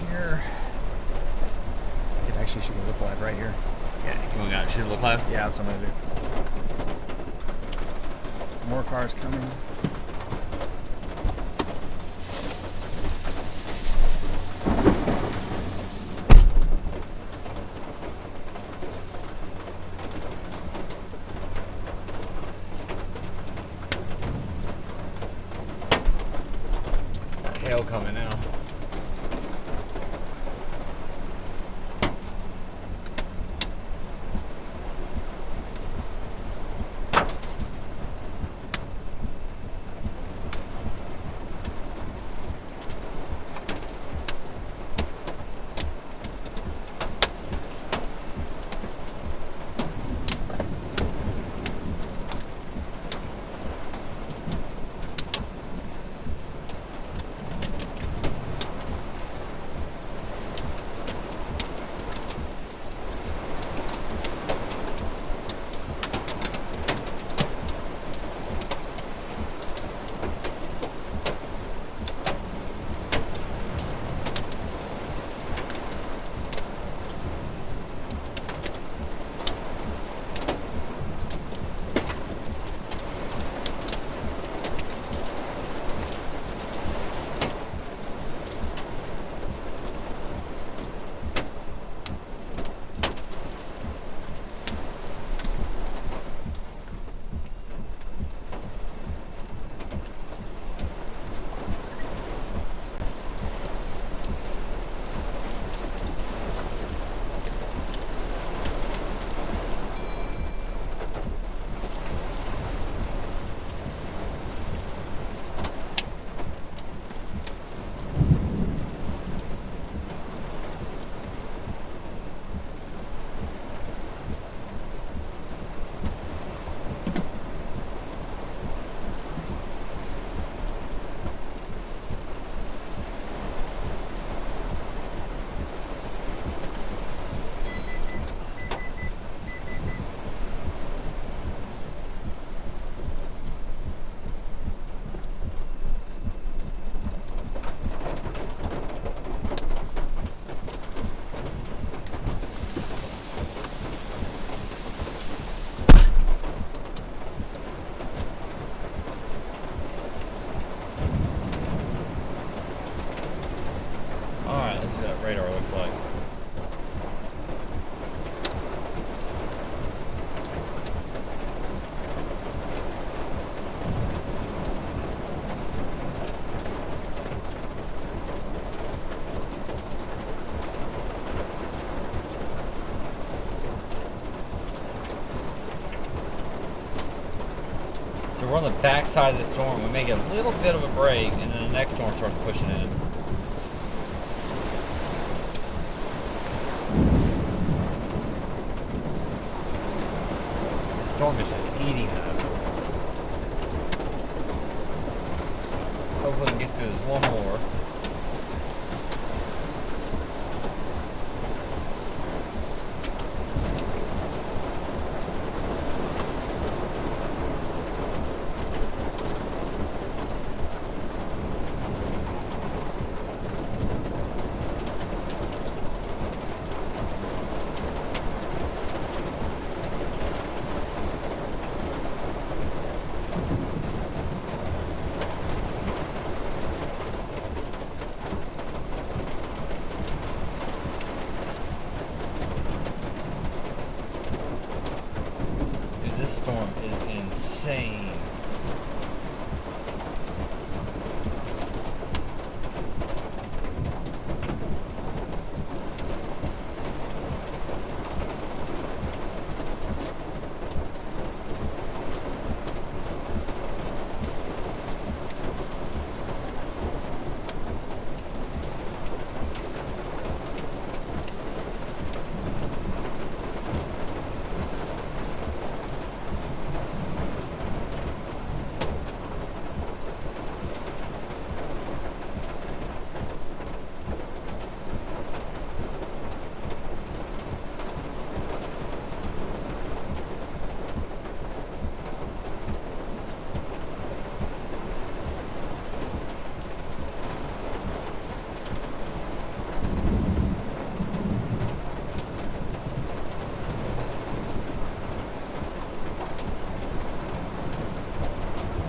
Here. I could actually shoot a look live right here. Yeah, you want to shoot a look live? Yeah, that's what I'm gonna do. More cars coming. Hail coming now. see what that radar looks like. So we're on the back side of the storm. We may get a little bit of a break, and then the next storm starts pushing in. The storm is just eating though. Hopefully we can get through this one more. This storm is insane.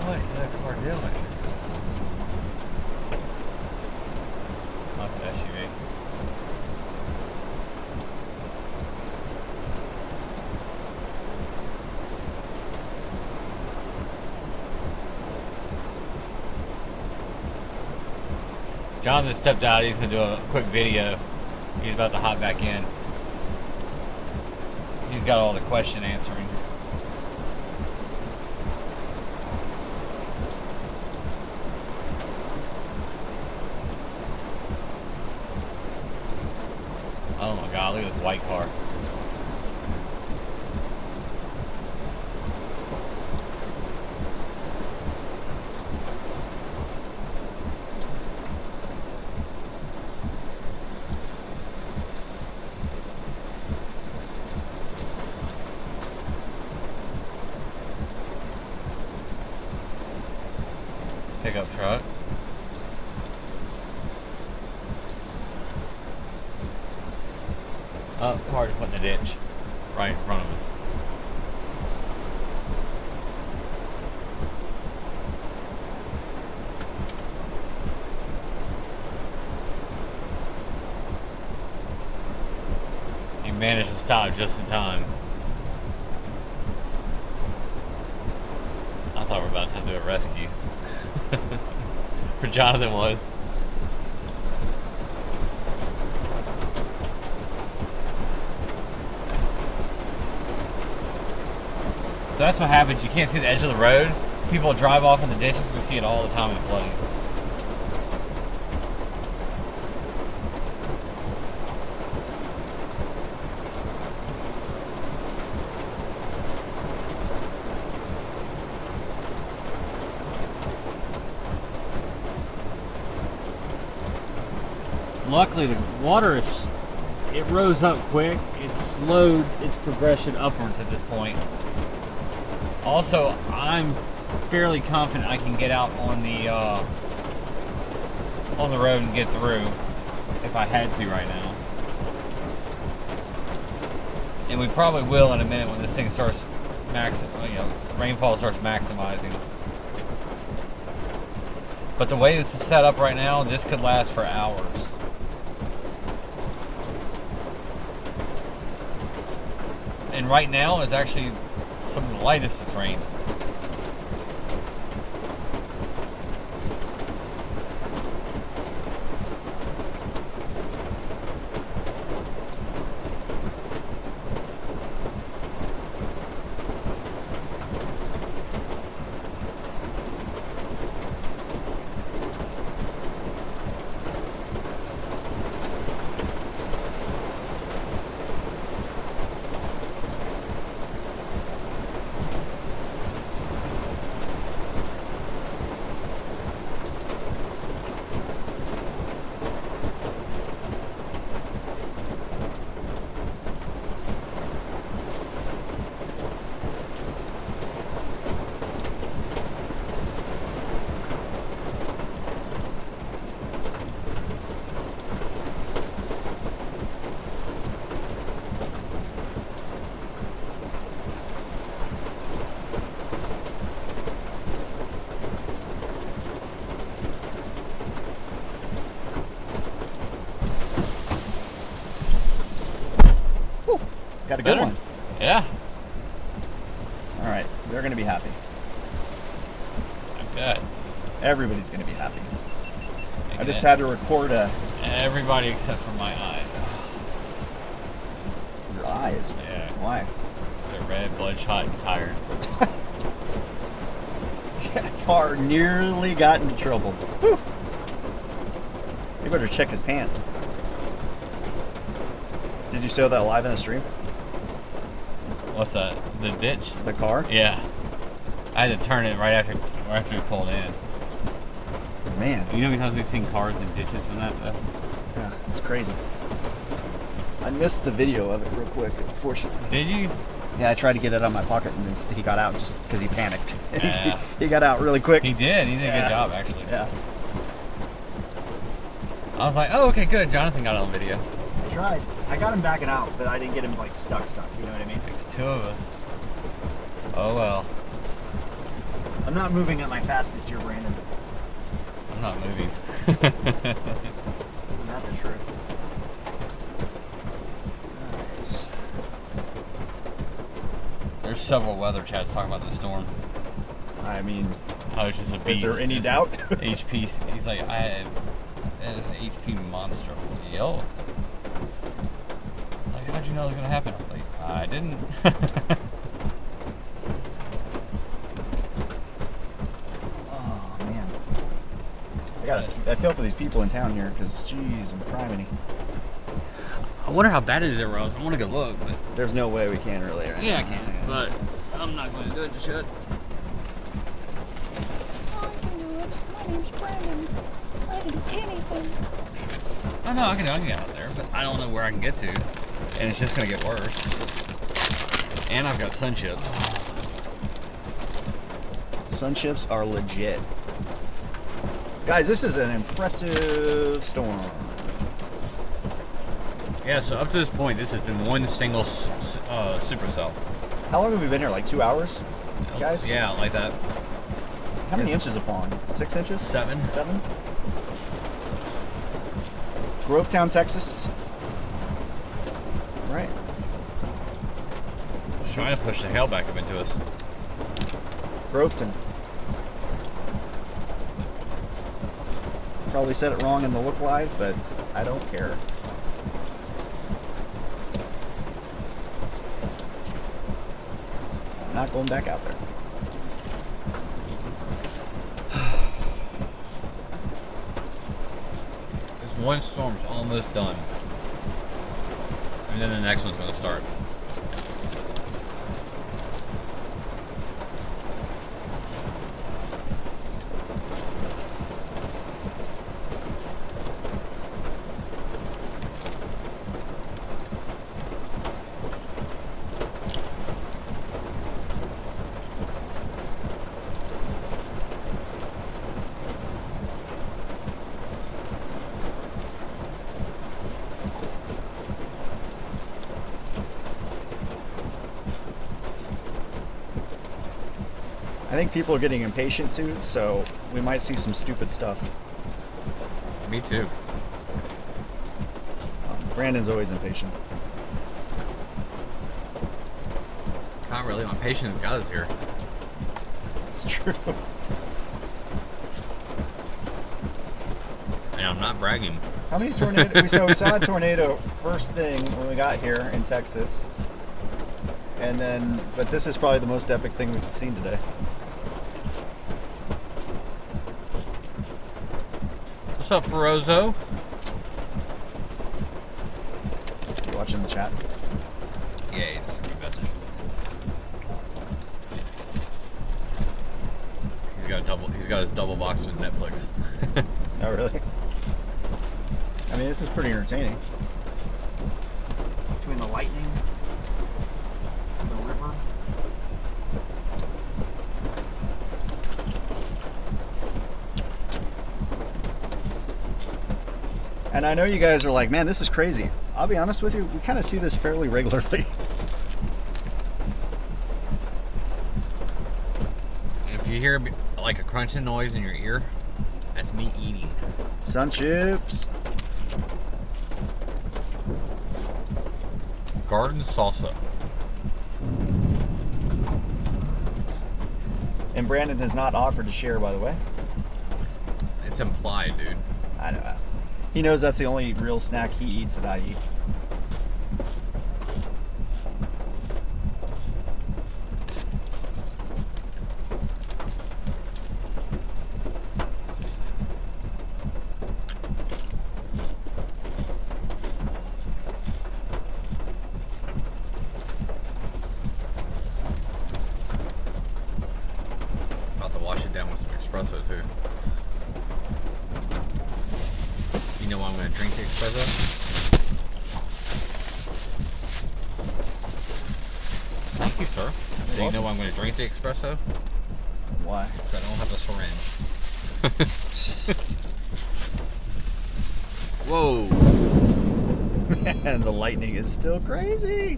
What is that car doing? Oh, it's an SUV. Jonathan stepped out. He's going to do a quick video. He's about to hop back in. He's got all the question answering. Oh my God, look at this white car. Pickup truck. Oh, car just went in the ditch right in front of us. He managed to stop just in time. I thought we were about to do a rescue. Or Jonathan was. So that's what happens. You can't see the edge of the road. People drive off in the ditches. We see it all the time in flooding. Luckily, the water it rose up quick. It slowed its progression upwards at this point. Also, I'm fairly confident I can get out on the road and get through if I had to right now. And we probably will in a minute when this thing starts rainfall starts maximizing. But the way this is set up right now, this could last for hours. And right now is actually some of the lightest it's rained. Got a good one. Yeah. All right, they're going to be happy. I bet. Everybody's going to be happy. Look I at just that. had to record a... Everybody except for my eyes. Your eyes? Yeah. Why? They're red, bloodshot, and tired. That car nearly got into trouble. Whew. You better check his pants. Did you show that live in the stream? What's that? The ditch? The car? Yeah. I had to turn it right after we pulled in. Man. You know how many times we've seen cars in ditches from that? Yeah, it's crazy. I missed the video of it real quick, unfortunately. Did you? Yeah, I tried to get it out of my pocket and then he got out just because he panicked. Yeah. He got out really quick. He did. He did a Yeah. good job, actually. Yeah. I was like, oh, okay, good. Jonathan got it on video. I tried. I got him backing out, but I didn't get him like stuck. You know what I mean? It's two of us. Oh, well. I'm not moving at my fastest here, Brandon. I'm not moving. Isn't that the truth? Alright. There's several weather chats talking about the storm. I mean, How it's just a is beast. there any Just doubt? HP. He's like, I have an HP monster. Yo. Like, how'd you know it was gonna happen? I'm like, I didn't. Oh man, I feel for these people in town here because, geez, I'm criminy. I wonder how bad it is everywhere else. I want to go look, but There's no way we can really. Right? yeah, I can. But I'm not going to do it just yet. I can do it. My name's Brandon. I can do anything. I know I can get out there, but I don't know where I can get to, and it's just gonna get worse. And I've got sun chips. Sun chips are legit. Guys, this is an impressive storm. Yeah, so up to this point, this has been one single supercell. How long have we been here? Like 2 hours? Guys? Yeah, like that. How many inches of falling? 6 inches? 7. 7? Groveton, Texas. Right. It's trying to push the hail back up into us. Groveton. Probably said it wrong in the look live, but I don't care. I'm not going back out there. This one storm's almost done. And then the next one's going to start. I think people are getting impatient too, so we might see some stupid stuff. Me too. Brandon's always impatient. Not really. My patient God is here. It's true. And I'm not bragging. How many tornadoes? We saw a tornado first thing when we got here in Texas. And then, but this is probably the most epic thing we've seen today. What's up, Barroso? You watching the chat? Yeah, he just sent me a message. He's got his double box with Netflix. Oh, really? I mean, this is pretty entertaining. Between the lightning and the river. And I know you guys are like, man, this is crazy. I'll be honest with you, we kind of see this fairly regularly. If you hear like a crunching noise in your ear, that's me eating. Sun chips. Garden salsa. And Brandon has not offered to share, by the way. It's implied, dude. I know. He knows that's the only real snack he eats that I eat. About to wash it down with some espresso, too. You know why I'm going to drink the espresso? Thank you, sir. Do you know why I'm going to drink the espresso? Why? Because I don't have a syringe. Whoa. Man, the lightning is still crazy.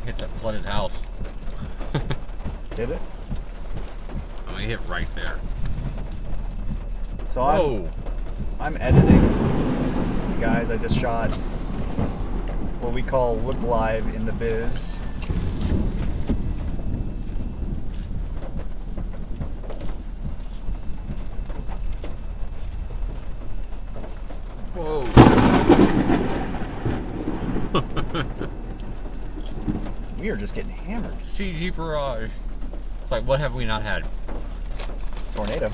Hit that flooded house. Did it? I'm going to hit right there. So Whoa. I'm editing. Guys, I just shot what we call look live in the biz. Whoa. We are just getting hammered. CG barrage. It's like, what have we not had? Tornado.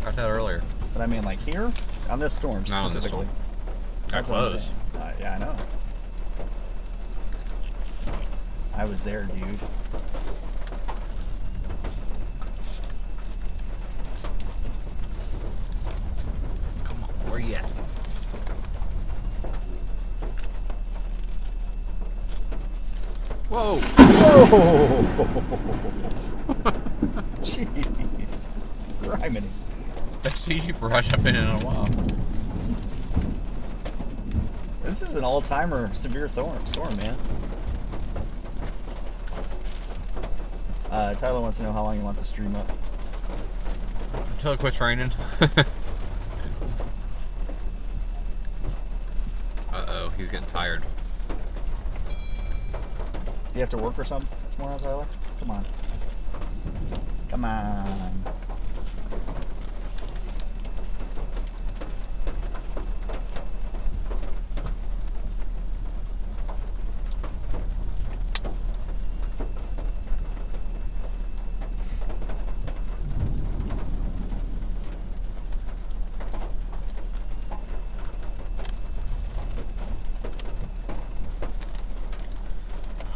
I said earlier. But I mean, like here on this storm Not on this specifically. storm. That That's what I'm close. saying. Yeah, I know. I was there, dude. Come on, where you at? Whoa! Whoa! Jeez. Criminy. Best CG barrage I've been in a while. This is an all-timer severe storm, man. Tyler wants to know how long you want the stream up. Until it quits raining. Uh-oh, he's getting tired. Do you have to work or something tomorrow, Tyler? Come on. Come on.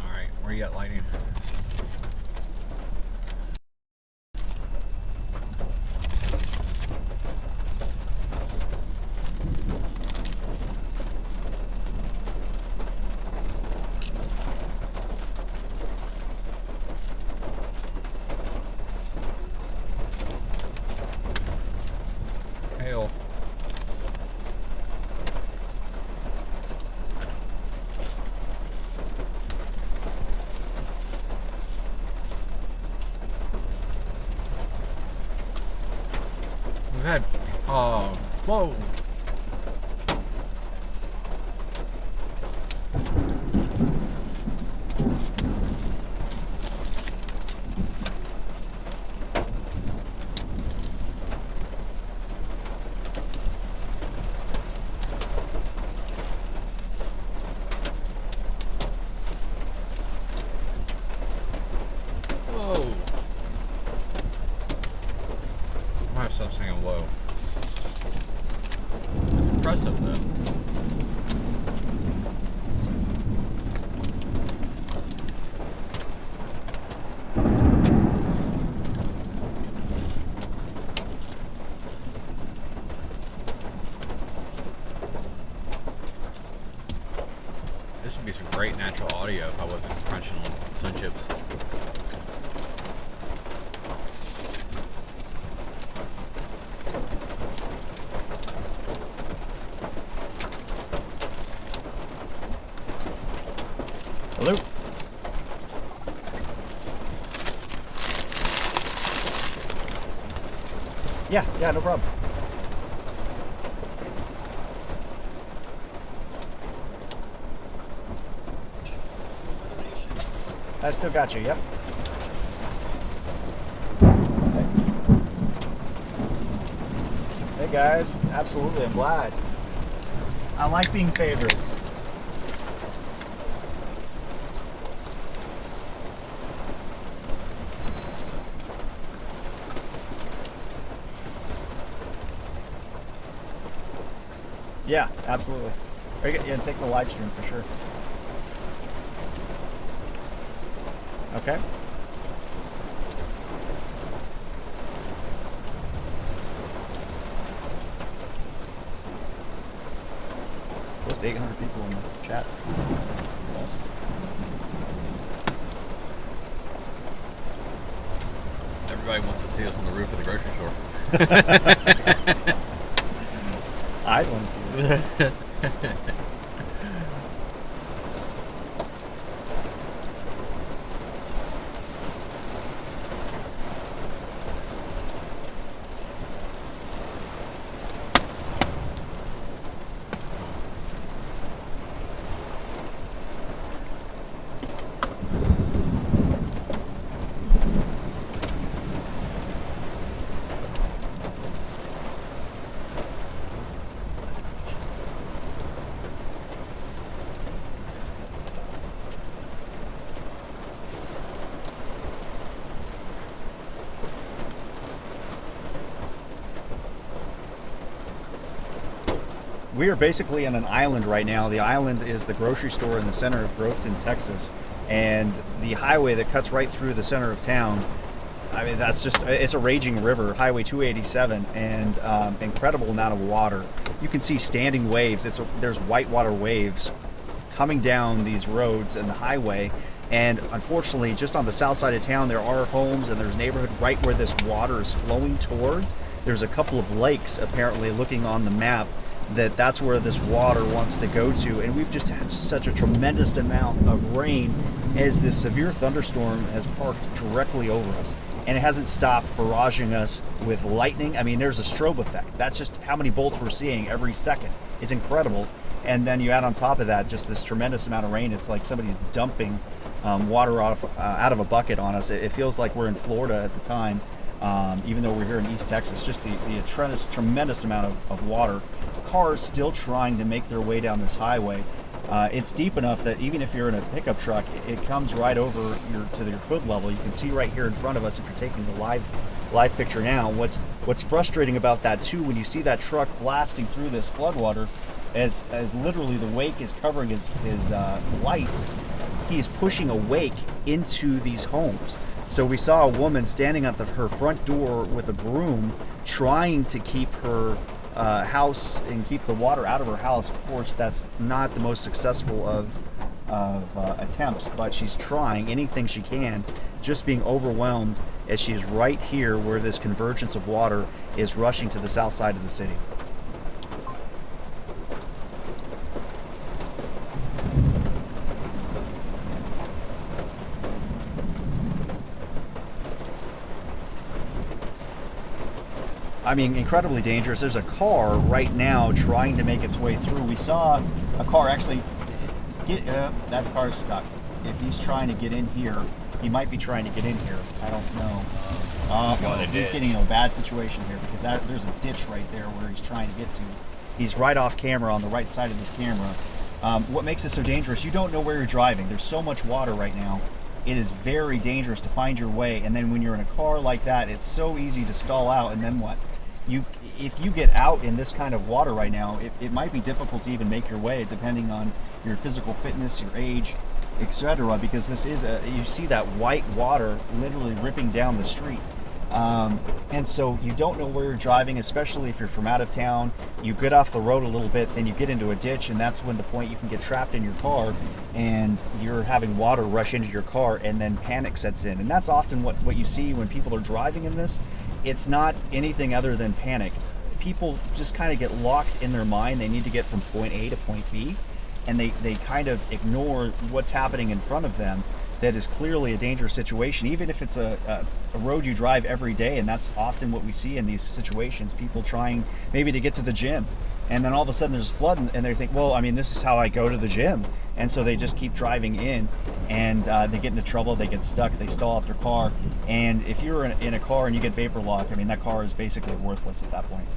Alright, where you got lighting? Hail. We've had, whoa. stop saying whoa. It's impressive though. This would be some great natural audio if I wasn't crunching on sun chips. Hello? Yeah, no problem. I still got you, yep. Hey guys, absolutely, I'm glad. I like being favorites. Yeah, absolutely. Yeah, take the live stream for sure. Okay. Close to 800 people in the chat. Awesome. Everybody wants to see us on the roof of the grocery store. I'd want to see that. We are basically on an island right now. The island is the grocery store in the center of Groveton, Texas. And the highway that cuts right through the center of town, I mean, that's just, it's a raging river, Highway 287, and incredible amount of water. You can see standing waves. There's whitewater waves coming down these roads and the highway. And unfortunately, just on the south side of town, there are homes and there's neighborhood right where this water is flowing towards. There's a couple of lakes, apparently, looking on the map, that's where this water wants to go to. And we've just had such a tremendous amount of rain as this severe thunderstorm has parked directly over us. And it hasn't stopped barraging us with lightning. I mean, there's a strobe effect. That's just how many bolts we're seeing every second. It's incredible. And then you add on top of that just this tremendous amount of rain. It's like somebody's dumping water out of a bucket on us. It feels like we're in Florida at the time, even though we're here in East Texas. Just the tremendous amount of water. Cars still trying to make their way down this highway. It's deep enough that even if you're in a pickup truck, it comes right over to your hood level. You can see right here in front of us if you're taking the live picture now. What's frustrating about that too, when you see that truck blasting through this floodwater, as literally the wake is covering his lights, he is pushing a wake into these homes. So we saw a woman standing at her front door with a broom trying to keep her house and keep the water out of her house. Of course, that's not the most successful of attempts, but she's trying anything she can, just being overwhelmed as she is right here where this convergence of water is rushing to the south side of the city. I mean, incredibly dangerous. There's a car right now trying to make its way through. We saw a car actually that car's stuck. If he's trying to get in here, he might be trying to get in here. I don't know. He's getting in a bad situation here because there's a ditch right there where he's trying to get to. He's right off camera on the right side of this camera. What makes it so dangerous, you don't know where you're driving. There's so much water right now. It is very dangerous to find your way. And then when you're in a car like that, it's so easy to stall out. And then what? if you get out in this kind of water right now, it might be difficult to even make your way, depending on your physical fitness, your age, etc. Because this is you see that white water literally ripping down the street. And so you don't know where you're driving, especially if you're from out of town. You get off the road a little bit, then you get into a ditch, and that's when the point you can get trapped in your car and you're having water rush into your car, and then panic sets in. And that's often what you see when people are driving in this. It's not anything other than panic. People just kind of get locked in their mind. They need to get from point A to point B, and they kind of ignore what's happening in front of them. That is clearly a dangerous situation, even if it's a road you drive every day. And that's often what we see in these situations, people trying maybe to get to the gym, and then all of a sudden there's a flood, and they think, well, I mean, this is how I go to the gym. And so they just keep driving in, and they get into trouble, they get stuck, they stall out their car. And if you're in a car and you get vapor lock, I mean, that car is basically worthless at that point.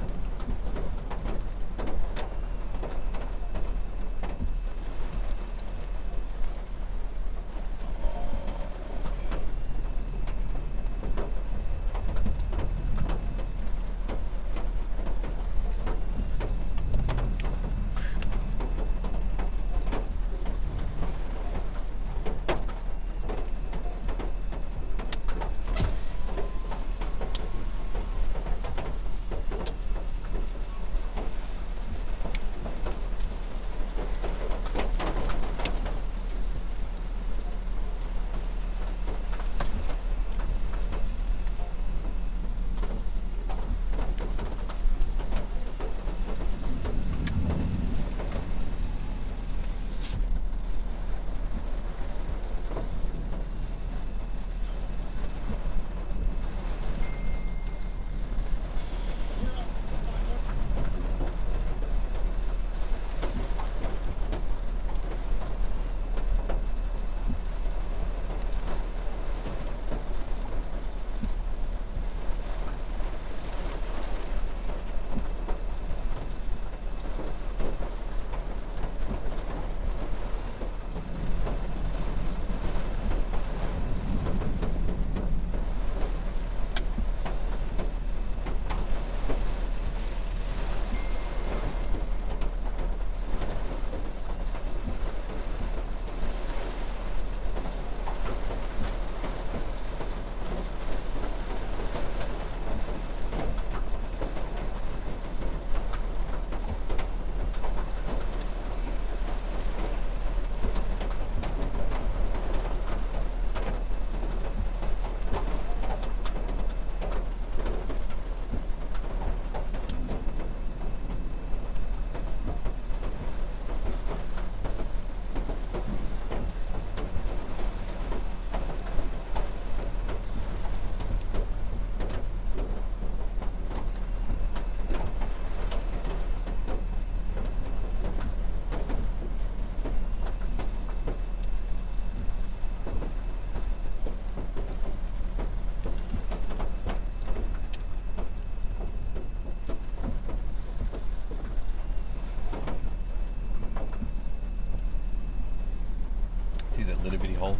See that little bitty hole?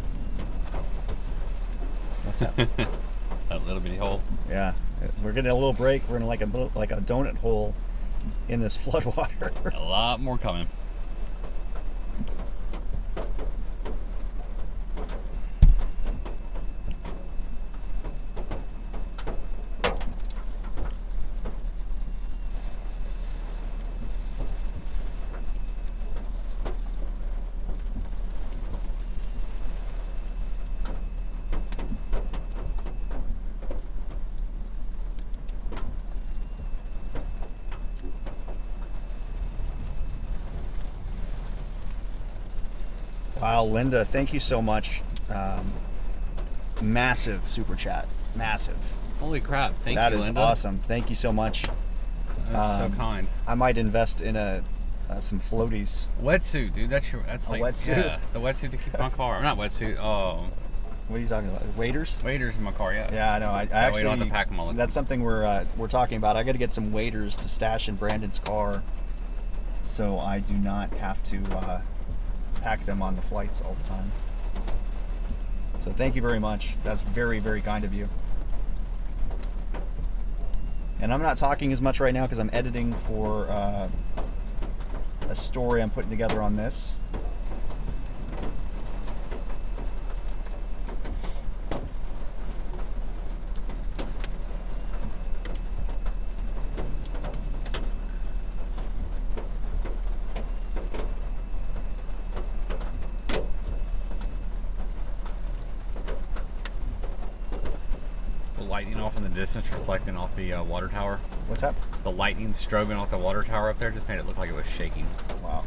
What's that? That little bitty hole. Yeah, we're getting a little break. We're in like a donut hole in this flood water. A lot more coming. Wow, Linda, thank you so much. Massive super chat, massive. Holy crap! Thank That you, is Linda. awesome. Thank you so much. That's so kind. I might invest in some floaties. Wetsuit, dude. That's A like wetsuit? Yeah, the wetsuit to keep my car. Not wetsuit. Oh, What are you talking about? Waders? waders in my car. Yeah. Yeah, I know. I That way actually you don't have to pack them all the time. That's something we're talking about. I got to get some waders to stash in Brandon's car, so I do not have to pack them on the flights all the time. So thank you very much. That's very, very kind of you. And I'm not talking as much right now because I'm editing for a story I'm putting together on this. Lightning off in the distance reflecting off the water tower. What's that? The lightning strobing off the water tower up there just made it look like it was shaking. Wow.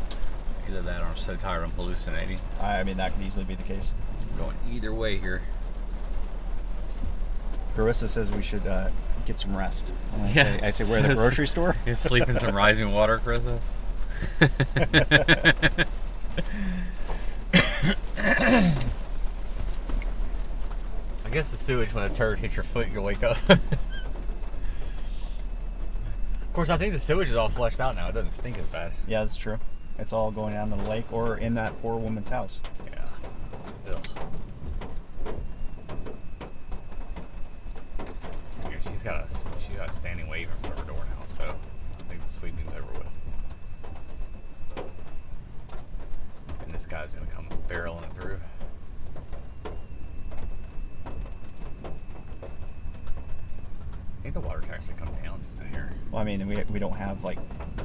Either that or I'm so tired I'm hallucinating. I mean, that could easily be the case. Going either way here. Carissa says we should get some rest. And Yeah. I say we're at the grocery store. You sleep in some rising water, Carissa? I guess the sewage, when a turd hits your foot, you'll wake up. Of course, I think the sewage is all flushed out now. It doesn't stink as bad. Yeah, that's true. It's all going down to the lake or in that poor woman's house. Yeah. Ugh. Yeah, she's got a standing wave in front of her door now, so I think the sweeping's over with. And this guy's gonna come barreling it through. I think the water's actually come down just in here. Well, I mean, we don't have like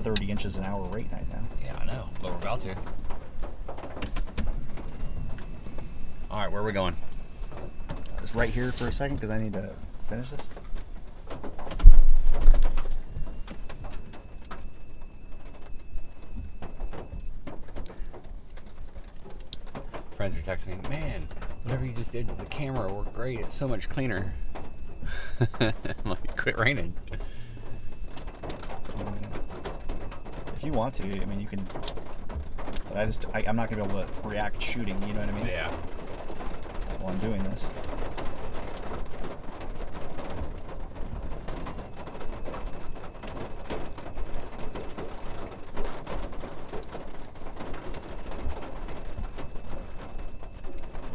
30 inches an hour rate right now. Yeah, I know, but we're about to. All right, where are we going? Just right here for a second because I need to finish this. Friends are texting me, man, whatever you just did to the camera worked great. It's so much cleaner. I'm like, quit raining. If you want to, I mean, you can. But I'm not gonna be able to react shooting. You know what I mean? Yeah. While I'm doing this.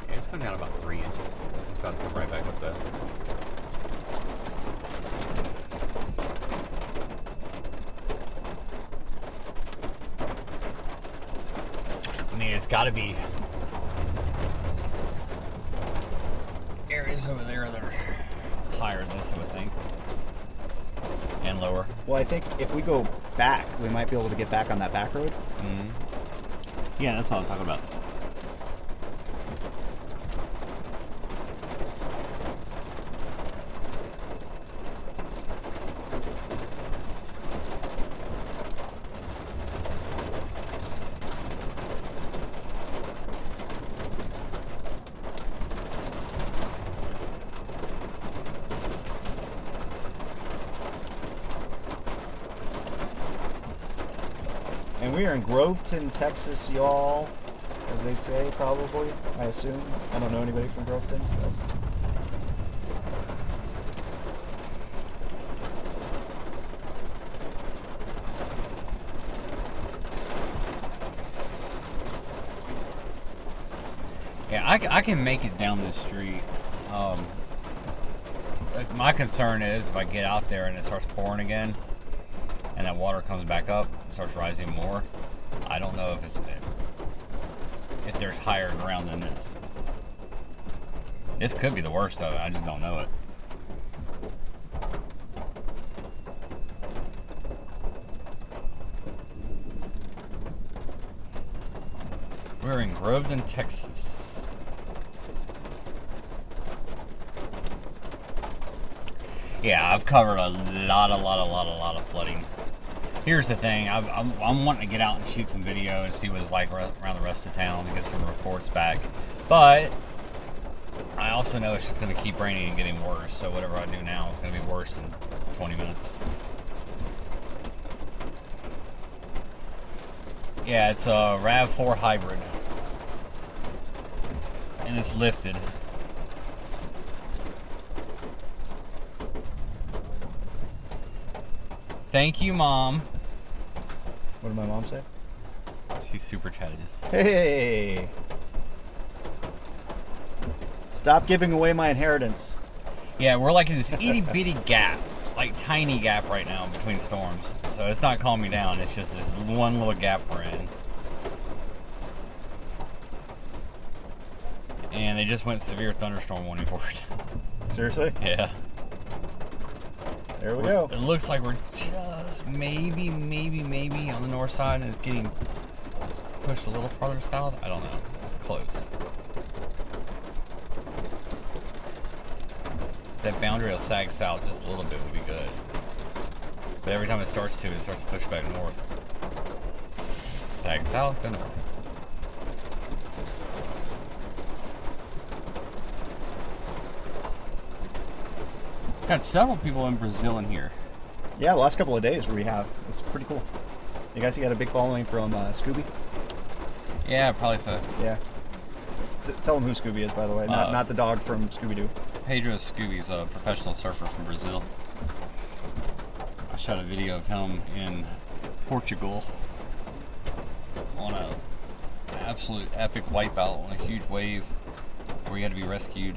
Yeah, it's going down about 3 inches. It's about to come right back up though. I mean, it's got to be areas over there that are higher than this, I would think, and lower. Well, I think if we go back, we might be able to get back on that back road. Mm-hmm. Yeah, that's what I was talking about. And we are in Groveton, Texas, y'all, as they say, probably, I assume. I don't know anybody from Groveton. But... Yeah, I can make it down this street. Like my concern is if I get out there and it starts pouring again, and that water comes back up, starts rising more. I don't know if there's higher ground than this. This could be the worst of it. I just don't know it. We're in Groveton, Texas. Yeah, I've covered a lot of flooding. Here's the thing, I'm wanting to get out and shoot some video and see what it's like around the rest of town and get some reports back. But I also know it's just going to keep raining and getting worse, so whatever I do now is going to be worse in 20 minutes. Yeah, it's a RAV4 hybrid. And it's lifted. Thank you, Mom. What did my mom say? She's super chatted us. Hey! Stop giving away my inheritance. Yeah, we're like in this itty bitty gap like tiny gap right now between storms, so it's not calming me down. It's just this one little gap we're in, and they just went severe thunderstorm warning for it. Seriously? Yeah. There we go. It looks like we're just maybe on the north side, and it's getting pushed a little farther south. I don't know. It's close. That boundary will sag south just a little bit would be good. But every time it starts to push back north. Sag south, go north. Got several people in Brazil in here. Yeah, the last couple of days we have. It's pretty cool. You guys, you got a big following from Scooby? Yeah, probably so. Yeah. Tell them who Scooby is, by the way. Not the dog from Scooby-Doo. Pedro Scooby's a professional surfer from Brazil. I shot a video of him in Portugal on a absolute epic wipeout on a huge wave where he had to be rescued.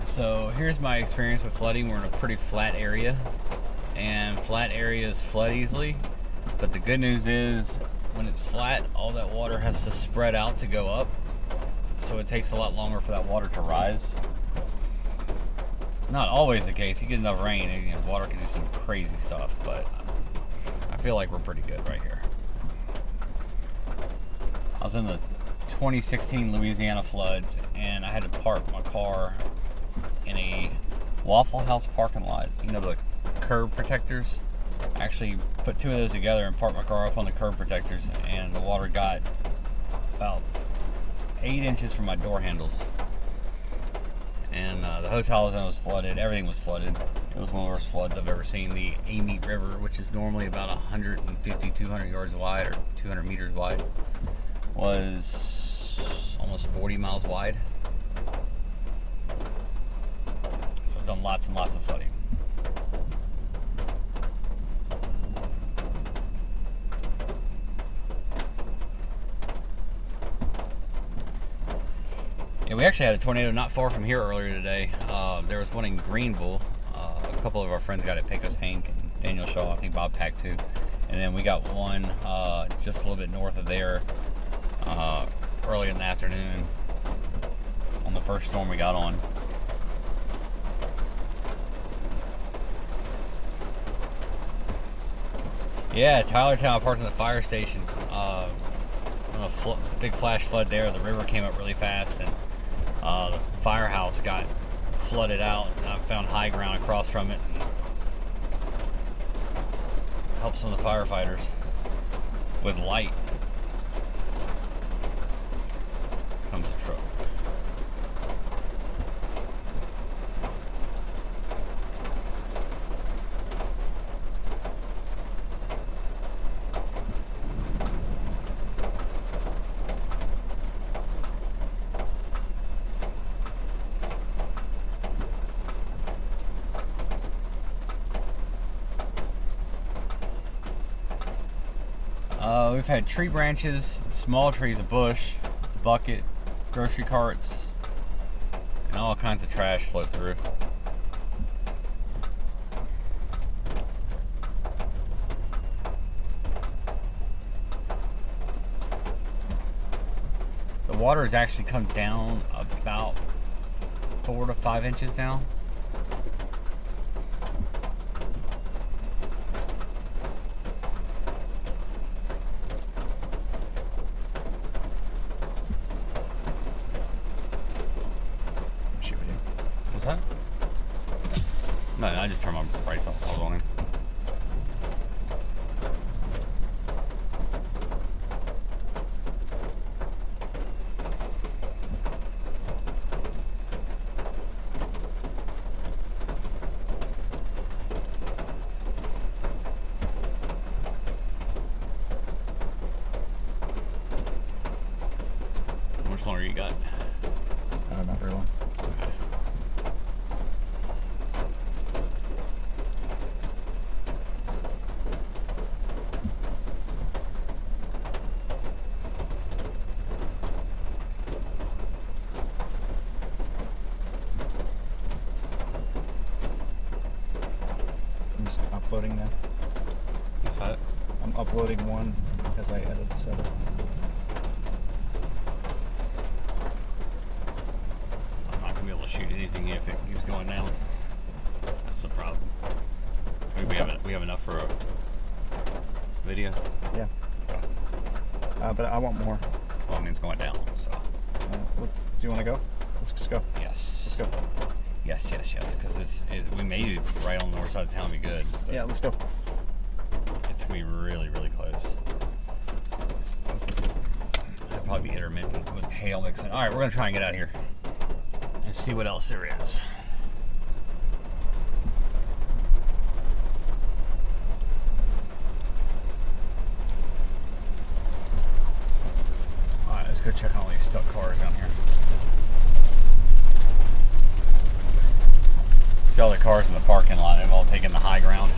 So here's my experience with flooding. We're in a pretty flat area, and flat areas flood easily. But the good news is, when it's flat, all that water has to spread out to go up. So it takes a lot longer for that water to rise. Not always the case. You get enough rain, and water can do some crazy stuff. But I feel like we're pretty good right here. I was in the 2016 Louisiana floods, and I had to park my car in a Waffle House parking lot. You know, the curb protectors? I actually put two of those together and parked my car up on the curb protectors, and the water got about 8 inches from my door handles. And the hotel I was in was flooded. Everything was flooded. It was one of the worst floods I've ever seen. The Amite River, which is normally about 150, 200 yards wide, or 200 meters wide, was almost 40 miles wide. So I've done lots and lots of flooding. Yeah, we actually had a tornado not far from here earlier today. There was one in Greenville. A couple of our friends got it, Pecos Hank and Daniel Shaw, I think Bob Pack too. And then we got one just a little bit north of there early in the afternoon on the first storm we got on. Yeah, Tylertown, parked in the fire station. A big flash flood there. The river came up really fast, and the firehouse got flooded out. And I found high ground across from it and helped some of the firefighters with light. Comes a truck. We've had tree branches, small trees, a bush, bucket, grocery carts, and all kinds of trash flow through. The water has actually come down about 4 to 5 inches now. What's that? No, I just turned my brights off on him. How much longer you got? Not very long. Okay. I'm just uploading now. You saw it? I'm uploading one as I edit this other. I'm not gonna be able to shoot anything if it keeps going down. That's the problem. We have enough for a video. Yeah. But I want more. Well, I mean it's going down, so. Do you want to go? Let's just go. Yes. Let's go. Yes, because we made it right on the north side of town. Be good. But Yeah, let's go. it's gonna be really, really close. It'll probably be intermittent with hail mixing. All right, we're gonna try and get out of here and see what else there is. All right, let's go check on all these stuck cars down here. See all the cars in the parking lot. They've all taken the high ground.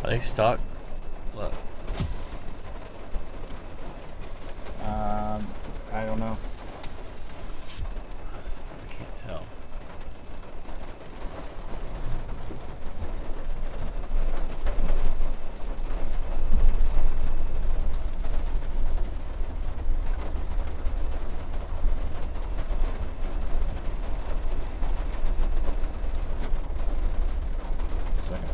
Are they stuck? Look. I don't know. I can't tell. Second.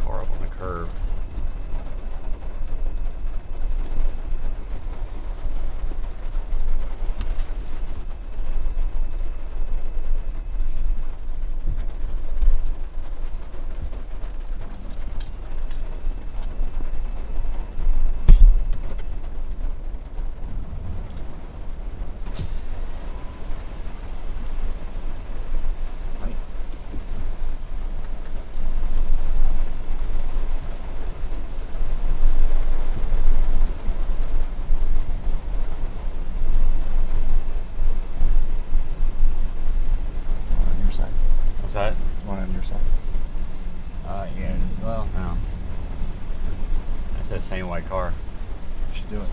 Car up on the curb. Right. On your side. What's that? One on your side. Yeah, just, well, no. That's that same white car. You should do it.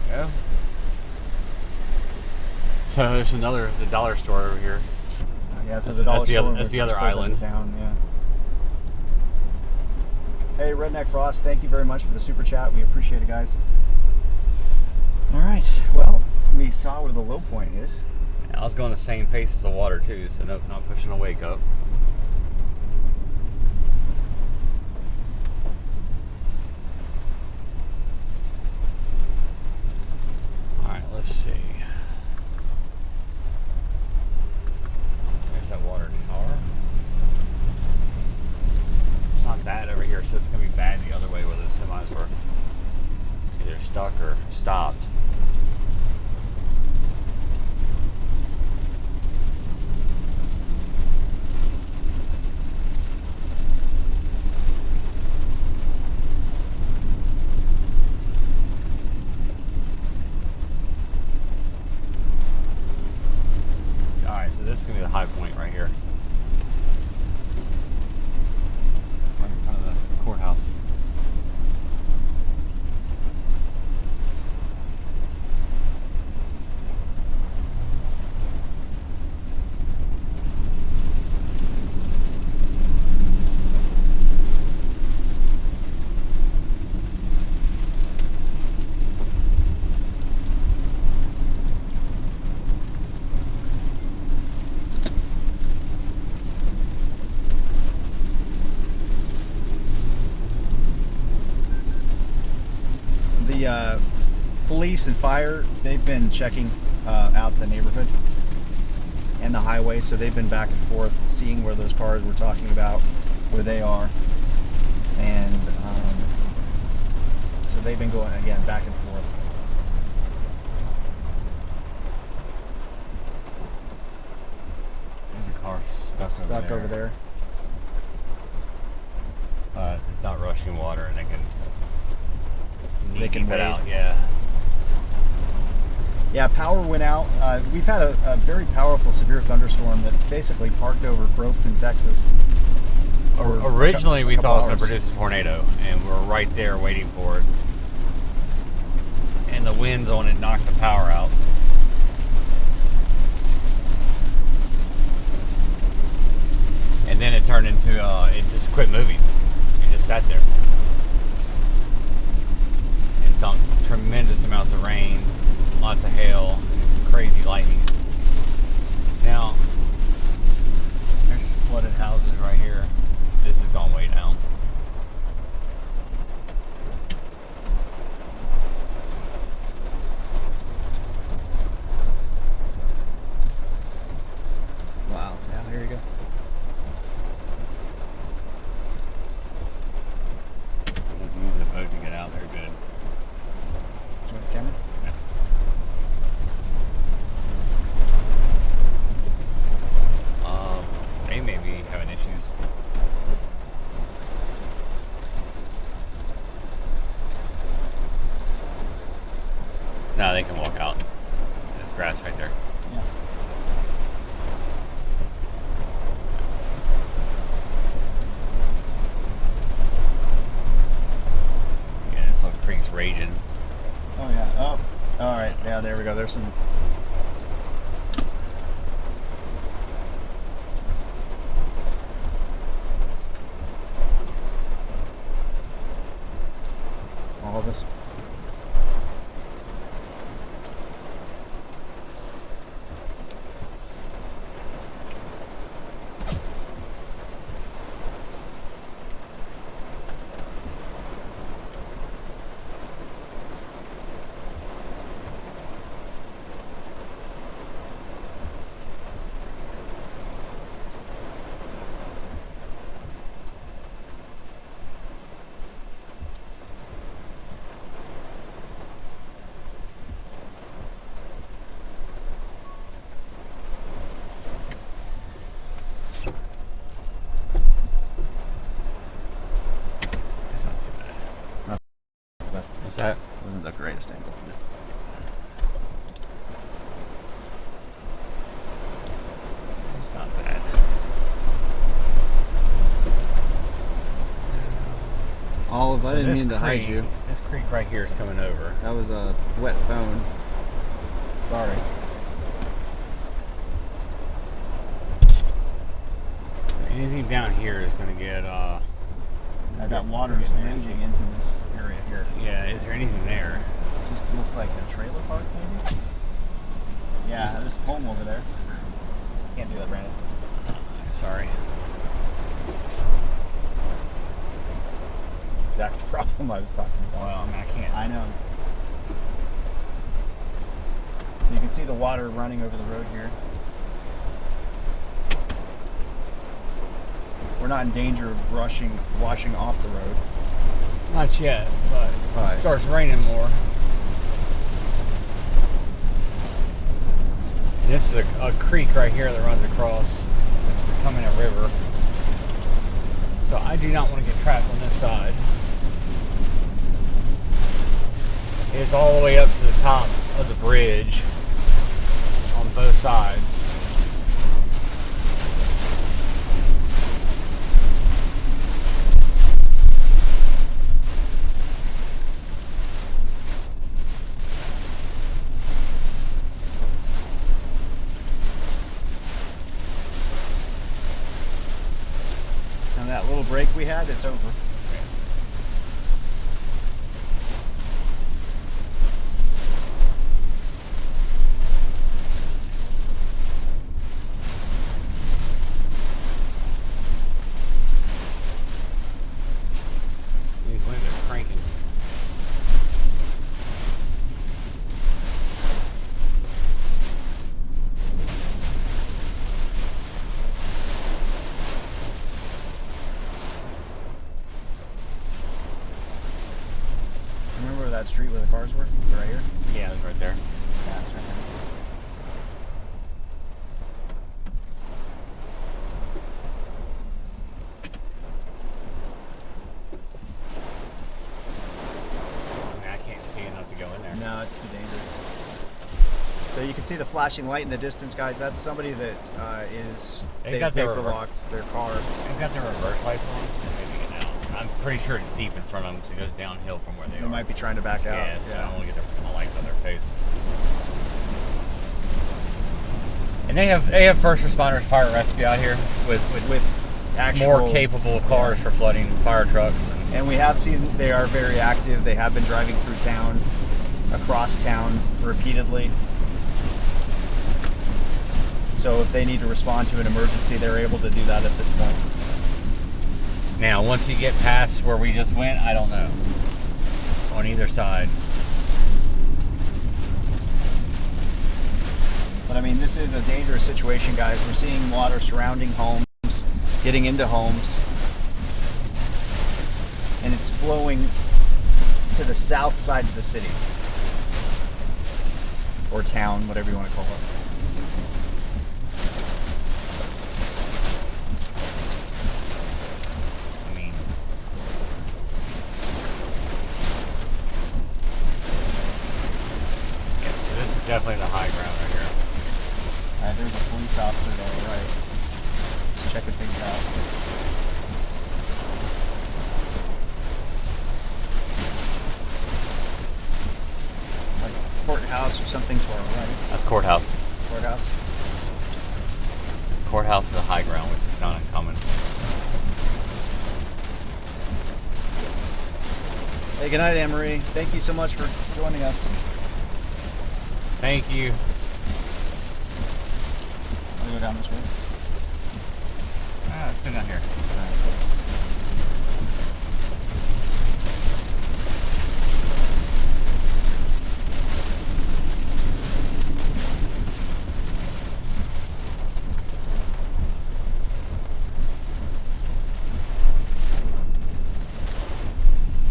There you go. So there's the dollar store over here. Yeah, so That's- the dollar that's the store other- when that's we the first other pulled into island. Town, yeah. Hey, Redneck Frost, thank you very much for the super chat. We appreciate it, guys. All right. Well, we saw where the low point is. I was going the same pace as the water too, so nope, not pushing the wake up. All right, let's see. There's that water tower. It's not bad over here, so it's gonna be bad the other way where the semis were either stuck or stopped. Alright, so this is going to be the high point right here. Right in front of the courthouse. the police and fire, they've been checking out the neighborhood and the highway, so they've been back and forth seeing where those cars we're talking about, where they are, and so they've been going again back and forth. There's a car stuck Over there. It's not rushing water, and They can put wade. out. Yeah. Yeah, power went out. We've had a very powerful severe thunderstorm that basically parked over Groveton, Texas. for Originally, we a couple thought it was going to hours. produce a tornado, and we were right there waiting for it. And the winds on it knocked the power out. And then it turned into, it just quit moving. It just sat there. And dumped tremendous amounts of rain, lots of hail, crazy lightning. Now, there's flooded houses right here. This has gone way down. Wow. Yeah, here you go. Let's use the boat to get out there good. Do you want the camera? They may be having issues. No, they can walk out. There's grass right there. Yeah. Yeah, this little creek's raging. Oh yeah. Oh. All right. Yeah. There we go. There's some. All of this. It's not too bad. That's, What's that? wasn't the greatest angle. It's not bad. Olive, I So didn't this mean to hide creek- you. This creek right here is coming over. That was a wet phone. Sorry. So anything down here is going to get, That water is raging into this area here. yeah, is there anything there? Just looks like a trailer park, maybe? Yeah, there's a home over there. Can't do that, Brandon. Sorry. Exact problem I was talking about. Well, I mean, I can't. I know. So you can see the water running over the road here. We're not in danger of washing off the road. Not yet, but Right. it starts raining more. This is a creek right here that runs across. It's becoming a river. So I do not want to get trapped on this side. It's all the way up to the top of the bridge on both sides. And that little break we had, it's over. These winds are cranking. that street where the cars were? Is it right here? Yeah, it's right there. Yeah, it's right there. I mean, I can't see enough to go in there. No, it's too dangerous. So you can see the flashing light in the distance, guys. That's somebody that They've got their paper locked their car. They've got their reverse lights on, so maybe get out. I'm pretty sure it's deep in front of them because it goes downhill from where they They are. might be trying to back out. Yeah, so I don't want to get my lights on their face. And they have first responders, fire and rescue out here with Actual, more capable cars for flooding, fire trucks. And we have seen they are very active. They have been driving through town, across town repeatedly. So if they need to respond to an emergency, they're able to do that at this point. Now, once you get past where we just went, I don't know. On either side. But I mean, this is a dangerous situation, guys. We're seeing water surrounding homes, getting into homes. And it's flowing to the south side of the city. Or town, whatever you want to call it. I mean, yeah, so this is definitely the high ground right here. Alright, there's a police officer there, right. Just checking things out. It's like a courthouse or something to our right. That's courthouse. Courthouse. Courthouse is the high ground, which is not uncommon. Hey, good night, Anne-Marie. Thank you so much for joining us. Thank you. Want to go down this way? Let's go down here.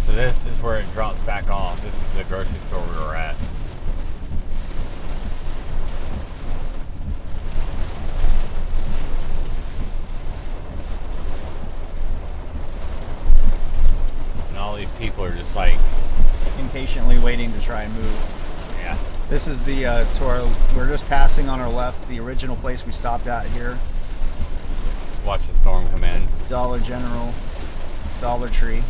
So this is where it drops back off. This is the grocery store we were at. And all these people are just like, Impatiently waiting to try and move. yeah. This is the, we're just passing on our left, the original place we stopped at here. Watch the storm come in. Dollar General, Dollar Tree.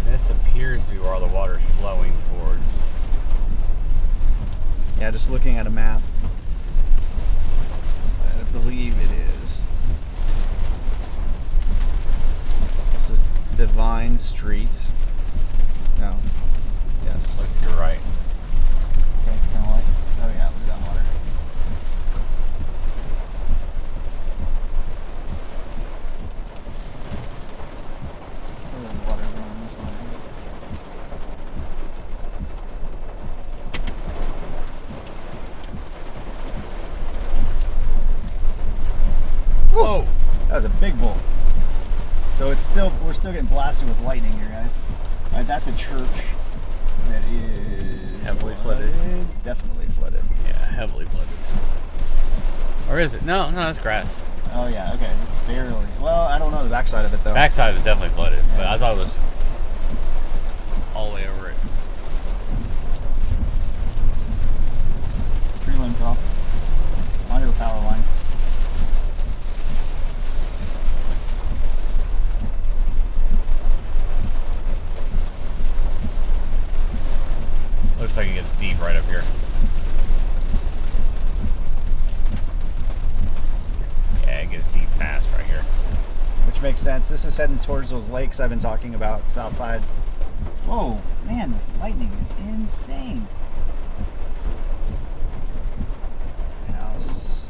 This appears to be where all the water's flowing towards. Yeah, just looking at a map. I believe it is. This is Divine Street. No. Yes. Look to your right. Okay, kind of like. Oh yeah, look at that water. Look at the water going this way. Whoa! That was a big bolt. So we're still getting blasted with lightning here, guys. All right, that's a church that is Heavily flooded. Definitely flooded. Yeah, heavily flooded. Or is it? No, that's grass. Oh yeah, okay, it's barely. Well, I don't know the backside of it though. Backside was definitely flooded, but Yeah. I thought it was all the way over it. Tree limb fell onto a power line. Looks like it gets deep right up here. Yeah, it gets deep fast right here. Which makes sense. This is heading towards those lakes I've been talking about, south side. Whoa, man, this lightning is insane. House.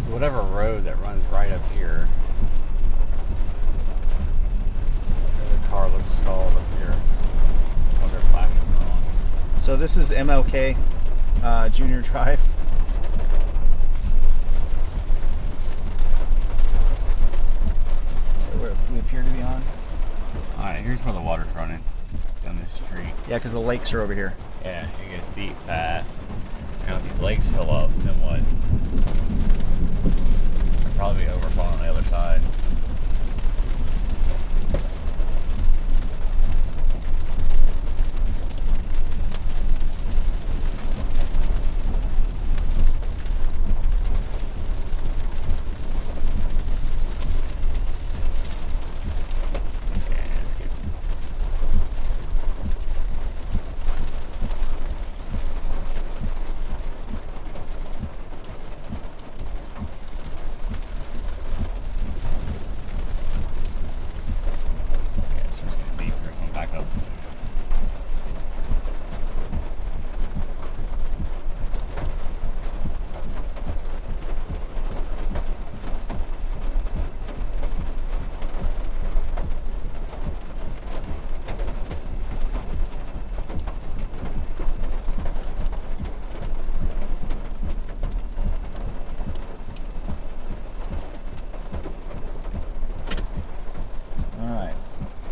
So whatever road that runs right up here, the car looks stalled up here. this is MLK Junior Drive. Where we appear to be on. Alright, here's where the water's running down this street. Yeah, because the lakes are over here. Yeah, it gets deep fast. Now if these lakes fill up, then what? They'll probably be overflowing on the other side.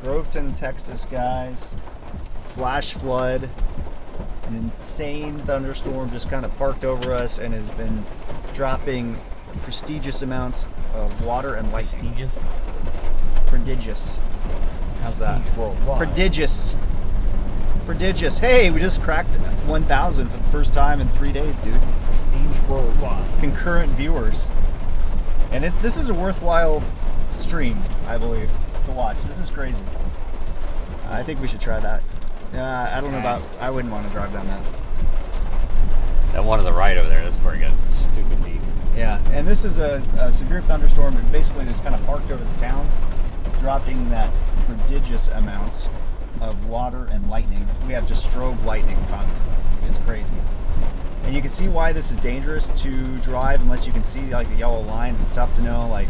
Groveton, Texas, guys. Flash flood. An insane thunderstorm just kind of parked over us and has been dropping prestigious amounts of water and lightning. Prestigious? Prodigious. How's that? Worldwide. Prodigious. Prodigious. Hey, we just cracked 1,000 for the first time in 3 days, dude. Prestige worldwide. Concurrent viewers. And this is a worthwhile stream, I believe, to watch. This is crazy. I think we should try that. I don't know about, I wouldn't want to drive down that. That one to the right over there, that's where it gets stupid deep. Yeah, and this is a severe thunderstorm that basically just kind of parked over the town, dropping that prodigious amounts of water and lightning. We have just strobe lightning constantly. It's crazy. And you can see why this is dangerous to drive unless you can see like the yellow line. It's tough to know like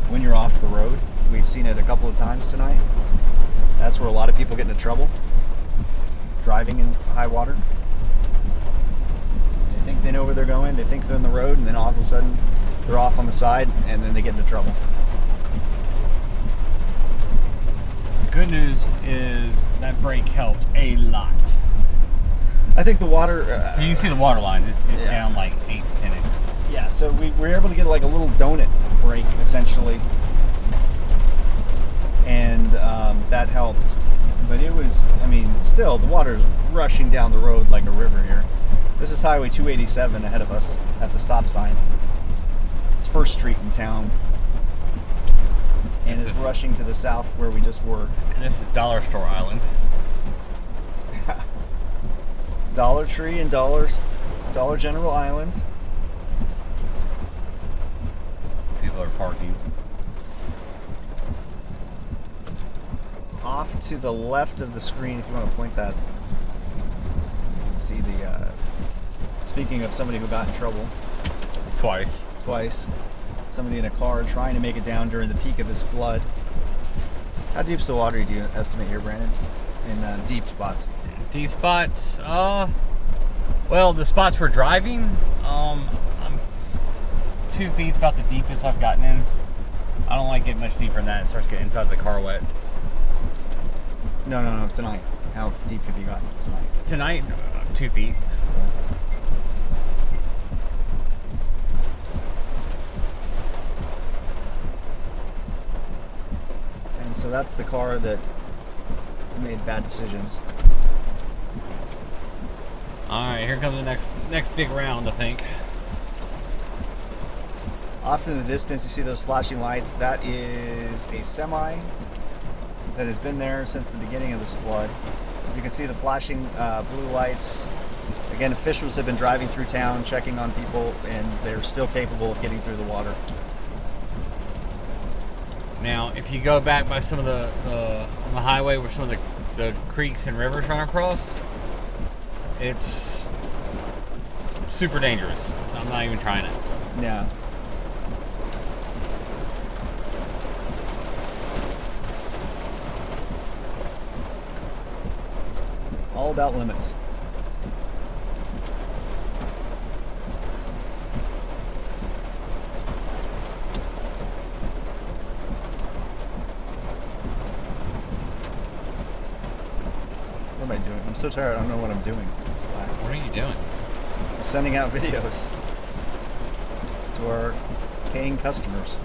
when you're off the road. We've seen it a couple of times tonight. That's where a lot of people get into trouble, driving in high water. They think they know where they're going, they think they're on the road, and then all of a sudden they're off on the side and then they get into trouble. Good news is that brake helped a lot. I think the water... You can see the water lines, it's yeah. down like 8 to 10 inches. Yeah, so we were able to get like a little donut brake essentially. And that helped. But it was, I mean, still, the water's rushing down the road like a river here. This is Highway 287 ahead of us at the stop sign. It's First Street in town. And it's rushing to the south where we just were. And this is Dollar Store Island. Dollar Tree and Dollar General Island. People are parking. Off to the left of the screen, if you want to point that. See the, speaking of somebody who got in trouble. Twice. Somebody in a car trying to make it down during the peak of this flood. How deep's the water do you estimate here, Brandon? In deep spots? Deep spots, well, the spots we're driving, I'm 2 feet's about the deepest I've gotten in. I don't like getting much deeper than that. It starts getting inside the car wet. No, tonight. How deep have you gotten tonight? Tonight, 2 feet. And so that's the car that made bad decisions. Alright, here comes the next big round, I think. Off in the distance, you see those flashing lights. That is a semi that has been there since the beginning of this flood. You can see the flashing blue lights. Again, officials have been driving through town, checking on people, and they're still capable of getting through the water. Now, if you go back by some of the on the highway where some of the creeks and rivers run across, it's super dangerous. So I'm not even trying it. Yeah. All about limits. What am I doing? I'm so tired. I don't know what I'm doing. Slack. What are you doing? I'm sending out videos to our paying customers.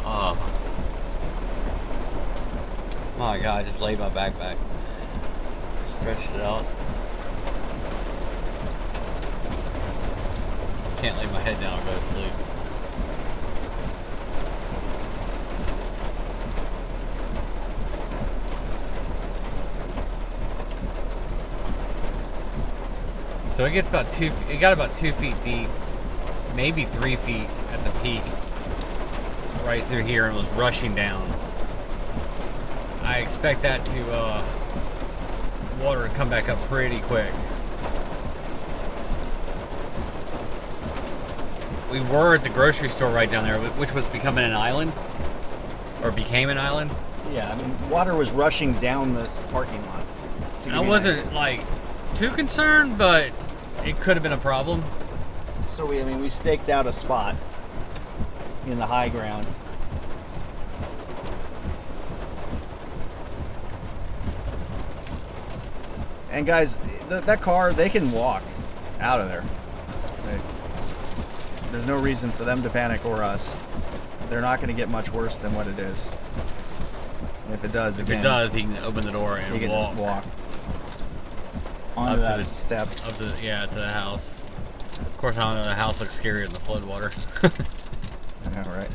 Oh. My God, I just laid my backpack. Stretched it out. Can't lay my head down or go to sleep. So it gets about it got about 2 feet deep, maybe 3 feet at the peak, right through here, and was rushing down. I expect that to water to come back up pretty quick. We were at the grocery store right down there, which was becoming an island, or became an island. Yeah, I mean, water was rushing down the parking lot. I wasn't like too concerned, but it could have been a problem. So we staked out a spot in the high ground. And guys, that car, they can walk out of there. There's no reason for them to panic or us. They're not going to get much worse than what it is. And if it does, he can open the door and he can walk. just walk onto that step. Up to the house. Of course, I don't know, the house looks scarier than the flood water. I know, right?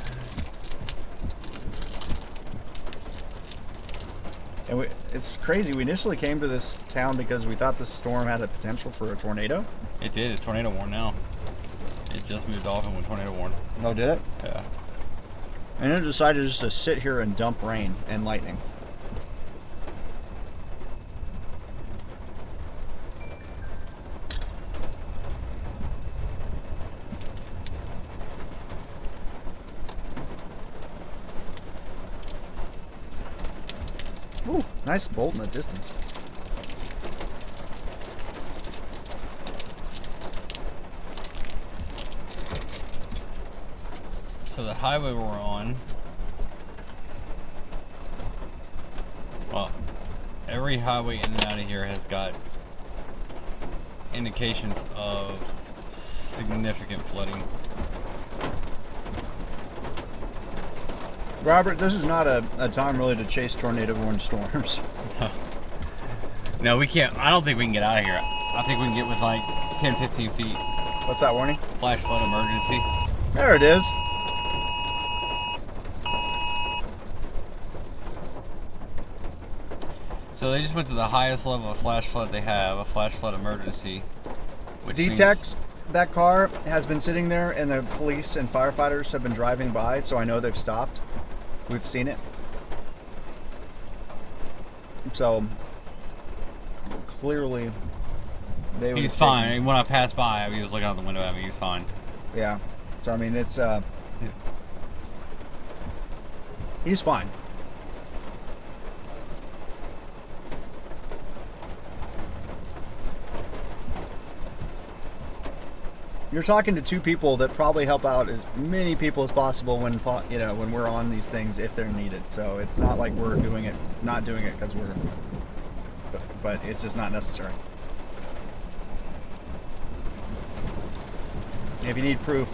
And it's crazy. We initially came to this town because we thought this storm had a potential for a tornado. It did. It's tornado warned now. It just moved off and went tornado warned. Oh, did it? Yeah. And it decided just to sit here and dump rain and lightning. Ooh, nice bolt in the distance. So the highway we're on, well, every highway in and out of here has got indications of significant flooding. Robert, this is not a time really to chase tornado-warned storms. No, we can't. I don't think we can get out of here. I think we can get with like 10, 15 feet. What's that warning? Flash flood emergency. There it is. So they just went to the highest level of flash flood they have, a flash flood emergency. Which Detect, that car has been sitting there and the police and firefighters have been driving by, so I know they've stopped. We've seen it. So clearly they were he's fine. When I passed by, he was looking out the window at me. He's fine. Yeah. So I mean, it's he's fine. You're talking to two people that probably help out as many people as possible when when we're on these things if they're needed. So it's not like we're not doing it because we're, but it's just not necessary. If you need proof,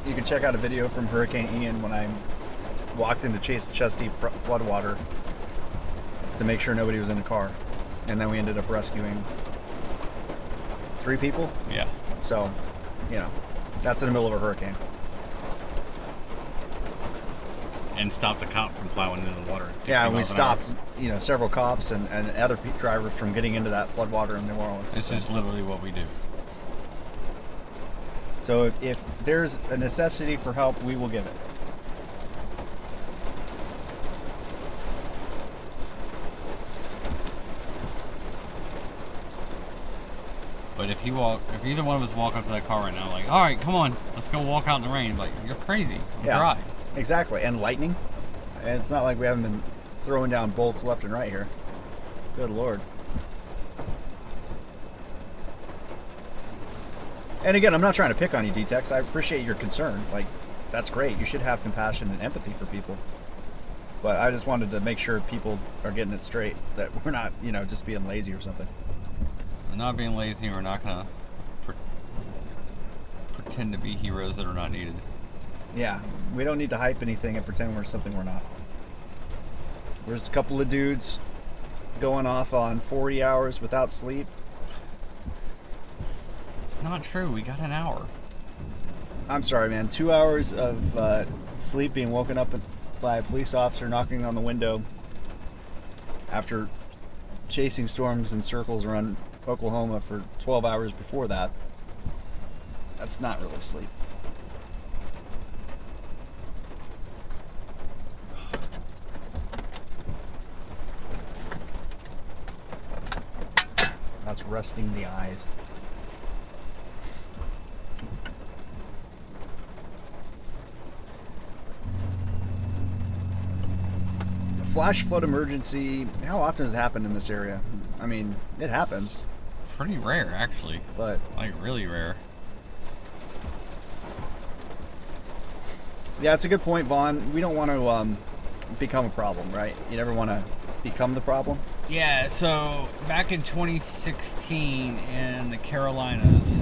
you can check out a video from Hurricane Ian when I walked into chest-deep floodwater to make sure nobody was in the car, and then we ended up rescuing 3 people. Yeah. So. That's in the middle of a hurricane. And stopped a cop from plowing into the water. Yeah, and we stopped, several cops and other drivers from getting into that floodwater in New Orleans. This is literally what we do. So if there's a necessity for help, we will give it. But if either one of us walk up to that car right now, like, all right, come on, let's go walk out in the rain. Like, you're crazy. Yeah, dry. Exactly. And lightning. And it's not like we haven't been throwing down bolts left and right here. Good Lord. And again, I'm not trying to pick on you, D-Tex. I appreciate your concern. Like, that's great. You should have compassion and empathy for people. But I just wanted to make sure people are getting it straight, that we're not, you know, just being lazy or something. We're not being lazy. We're not gonna pretend to be heroes that are not needed. Yeah, we don't need to hype anything and pretend we're something we're not. There's a couple of dudes going off on 40 hours without sleep. It's not true. We got an hour. I'm sorry, man. 2 hours of sleep, being woken up by a police officer knocking on the window after chasing storms in circles around Oklahoma for 12 hours before that. That's not really sleep. That's resting the eyes. Flash flood emergency, how often does it happen in this area? I mean, it happens. It's pretty rare, actually. But like really rare. Yeah, it's a good point, Vaughn. We don't want to become a problem, right? You never want to become the problem. Yeah, so back in 2016 in the Carolinas,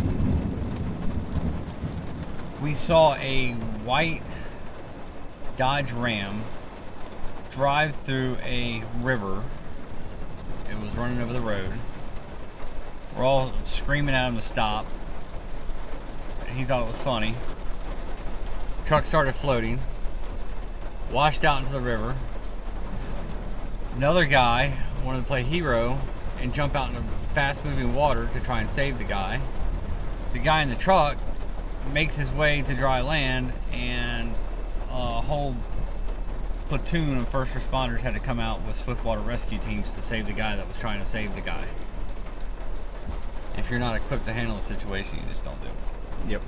we saw a white Dodge Ram drive through a river. It was running over the road. We're all screaming at him to stop. He thought it was funny. Truck started floating, washed out into the river. Another guy wanted to play hero and jump out into fast moving water to try and save the guy. The guy in the truck makes his way to dry land, and a whole platoon of first responders had to come out with swiftwater rescue teams to save the guy that was trying to save the guy. If you're not equipped to handle the situation, you just don't do it. Yep.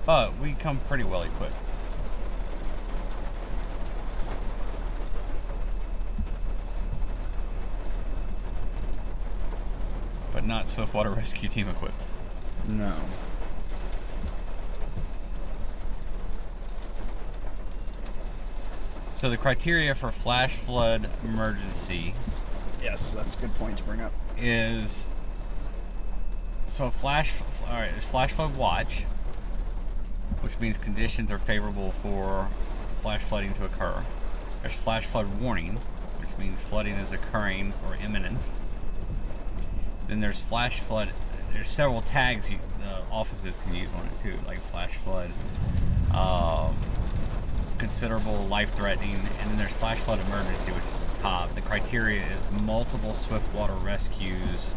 But we come pretty well equipped. But not swiftwater rescue team equipped. No. So the criteria for flash flood emergency Yes, that's a good point to bring up. is, so there's flash flood watch, which means conditions are favorable for flash flooding to occur. There's flash flood warning, which means flooding is occurring or imminent. Then there's flash flood. There's several tags the offices can use on it too, like flash flood, considerable, life-threatening, and then there's flash flood emergency, which is the top. The criteria is multiple swiftwater rescues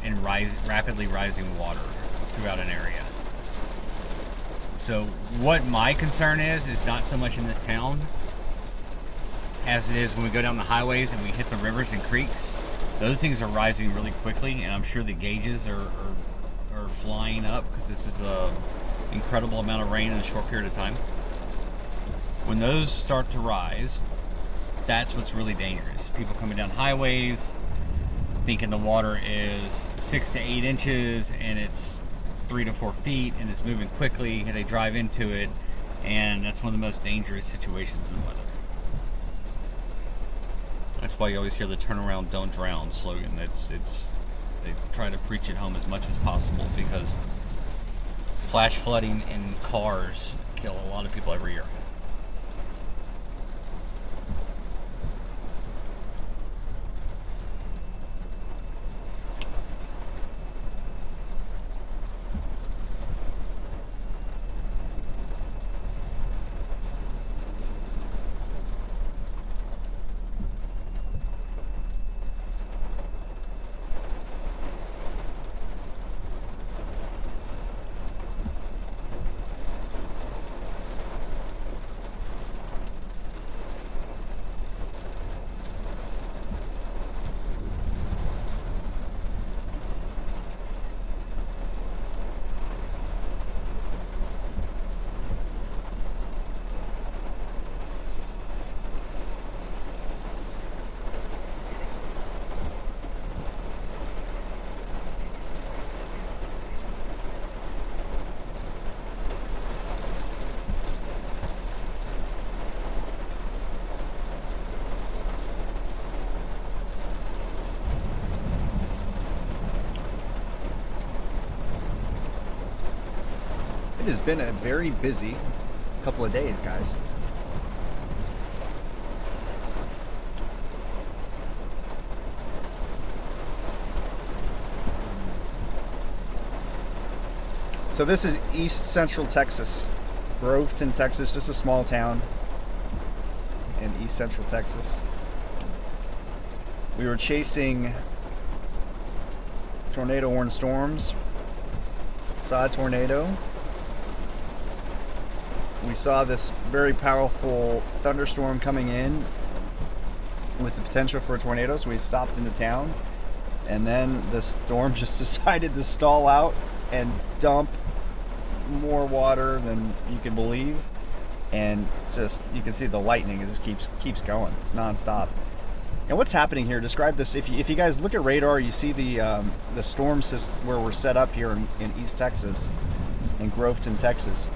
in rapidly rising water throughout an area. So what my concern is not so much in this town as it is when we go down the highways and we hit the rivers and creeks. Those things are rising really quickly, and I'm sure the gauges are flying up because this is an incredible amount of rain in a short period of time. When those start to rise, that's what's really dangerous. People coming down highways thinking the water is 6 to 8 inches and it's 3 to 4 feet and it's moving quickly, and they drive into it, and that's one of the most dangerous situations in the weather. That's why you always hear the "turn around, don't drown" slogan. They try to preach it home as much as possible, because flash flooding in cars kill a lot of people every year. has been a very busy couple of days, guys. So this is East Central Texas, Groveton, Texas, just a small town in East Central Texas. We were chasing tornado-warned storms. Saw a tornado. We saw this very powerful thunderstorm coming in with the potential for a tornado, so we stopped into town, and then the storm just decided to stall out and dump more water than you can believe, and just you can see the lightning, it just keeps going. It's non-stop. And what's happening here, describe this, if you guys look at radar, you see the storm system where we're set up here in East Texas, in Groveton, Texas.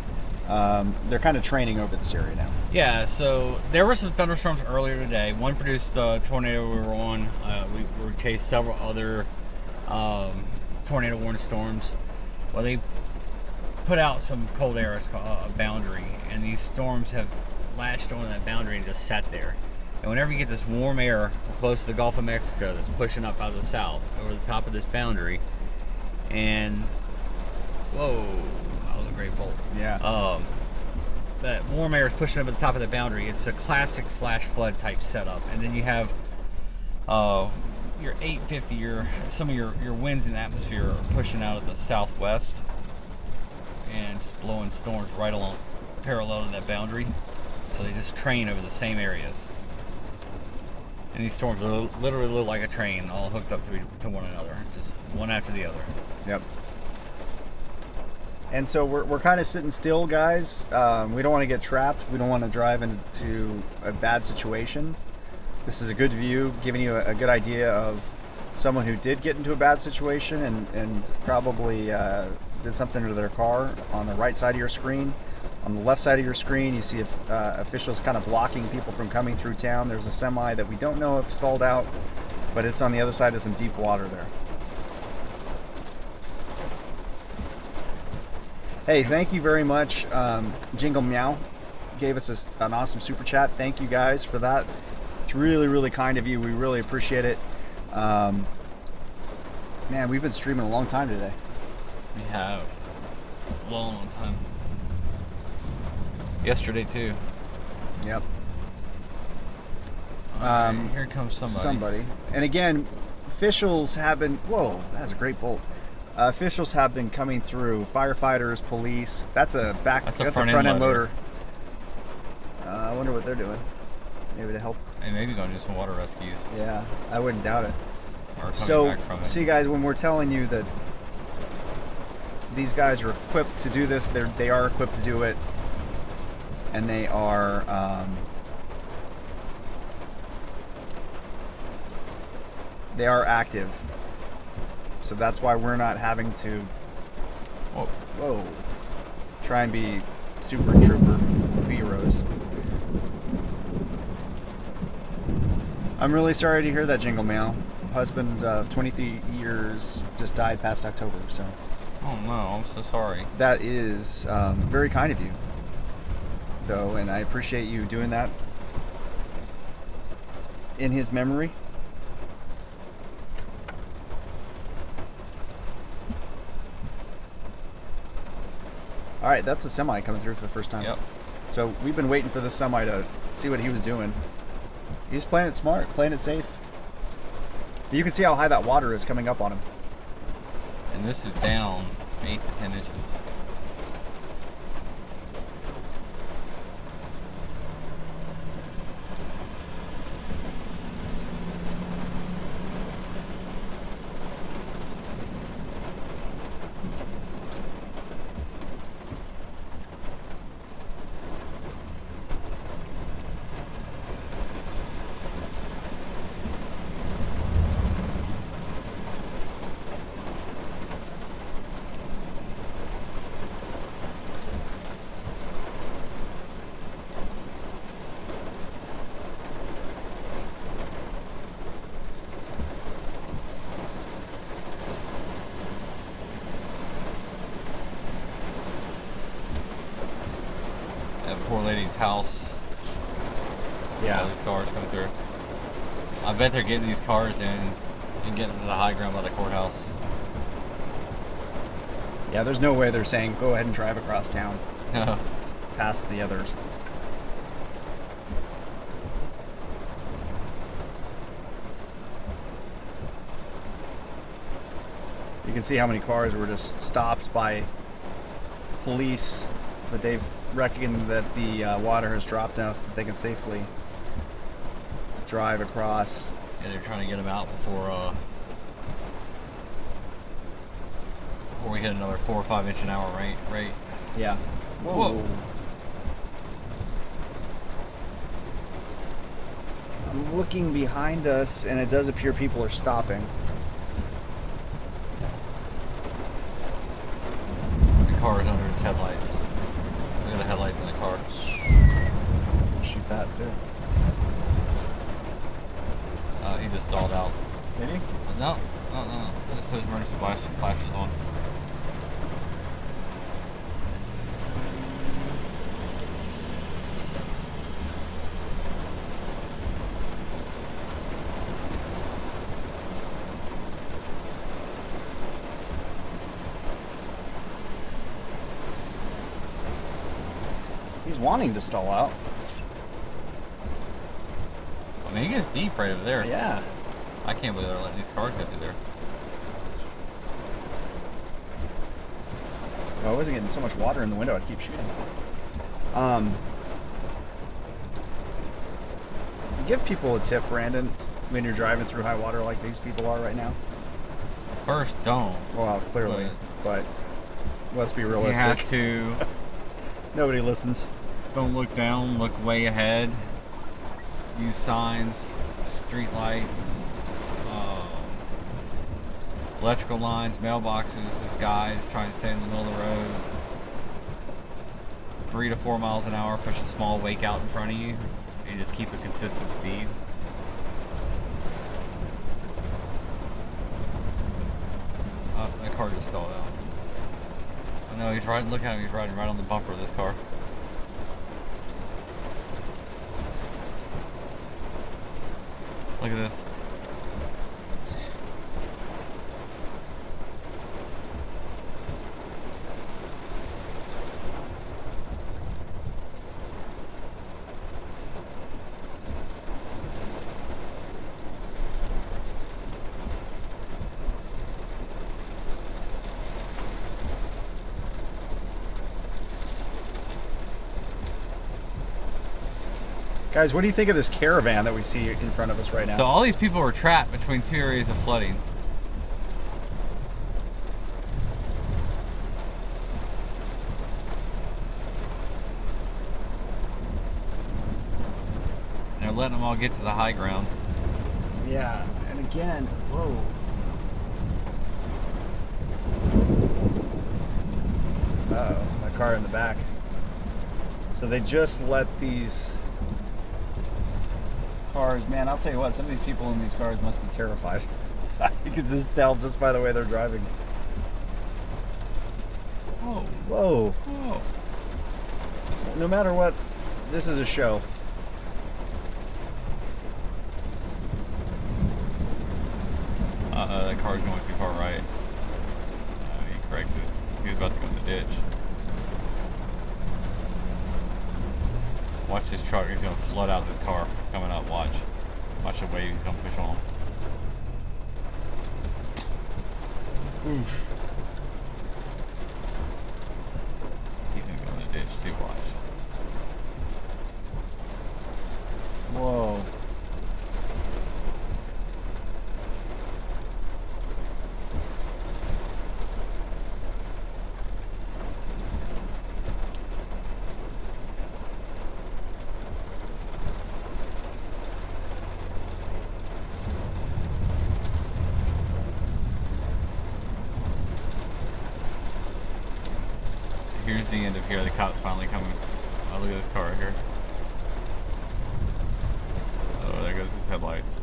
They're kind of training over this area now. Yeah, so there were some thunderstorms earlier today. One produced a tornado we were on. We chased several other tornado warning storms. Well, they put out some cold air, it's called a boundary, and these storms have latched on that boundary and just sat there. And whenever you get this warm air close to the Gulf of Mexico that's pushing up out of the south over the top of this boundary, and whoa, that was a great bolt. Yeah. That warm air is pushing up at the top of the boundary. It's a classic flash flood type setup. And then you have your 850, some of your winds in the atmosphere are pushing out of the southwest and just blowing storms right along parallel to that boundary. So they just train over the same areas. And these storms literally look like a train, all hooked up to one another, just one after the other. Yep. And so we're kind of sitting still, guys. We don't want to get trapped. We don't want to drive into a bad situation. This is a good view, giving you a good idea of someone who did get into a bad situation and probably did something to their car. On the right side of your screen. On the left side of your screen, you see officials kind of blocking people from coming through town. There's a semi that we don't know if stalled out, but it's on the other side of some deep water there. Hey, thank you very much. Jingle Meow gave us an awesome super chat. Thank you guys for that. It's really, really kind of you. We really appreciate it. Man, we've been streaming a long time today. We have. Long time. Yesterday too. Yep. Here comes somebody. Somebody. And again, officials have been... Whoa, that's a great bolt. Officials have been coming through. Firefighters, police. That's a front end loader. I wonder what they're doing. Maybe to help. Hey, maybe going to do some water rescues. Yeah, I wouldn't doubt it. Or coming back from it. So you guys, when we're telling you that these guys are equipped to do this, they are equipped to do it. And they are active. So that's why we're not having to try and be super trooper heroes. I'm really sorry to hear that, Jingle Mail. Husband of 23 years just died past October, so. Oh no, I'm so sorry. That is very kind of you, though, and I appreciate you doing that in his memory. All right, that's a semi coming through for the first time. Yep. So we've been waiting for this semi to see what he was doing. He's playing it smart, playing it safe. You can see how high that water is coming up on him. And this is down 8 to 10 inches. lady's house. All Yeah. these cars coming through. I bet they're getting these cars in and getting to the high ground by the courthouse. Yeah, there's no way they're saying go ahead and drive across town No. past the others. You can see how many cars were just stopped by police, but they've reckoned that the water has dropped enough that they can safely drive across. Yeah, they're trying to get them out before we hit another 4 or 5 inch an hour rate. Yeah. Whoa. I'm looking behind us, and it does appear people are stopping. The car is under its headlights. Look at the headlights in the car. Shoot that too. He just stalled out. Did he? No. He just put his emergency flashes on. He's wanting to stall out. I mean, he gets deep right over there. Yeah. I can't believe they're letting these cars go through there. Well, I wasn't getting so much water in the window, I'd keep shooting. Give people a tip, Brandon, when you're driving through high water like these people are right now. First, don't. Well, clearly, but let's be realistic. You have to. Nobody listens. Don't look down, look way ahead. Use signs, street lights, electrical lines, mailboxes. This guy's trying to stay in the middle of the road. 3 to 4 miles an hour, push a small wake out in front of you, and just keep a consistent speed. Oh, that car just stalled out. I know, he's riding, look at him, he's riding right on the bumper of this car. Look at this. Guys, what do you think of this caravan that we see in front of us right now? So all these people are trapped between 2 areas of flooding. And they're letting them all get to the high ground. Yeah, and again, whoa. Uh-oh, my car in the back. So they just let these cars, man, I'll tell you what, some of these people in these cars must be terrified. You can just tell just by the way they're driving. Whoa. Whoa. Whoa. No matter what, this is a show. That car's going too far right. He corrected it. He was about to go in the ditch. Watch this truck. He's going to flood out this car coming up. Watch. Watch the wave he's going to push on. Oof. He's going to go in the ditch too. Watch. Whoa. Here's the end of here. The cop's finally coming. Oh, look at this car right here. Oh, there goes his headlights.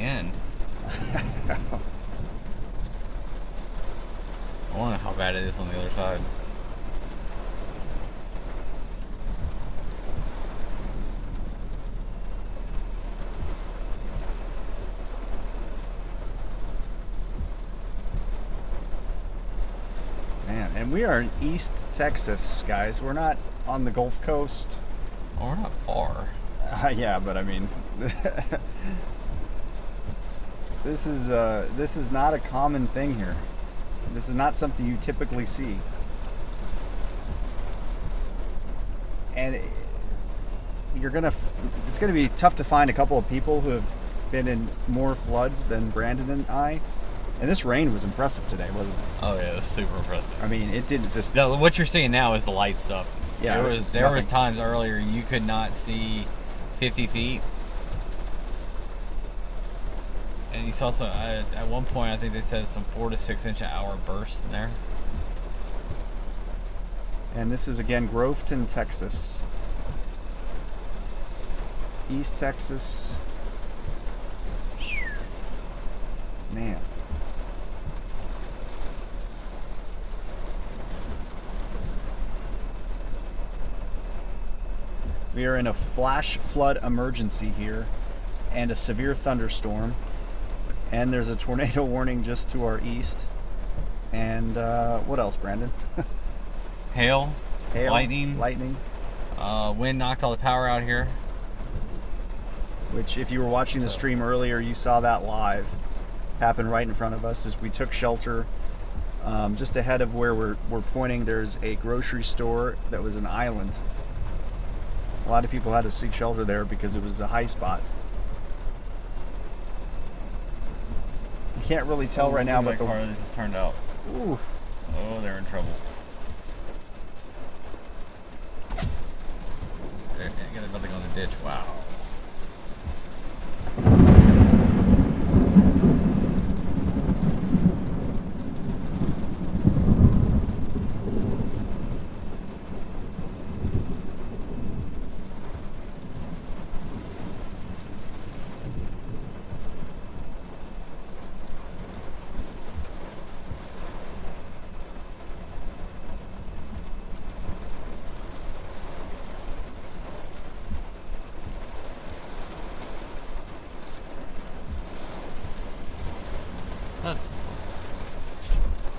end. I wonder how bad it is on the other side. Man, and we are in East Texas, guys. We're not on the Gulf Coast. Oh, we're not far. Yeah, but I mean, this is not a common thing here. This is not something you typically see. And it's gonna be tough to find a couple of people who have been in more floods than Brandon and I. And this rain was impressive today, wasn't it? Oh yeah, it was super impressive. I mean, it didn't just. No, what you're seeing now is the light stuff. Yeah, there was times earlier you could not see 50 feet. And you saw some, at one point I think they said some 4 to 6 inch an hour bursts in there. And this is again Groveton, Texas. East Texas. Man. We are in a flash flood emergency here and a severe thunderstorm. And there's a tornado warning just to our east. And what else, Brandon? Hail, lightning. Wind knocked all the power out here. Which, if you were watching the stream earlier, you saw that live happen right in front of us as we took shelter. Just ahead of where we're pointing, there's a grocery store that was an island. A lot of people had to seek shelter there because it was a high spot. You can't really tell right now, but the car that just turned out. Ooh. Oh, they're in trouble. They got nothing on the ditch. Wow.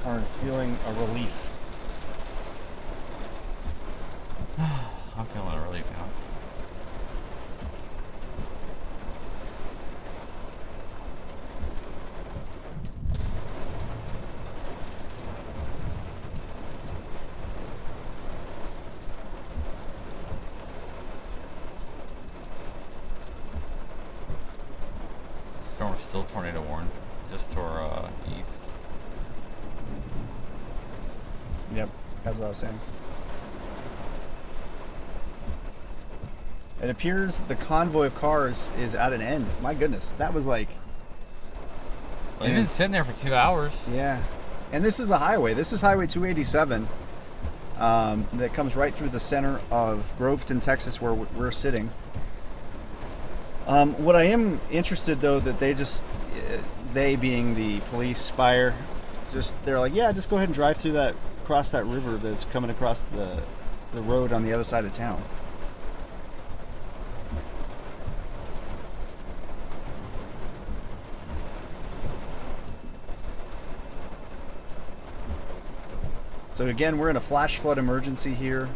Car is feeling a relief. I'm feeling a relief now. Storm's still tornado warned, just to our east. Yep, that's what I was saying. It appears the convoy of cars is at an end. My goodness, that was like... Well, they've been sitting there for 2 hours. Yeah. And this is a highway. This is Highway 287 that comes right through the center of Groveton, Texas, where we're sitting. What I am interested, though, that they being the police, fire, they're like, yeah, just go ahead and drive through that, across that river that's coming across the road on the other side of town. So again, we're in a flash flood emergency here.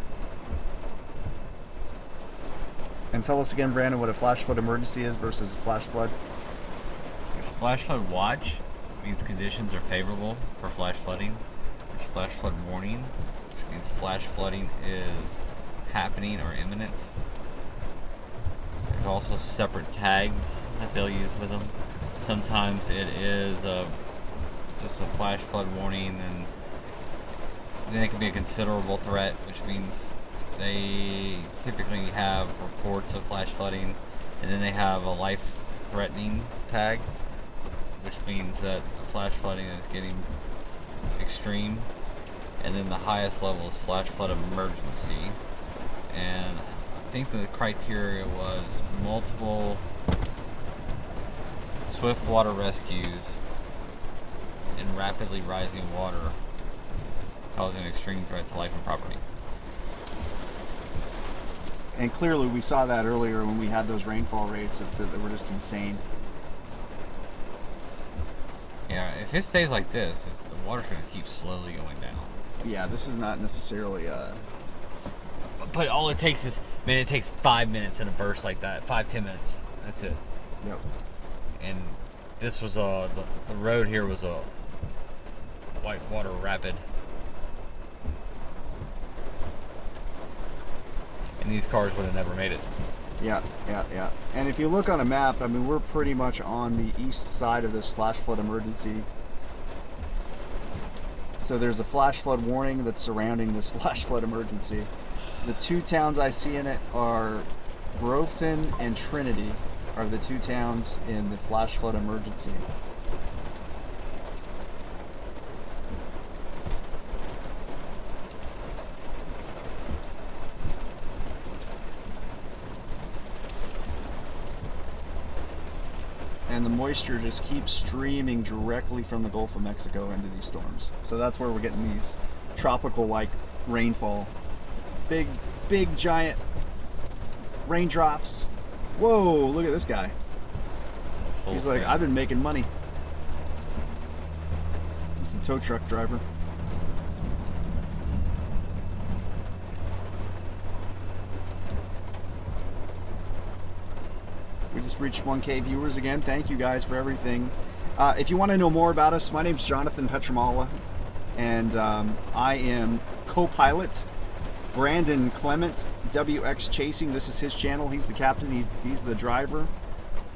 And tell us again, Brandon, what a flash flood emergency is versus a flash flood. Flash flood watch means conditions are favorable for flash flooding. There's flash flood warning, which means flash flooding is happening or imminent. There's also separate tags that they'll use with them. Sometimes it is just a flash flood warning, and then it can be a considerable threat, which means they typically have reports of flash flooding, and then they have a life-threatening tag, which means that the flash flooding is getting extreme, and then the highest level is flash flood emergency. And I think the criteria was multiple Swift water rescues in rapidly rising water, causing an extreme threat to life and property. And clearly we saw that earlier when we had those rainfall rates that were just insane. Yeah, if it stays like this, the water's going to keep slowly going down. Yeah, this is not necessarily But all it takes is, man, it takes 5 minutes in a burst like that. 5-10 minutes. That's it. Yep. And this was the road here was a whitewater rapid. And these cars would have never made it. Yeah. And if you look on a map, I mean, we're pretty much on the east side of this flash flood emergency. So there's a flash flood warning that's surrounding this flash flood emergency. The two towns I see in it are Groveton and Trinity are the two towns in the flash flood emergency. And the moisture just keeps streaming directly from the Gulf of Mexico into these storms. So that's where we're getting these tropical-like rainfall. Big, giant raindrops. Whoa, look at this guy. He's like, I've been making money. He's the tow truck driver. We just reached 1K viewers again. Thank you guys for everything. If you want to know more about us, my name's Jonathan Petramala, and I am co-pilot. Brandon Clement, WXChasing. This is his channel. He's the captain. He's the driver.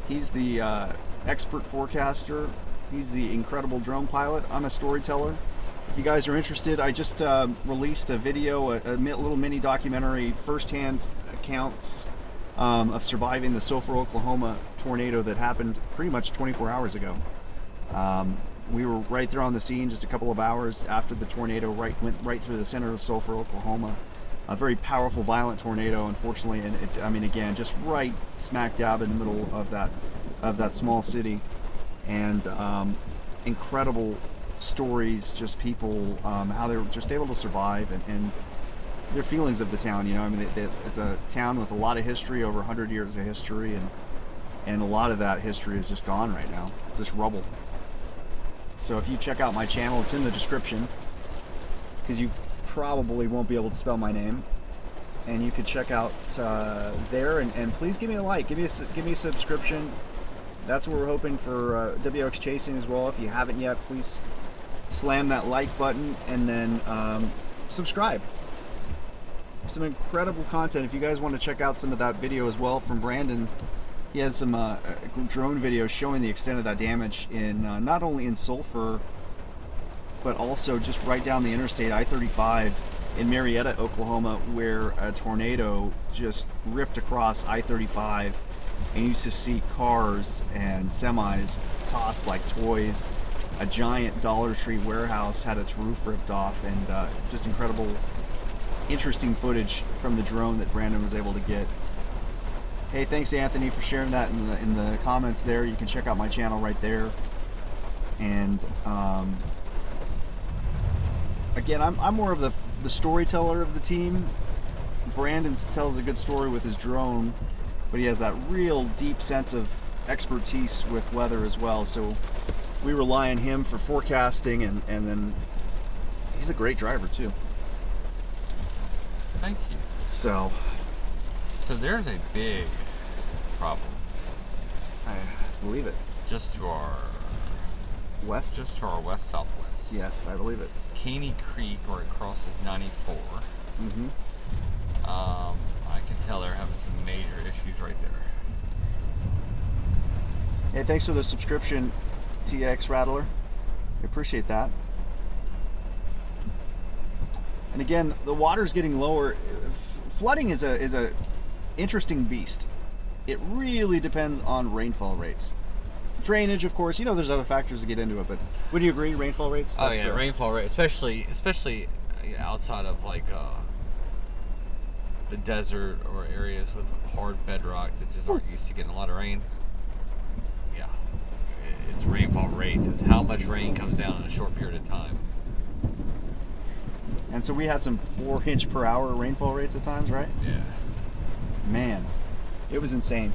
He's the expert forecaster. He's the incredible drone pilot. I'm a storyteller. If you guys are interested, I just released a video, a little mini documentary, firsthand accounts of surviving the Sulphur, Oklahoma tornado that happened pretty much 24 hours ago. We were right there on the scene just a couple of hours after the tornado went right through the center of Sulphur, Oklahoma. A very powerful, violent tornado, unfortunately, and I mean, again, just right smack dab in the middle of that small city, and incredible stories, just people, how they were just able to survive, and their feelings of the town. You know, I mean, it's a town with a lot of history, over 100 years of history, and a lot of that history is just gone right now, just rubble. So if you check out my channel, it's in the description, because you probably won't be able to spell my name, and you could check out there, and please give me a like, give me a subscription. That's what we're hoping for WXChasing as well. If you haven't yet, please slam that like button, and then subscribe. Some incredible content. If you guys want to check out some of that video as well from Brandon, he has some drone videos showing the extent of that damage in not only in Sulphur, but also just right down the interstate, I-35 in Marietta, Oklahoma, where a tornado just ripped across I-35, and you used to see cars and semis tossed like toys. A giant Dollar Tree warehouse had its roof ripped off, and just incredible, interesting footage from the drone that Brandon was able to get. Hey, thanks Anthony for sharing that in the comments there. You can check out my channel right there. And again, I'm more of the storyteller of the team. Brandon tells a good story with his drone, but he has that real deep sense of expertise with weather as well. So we rely on him for forecasting, and then he's a great driver too. Thank you. So there's a big problem. I believe it. Just to our west? Just to our west-southwest. Yes, I believe it. Caney Creek, where it crosses 94. Mm-hmm. I can tell they're having some major issues right there. Hey, thanks for the subscription, TX Rattler. I appreciate that. And again, the water's getting lower. Flooding is a interesting beast. It really depends on rainfall rates. Drainage, of course, you know, there's other factors to get into it, but would you agree, rainfall rates? Oh yeah, rainfall rate, especially outside of like the desert or areas with hard bedrock that just aren't used to getting a lot of rain. Yeah, rainfall rates. It's how much rain comes down in a short period of time. And so we had some 4-inch per hour rainfall rates at times, right? Yeah. Man, it was insane.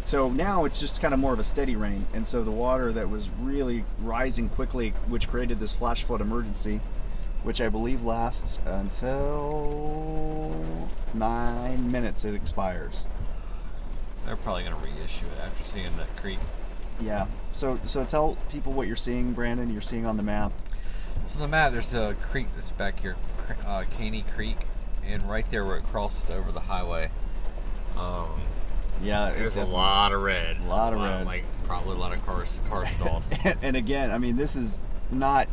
So now it's just kind of more of a steady rain, and so the water that was really rising quickly, which created this flash flood emergency, which I believe lasts until 9 minutes it expires. They're probably going to reissue it after seeing that creek. Yeah. So tell people what you're seeing, Brandon. You're seeing on the map. So on the map, there's a creek that's back here, Caney Creek, and right there where it crosses over the highway. Yeah, There's a lot of red. A lot of red. Like probably a lot of cars stalled. And again, I mean, this is not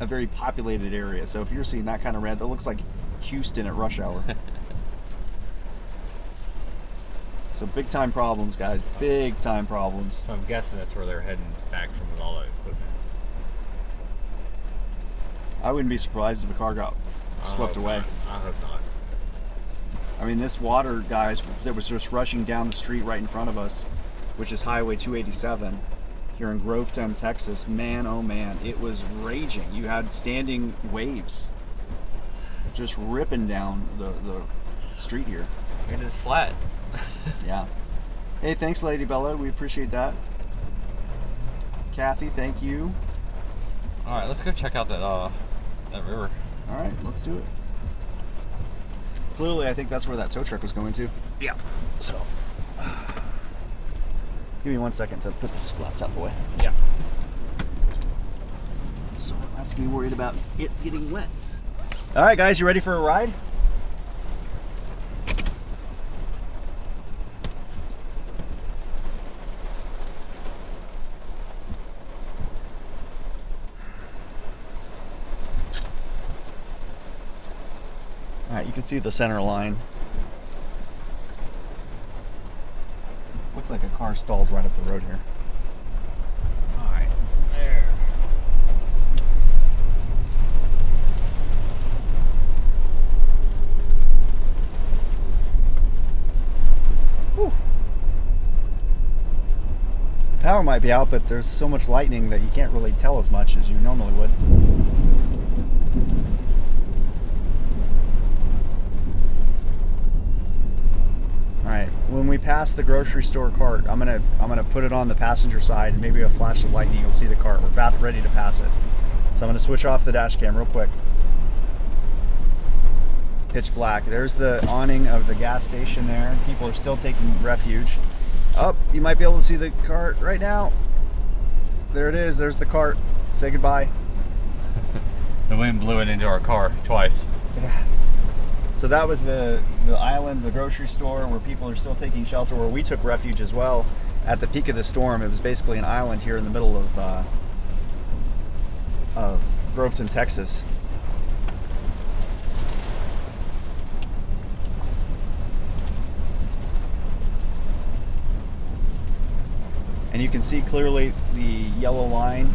a very populated area. So if you're seeing that kind of red, that looks like Houston at rush hour. So big time problems, guys. Big time problems. So I'm guessing that's where they're heading back from with all that equipment. I wouldn't be surprised if a car got swept away. I hope not. I mean, this water, guys, that was just rushing down the street right in front of us, which is Highway 287 here in Groveton, Texas. Man, oh man, it was raging. You had standing waves just ripping down the street here. And it's flat. Yeah. Hey, thanks, Lady Bella. We appreciate that. Kathy, thank you. All right, let's go check out that river. All right, let's do it. Clearly, I think that's where that tow truck was going to. Yeah. So, give me 1 second to put this laptop away. Yeah. So I don't have to be worried about it getting wet. All right, guys, you ready for a ride? All right, you can see the center line. Looks like a car stalled right up the road here. All right. There. Whew. The power might be out, but there's so much lightning that you can't really tell as much as you normally would. All right, when we pass the grocery store cart, I'm gonna put it on the passenger side, and maybe a flash of lightning, you'll see the cart. We're about ready to pass it. So I'm gonna switch off the dash cam real quick. Pitch black. There's the awning of the gas station there. People are still taking refuge. Oh, you might be able to see the cart right now. There it is, there's the cart. Say goodbye. The wind blew it into our car twice. Yeah. So that was the island, the grocery store, where people are still taking shelter, where we took refuge as well at the peak of the storm. It was basically an island here in the middle of Groveton, Texas. And you can see clearly the yellow line.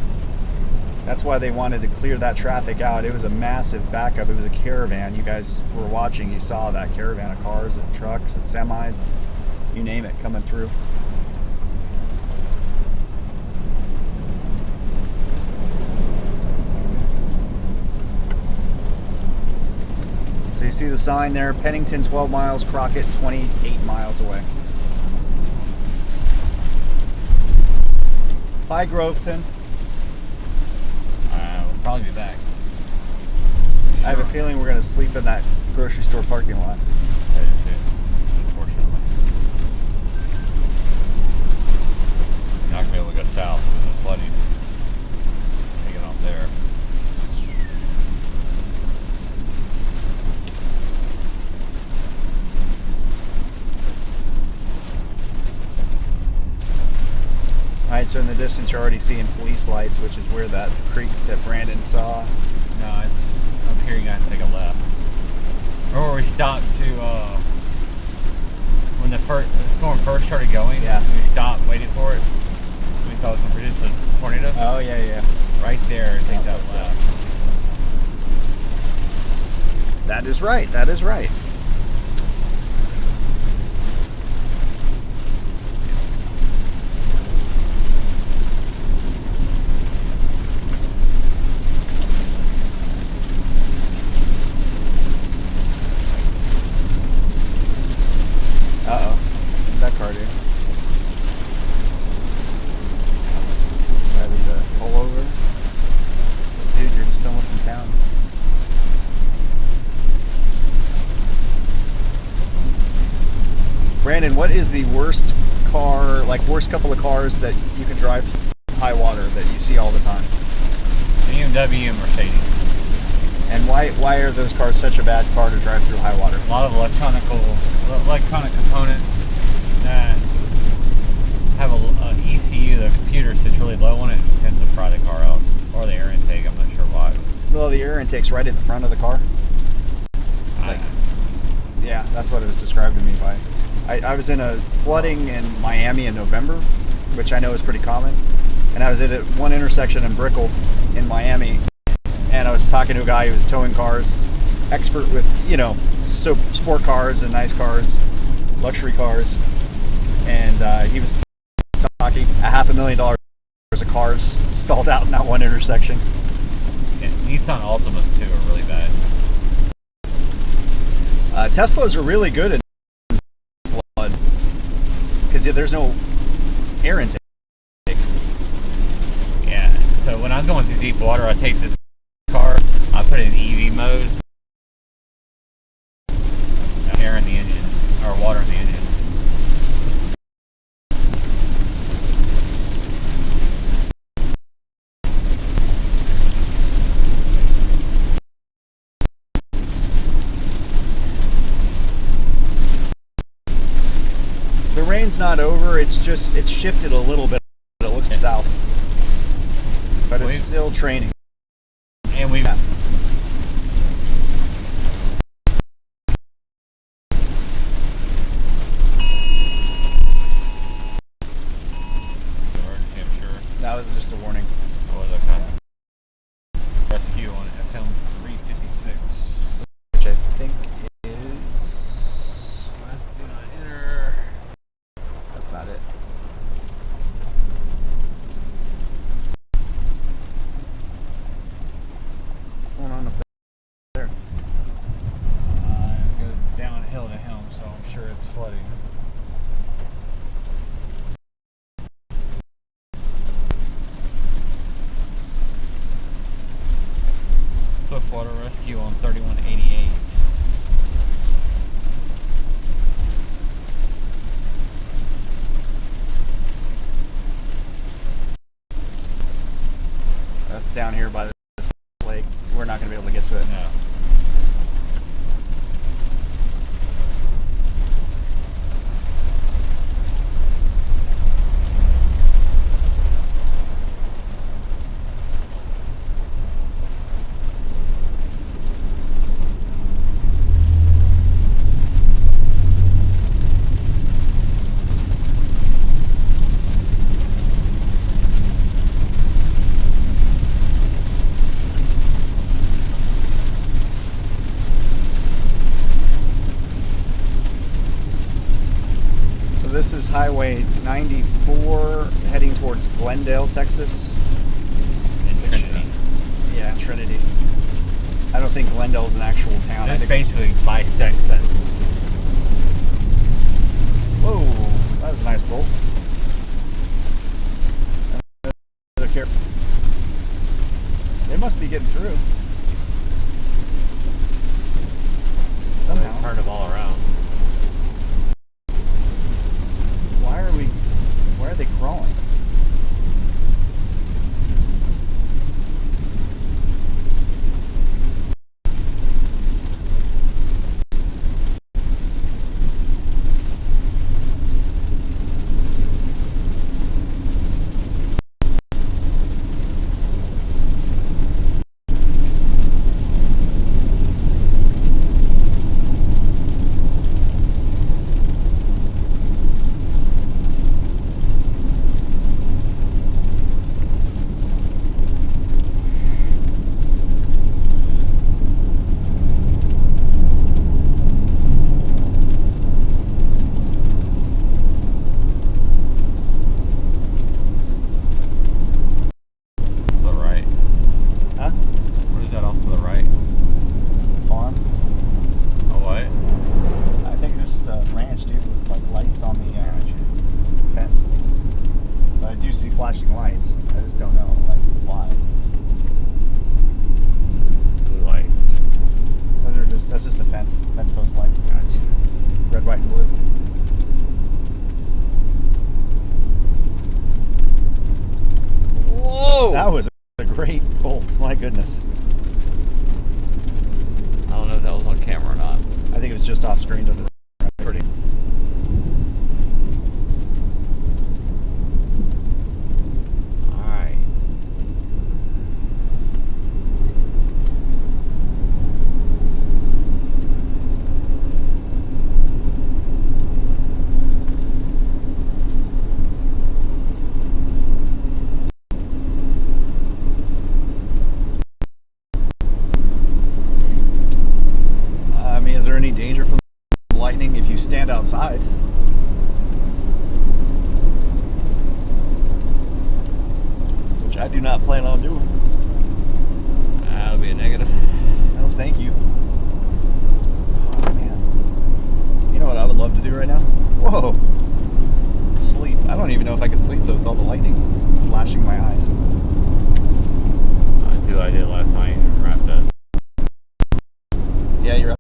That's why they wanted to clear that traffic out. It was a massive backup. It was a caravan. You guys were watching, you saw that caravan of cars and trucks and semis, and you name it, coming through. So you see the sign there, Pennington 12 miles, Crockett 28 miles away. Bye, Groveton. We'll probably be back. I have a feeling we're going to sleep in that grocery store parking lot. I do too, unfortunately. You're not going to be able to go south because of the flooding. Just take it off there. Alright, so in the distance you're already seeing police lights, which is where that creek that Brandon saw. No, it's up here. You got to take a left. Remember where we stopped to when the storm first started going? Yeah. We stopped, waited for it. We thought it was going to produce a tornado. Oh, yeah, yeah. Right there, take that left. That is right, that is right. What is the worst car, like worst couple of cars that you can drive high water that you see all the time? BMW and Mercedes. And why are those cars such a bad car to drive through high water? A lot of electronic components that have a ECU, the computer sits really low on it, tends to fry the car out, or the air intake. I'm not sure why. Well, the air intake's right in the front of the car. Yeah, that's what it was described to me by. I was in a flooding in Miami in November, which I know is pretty common, and I was at one intersection in Brickell in Miami, and I was talking to a guy who was towing cars, expert with, so sport cars and nice cars, luxury cars, and he was talking $500,000 of cars stalled out in that one intersection. And Nissan Altimas too are really bad. Teslas are really good at flood because there's no air intake. Yeah, so when I'm going through deep water, I take this car, I put it in EV mode, air in the engine, or water in the engine. The rain's not over, it's shifted a little bit. It looks south. But it's still training. And we've... That was just a warning. What was that kind of rescue on FM 356? Which I think is... West do not enter. That's not it. What's going on up there? It goes downhill to him, so I'm sure it's flooding. Swiftwater Rescue on 3188. That's down here by this lake. We're not going to be able to get to it. No. This is Highway 94 heading towards Glendale, Texas. In Trinity. Yeah, Trinity. I don't think Glendale is an actual town. This basically bisects it. Whoa, that was a nice bolt. They must be getting through. Somehow. Turn them all around. Why are they crawling? Flashing lights. I just don't know, like, why. Blue lights. That's just a fence post lights. Gotcha. Red, white, and blue. Whoa! That was a great bolt. My goodness. I don't know if that was on camera or not. I think it was just off screen to the pretty. Alright. I mean, is there any danger from lightning if you stand outside? Which I do not plan on doing. That'll be a negative. No, thank you. Oh, man. You know what I would love to do right now? Whoa. Sleep. I don't even know if I could sleep though with all the lightning flashing my eyes. Dude, I did last night and wrapped up. Yeah, you're up.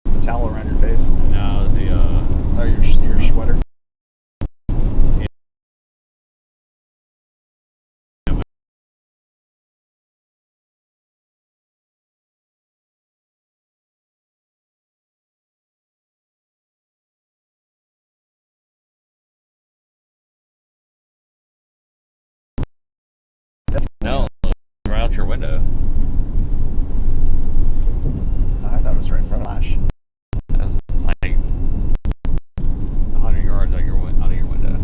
The towel around your face. No, it was the, Oh, your sweater. no, right out your window. I thought it was right in front of Flash. That was like 100 yards out of your window.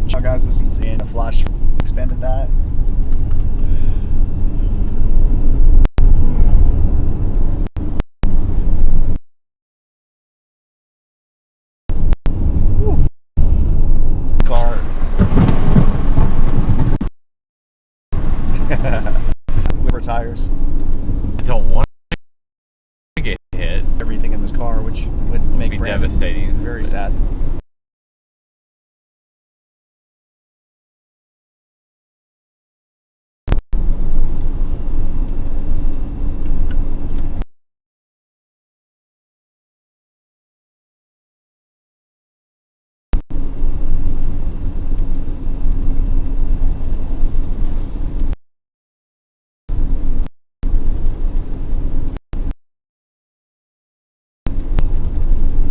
Ciao guys, this is the end of Flash expanded that. Car. Whipper tires. I don't want to get hit. Everything in this car, which would make Be Brandon devastating. very sad.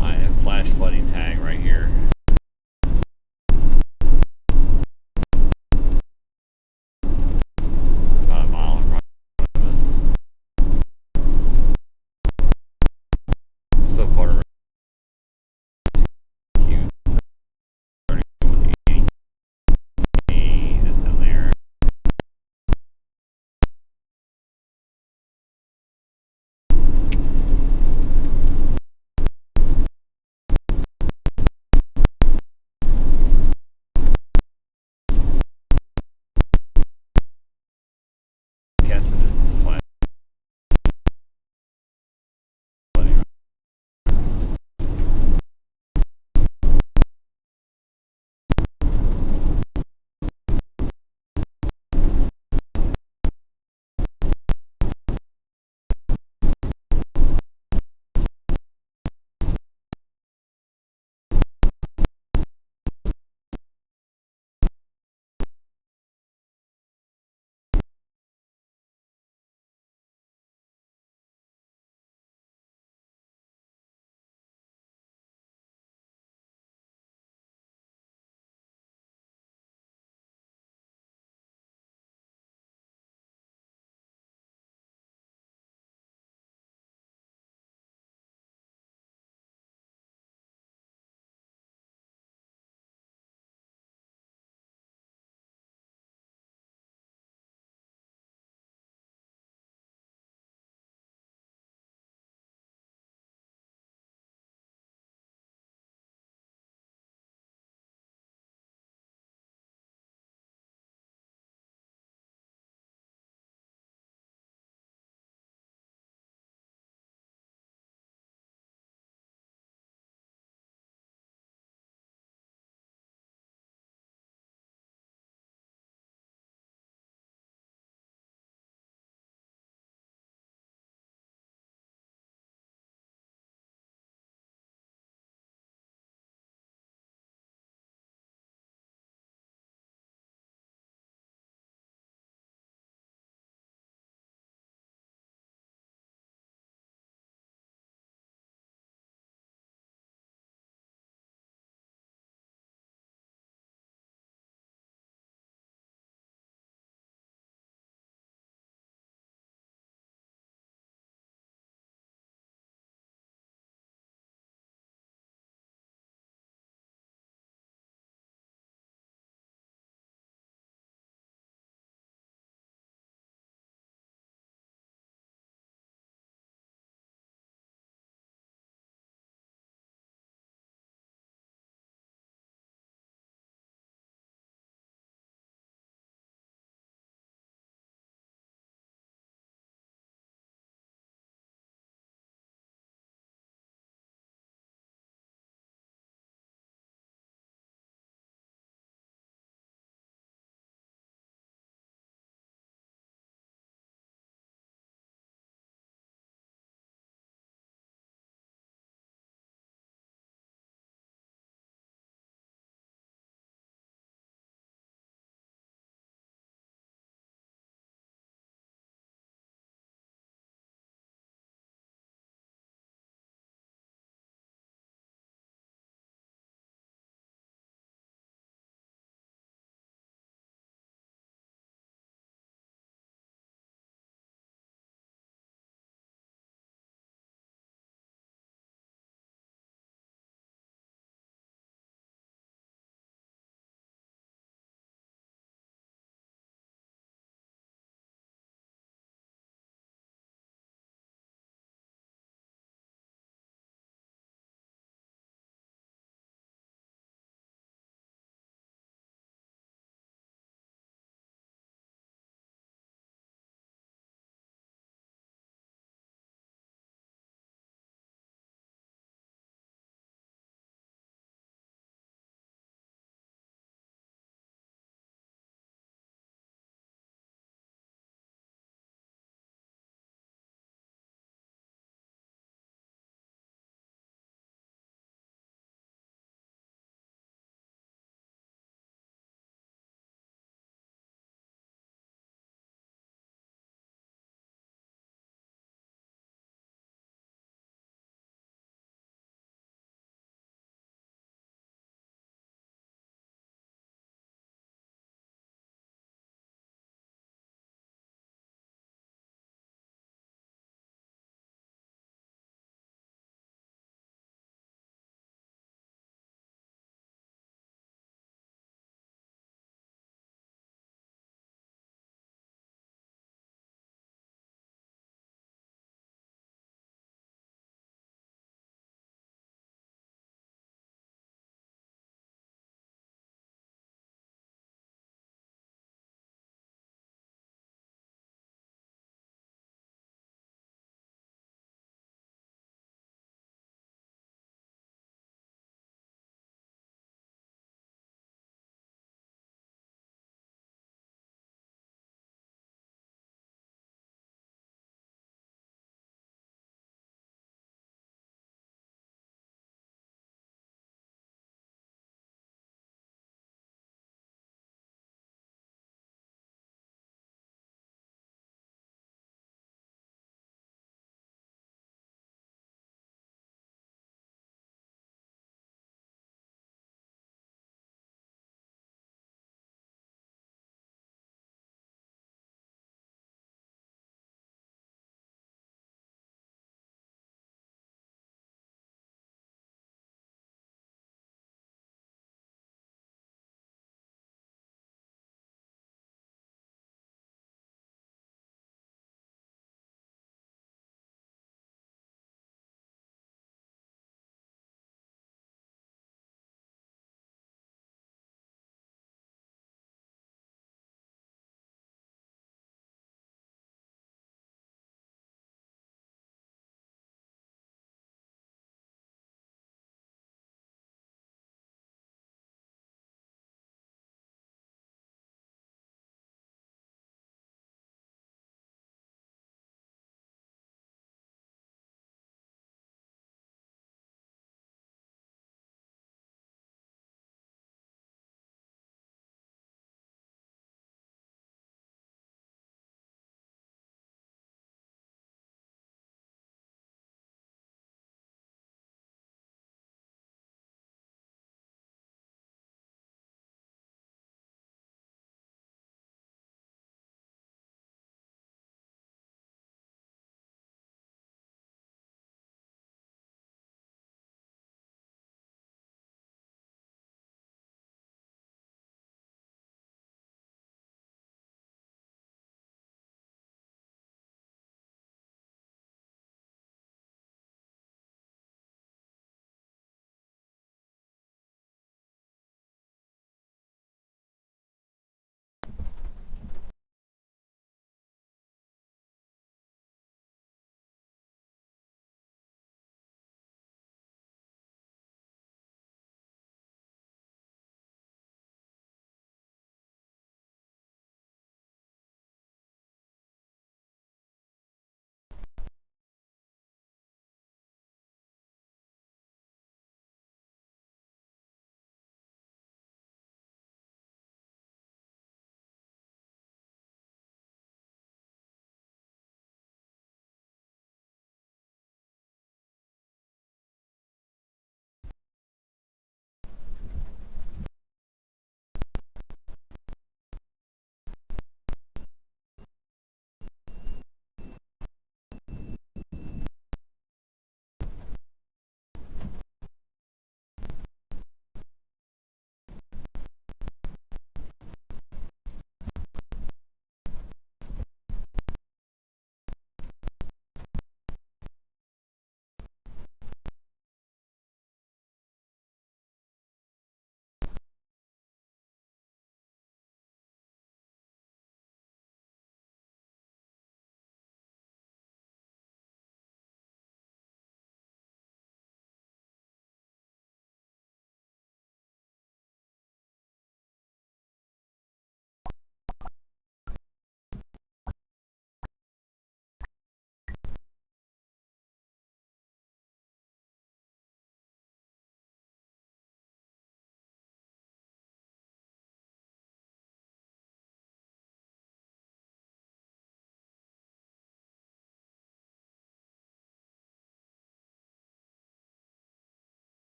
I have flash flooding tag right here.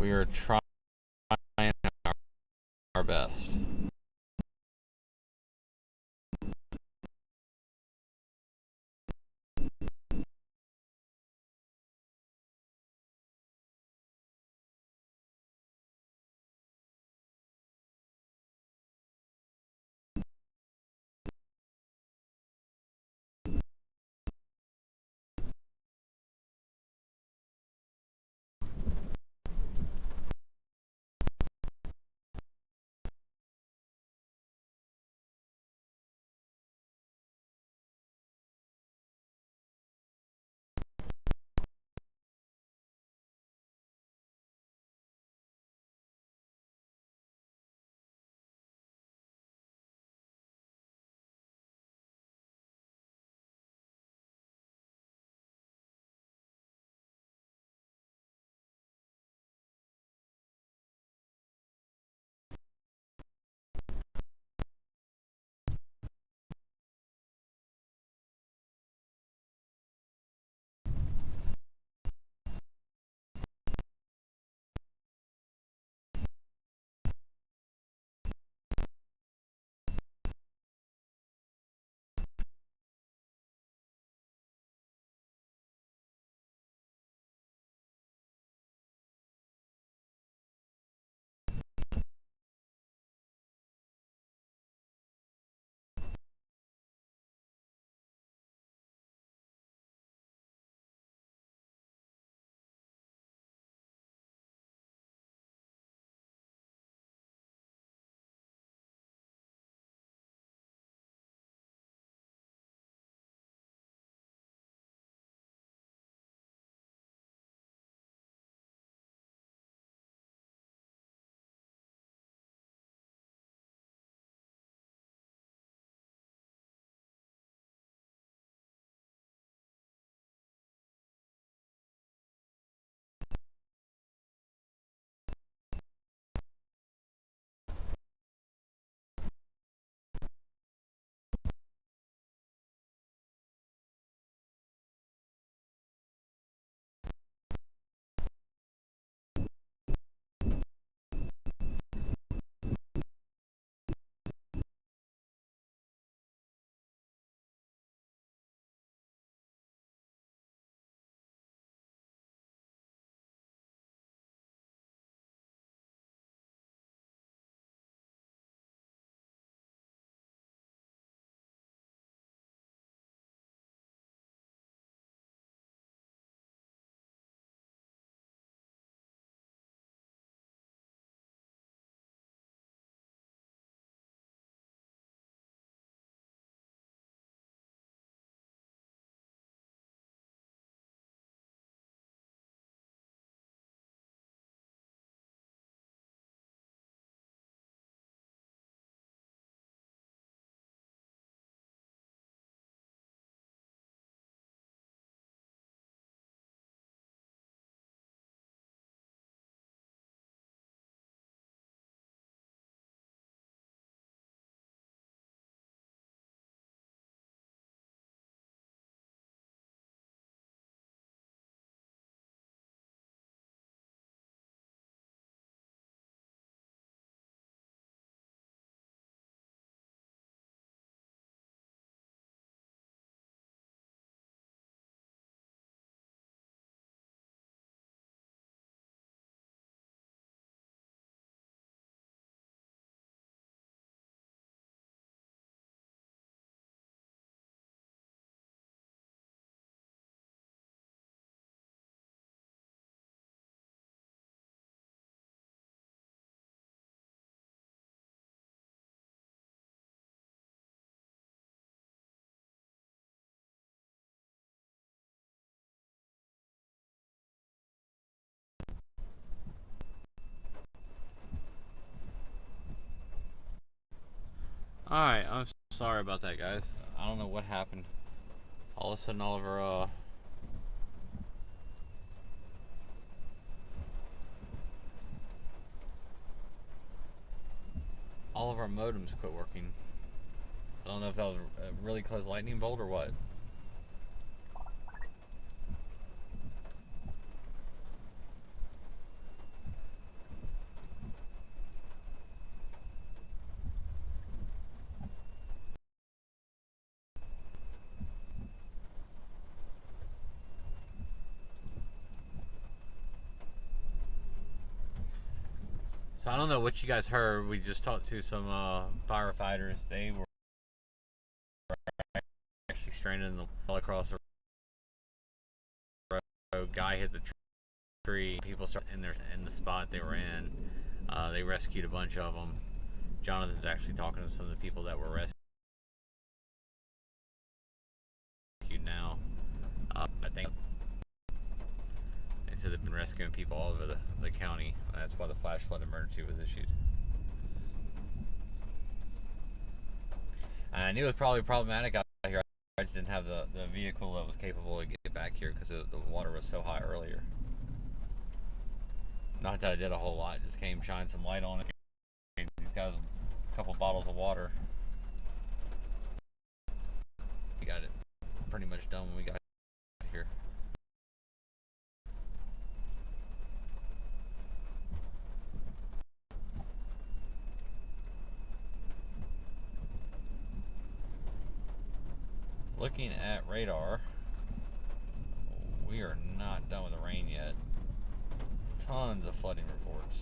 We are trying our best. Alright, I'm sorry about that, guys. I don't know what happened. All of a sudden, all of our modems quit working. I don't know if that was a really close lightning bolt or what. So I don't know what you guys heard. We just talked to some firefighters. They were actually stranded in the all across the road. Guy hit the tree. People started in the spot they were in. They rescued a bunch of them. Jonathan's actually talking to some of the people that were rescued now. I think they said they've been rescuing people all over the county. That's why the flash flood emergency was issued. And I knew it was probably problematic out here. I just didn't have the vehicle that was capable to get back here because the water was so high earlier. Not that I did a whole lot, just came shine some light on it. These guys a couple bottles of water. We got it pretty much done when we got here. Looking at radar, we are not done with the rain yet. Tons of flooding reports.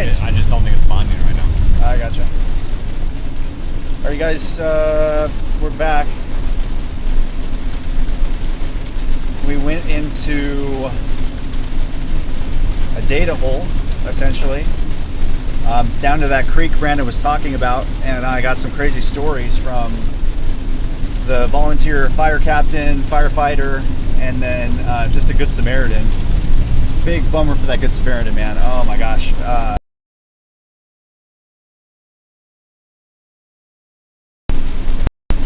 points? I just don't think it's binding right now. I gotcha. All right, guys, we're back. We went into a data hole, essentially, down to that creek Brandon was talking about, and I got some crazy stories from the volunteer fire captain, firefighter, and then just a Good Samaritan. Big bummer for that Good Samaritan, man. Oh my gosh.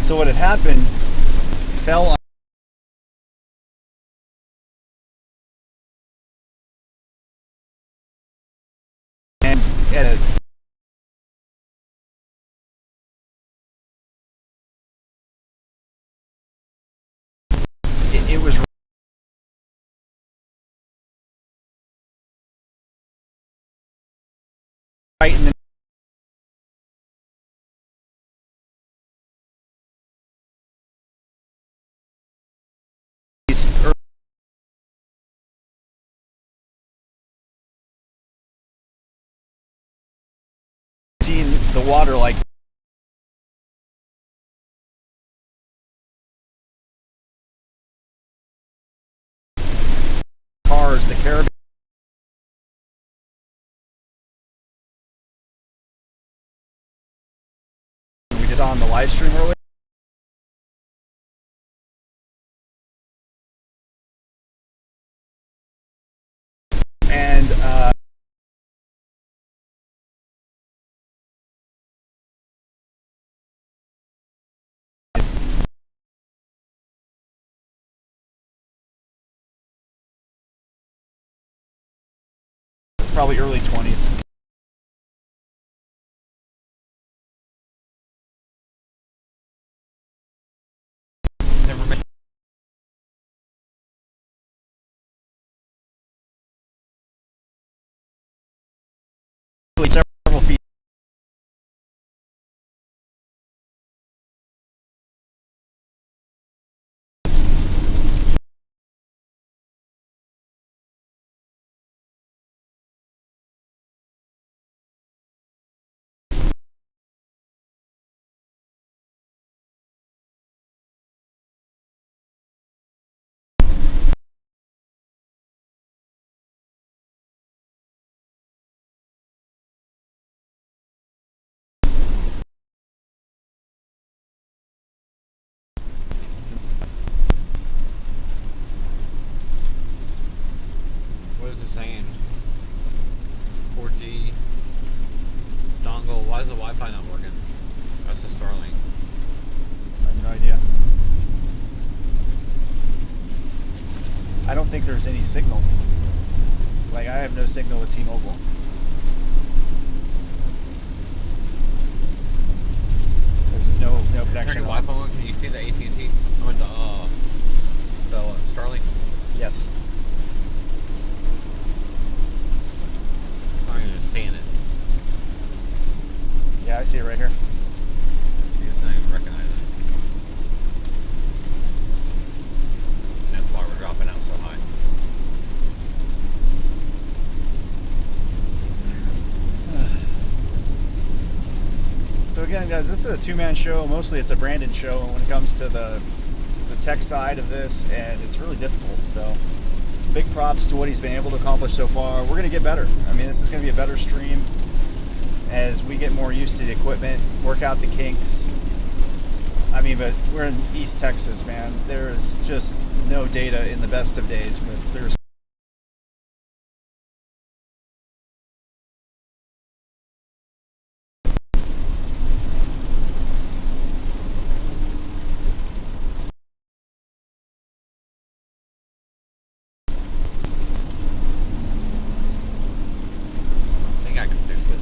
So what had happened, fell on and it was right in the seen the water like cars, the caravan. We just saw on the live stream earlier. And probably early 20s. Several feet. What is it saying? 4G dongle. Why is the Wi-Fi not working? That's the Starlink. I have no idea. I don't think there's any signal. Like, I have no signal with T-Mobile. There's just no Turn connection. your Wi-Fi on. Can you see the AT&T? I mean the Starlink. Yes. I'm not even seeing it. Yeah, I see it right here. See, it's not even recognizing it. And that's why we're dropping out so high. So again, guys, this is a two-man show. Mostly it's a Brandon show when it comes to the tech side of this, and it's really difficult. So big props to what he's been able to accomplish so far. We're going to get better. I mean, this is going to be a better stream as we get more used to the equipment, work out the kinks. I mean, but we're in East Texas, man. There's just no data in the best of days with there's I think I can fix it.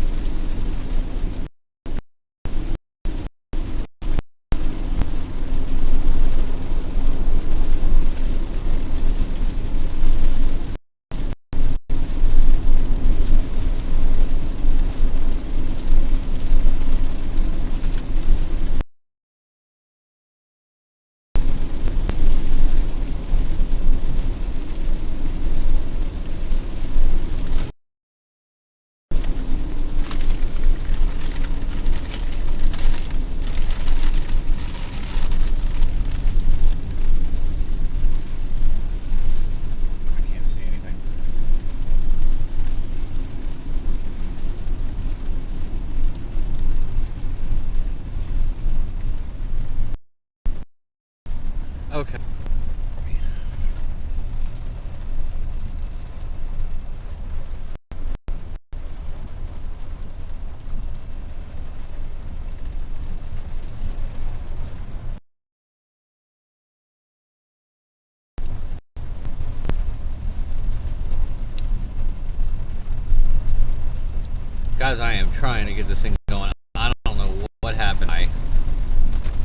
as I am trying to get this thing going, I don't know what happened.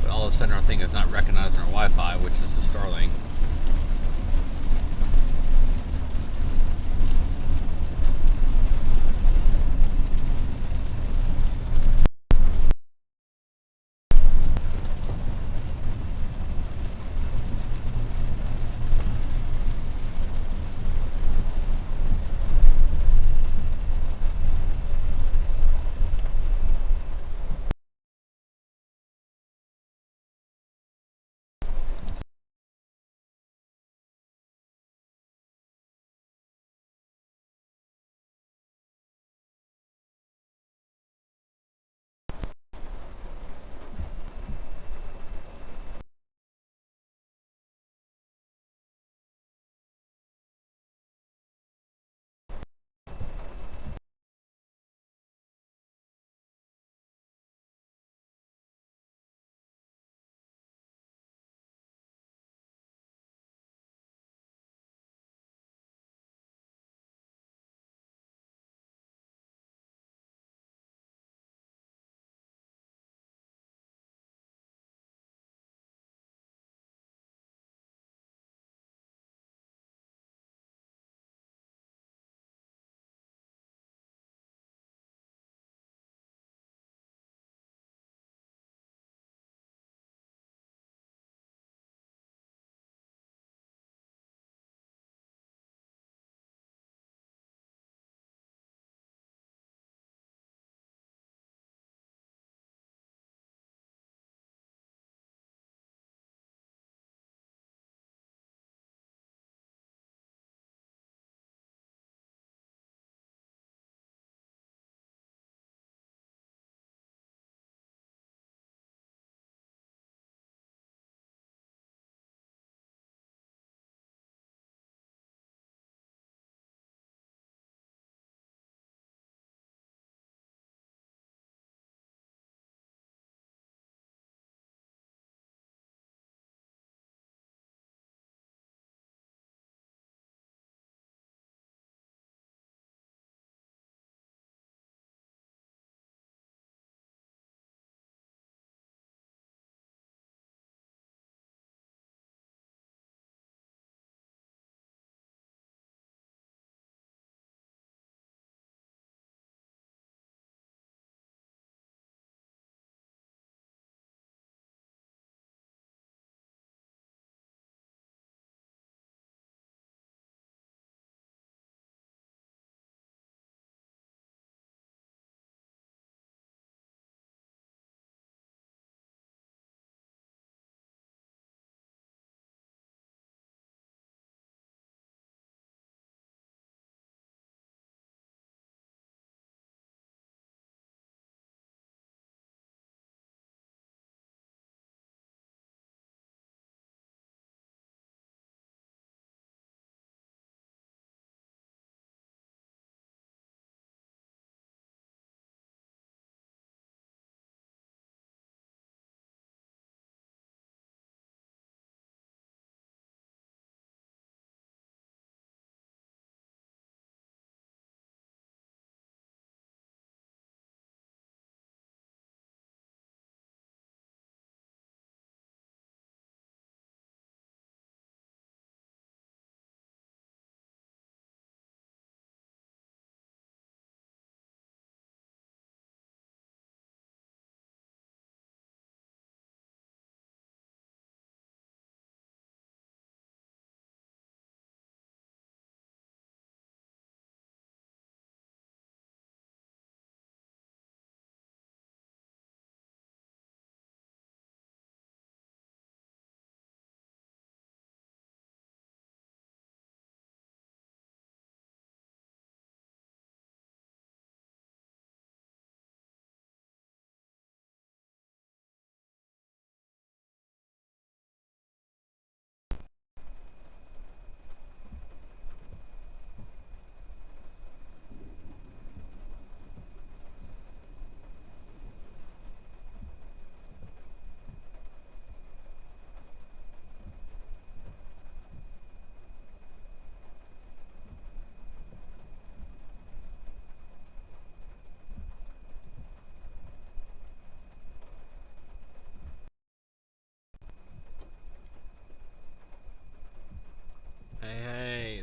But all of a sudden our thing is not recognizing our Wi-Fi, which is the Starlink.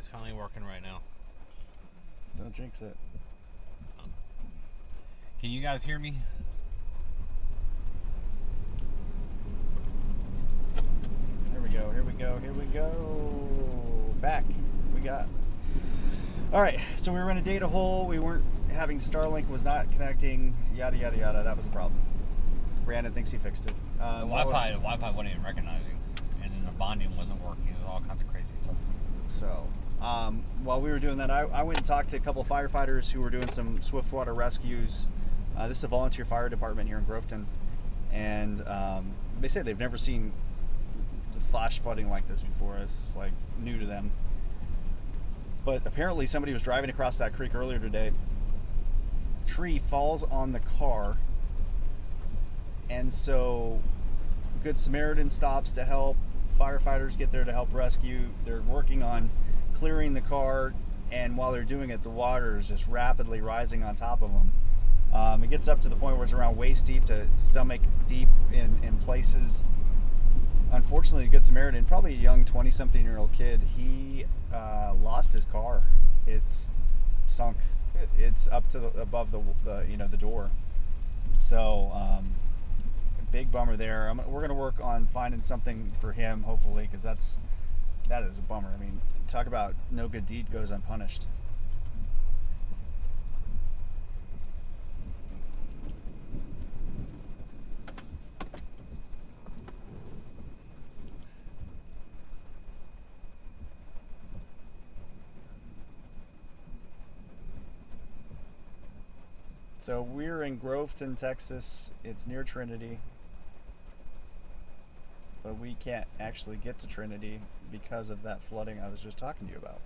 is finally working right now. Don't jinx it. Can you guys hear me? Here we go, here we go, here we go. Back. We got. All right, so we were in a data hole. We weren't having Starlink, was not connecting, yada, yada, yada. That was a problem. Brandon thinks he fixed it. The Wi-Fi wasn't even recognizing, and the bonding wasn't working. It was all kinds of crazy stuff. So, while we were doing that, I went and talked to a couple of firefighters who were doing some swiftwater rescues. This is a volunteer fire department here in Groveton, and they say they've never seen the flash flooding like this before. It's just like new to them. But apparently somebody was driving across that creek earlier today. A tree falls on the car, and so Good Samaritan stops to help. Firefighters get there to help rescue. They're working on clearing the car, and while they're doing it, the water is just rapidly rising on top of them. It gets up to the point where it's around waist deep to stomach deep in places. Unfortunately, the Good Samaritan, probably a young 20-something-year-old kid, he lost his car. It's sunk. It's up to above the door. So big bummer there. We're going to work on finding something for him, hopefully, because that is a bummer. I mean, talk about no good deed goes unpunished. So we're in Groveton, Texas. It's near Trinity, but we can't actually get to Trinity because of that flooding I was just talking to you about.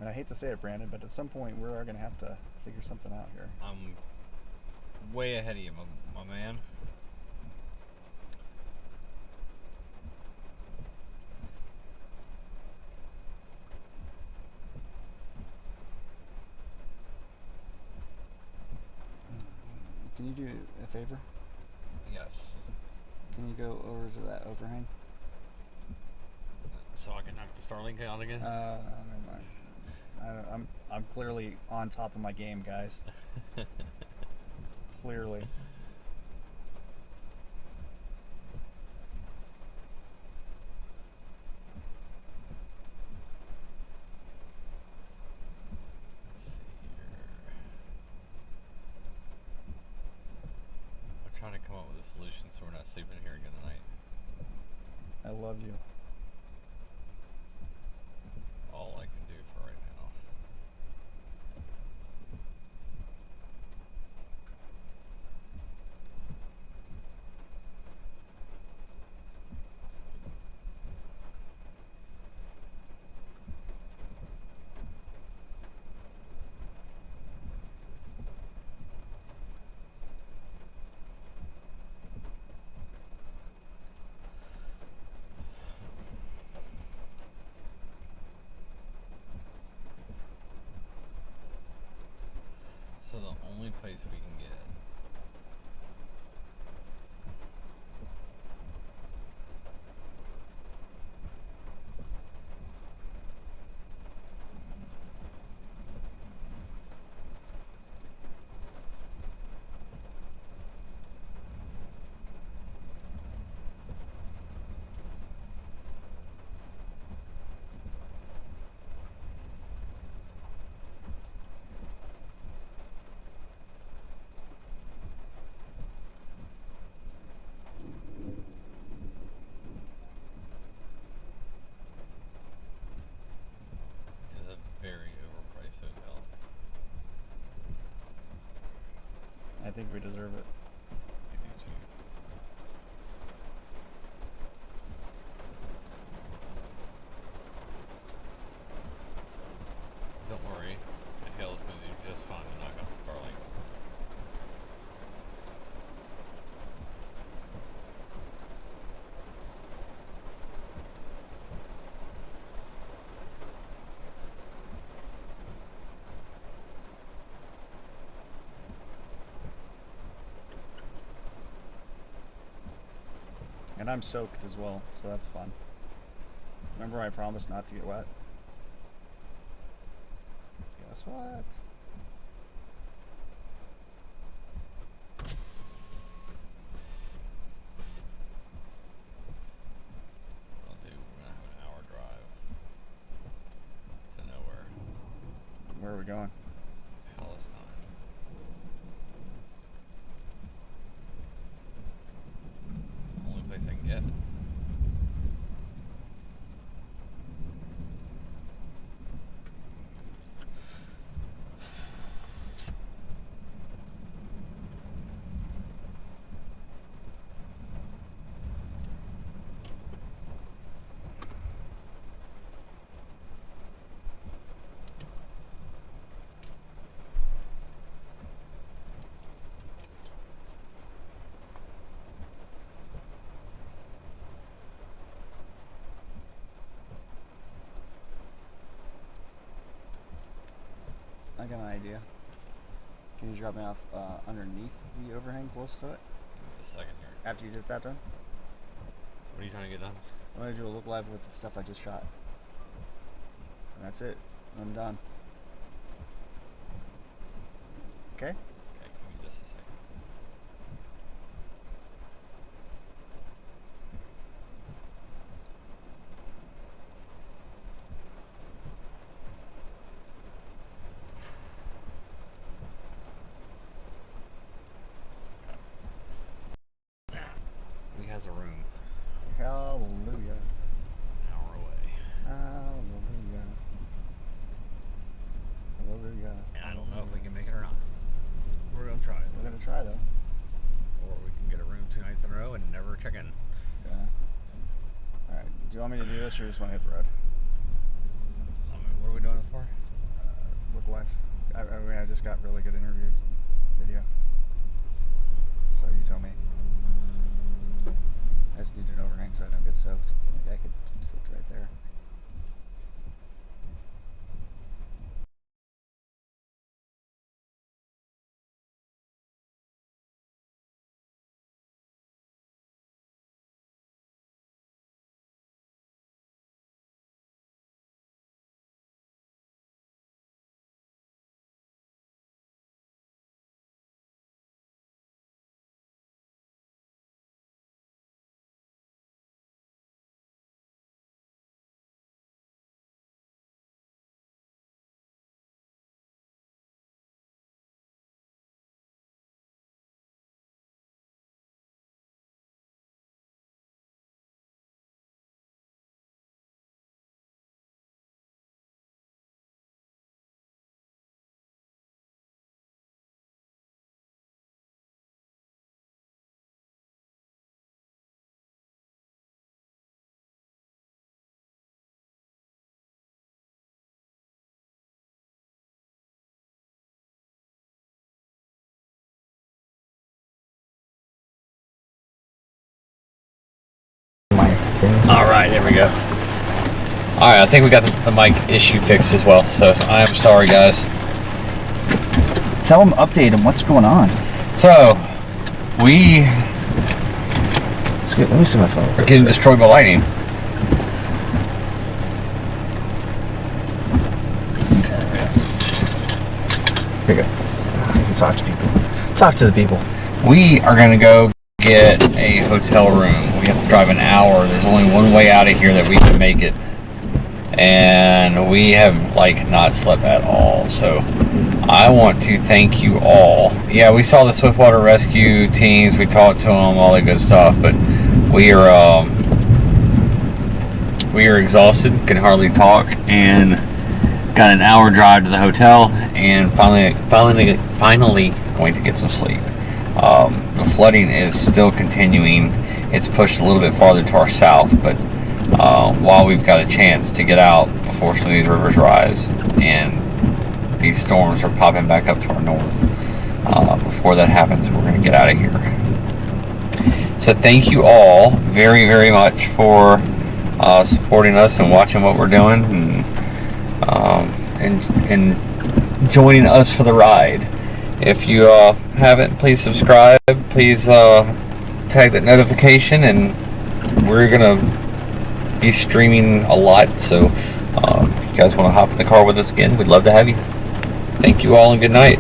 And I hate to say it, Brandon, but at some point we're going to have to figure something out here. I'm way ahead of you, my man. Can you do a favor? Yes. Can you go over to that overhang? So I can knock the Starlink out again? Never mind. I'm clearly on top of my game, guys. Clearly. Let's see here. I'm trying to come up with a solution so we're not sleeping here again tonight. I love you. All I can do for right now. So the only place we can get is a very overpriced hotel. I think we deserve it. I do too. Don't worry, the hell's gonna do just fine to knock out Starlink. And I'm soaked as well, so that's fun. Remember I promised not to get wet? Guess what? Where are we going? Palestine. It's the only place I can get. I got an idea. Can you drop me off underneath the overhang close to it? Give me a second here. After you get that done? What are you trying to get done? I'm going to do a look live with the stuff I just shot. And that's it. I'm done. Okay? Okay, give me just a second. He has a room. Hallelujah. An hour away. Hallelujah. Hallelujah. And I don't know if we can make it or not. We're gonna try it. We're going to try though. Or we can get a room 2 nights in a row and never check in. Yeah. Alright. Do you want me to do this or you just want to hit the road? What are we doing it for? Look live. I just got really good interviews and video. So you tell me. I just need an overhang so I don't get soaked. Like I could sit right there. Alright, there we go. Alright, I think we got the mic issue fixed as well, so I am sorry, guys. Tell them, update them, what's going on? So, we Let me see my phone. are getting destroyed by lightning. Here you go. You can talk to people. Talk to the people. We are going to go get a hotel room. We have to drive an hour. There's only one way out of here that we can make it. And we have, like, not slept at all. So, I want to thank you all. Yeah, we saw the Swiftwater Rescue teams. We talked to them, all that good stuff. But we are exhausted, can hardly talk, and got an hour drive to the hotel, and finally going to get some sleep. The flooding is still continuing. It's pushed a little bit farther to our south, but while we've got a chance to get out before some of these rivers rise and these storms are popping back up to our north, before that happens, we're going to get out of here. So thank you all very, very much for supporting us and watching what we're doing, and joining us for the ride. If you haven't, please subscribe. Please tag that notification and we're gonna be streaming a lot, so if you guys want to hop in the car with us again, we'd love to have you. Thank you all and good night.